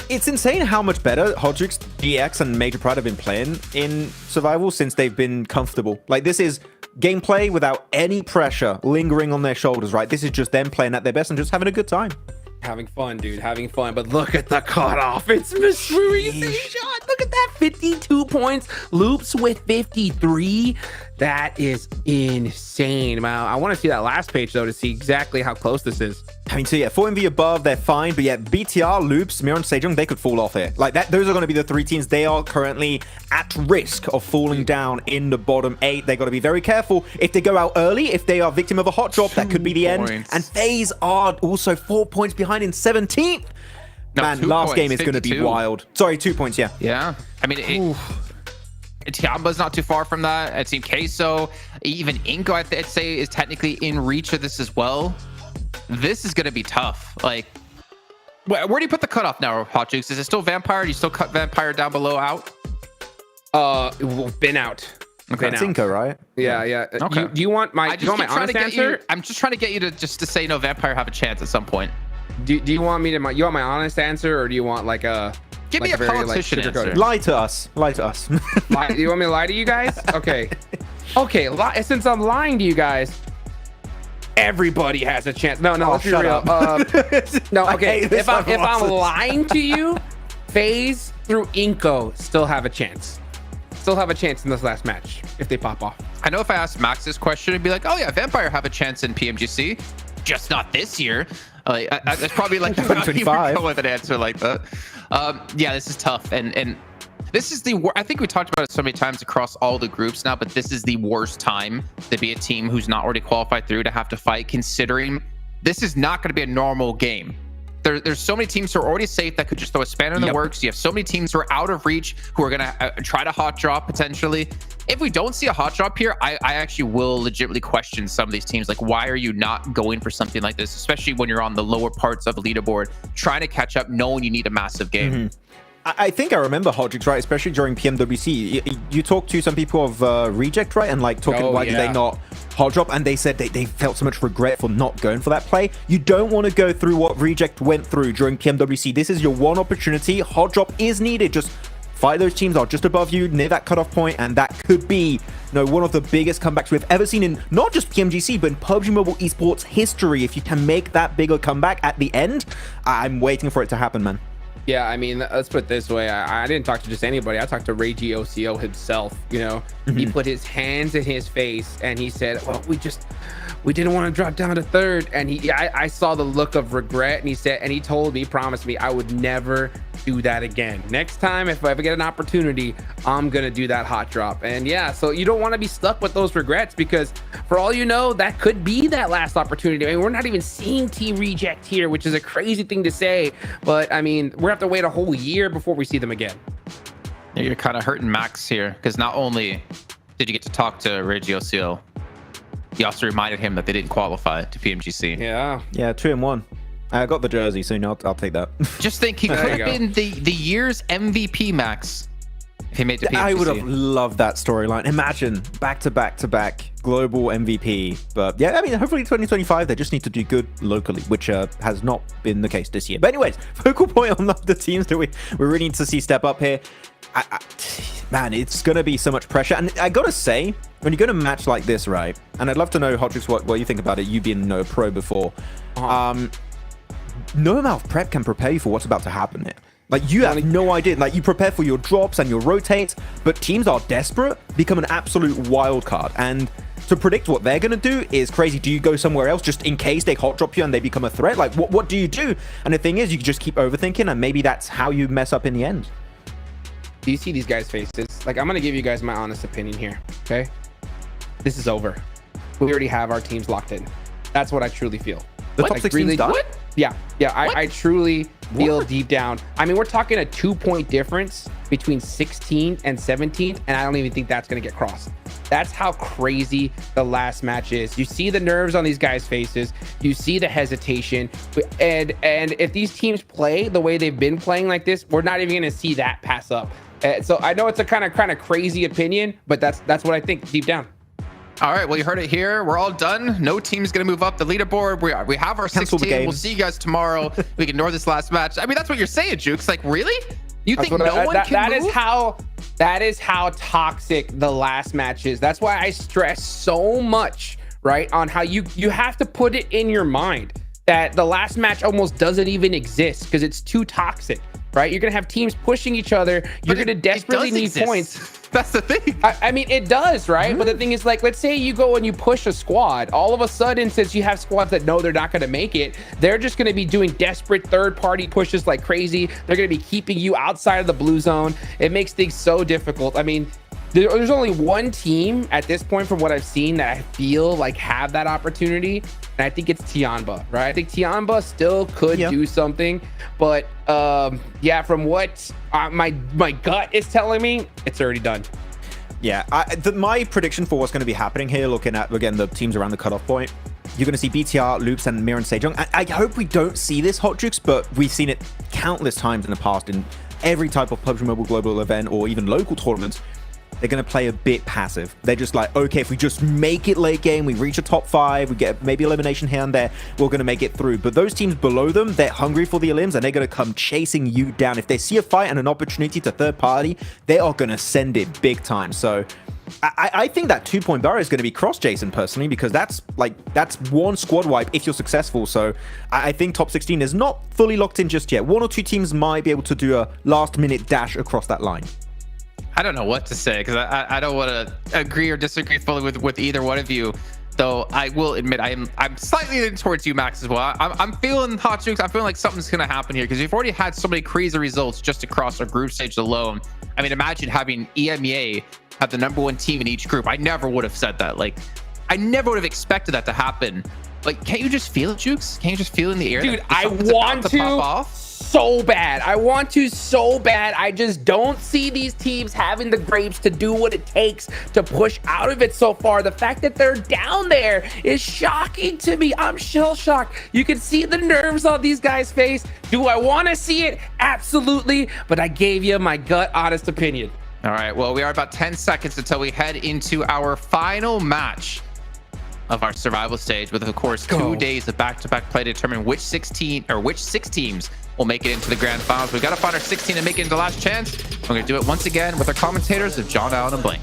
It's insane how much better Hot Jukes, DX, and Major Pride have been playing in Survival since they've been comfortable. Like, this is gameplay without any pressure lingering on their shoulders, right? This is just them playing at their best and just having a good time. Having fun, dude. Having fun. But look at the cutoff. It's Mystery shot. Look at that. 52 points. Loops with 53. That is insane. Wow. I want to see that last page, though, to see exactly how close this is. I mean, so yeah, 4MV above, they're fine. But yeah, BTR, Loops, Mir and Sejong, they could fall off here. Like, those are going to be the 3 teams. They are currently at risk of falling down in the bottom 8. They got to be very careful. If they go out early, if they are victim of a hot drop, that could be the end. And FaZe are also 4 points behind in 17th. No, man, last game is going to be wild. Sorry, 2 points, yeah. Yeah. I mean, Tiamba's not too far from that. It seemed Queso, even Inco, I'd say, is technically in reach of this as well. This is going to be tough. Like, where do you put the cutoff now, Hot Jukes? Is it still Vampire? Do you still cut Vampire down below out? Been out. Okay, that's Inco, right? Yeah. Okay. Do you want my honest answer? I'm just trying to get you to say no, Vampire have a chance at some point. Do you want me to you want my honest answer, or do you want like a give me a politician answer? Lie to us. You want me to lie to you guys? Okay. Since I'm lying to you guys, everybody has a chance. No, let's be real. No, okay. If I'm lying to you, FaZe through Inco still have a chance. Still have a chance in this last match if they pop off. I know if I asked Max this question, it'd be like, oh yeah, Vampire have a chance in PMGC, just not this year. That's probably like 2025 with an answer like that. Yeah, this is tough, and this is I think we talked about it so many times across all the groups now, but this is the worst time to be a team who's not already qualified through to have to fight, considering this is not going to be a normal game. there's so many teams who are already safe that could just throw a spanner in the works. You have so many teams who are out of reach who are going to try to hot drop potentially. If we don't see a hot drop here, I actually will legitimately question some of these teams. Like, why are you not going for something like this, especially when you're on the lower parts of the leaderboard, trying to catch up, knowing you need a massive game? I think I remember Hodrix, right? Especially during PMWC. You talked to some people of Reject, right? And like talking, why did they not hot drop? And they said they felt so much regret for not going for that play. You don't want to go through what Reject went through during PMWC. This is your one opportunity. Hot drop is needed. Just fight those teams are just above you near that cutoff point, and that could be one of the biggest comebacks we've ever seen in not just PMGC, but in PUBG Mobile esports history. If you can make that bigger comeback at the end, I'm waiting for it to happen, man. Yeah, I mean, let's put it this way. I didn't talk to just anybody. I talked to Reggie OCO himself. He put his hands in his face and he said, well, we didn't want to drop down to third. And I saw the look of regret, and he told me, promised me I would never do that again. Next time, if I ever get an opportunity, I'm going to do that hot drop. And yeah, so you don't want to be stuck with those regrets, because for all you know, that could be that last opportunity. I mean, we're not even seeing Team Reject here, which is a crazy thing to say. But I mean, we're going to have to wait a whole year before we see them again. You're kind of hurting Max here, because not only did you get to talk to Reggie OCO, you also reminded him that they didn't qualify to PMGC. Yeah, 2-1. I got the jersey, so I'll take that. Just think, he could have been the year's MVP, Max, if he made the PMGC. I would have loved that storyline. Imagine back-to-back global MVP. But yeah, I mean, hopefully 2025, they just need to do good locally, which has not been the case this year. But anyways, focal point on the teams that we really need to see step up here. Man, it's going to be so much pressure. And I got to say, when you go to a match like this, right, and I'd love to know, Hodrix, what you think about it, you being a pro before. No amount of prep can prepare you for what's about to happen here. Like, you have no idea. Like, you prepare for your drops and your rotates, but teams are desperate, become an absolute wild card. And to predict what they're going to do is crazy. Do you go somewhere else just in case they hot drop you and they become a threat? Like, what do you do? And the thing is, you just keep overthinking, and maybe that's how you mess up in the end. Do you see these guys' faces? Like, I'm going to give you guys my honest opinion here, okay? This is over. We already have our teams locked in. That's what I truly feel. The top 16's done? What? Yeah. I truly feel deep down. I mean, we're talking a 2-point difference between 16th and 17th, and I don't even think that's going to get crossed. That's how crazy the last match is. You see the nerves on these guys' faces. You see the hesitation. And if these teams play the way they've been playing like this, we're not even going to see that pass up. So I know it's a kind of crazy opinion, but that's what I think deep down. All right, well, you heard it here. We're all done. No team's going to move up the leaderboard. We have our 16. We'll see you guys tomorrow. We can ignore this last match. I mean, that's what you're saying, Jukes. Like, really? You think no one can move? That is how toxic the last match is. That's why I stress so much, right, on how you have to put it in your mind that the last match almost doesn't even exist because it's too toxic, right? You're going to have teams pushing each other. You're going to desperately need points. That's the thing. I mean, it does, right? But the thing is, like, let's say you go and you push a squad. All of a sudden, since you have squads that know they're not going to make it, they're just going to be doing desperate third-party pushes like crazy. They're going to be keeping you outside of the blue zone. It makes things so difficult. I mean, there's only one team at this point, from what I've seen, that I feel like have that opportunity, and I think it's Tianba, right? I think Tianba still could do something, but yeah, from what my gut is telling me, it's already done. Yeah, my prediction for what's going to be happening here, looking at, again, the teams around the cutoff point, you're going to see BTR, Loops, and Mir and Sejong. I hope we don't see this, Hotjukes, but we've seen it countless times in the past in every type of PUBG Mobile Global event or even local tournaments. They're going to play a bit passive. They're just like, okay, if we just make it late game, we reach a top 5, we get maybe elimination here and there, we're going to make it through. But those teams below them, they're hungry for the elims, and they're going to come chasing you down. If they see a fight and an opportunity to third party, they are going to send it big time. So I think that 2-point barrier is going to be crossed, Jason, personally, because that's one squad wipe if you're successful. So I think top 16 is not fully locked in just yet. 1 or 2 teams might be able to do a last-minute dash across that line. I don't know what to say, because I don't want to agree or disagree fully with either one of you. Though I will admit I'm slightly leaning towards you, Max, as well. I'm feeling hot jukes. I'm feeling like something's gonna happen here, because you've already had so many crazy results just across our group stage alone. I mean, imagine having EMEA have the #1 team in each group. I never would have said that. Like, I never would have expected that to happen. Like, can't you just feel it, Jukes? Can't you just feel in the air? Dude, that I something's about want to pop off? so bad. I want to so bad. I just don't see these teams having the grapes to do what it takes to push out of it so far. The fact that they're down there is shocking to me. I'm shell shocked. You can see the nerves on these guys' face. Do I want to see it? Absolutely. But I gave you my gut honest opinion. All right, well, we are about 10 seconds until we head into our final match of our survival stage, with, of course, 2 days of back-to-back play to determine which 6 teams will make it into the grand finals. We've got to find our 16 and make it into last chance. We're going to do it once again with our commentators of John Allen and Blank.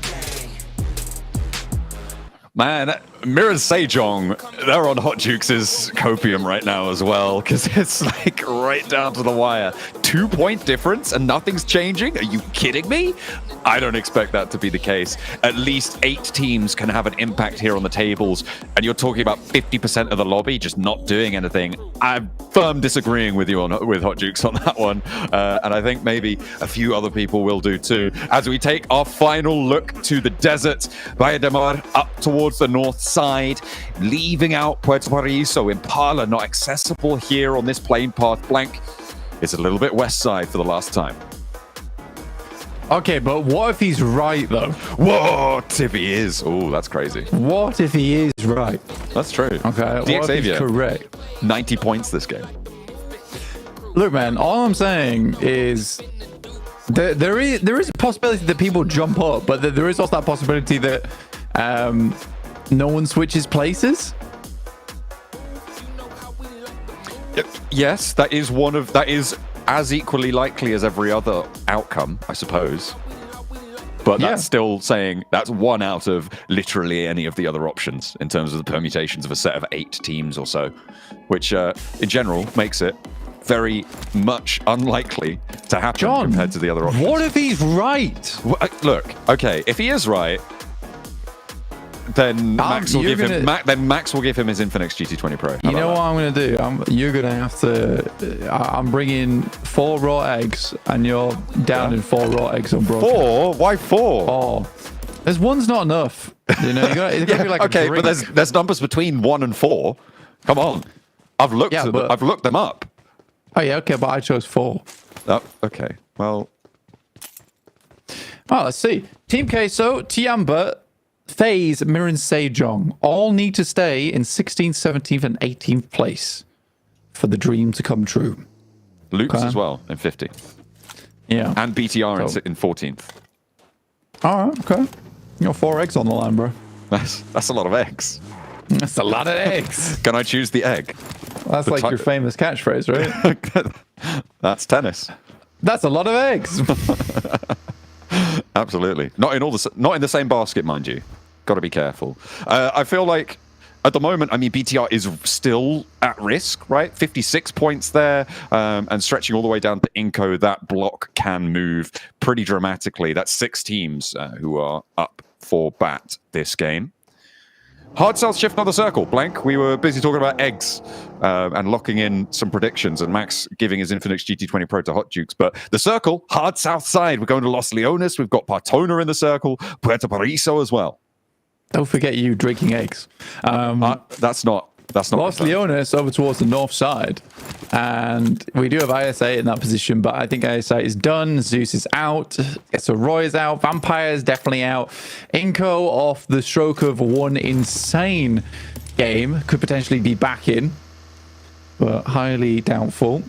Man, Mirror Sejong, they're on Hot Jukes' copium right now as well, because it's like right down to the wire. 2-point difference and nothing's changing? Are you kidding me? I don't expect that to be the case. At least 8 teams can have an impact here on the tables, and you're talking about 50% of the lobby just not doing anything. I'm firm disagreeing with you with Hot Jukes on that one, and I think maybe a few other people will do too. As we take our final look to the desert, Valle de Mar up towards the north side, leaving out Puerto Paraiso. Impala not accessible here on this plane path. Blank is a little bit west side for the last time. Okay, but what if he's right, though? What if he is? Oh, that's crazy. What if he is right? That's true. Okay, DX what if he's correct? 90 points this game. Look, man, all I'm saying is there is a possibility that people jump up, but there is also that possibility that no one switches places. Yes, that is as equally likely as every other outcome, I suppose. But that's still saying that's one out of literally any of the other options in terms of the permutations of a set of 8 teams or so, which in general makes it very much unlikely to happen compared to the other options. What if he's right? Look, okay, if he is right, then Max will give him. Max will give him his Infinix GT20 Pro. You know what I'm going to do? You're going to have to. I'm bringing 4 raw eggs, and you're down in 4 raw eggs on broadcast. 4? Why 4? Oh, there's one's not enough. You know, you got to be like okay, a drink. but there's numbers between 1 and 4. Come on, I've looked. I've looked them up. Oh yeah, okay, but I chose 4. Oh, okay. Well, let's see. Team Queso, Tiamba, FaZe, Mirren Sejong all need to stay in 16th, 17th, and 18th place for the dream to come true. Luke's as well in 50th. Yeah. And BTR in 14th. All right, okay. You got 4 eggs on the line, bro. That's a lot of eggs. That's a lot of eggs. Can I choose the egg? That's like your famous catchphrase, right? That's tennis. That's a lot of eggs. Absolutely. Not in the same basket, mind you. Got to be careful. I feel like at the moment, I mean, BTR is still at risk, right? 56 points there, and stretching all the way down to Inco. That block can move pretty dramatically. That's 6 teams who are up for bat this game. Hard South shift another circle. Blank, we were busy talking about eggs and locking in some predictions, and Max giving his Infinix GT20 Pro to Hot Jukes. But the circle, hard south side. We're going to Los Leones. We've got Partona in the circle. Puerto Paraiso as well. Don't forget you drinking eggs. That's not Los Leones over towards the north side. And we do have IS8 in that position, but I think IS8 is done. Zeus is out. Roy is out. Vampire is definitely out. Inco, off the stroke of one insane game, could potentially be back in, but highly doubtful.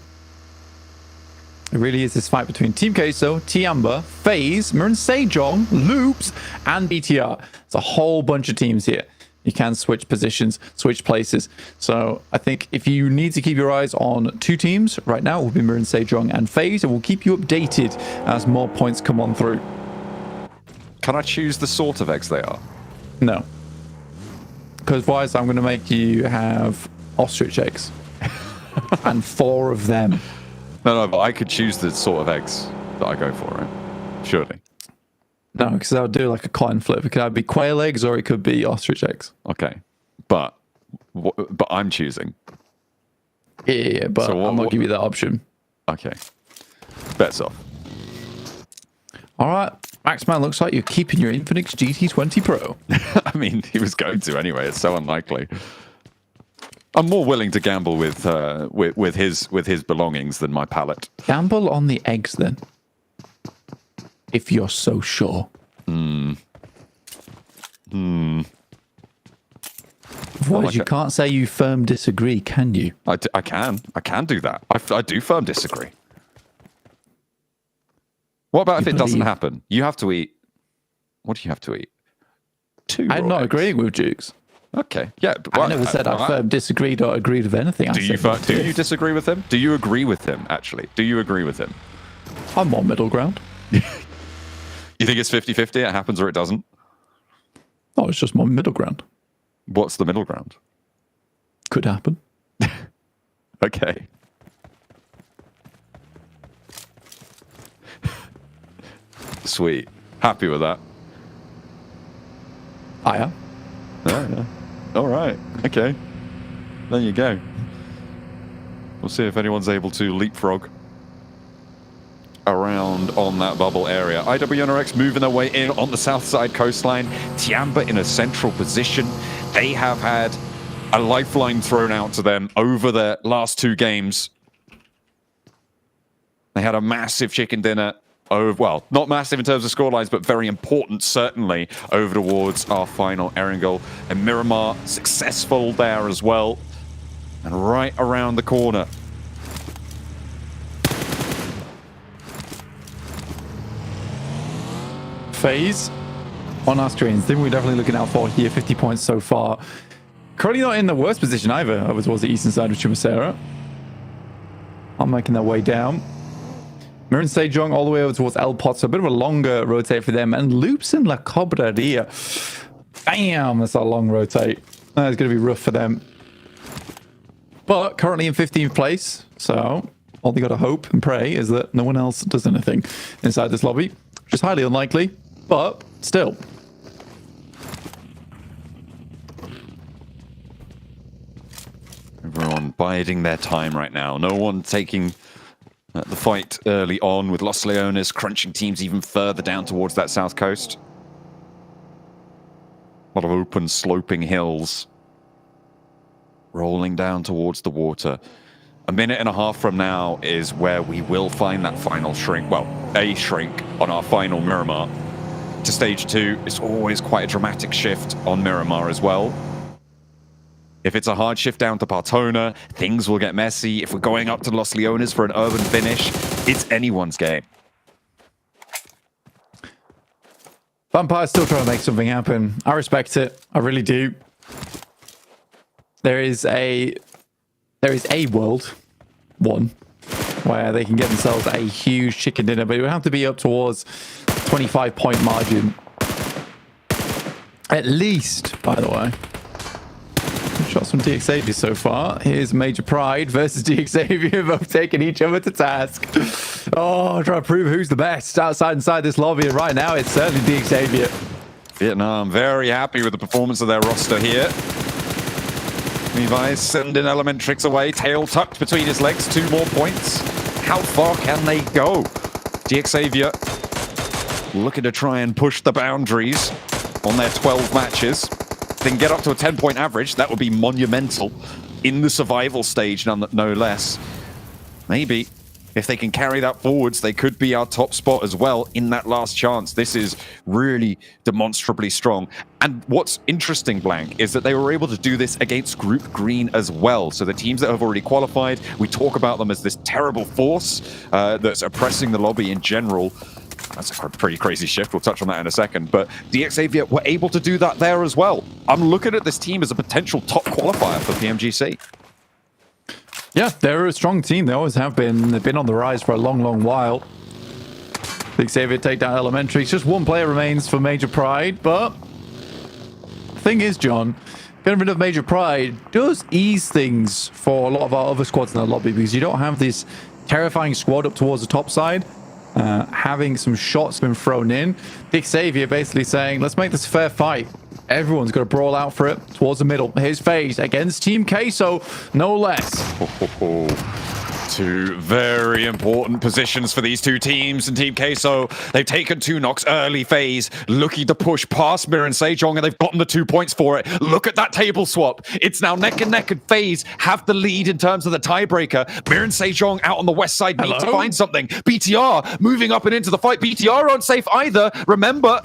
It really is this fight between Team Queso, Tiamba, FaZe, Mirren Sejong, Loops, and BTR. It's a whole bunch of teams here. You can switch positions, switch places. So I think if you need to keep your eyes on 2 teams right now, it will be Mirren Sejong and FaZe, and we'll keep you updated as more points come on through. Can I choose the sort of eggs they are? No. Because otherwise I'm going to make you have ostrich eggs. And 4 of them. No, but I could choose the sort of eggs that I go for, right? Surely. No, because I would do like a coin flip. It could either be quail eggs or it could be ostrich eggs. Okay, but I'm choosing. Yeah, but so I'm not giving you that option. Okay, bets off. All right, Maxman, looks like you're keeping your Infinix GT20 Pro. I mean, he was going to anyway. It's so unlikely. I'm more willing to gamble with his belongings than my palate. Gamble on the eggs then, if you're so sure. Otherwise, you can't say you firm disagree, can you? I can do that. I do firm disagree. What about if it doesn't happen? You have to eat. What do you have to eat? 2 I'm not eggs. agreeing with Jukes. Okay, yeah. I never said I firm disagreed or agreed with anything. Do you disagree with him? Do you agree with him, actually? Do you agree with him? I'm on middle ground. You think it's 50-50? It happens or it doesn't? Oh, it's just my middle ground. What's the middle ground? Could happen. Okay. Sweet. Happy with that. I am. Yeah. All right. Okay. There you go. We'll see if anyone's able to leapfrog around on that bubble area. IWNRX moving their way in on the south side coastline. Tiamba in a central position. They have had a lifeline thrown out to them over their last 2 games. They had a massive chicken dinner. Well, not massive in terms of scorelines, but very important, certainly, over towards our final Erangel. And Miramar successful there as well. And right around the corner. FaZe on our screens. Thing we're definitely looking out for here. 50 points so far. Currently not in the worst position either, over towards the eastern side of Chumasera. I'm making their way down. Mirren Sejong all the way over towards El Pot, so a bit of a longer rotate for them. And Loops in La Cobraria. Bam! That's a long rotate. It's going to be rough for them. But currently in 15th place, so all they got to hope and pray is that no one else does anything inside this lobby, which is highly unlikely, but still. Everyone biding their time right now. No one taking the fight early on, with Los Leones crunching teams even further down towards that south coast. A lot of open sloping hills rolling down towards the water. A minute and a half from now is where we will find that final shrink. Well, a shrink on our final Miramar. To stage 2, it's always quite a dramatic shift on Miramar as well. If it's a hard shift down to Partona, things will get messy. If we're going up to Los Leones for an urban finish, it's anyone's game. Vampire's still trying to make something happen. I respect it. I really do. There is a world, one, where they can get themselves a huge chicken dinner, but it would have to be up towards 25-point margin. At least, by the way. Shots from DXavier so far. Here's Major Pride versus DXavier, both taking each other to task. Oh, trying to prove who's the best outside inside this lobby. And right now, it's certainly DXavier. Vietnam very happy with the performance of their roster here. Levi sending Elementrix away, tail tucked between his legs, 2 more points. How far can they go? DXavier looking to try and push the boundaries on their 12 matches. They can get up to a 10-point average. That would be monumental in the survival stage, no less. Maybe if they can carry that forwards, they could be our top spot as well in that last chance. This is really demonstrably strong. And what's interesting, Blank, is that they were able to do this against Group Green as well. So the teams that have already qualified, we talk about them as this terrible force that's oppressing the lobby in general. That's a pretty crazy shift. We'll touch on that in a second. But DXavier were able to do that there as well. I'm looking at this team as a potential top qualifier for PMGC. Yeah, they're a strong team. They always have been. They've been on the rise for a long, long while. DXavier take down Elementary. It's just one player remains for Major Pride. But the thing is, John, getting rid of Major Pride does ease things for a lot of our other squads in the lobby, because you don't have this terrifying squad up towards the top side. Having some shots been thrown in. DXavier basically saying, let's make this a fair fight. Everyone's got to brawl out for it towards the middle. Here's FaZe against Team Queso, no less. Two very important positions for these two teams. And Team Queso, they've taken 2 knocks early phase, looking to push past Mir and Sejong, and they've gotten the 2 points for it. Look at that table swap. It's now neck and neck, and FaZe have the lead in terms of the tiebreaker. Mir and Sejong out on the west side need to find something. BTR moving up and into the fight. BTR aren't safe either. Remember,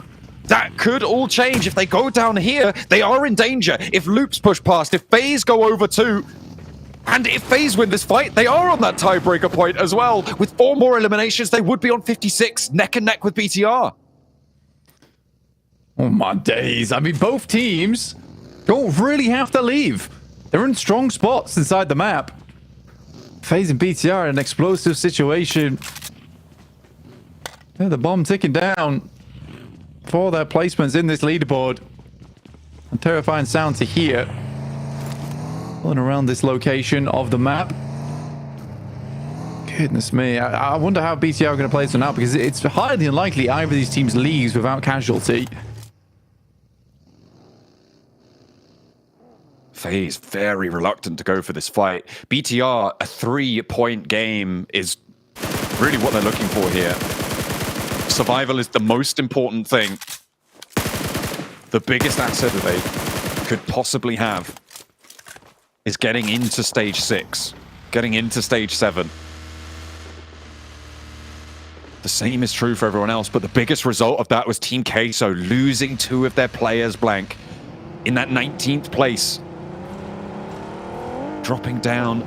that could all change. If they go down here, they are in danger. If Loops push past, if FaZe go over 2, and if FaZe win this fight, they are on that tiebreaker point as well. With 4 more eliminations, they would be on 56, neck and neck with BTR. Oh my days. I mean, both teams don't really have to leave. They're in strong spots inside the map. FaZe and BTR in an explosive situation. Yeah, the bomb ticking down for their placements in this leaderboard. A terrifying sound to hear. Pulling around this location of the map. Goodness me. I wonder how BTR are going to play this one out, because it's highly unlikely either of these teams leaves without casualty. FaZe very reluctant to go for this fight. BTR, a 3-point game is really what they're looking for here. Survival is the most important thing. The biggest asset that they could possibly have is getting into stage 6, getting into stage 7. The same is true for everyone else, but the biggest result of that was Team Queso losing 2 of their players blank in that 19th place. Dropping down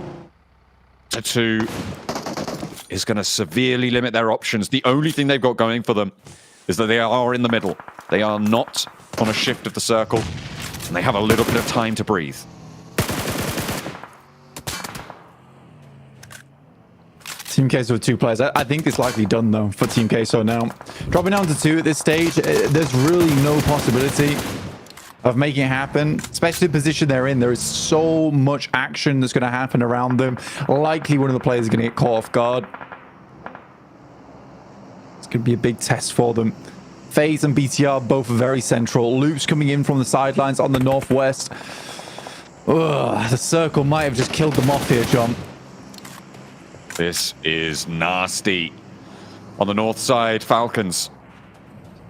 to 2 is going to severely limit their options. The only thing they've got going for them is that they are in the middle. They are not on a shift of the circle, and they have a little bit of time to breathe. Team Queso with 2 players. I think it's likely done, though, for Team Queso now. Dropping down to 2 at this stage, there's really no possibility of making it happen, especially the position they're in. There is so much action that's going to happen around them. Likely one of the players is going to get caught off guard. It's going to be a big test for them. FaZe and BTR both very central. Loops coming in from the sidelines on the northwest. Ugh, the circle might have just killed them off here, John. This is nasty. On the north side, Falcons,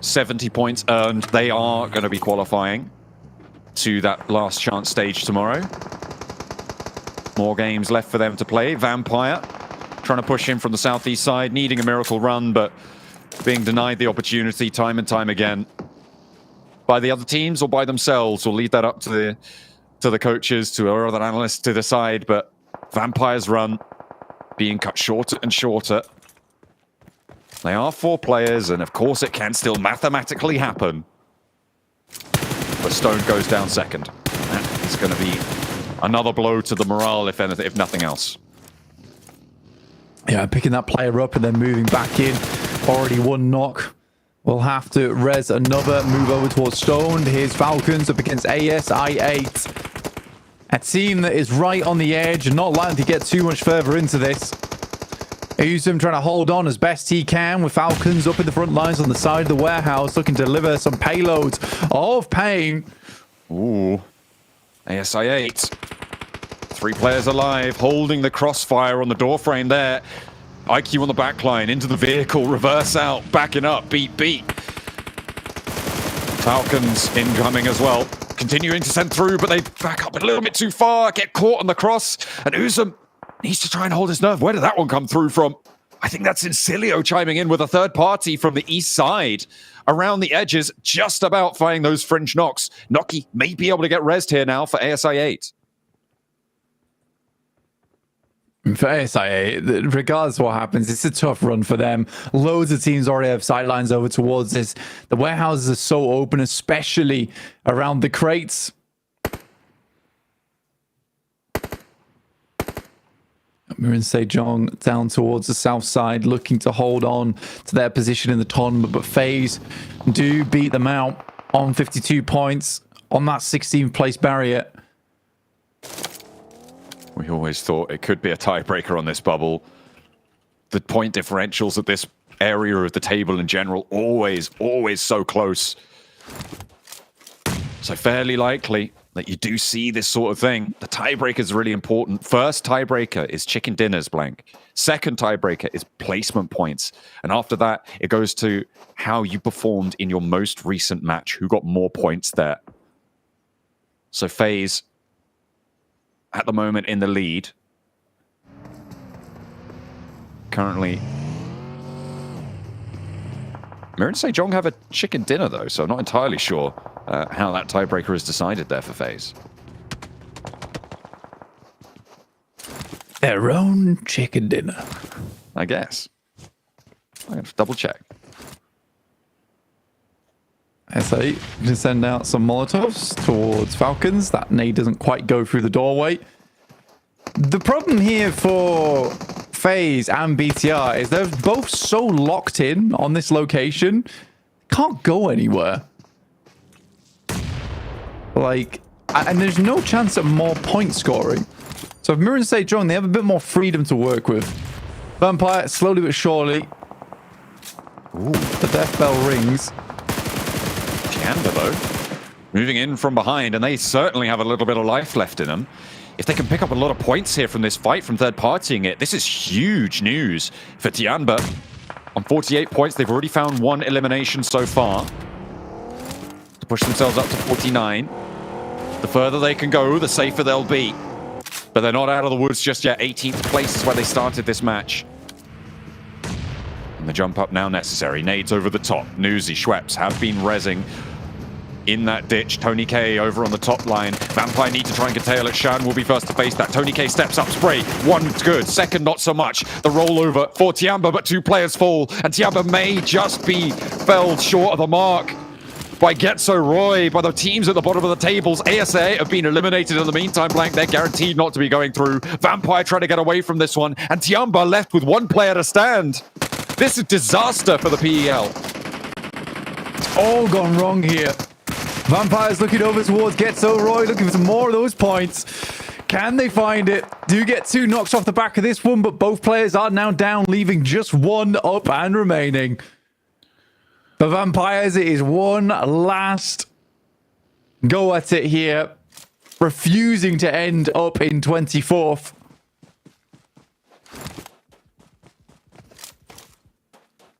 70 points earned. They are going to be qualifying to that last chance stage tomorrow. More games left for them to play. Vampire trying to push in from the southeast side, needing a miracle run, but being denied the opportunity time and time again by the other teams or by themselves. We'll leave that up to the coaches, to our other analysts to decide, but Vampire's run being cut shorter and shorter. They are 4 players, and of course it can still mathematically happen. But Stone goes down second. That is going to be another blow to the morale, if anything, if nothing else. Yeah, picking that player up and then moving back in. Already 1 knock. We'll have to res another, move over towards Stone. Here's Falcons up against ASI8. A team that is right on the edge and not likely to get too much further into this. Uzum trying to hold on as best he can with Falcons up in the front lines on the side of the warehouse, looking to deliver some payloads of pain. Ooh. ASI8. 3 players alive, holding the crossfire on the doorframe there. IQ on the backline, into the vehicle, reverse out, backing up, beat. Falcons incoming as well. Continuing to send through, but they back up a little bit too far, get caught on the cross, and Uzum needs to try and hold his nerve. Where did that one come through from? I think that's Incilio chiming in with a third party from the east side. Around the edges, just about finding those fringe knocks. Noki may be able to get rezzed here now for ASI8. For ASI8, regardless of what happens, it's a tough run for them. Loads of teams already have sightlines over towards this. The warehouses are so open, especially around the crates. Mir and Sejong down towards the south side, looking to hold on to their position in the tournament, but FaZe do beat them out on 52 points on that 16th place barrier. We always thought it could be a tiebreaker on this bubble. The point differentials at this area of the table in general, always so close. So fairly likely that you do see this sort of thing. The tiebreaker is really important. First tiebreaker is chicken dinners, blank. Second tiebreaker is placement points. And after that, it goes to how you performed in your most recent match. Who got more points there? So FaZe, at the moment in the lead. Currently, Mir and Sejong have a chicken dinner, though, so I'm not entirely sure how that tiebreaker is decided there for FaZe. Their own chicken dinner, I guess. I'm going to double check. SA to send out some Molotovs towards Falcons. That nade doesn't quite go through the doorway. The problem here for FaZe and BTR is they're both so locked in on this location, can't go anywhere. Like, and there's no chance at more point scoring. So if Mir and Sejong, they have a bit more freedom to work with. Vampire, slowly but surely. Ooh. The death bell rings. Tiamba, though, moving in from behind, and they certainly have a little bit of life left in them. If they can pick up a lot of points here from this fight, from third-partying it, this is huge news for Tiamba. On 48 points, they've already found one elimination so far to push themselves up to 49. The further they can go, the safer they'll be. But they're not out of the woods just yet. 18th place is where they started this match. And the jump up now necessary. Nades over the top. Newsy, Schweppes have been rezzing in that ditch. Tony K over on the top line. Vampire need to try and curtail it. Shan will be first to face that. Tony K steps up, spray. One's good, second not so much. The rollover for Tiamba, but two players fall. And Tiamba may just be felled short of the mark by Getso Roy, by the teams at the bottom of the tables. ASA have been eliminated in the meantime, blank. They're guaranteed not to be going through. Vampire trying to get away from this one. And Tiamba left with one player to stand. This is disaster for the PEL. It's all gone wrong here. Vampire's looking over towards Getso Roy, looking for some more of those points. Can they find it? Do get two knocks off the back of this one, but both players are now down, leaving just one up and remaining. For Vampires, it is one last go at it here, refusing to end up in 24th.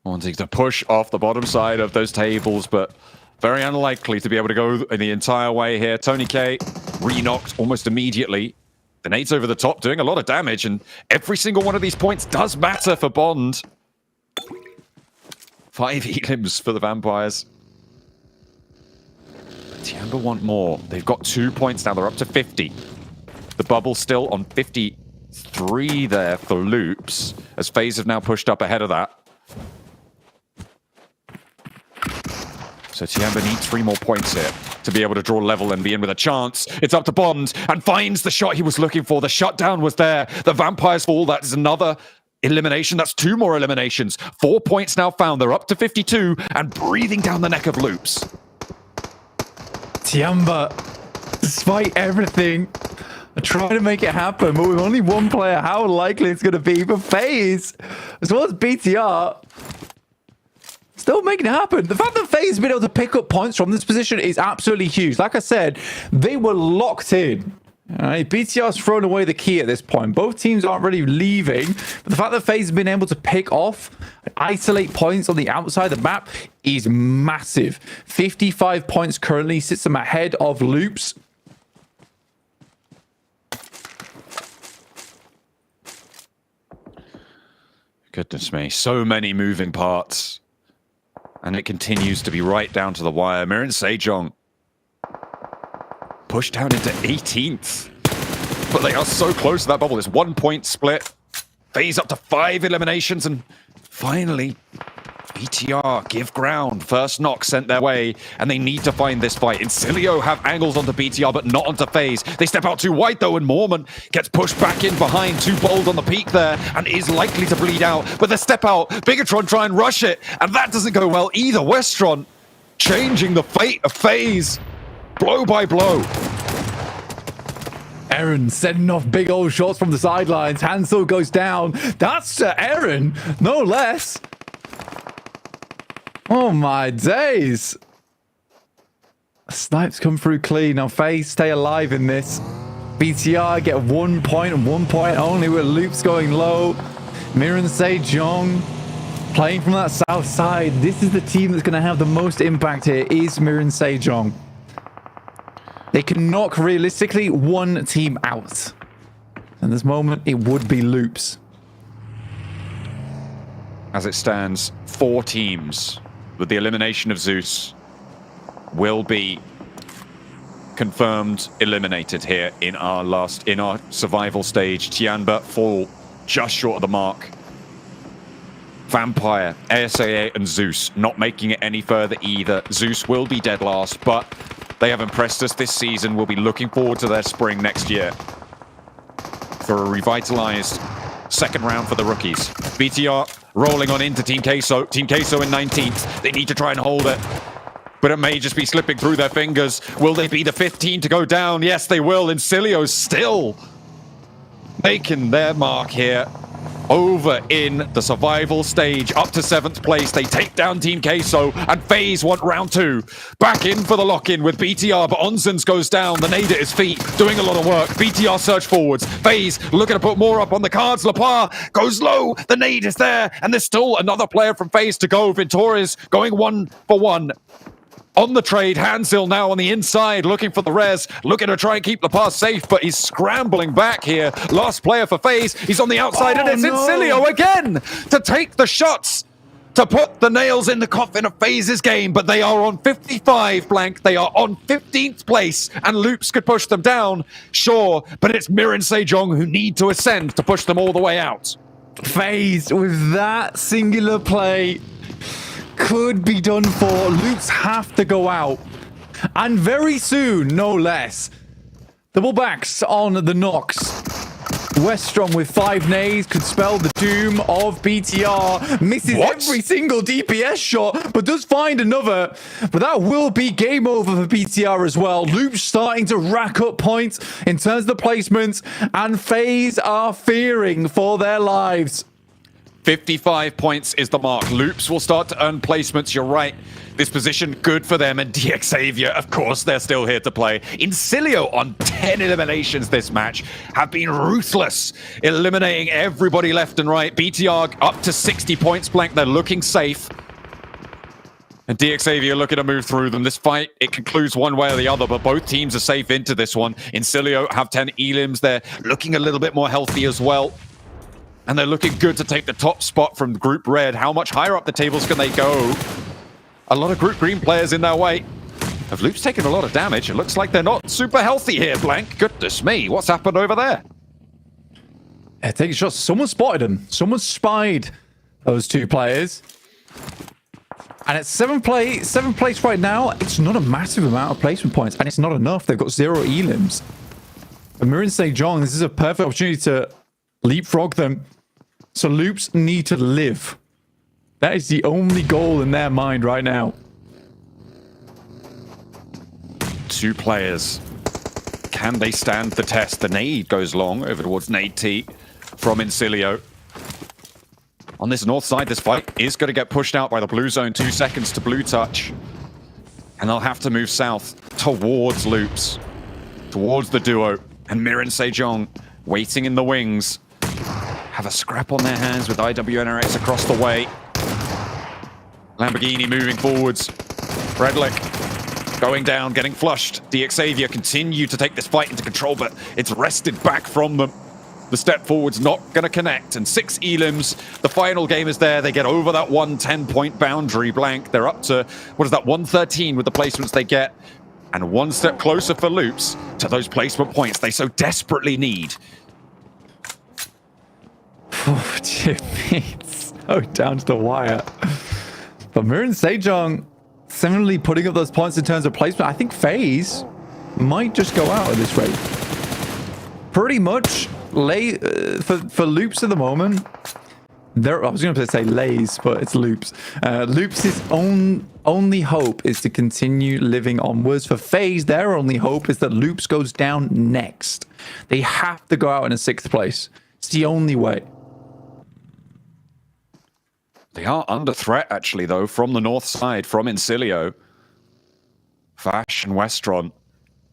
Wanting to push off the bottom side of those tables, but very unlikely to be able to go in the entire way here. Tony K re-knocked almost immediately. The nades over the top doing a lot of damage, and every single one of these points does matter for Bond. 5 elims for the Vampires. Tiamba want more. They've got 2 points now. They're up to 50. The bubble still on 53 there for Loops, as FaZe have now pushed up ahead of that. So Tiamba needs 3 more points here to be able to draw level and be in with a chance. It's up to Bond, and finds the shot he was looking for. The shutdown was there. The Vampires fall. That is another elimination. That's 2 more eliminations. 4 points now found. They're up to 52 and breathing down the neck of Loops. Tiamba, despite everything, are trying to make it happen, but with only one player, how likely it's going to be for FaZe, as well as BTR, still making it happen. The fact that FaZe has been able to pick up points from this position is absolutely huge. Like I said, they were locked in. All right, BTR's thrown away the key at this point. Both teams aren't really leaving, but the fact that FaZe has been able to pick off and isolate points on the outside of the map is massive. 55 points currently, sits them ahead of Loops. Goodness me, so many moving parts. And it continues to be right down to the wire. Mir and Sejong pushed down into 18th. But they are so close to that bubble. It's 1 point split. FaZe up to 5 eliminations. And finally, BTR give ground. First knock sent their way. And they need to find this fight. Incilio have angles onto BTR, but not onto FaZe. They step out too wide, though, and Mormon gets pushed back in behind. Too bold on the peak there and is likely to bleed out. But they step out. Bigatron try and rush it. And that doesn't go well either. Westron changing the fate of FaZe. Blow by blow. Aaron sending off big old shots from the sidelines. Hansel goes down. That's Aaron, no less. Oh my days. Snipes come through clean. Now FaZe stay alive in this. BTR get 1 point and 1 point only with Loops going low. Miran Sejong playing from that south side. This is the team that's going to have the most impact here, is Miran Sejong. They can knock realistically one team out. And this moment, it would be Loops. As it stands, 4 teams with the elimination of Zeus will be confirmed eliminated here in our survival stage. Tianba fall just short of the mark. Vampire, ASAA, and Zeus not making it any further either. Zeus will be dead last, but they have impressed us this season. We'll be looking forward to their spring next year for a revitalized second round for the rookies. BTR rolling on into Team Queso. Team Queso in 19th. They need to try and hold it, but it may just be slipping through their fingers. Will they be the 15 to go down? Yes, they will. Incilio still making their mark here. Over in the survival stage, up to 7th place. They take down Team Queso, and FaZe want round 2. Back in for the lock-in with BTR, but Onsens goes down. The nade at his feet, doing a lot of work. BTR search forwards. FaZe looking to put more up on the cards. Lapar goes low. The nade is there, and there's still another player from FaZe to go. Ventores going 1-for-1. On the trade, Hansil now on the inside, looking for the res, looking to try and keep Lapar safe, but he's scrambling back here. Last player for FaZe, he's on the outside, and it's Incilio again to take the shots, to put the nails in the coffin of FaZe's game, but they are on 55 blank. They are on 15th place, and Loops could push them down, sure, but it's Miran Sejong who need to ascend to push them all the way out. FaZe with that singular play could be done for. Loops have to go out, and very soon, no less. Double backs on the Nox. Westrom with 5 nades could spell the doom of BTR. Misses every single DPS shot, but does find another. But that will be game over for BTR as well. Loops starting to rack up points in terms of the placements, and FaZe are fearing for their lives. 55 points is the mark. Loops will start to earn placements. You're right. This position, good for them. And DX Xavier, of course, they're still here to play. Incilio on 10 eliminations this match have been ruthless, eliminating everybody left and right. BTR up to 60 points blank. They're looking safe. And DX Xavier looking to move through them. This fight, it concludes one way or the other, but both teams are safe into this one. Incilio have 10 elims. They're looking a little bit more healthy as well. And they're looking good to take the top spot from Group Red. How much higher up the tables can they go? A lot of Group Green players in their way. Have Loops taken a lot of damage? It looks like they're not super healthy here, Blank. Goodness me, what's happened over there? Yeah, taking shots. Someone spotted them. Someone spied those 2 players. And at 7th place right now, it's not a massive amount of placement points, and it's not enough. They've got 0 elims. But Miran Sejong, this is a perfect opportunity to leapfrog them. So Loops need to live. That is the only goal in their mind right now. 2 players. Can they stand the test? The nade goes long over towards Nade T from Incilio. On this north side, this fight is going to get pushed out by the blue zone. 2 seconds to blue touch. And they'll have to move south towards Loops. Towards the duo. And Miran Sejong waiting in the wings. Have a scrap on their hands with IWNRX across the way. Lamborghini moving forwards. Redlick going down, getting flushed. DX Xavier continue to take this fight into control, but it's wrested back from them. The step forward's not going to connect, and 6 elims. The final game is there. They get over that 110-point boundary blank. They're up to, 113 with the placements they get. And 1 step closer for Loops to those placement points they so desperately need. Oh, Jimmy, it's so down to the wire. But Miran Sejong similarly putting up those points in terms of placement. I think FaZe might just go out at this rate. Pretty much for Loops at the moment. I was going to say Lays, but it's Loops. Loops' only hope is to continue living onwards. For FaZe, their only hope is that Loops goes down next. They have to go out in a 6th place. It's the only way. They are under threat, actually, though, from the north side, from Incilio. Vash and Westron.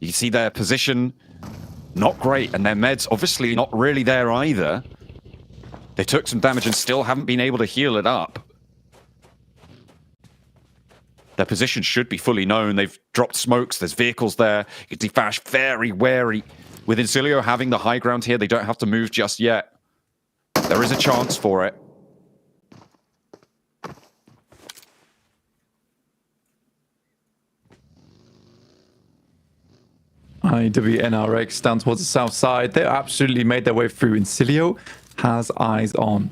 You see their position not great, and their meds obviously not really there either. They took some damage and still haven't been able to heal it up. Their position should be fully known. They've dropped smokes. There's vehicles there. You can see Vash very wary. With Incilio having the high ground here, they don't have to move just yet. There is a chance for it. IWNRX down towards the south side. They absolutely made their way through. Incilio has eyes on.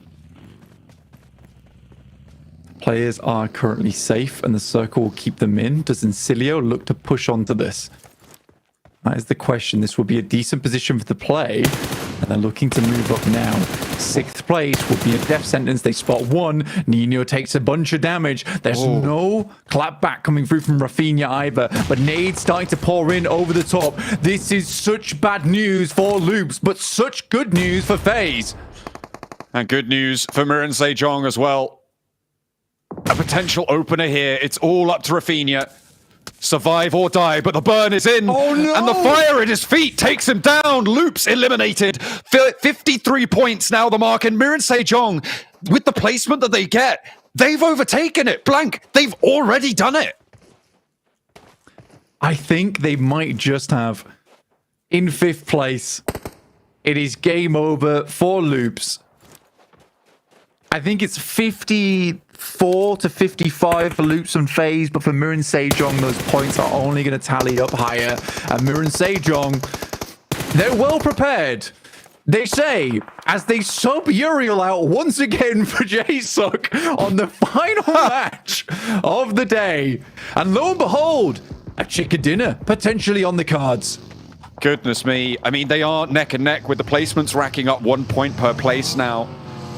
Players are currently safe and the circle will keep them in. Does Incilio look to push onto this? That is the question. This will be a decent position for the play, and they're looking to move up now. 6th place will be a death sentence. They spot one. Nino takes a bunch of damage. There's no clapback coming through from Rafinha either, but nades starting to pour in over the top. This is such bad news for Loops, but such good news for FaZe. And good news for Mirin Sejong as well. A potential opener here. It's all up to Rafinha. Survive or die, but the burn is in. Oh no! And the fire at his feet takes him down. Loops eliminated. 53 points now the mark. And Mirin Sejong, with the placement that they get, they've overtaken it. Blank, they've already done it. I think they might just have, in 5th place, it is game over for Loops. I think it's 54 to 55 for Loops and FaZe, but for Mirin Sejong, those points are only going to tally up higher. And Mirin Sejong, they're well prepared. They say, as they sub Uriel out once again for JSUK on the final match of the day. And lo and behold, a chicken dinner potentially on the cards. Goodness me. I mean, they are neck and neck with the placements racking up 1 point per place now.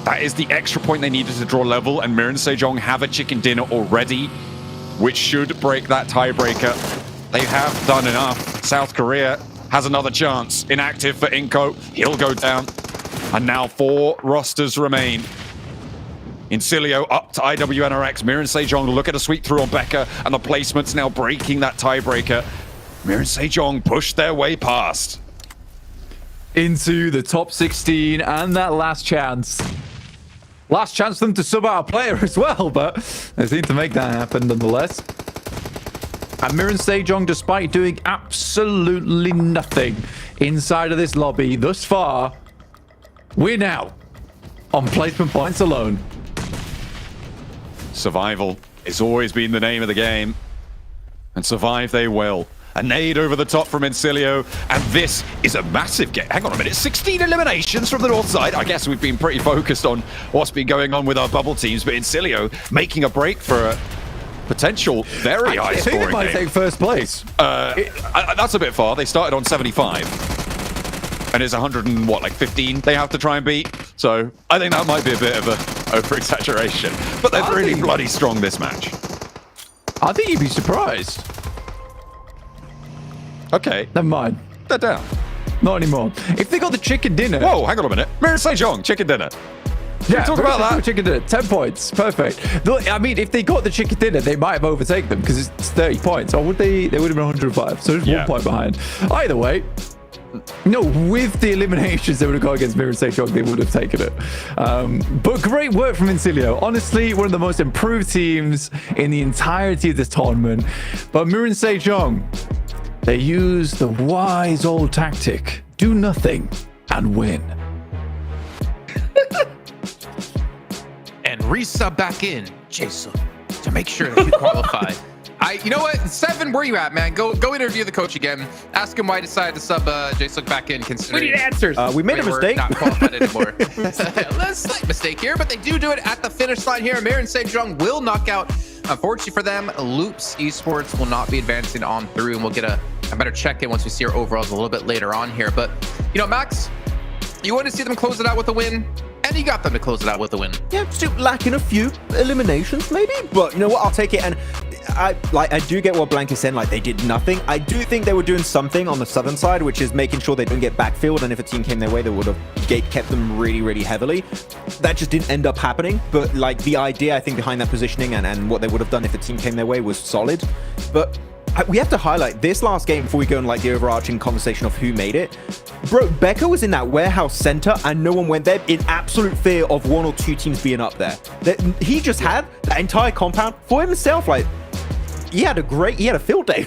That is the extra point they needed to draw level, and Mirin Sejong have a chicken dinner already, which should break that tiebreaker. They have done enough. South Korea has another chance. Inactive for Inko. He'll go down. And now 4 rosters remain. Incilio up to IWNRX. Mirin Sejong look at a sweep through on Becca, and the placement's now breaking that tiebreaker. Mirin Sejong push their way past. Into the top 16 and that last chance. Last chance for them to sub out a player as well, but they seem to make that happen nonetheless. And Mirin Sejong, despite doing absolutely nothing inside of this lobby thus far, win out on placement points alone. Survival has always been the name of the game, and survive they will. A nade over the top from Incilio, and this is a massive game. Hang on a minute, 16 eliminations from the north side. I guess we've been pretty focused on what's been going on with our bubble teams, but Incilio making a break for a potential very high scoring game. They might take 1st place. That's a bit far. They started on 75. And it's 15 they have to try and beat. So I think that might be a bit of a over-exaggeration. But they're really bloody strong this match. I think you'd be surprised. Okay. Never mind. They're down. Not anymore. If they got the chicken dinner... Whoa, hang on a minute. Mirin Sejong, chicken dinner. Yeah, talk about that. Chicken dinner, 10 points. Perfect. I mean, if they got the chicken dinner, they might have overtaken them because it's 30 points. Or would they? They would have been 105. So just 1 point behind. Either way, no, with the eliminations they would have got against Mirin Sejong, they would have taken it. But great work from Incilio. Honestly, one of the most improved teams in the entirety of this tournament. But Mirin Sejong, they use the wise old tactic. Do nothing and win. And resub back in, Jason, to make sure that you qualify. You know what? 7, where you at, man? Go interview the coach again. Ask him why he decided to sub Jason back in, considering we need answers. We made a mistake. Not qualified anymore. A slight mistake here, but they do it at the finish line here. Mirin Sejong will knock out. Unfortunately for them, Loops Esports will not be advancing on through, and we'll get a better check-in once we see our overalls a little bit later on here. But, you know, Max, you want to see them close it out with a win? And you got them to close it out with a win. Yeah, still lacking a few eliminations, maybe. But you know what? I'll take it. And I do get what Blank is saying. Like, they did nothing. I do think they were doing something on the southern side, which is making sure they don't get backfilled. And if a team came their way, they would have kept them really, really heavily. That just didn't end up happening. But like the idea, I think, behind that positioning and what they would have done if a team came their way was solid. But we have to highlight this last game before we go on like the overarching conversation of who made it. Bro, Becca was in that warehouse center and no one went there in absolute fear of one or two teams being up there. He just had that entire compound for himself. Like, he had a field day.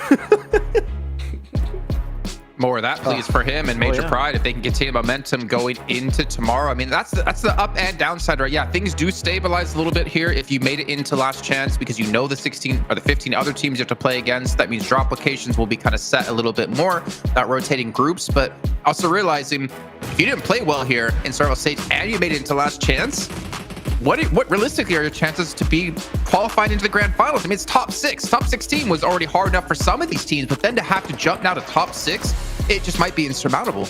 More of that, please, for him and Major Pride if they can continue momentum going into tomorrow. I mean, that's the up and downside, right? Yeah, things do stabilize a little bit here if you made it into last chance because you know the 16 or the 15 other teams you have to play against. That means drop locations will be kind of set a little bit more, not rotating groups. But also realizing if you didn't play well here in survival stage and you made it into last chance, what realistically are your chances to be qualified into the grand finals? I mean, it's top 6. Top 16 was already hard enough for some of these teams, but then to have to jump now to top 6, it just might be insurmountable.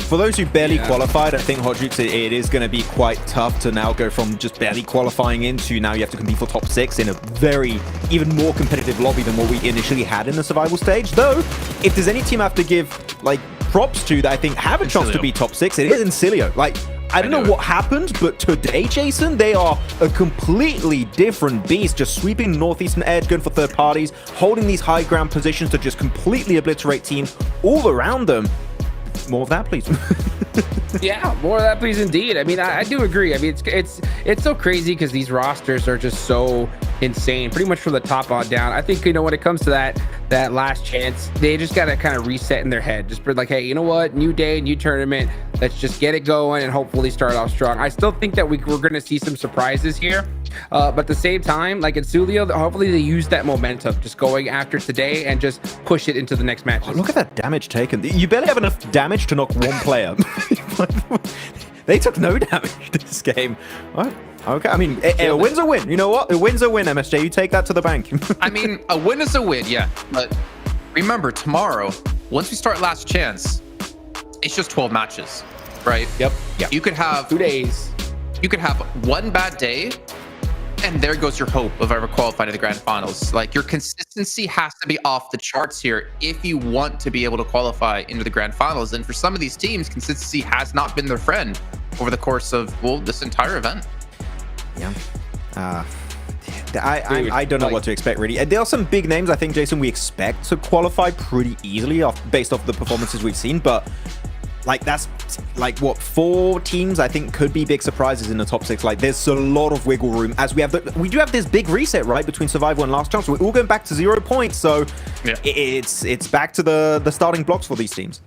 For those who barely qualified, I think Hodrix, it is going to be quite tough to now go from just barely qualifying into now you have to compete for top 6 in a very, even more competitive lobby than what we initially had in the survival stage. Though, if there's any team I have to give like props to that I think have a chance to be top 6, it is Incilio. Like, I don't know what happened, but today, Jason, they are a completely different beast, just sweeping the northeastern edge, going for third parties, holding these high ground positions to just completely obliterate teams all around them. More of that, please. Yeah, more of that, please, indeed. I mean, I do agree. I mean, it's so crazy because these rosters are just so insane, pretty much from the top on down. I think, you know, when it comes to that last chance, they just got to kind of reset in their head. Just be like, hey, you know what? New day, new tournament. Let's just get it going and hopefully start off strong. I still think that we're going to see some surprises here. But at the same time, like in Sulio, hopefully they use that momentum just going after today and just push it into the next match. Oh, look at that damage taken. You barely have enough damage to knock one player. They took no damage this game. What? Okay, I mean, a win's a win. You know what? A win's a win, MSJ. You take that to the bank. I mean, a win is a win, yeah. But remember, tomorrow, once we start last chance, it's just 12 matches, right? Yep. You could have 2 days. You could have one bad day, and there goes your hope of ever qualifying to the grand finals. Like, your consistency has to be off the charts here if you want to be able to qualify into the grand finals. And for some of these teams, consistency has not been their friend over the course of, well, this entire event. Yeah. I don't know what to expect, really. There are some big names, I think, Jason, we expect to qualify pretty easily based off the performances we've seen, but like that's like what 4 teams I think could be big surprises in the top 6. Like, there's a lot of wiggle room as we do have this big reset, right, between survival and last chance. We're all going back to 0 points, so it's back to the starting blocks for these teams.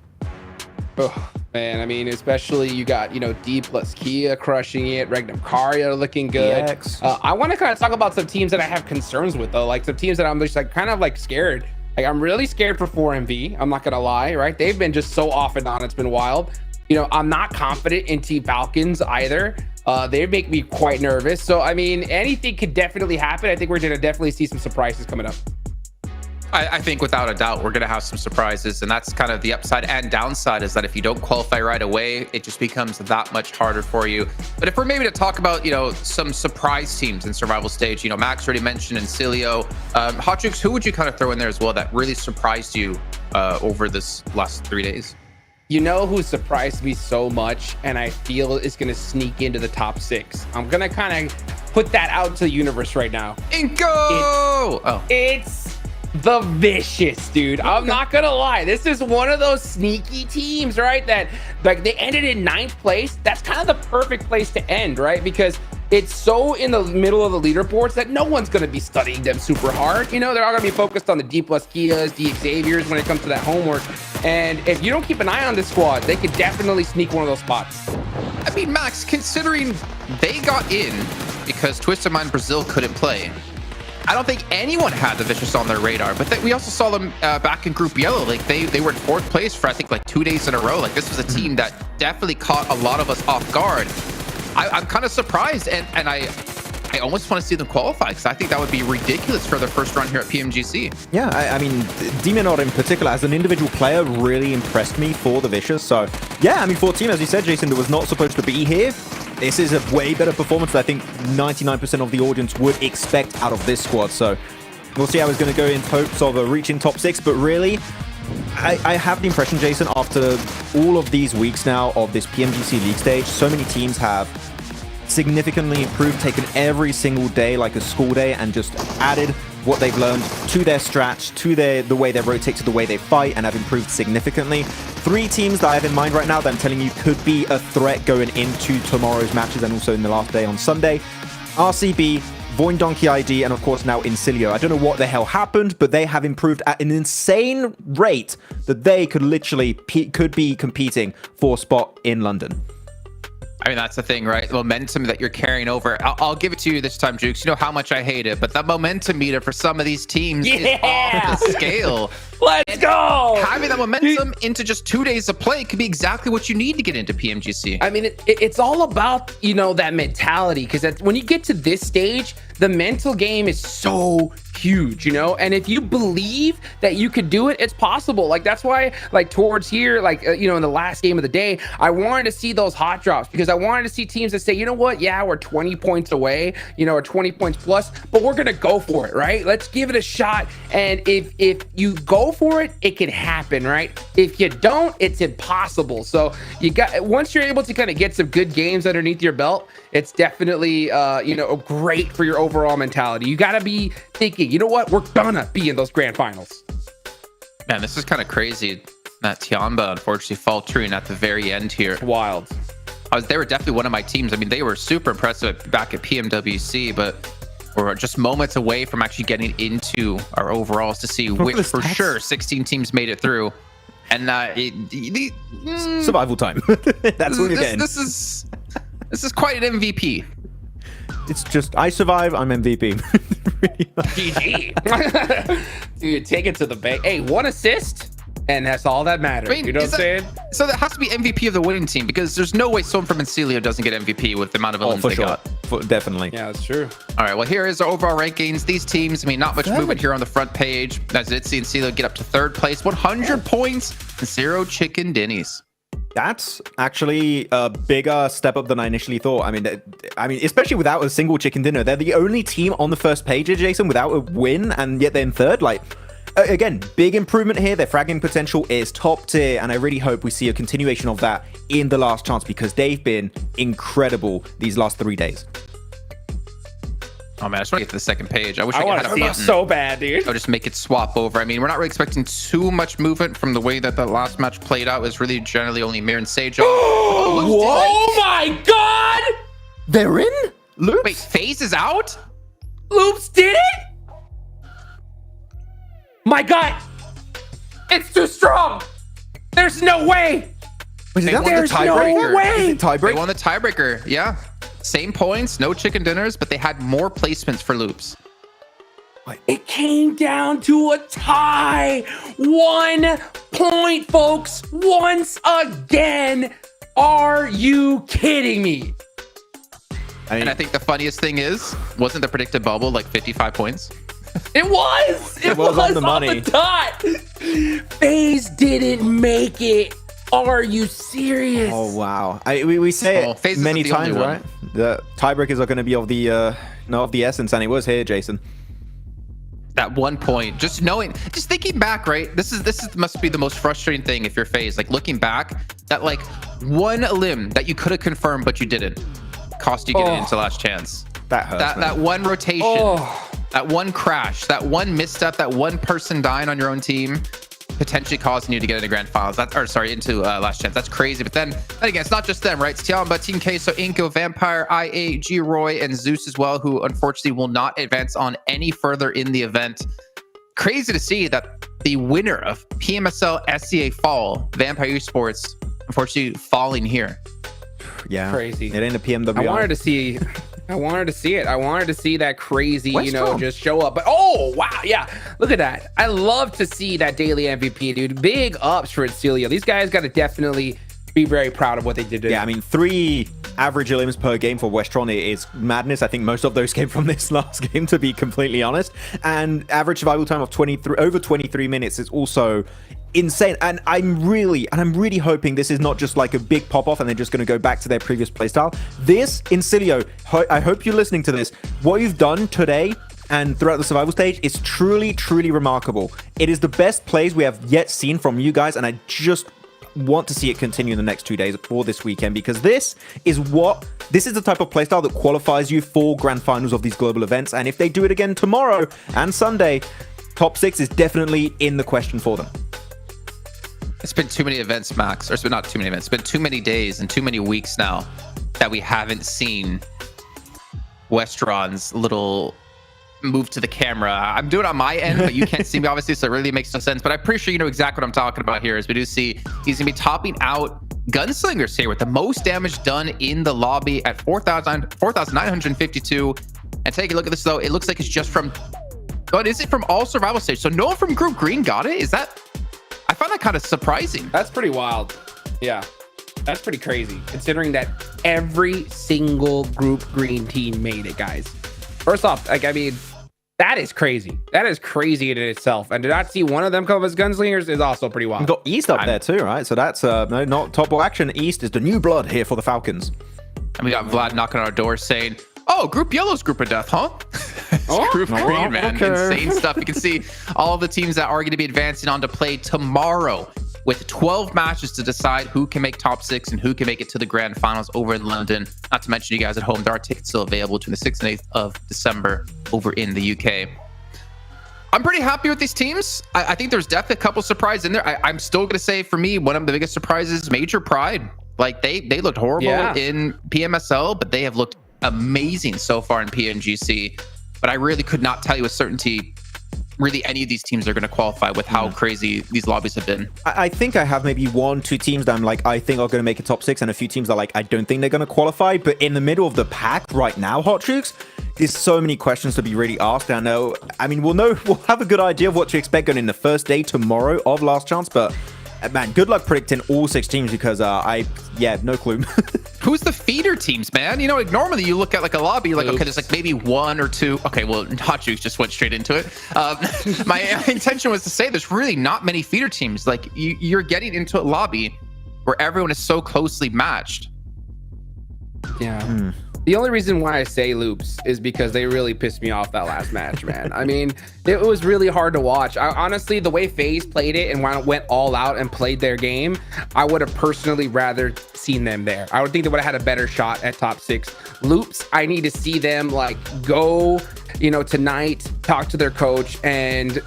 Oh, man, I mean, especially you got, you know, D plus Kia crushing it, Regnum Caria looking good. I want to kind of talk about some teams that I have concerns with, though, like some teams that I'm just like kind of like scared. Like, I'm really scared for 4MV. I'm not gonna lie, right? They've been just so off and on. It's been wild. You know, I'm not confident in Team Falcons either. They make me quite nervous. So, I mean, anything could definitely happen. I think we're gonna definitely see some surprises coming up. I think without a doubt, we're going to have some surprises. And that's kind of the upside and downside, is that if you don't qualify right away, it just becomes that much harder for you. But if we're maybe to talk about, you know, some surprise teams in survival stage, you know, Max already mentioned Incilio. Hotrix, who would you kind of throw in there as well that really surprised you over this last 3 days? You know who surprised me so much and I feel is going to sneak into the top 6? I'm going to kind of put that out to the universe right now. Inko! It's the Vicious, dude. I'm not gonna lie, this is one of those sneaky teams, right, that like they ended in 9th place. That's kind of the perfect place to end, right? Because it's so in the middle of the leaderboards that no one's going to be studying them super hard. You know, they're all going to be focused on the D plus Kias, D Xaviers when it comes to that homework. And if you don't keep an eye on this squad, they could definitely sneak one of those spots. I mean, Max, considering they got in because Twisted Mind Brazil couldn't play, I don't think anyone had the Vicious on their radar. But we also saw them back in Group Yellow. Like, they were in 4th place for, I think, like 2 days in a row. Like, this was a team that definitely caught a lot of us off guard. I'm kind of surprised, and I almost want to see them qualify, because I think that would be ridiculous for their first run here at PMGC. Yeah, I mean, Demonod in particular, as an individual player, really impressed me for the Vicious. So, yeah, I mean, for a team, as you said, Jason, that was not supposed to be here, this is a way better performance than I think 99% of the audience would expect out of this squad. So, we'll see how it's going to go in hopes of reaching top 6, but really, I have the impression, Jason, after all of these weeks now of this PMGC League stage, so many teams have significantly improved, taken every single day like a school day, and just added what they've learned to their strat, to the way they rotate, to the way they fight, and have improved significantly. 3 teams that I have in mind right now that I'm telling you could be a threat going into tomorrow's matches and also in the last day on Sunday. RCB, Voin Donkey ID, and of course now Incilio. I don't know what the hell happened, but they have improved at an insane rate that they could literally could be competing for a spot in London. I mean, that's the thing, right? The momentum that you're carrying over. I'll give it to you this time, Jukes. You know how much I hate it, but that momentum meter for some of these teams is off the scale. Let's go! Having that momentum into just 2 days of play could be exactly what you need to get into PMGC. I mean, it's all about, you know, that mentality, because when you get to this stage, the mental game is so huge, you know, and if you believe that you could do it, it's possible. Like, that's why, like, towards here, like, you know, in the last game of the day, I wanted to see those hot drops, because I wanted to see teams that say, you know what, yeah, we're 20 points away, you know, or 20 points plus, but we're gonna go for it, right? Let's give it a shot. And if you go for it, it can happen, right? If you don't, it's impossible. So you got, once you're able to kind of get some good games underneath your belt, it's definitely you know, great for your overall mentality. You got to be thinking, you know what, we're gonna be in those grand finals. Man, this is kind of crazy that Tiamba unfortunately faltering at the very end here. It's wild. They were definitely one of my teams. I mean, they were super impressive back at PMWC, but we're just moments away from actually getting into our overalls to see which, for sure, 16 teams made it through. And survival time. That's what you're getting. This is quite an MVP. It's just, I survive, I'm MVP. GG. Dude, take it to the bank. Hey, 1 assist, and that's all that matters. I mean, you know what I'm saying? So that has to be MVP of the winning team, because there's no way someone from Incilio doesn't get MVP with the amount of elims they got. Definitely. Yeah, that's true. All right, well, here is our overall rankings. These teams, I mean, not much movement here on the front page. As it's the Incilio get up to 3rd place, 100 points, 0 chicken dinnies. That's actually a bigger step up than I initially thought. I mean, especially without a single chicken dinner. They're the only team on the first page, Jason, without a win, and yet they're in 3rd. Like, again, big improvement here. Their fragging potential is top tier, and I really hope we see a continuation of that in the last chance, because they've been incredible these last 3 days. Oh man, I just want to get to the second page. I wish I want had to see it so bad, dude. I'll just make it swap over. I mean, we're not really expecting too much movement from the way that the last match played out. It was really generally only Mir and Sage. Oh my god! They're in? Loops? Wait, FaZe is out? Loops did it? My god! It's too strong! There's no way! Wait, They won the There's no tiebreaker. way! Tiebreak? They won the tiebreaker, yeah. Same points, no chicken dinners, but they had more placements for loops. It came down to a tie. 1 point, folks. Once again. Are you kidding me? And I think the funniest thing is, wasn't the predicted bubble like 55 points? It was. It was on the money. The dot. FaZe didn't make it. Are you serious? Oh wow! We say it many times, right? The tiebreakers are going to be of the essence, and it was here, Jason. That 1 point, just thinking back, right? This must be the most frustrating thing if you're FaZe. Like looking back, that like 1 limb that you could have confirmed but you didn't, cost you getting into last chance. That hurts. That 1 rotation, that 1 crash, that 1 misstep, that 1 person dying on your own team, potentially causing you to get into grand finals. Into last chance. That's crazy. But then again, it's not just them, right? It's Tiamba, Team Queso, Inko, Vampire, IA, G-Roy, and Zeus as well, who unfortunately will not advance on any further in the event. Crazy to see that the winner of PMSL SCA Fall, Vampire Esports, unfortunately falling here. Yeah, crazy. It ain't a PMW. I wanted to see it. I wanted to see that crazy, just show up. But oh wow, yeah, look at that. I love to see that daily MVP, dude. Big ups for Incilio. These guys got to definitely be very proud of what they did today. Yeah, I mean, 3 average elims per game for Westron is madness. I think most of those came from this last game, to be completely honest. And average survival time of over 23 minutes is also insane. And I'm really hoping this is not just like a big pop off and they're just going to go back to their previous playstyle. This, Incilio, I hope you're listening to this. What you've done today and throughout the survival stage is truly, truly remarkable. It is the best plays we have yet seen from you guys, and want to see it continue in the next 2 days for this weekend, because this is the type of playstyle that qualifies you for grand finals of these global events. And if they do it again tomorrow and Sunday, top 6 is definitely in the question for them. It's been too many events, Max. Or it's been not too many events. It's been too many days and too many weeks now that we haven't seen Westron's little move to the camera. I'm doing it on my end, but you can't see me, obviously, so it really makes no sense. But I'm pretty sure you know exactly what I'm talking about here, as we do see he's going to be topping out Gunslingers here with the most damage done in the lobby at 4,952. And take a look at this, though. It looks like it's just from... But is it from all survival stage? So no one from Group Green got it? Is that... I find that kind of surprising. That's pretty wild. Yeah. That's pretty crazy, considering that every single Group Green team made it, guys. First off, like, I mean, that is crazy. That is crazy in itself. And to not see one of them come as Gunslingers is also pretty wild. We've got East up there too, right? So that's no, not top ball action. East is the new blood here for the Falcons. And we got Vlad knocking on our door saying, oh, Group Yellow's Group of Death, huh? Group Green, man. Okay. Insane stuff. You can see all of the teams that are going to be advancing on to play tomorrow with 12 matches to decide who can make top 6 and who can make it to the grand finals over in London. Not to mention, you guys at home, there are tickets still available between the 6th and 8th of December over in the UK. I'm pretty happy with these teams. I think there's definitely a couple surprises in there. I'm still going to say, for me, one of the biggest surprises, Major Pride. Like, they looked horrible in PMSL, but they have looked amazing so far in PMGC. But I really could not tell you with certainty really any of these teams are going to qualify with how crazy these lobbies have been. I think I have maybe 1-2 teams that I'm like, I think are going to make a top 6, and a few teams that like, I don't think they're going to qualify. But in the middle of the pack right now, Hot Jukes, there's so many questions to be really asked. I know, I mean, we'll have a good idea of what to expect going in the first day tomorrow of Last Chance, but man, good luck predicting all 6 teams, because no clue. Who's the feeder teams, man? You know, like normally you look at like a lobby, like, okay, there's like maybe 1 or 2. Okay, well, Hot Juice just went straight into it. My intention was to say there's really not many feeder teams. Like you're getting into a lobby where everyone is so closely matched. Yeah. The only reason why I say Loops is because they really pissed me off that last match, man. I mean, it was really hard to watch. Honestly, the way FaZe played it and went all out and played their game, I would have personally rather seen them there. I would think they would have had a better shot at top 6. Loops, I need to see them like go, tonight, talk to their coach and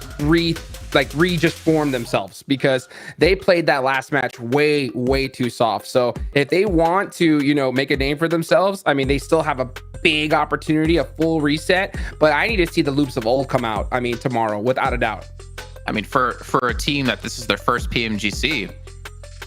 just form themselves, because they played that last match way too soft. So if they want to make a name for themselves, I mean, they still have a big opportunity, a full reset, but I need to see the Loops of old come out, I mean, tomorrow, without a doubt. I mean, for a team that this is their first PMGC,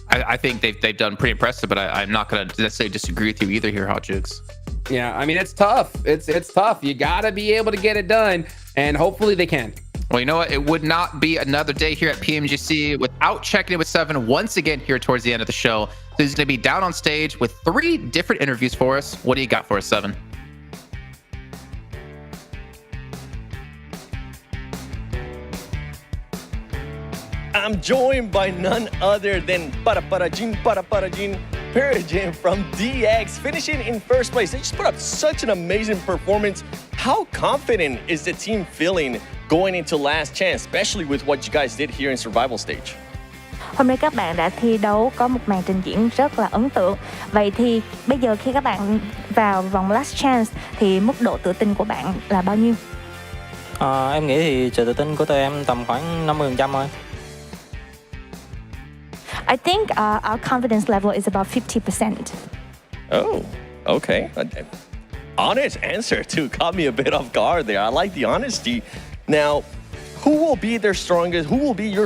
I think they've done pretty impressive, but I'm not going to necessarily disagree with you either here, Hot Jukes. Yeah, I mean, it's tough. It's tough. You got to be able to get it done, and hopefully they can. Well, you know what? It would not be another day here at PMGC without checking in with Seven once again here towards the end of the show. So he's going to be down on stage with 3 different interviews for us. What do you got for us, Seven? I'm joined by none other than Paraparajin Perigin from DX, finishing in first place. They just put up such an amazing performance. How confident is the team feeling going into Last Chance, especially with what you guys did here in Survival Stage? Hôm nay các bạn đã thi đấu có một màn trình diễn rất là ấn tượng. Vậy thì bây giờ khi các bạn vào vòng Last Chance thì mức độ tự tin của bạn là bao nhiêu? Em nghĩ thì sự tự tin của tụi em tầm khoảng 50% thôi. I think our confidence level is about 50%. Oh, okay. Honest answer too. Caught me a bit off guard there. I like the honesty. Now, who will be your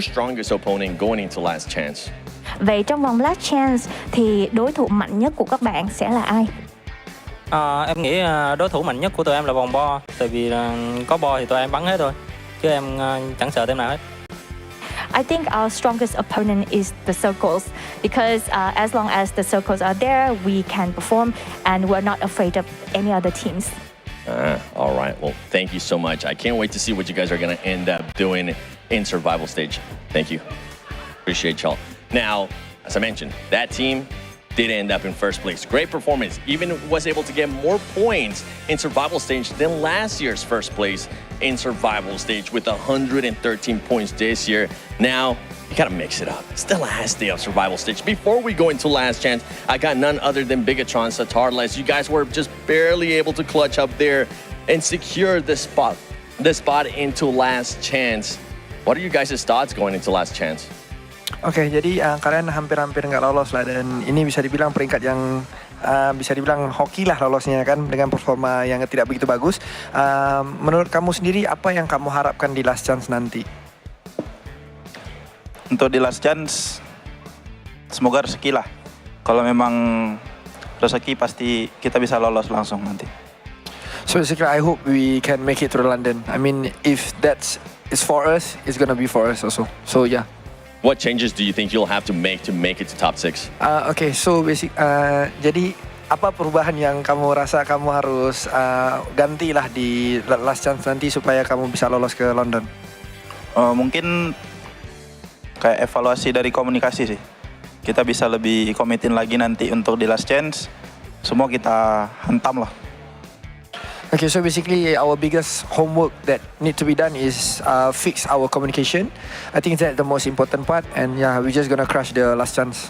strongest opponent going into Last Chance? Vậy trong vòng Last Chance thì đối thủ mạnh nhất của các bạn sẽ là ai? Em nghĩ đối thủ mạnh nhất của tụi em là vòng bo, tại vì có bo thì tụi em bắn hết thôi, chứ em chẳng sợ team nào hết. I think our strongest opponent is the circles, because as long as the circles are there, we can perform and we're not afraid of any other teams. All right. Well, thank you so much. I can't wait to see what you guys are going to end up doing in Survival Stage. Thank you. Appreciate y'all. Now, as I mentioned, that team did end up in first place. Great performance. Even was able to get more points in Survival Stage than last year's first place in Survival Stage with 113 points this year. Now, You gotta mix it up. It's the last day of survival stage. Before we go into last chance, I got none other than Bigatron Satarles. You guys were just barely able to clutch up there and secure the spot into last chance. What are you guys' thoughts going into last chance? Oke, jadi kalian hampir-hampir nggak lolos lah, dan ini bisa dibilang peringkat yang bisa dibilang hoki lah lolosnya kan, dengan performa yang tidak begitu bagus. Menurut kamu sendiri, apa yang kamu harapkan di last chance nanti? Untuk di last chance, semoga rezeki lah. Kalau memang rezeki, pasti kita bisa lolos langsung nanti. So basically, I hope we can make it to London. I mean, if that's is for us, it's gonna be for us also. So yeah. What changes do you think you'll have to make it to top 6? Okay, so jadi apa perubahan yang kamu rasa kamu harus ganti lah di last chance nanti supaya kamu bisa lolos ke London? Mungkin kayak evaluasi dari komunikasi sih. Kita bisa lebih komitin lagi nanti untuk di last chance. Semua kita hantam lah. Okay, so basically our biggest homework that need to be done is fix our communication. I think that's the most important part, and yeah, we're just gonna crush the last chance.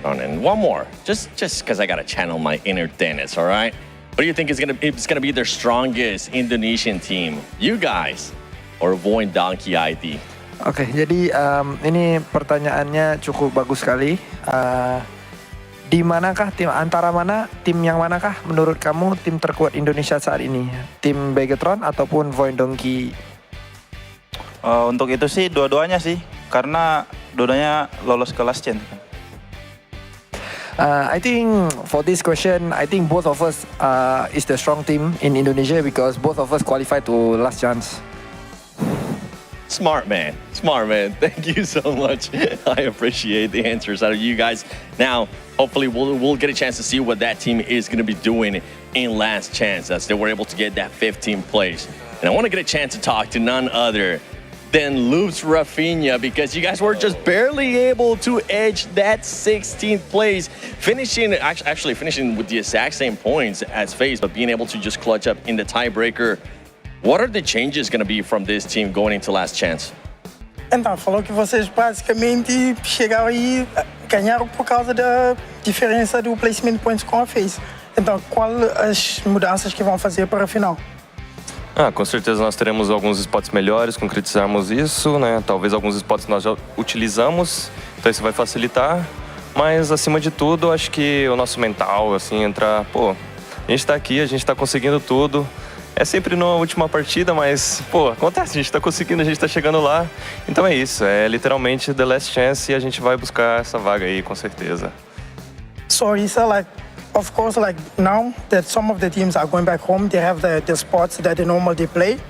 Hold on, and one more, just because I gotta channel my inner Dennis, all right? What do you think is gonna be their strongest Indonesian team? You guys or Voin Donkey ID? Oke, jadi ini pertanyaannya cukup bagus sekali. Di manakah tim yang manakah menurut kamu tim terkuat Indonesia saat ini? Tim Begatron ataupun Voin Donkey? Untuk itu sih dua-duanya sih, karena dua-duanya lolos ke last chance. I think for this question, I think both of us is the strong team in Indonesia because both of us qualified to last chance. Smart man. Thank you so much. I appreciate the answers out of you guys. Now, hopefully we'll get a chance to see what that team is going to be doing in last chance as they were able to get that 15th place. And I want to get a chance to talk to none other than Loops Rafinha, because you guys were just barely able to edge that 16th place, finishing with the exact same points as FaZe, but being able to just clutch up in the tiebreaker. What are the changes going to be from this team going into last chance? Então, falou que vocês basicamente chegaram aí, ganharam por causa da diferença do placement points com a FaZe. Então, quais as mudanças que vão fazer para a final? Com certeza nós teremos alguns spots melhores, concretizarmos isso, né? Talvez alguns spots nós já utilizamos, então isso vai facilitar. Mas acima de tudo, acho que o nosso mental, assim, entrar, a gente tá aqui, a gente tá conseguindo tudo. É sempre na última partida, mas, acontece, a gente tá conseguindo, a gente tá chegando lá. Então é isso, é literalmente the last chance e a gente vai buscar essa vaga aí, com certeza. So it's of course, now that some of the teams are going back home, they have the spots that they normally play.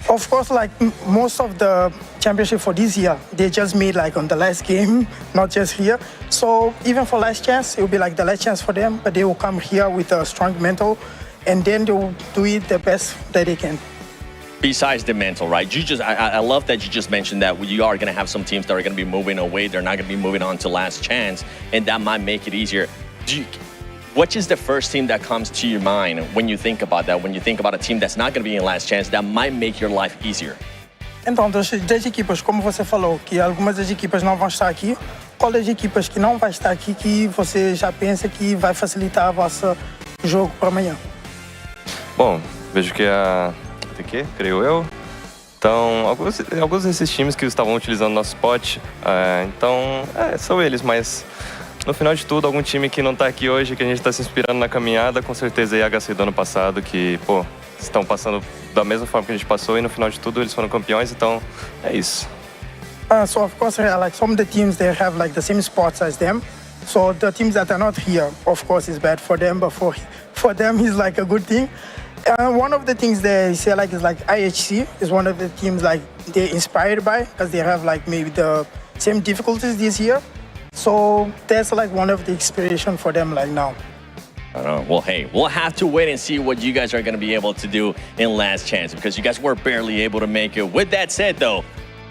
Of course, most of the championship for this year, they just made on the last game, not just here. So even for last chance, it will be the last chance for them, but they will come here with a strong mental. And then they will do it the best that they can. Besides the mental, right? I love that you just mentioned that you are going to have some teams that are going to be moving away. They're not going to be moving on to last chance, and that might make it easier. What is the first team that comes to your mind when you think about that? When you think about a team that's not going to be in last chance, that might make your life easier? Então, das equipas, como você falou, que algumas das equipas não vão estar aqui, qual das equipas que não vai estar aqui que você já pensa que vai facilitar o vosso jogo para amanhã? Bom, vejo que a TQ, creio eu. Então, alguns desses times que estavam utilizando nosso spot, são eles, mas no final de tudo, algum time que não tá aqui hoje, que a gente está se inspirando na caminhada, com certeza é a HC do ano passado, que, estão passando da mesma forma que a gente passou e no final de tudo eles foram campeões, então é isso. So of course, some of the teams, they have the same spots as them. So the teams that are not here, of course, is bad for them, but for them, it's a good thing. One of the things they say is IHC is one of the teams they're inspired by because they have maybe the same difficulties this year. So that's one of the inspiration for them now. I don't know. Well, hey, we'll have to wait and see what you guys are going to be able to do in last chance because you guys were barely able to make it. With that said, though,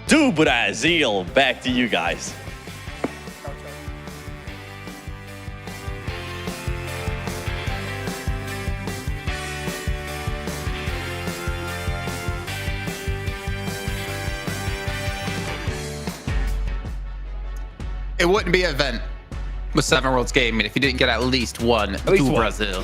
do Brazil, back to you guys. it wouldn't be an event with 7 Worlds Gaming if you didn't get at least one least to one. Brazil.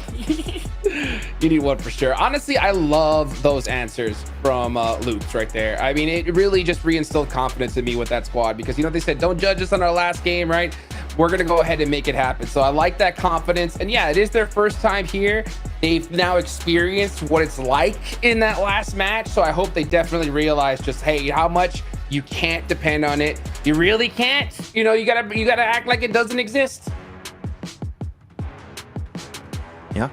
You need one for sure. Honestly, I love those answers from Luke's right there. I mean, it really just reinstilled confidence in me with that squad because, you know, they said, don't judge us on our last game, right? We're going to go ahead and make it happen. So I like that confidence. And yeah, it is their first time here. They've now experienced what it's like in that last match. So I hope they definitely realize just, hey, how much you can't depend on it. You really can't. You know, you gotta act like it doesn't exist. Yeah.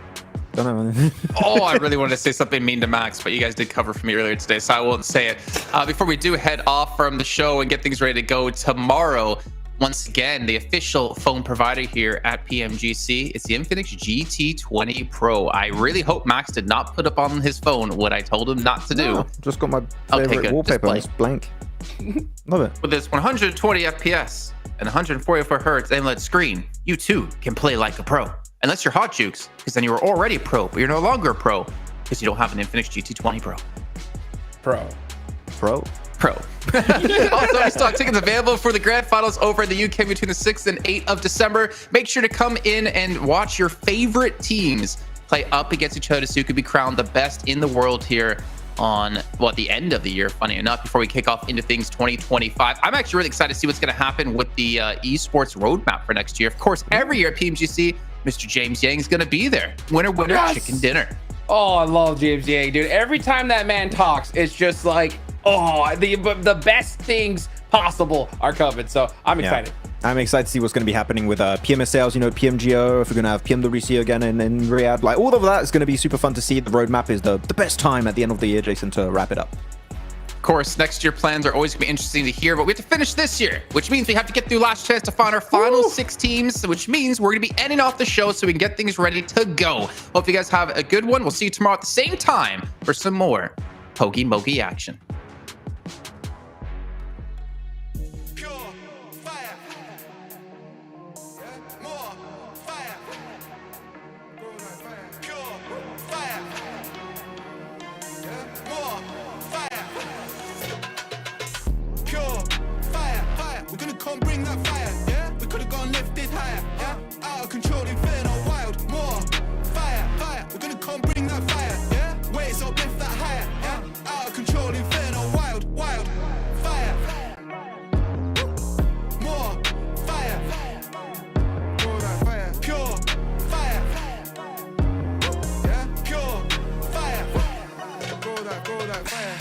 Don't know. Oh, I really wanted to say something mean to Max, but you guys did cover for me earlier today, so I won't say it. Before we do head off from the show and get things ready to go tomorrow, once again, the official phone provider here at PMGC is the Infinix GT20 Pro. I really hope Max did not put up on his phone what I told him not to do. No, just got my favorite wallpaper. It's blank. Love it. With this 120 FPS and 144 hertz AMOLED screen, you too can play like a pro. Unless you're hot jukes, because then you were already pro, but you're no longer a pro because you don't have an Infinix GT20 Pro. Pro. Also, we still have tickets available for the Grand Finals over in the UK between the 6th and 8th of December. Make sure to come in and watch your favorite teams play up against each other so you could be crowned the best in the world here on, well, at the end of the year, funny enough, before we kick off into things 2025. I'm actually really excited to see what's going to happen with the esports roadmap for next year. Of course, every year at PMGC, Mr. James Yang is going to be there. Winner, Yes! chicken dinner. Oh, I love James Yang, dude. Every time that man talks, it's just like, oh, the best things possible are coming. So I'm excited. I'm excited to see what's going to be happening with PMSLs, you know, PMGO, if we're going to have PMWC again in Riyadh. Like, all of that is going to be super fun to see. The roadmap is the best time at the end of the year, Jason, to wrap it up. Of course, next year plans are always going to be interesting to hear, but we have to finish this year, which means we have to get through last chance to find our final 6 teams, which means we're going to be ending off the show so we can get things ready to go. Hope you guys have a good one. We'll see you tomorrow at the same time for some more Pogi Mogi action. We're gonna come bring that fire, yeah? We could've gone lifted higher, yeah? Out of control, inferno, wild, more fire. We're gonna come bring that fire, yeah? Waves up, lift that higher, yeah? Out of control, inferno, wild, fire. More fire. Grow that fire, pure fire. Yeah, pure fire. Grow that fire.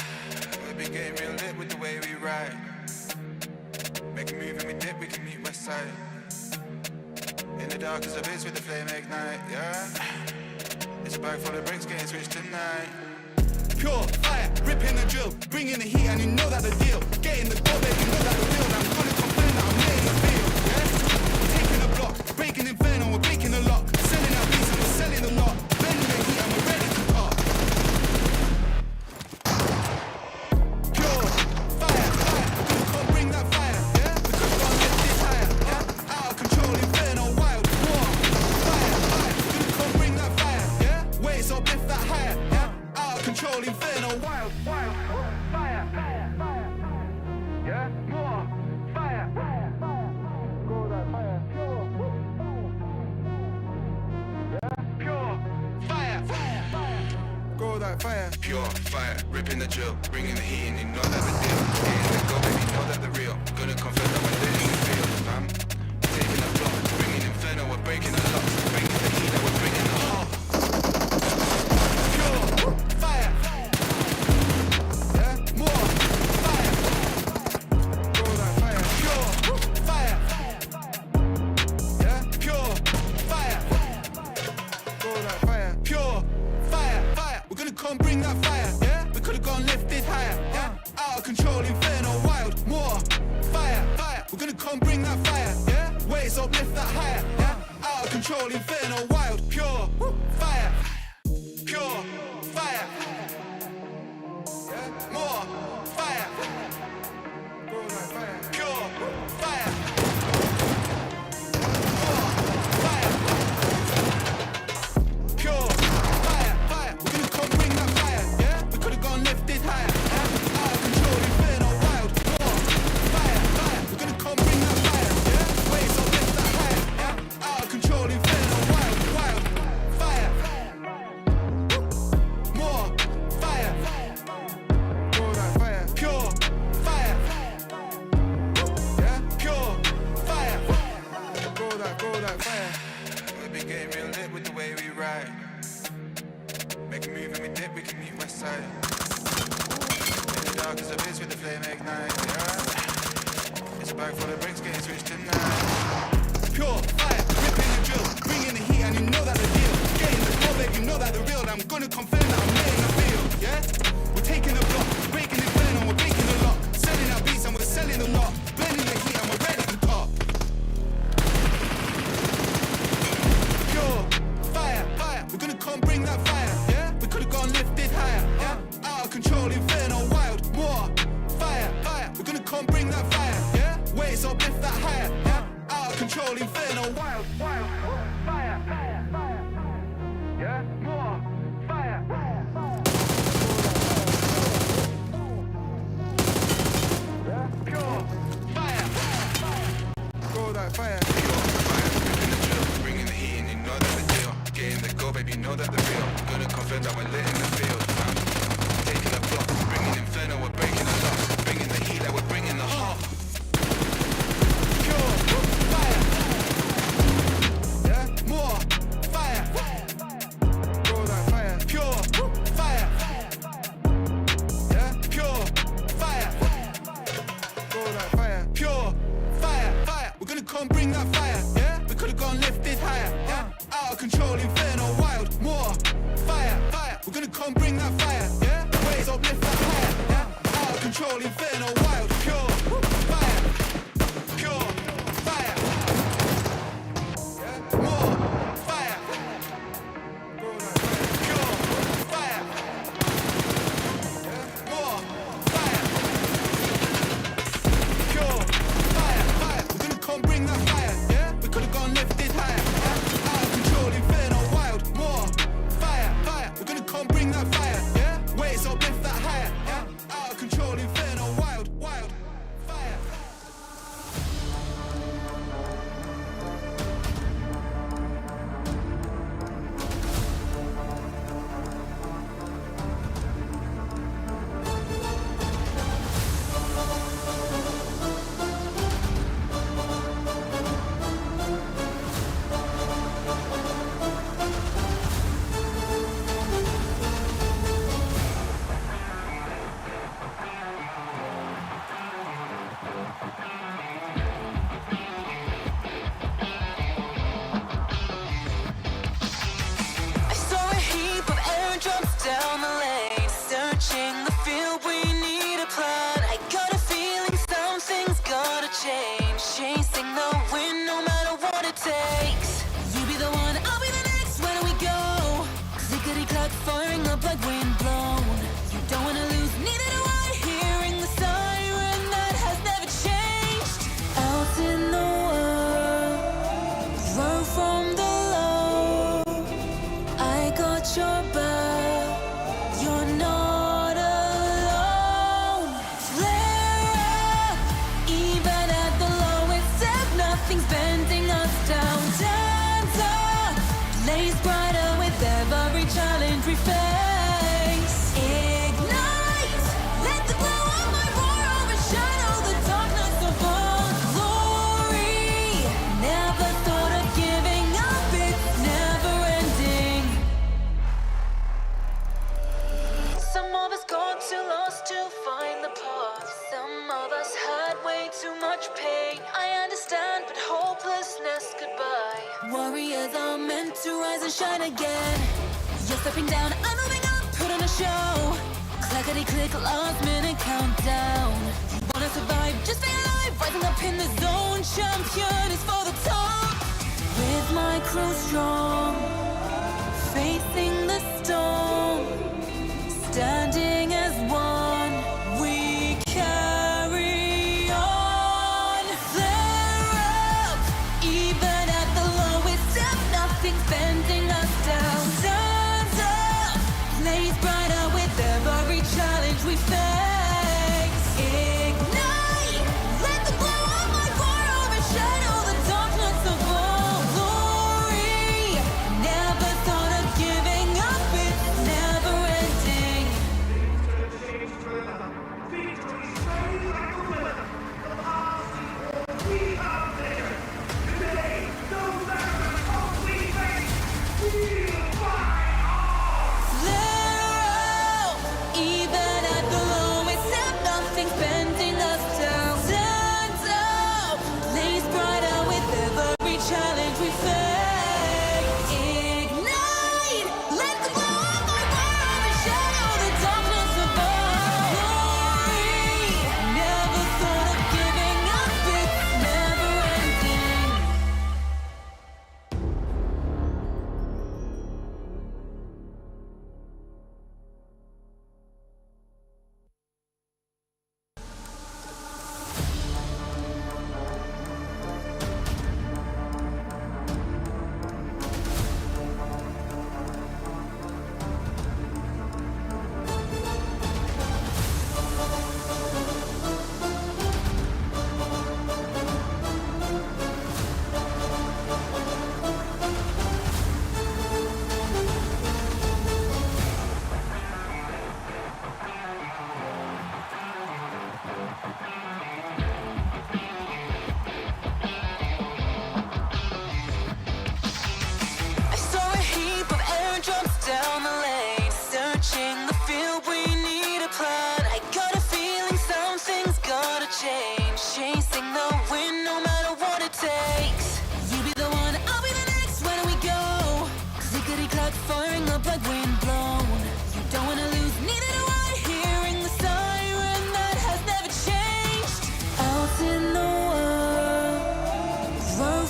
We've been getting real lit with the way we ride. Make a move and we dip, we can meet west side. In the dark as a bitch with the flame ignite, yeah. It's a bag full of bricks getting switched tonight. Pure fire, ripping the drill, bringing the heat and you know that the deal. Getting the goal, baby, you know that the real. I'm gonna complain that I'm laying the field, yeah. Taking the block, breaking inferno, we're breaking the lock. Selling our beats and we're selling the lot. Bending the heat and we're ready to pop. Pure fire, we're gonna come bring that fire, yeah. We could've gone lift this higher, yeah. Out of control, inferno, wild, war. Fire, we're gonna come bring that fire, yeah. Waves up, lift that higher, yeah. Out of control, inferno, wild, fire. Yeah, more fire. Grow that fire, pure. Yeah, pure fire. Grow that fire, pure fire. Ripping the drill, bringing the heat, and you know that the deal. Getting the go, baby, know that the real. Gonna confess that we're doing the feel. Taking the block, bringing inferno, we're breaking the locks. Bringing the heat, and we're bringing the heart. Pure fire. Yeah, more fire. Grow that fire, pure fire. Yeah, pure fire. Grow that fire, pure fire. We're gonna come bring that fire, yeah? We could've gone lifted higher, yeah? Out of control, inferno, wild, more fire. We're gonna come bring that fire, yeah? Waves up, lift that higher, yeah? Out of control, inferno, wild, pure fire. Pure fire. Yeah, more fire. Grow that fire, pure fire. More fire. Pure fire. We're gonna come bring that fire, yeah? We could've gone lifted higher, yeah? Out of control, inferno, wild, more fire. We're gonna come bring that fire, yeah? that fire. We been getting real lit with the way we ride. Make a move and we dip, we can meet west side. In the dark as a bitch with the flame ignite, yeah. It's back for the bricks, getting switched tonight. Pure fire, ripping the drill, bringing the heat, and you know that the deal. Getting the flow, babe, you know that the real. I'm gonna confirm that I'm laying the field, yeah. We're taking the block, breaking the pen, and we're breaking the lock. Selling our beats and we're selling the lot. Blending the heat and we're ready to top. Pure fire, fire, we're gonna come bring that fire, yeah. We could've gone lifted higher, yeah. Out of control, inferno, wild, more fire, fire. We're gonna come bring that fire, yeah. Wait, so lift that higher, yeah. Out of control, inferno, wild, fire, fire, yeah. More fire, yeah. Pure fire, throw that fire. Bringing the heat and you know that the deal. Getting the go, baby, you know that the real. Gonna confirm that we're lit in the field. Taking the block, bringing inferno, we're breaking the lock. Bringing the heat, like we're bringing the heart. Pure fire, yeah, more fire. Throw that fire, pure fire, yeah, pure fire. Throw that fire, pure fire, fire. We're gonna come bring that fire, yeah. We could've gone lifted higher, yeah. Out of control, inferno, wild, more fire, fire. We're gonna come bring that fire, yeah. Waves up, lift that higher, yeah. Out of control, inferno, wild, pure fire, pure fire, yeah. More fire, pure fire, yeah. More fire, pure fire, fire. We're gonna come bring that fire, yeah. We could've gone lifted higher, yeah. Out of control, inferno, wild, more fire, fire. We're gonna come bring that fire, yeah. Wait, so lift that higher, yeah. Out of control, inferno, wild, wild fire. I saw a heap of airdrops down the lane. Searching the field, we need a plan. I got a feeling something's gotta change. Chasing the wind, no matter what it takes. You be the one, I'll be the next. Where do we go? Clickety clack, firing up like wind blown. You don't wanna lose, neither do I. Hearing the siren that has never changed. Out in the world, run from the low. I got your back, you're not alone. Flare up, even at the lowest step, nothing's bending us down. Dance up, blaze brighter with every challenge we face. Ignite, let the glow of my roar overshadow the darkness of our glory. Never thought of giving up, it's never ending. Some of us got too lost to find the path. Some of us had way too much pain. I understand, but hopelessness goodbye. Warriors are meant to rise and shine again. You're stepping down, I'm moving up, put on a show. Clackety click, last minute countdown. You wanna survive, just stay alive. Rising up in the zone, champion is for the top. With my crew strong, facing the storm. Standing as one, we carry on. Flare up, even at the lowest step, nothing's bending us down. Stand up, blaze brighter with every challenge we face. Ignite, let the glow of my roar overshadow the darkness of our glory.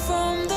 from the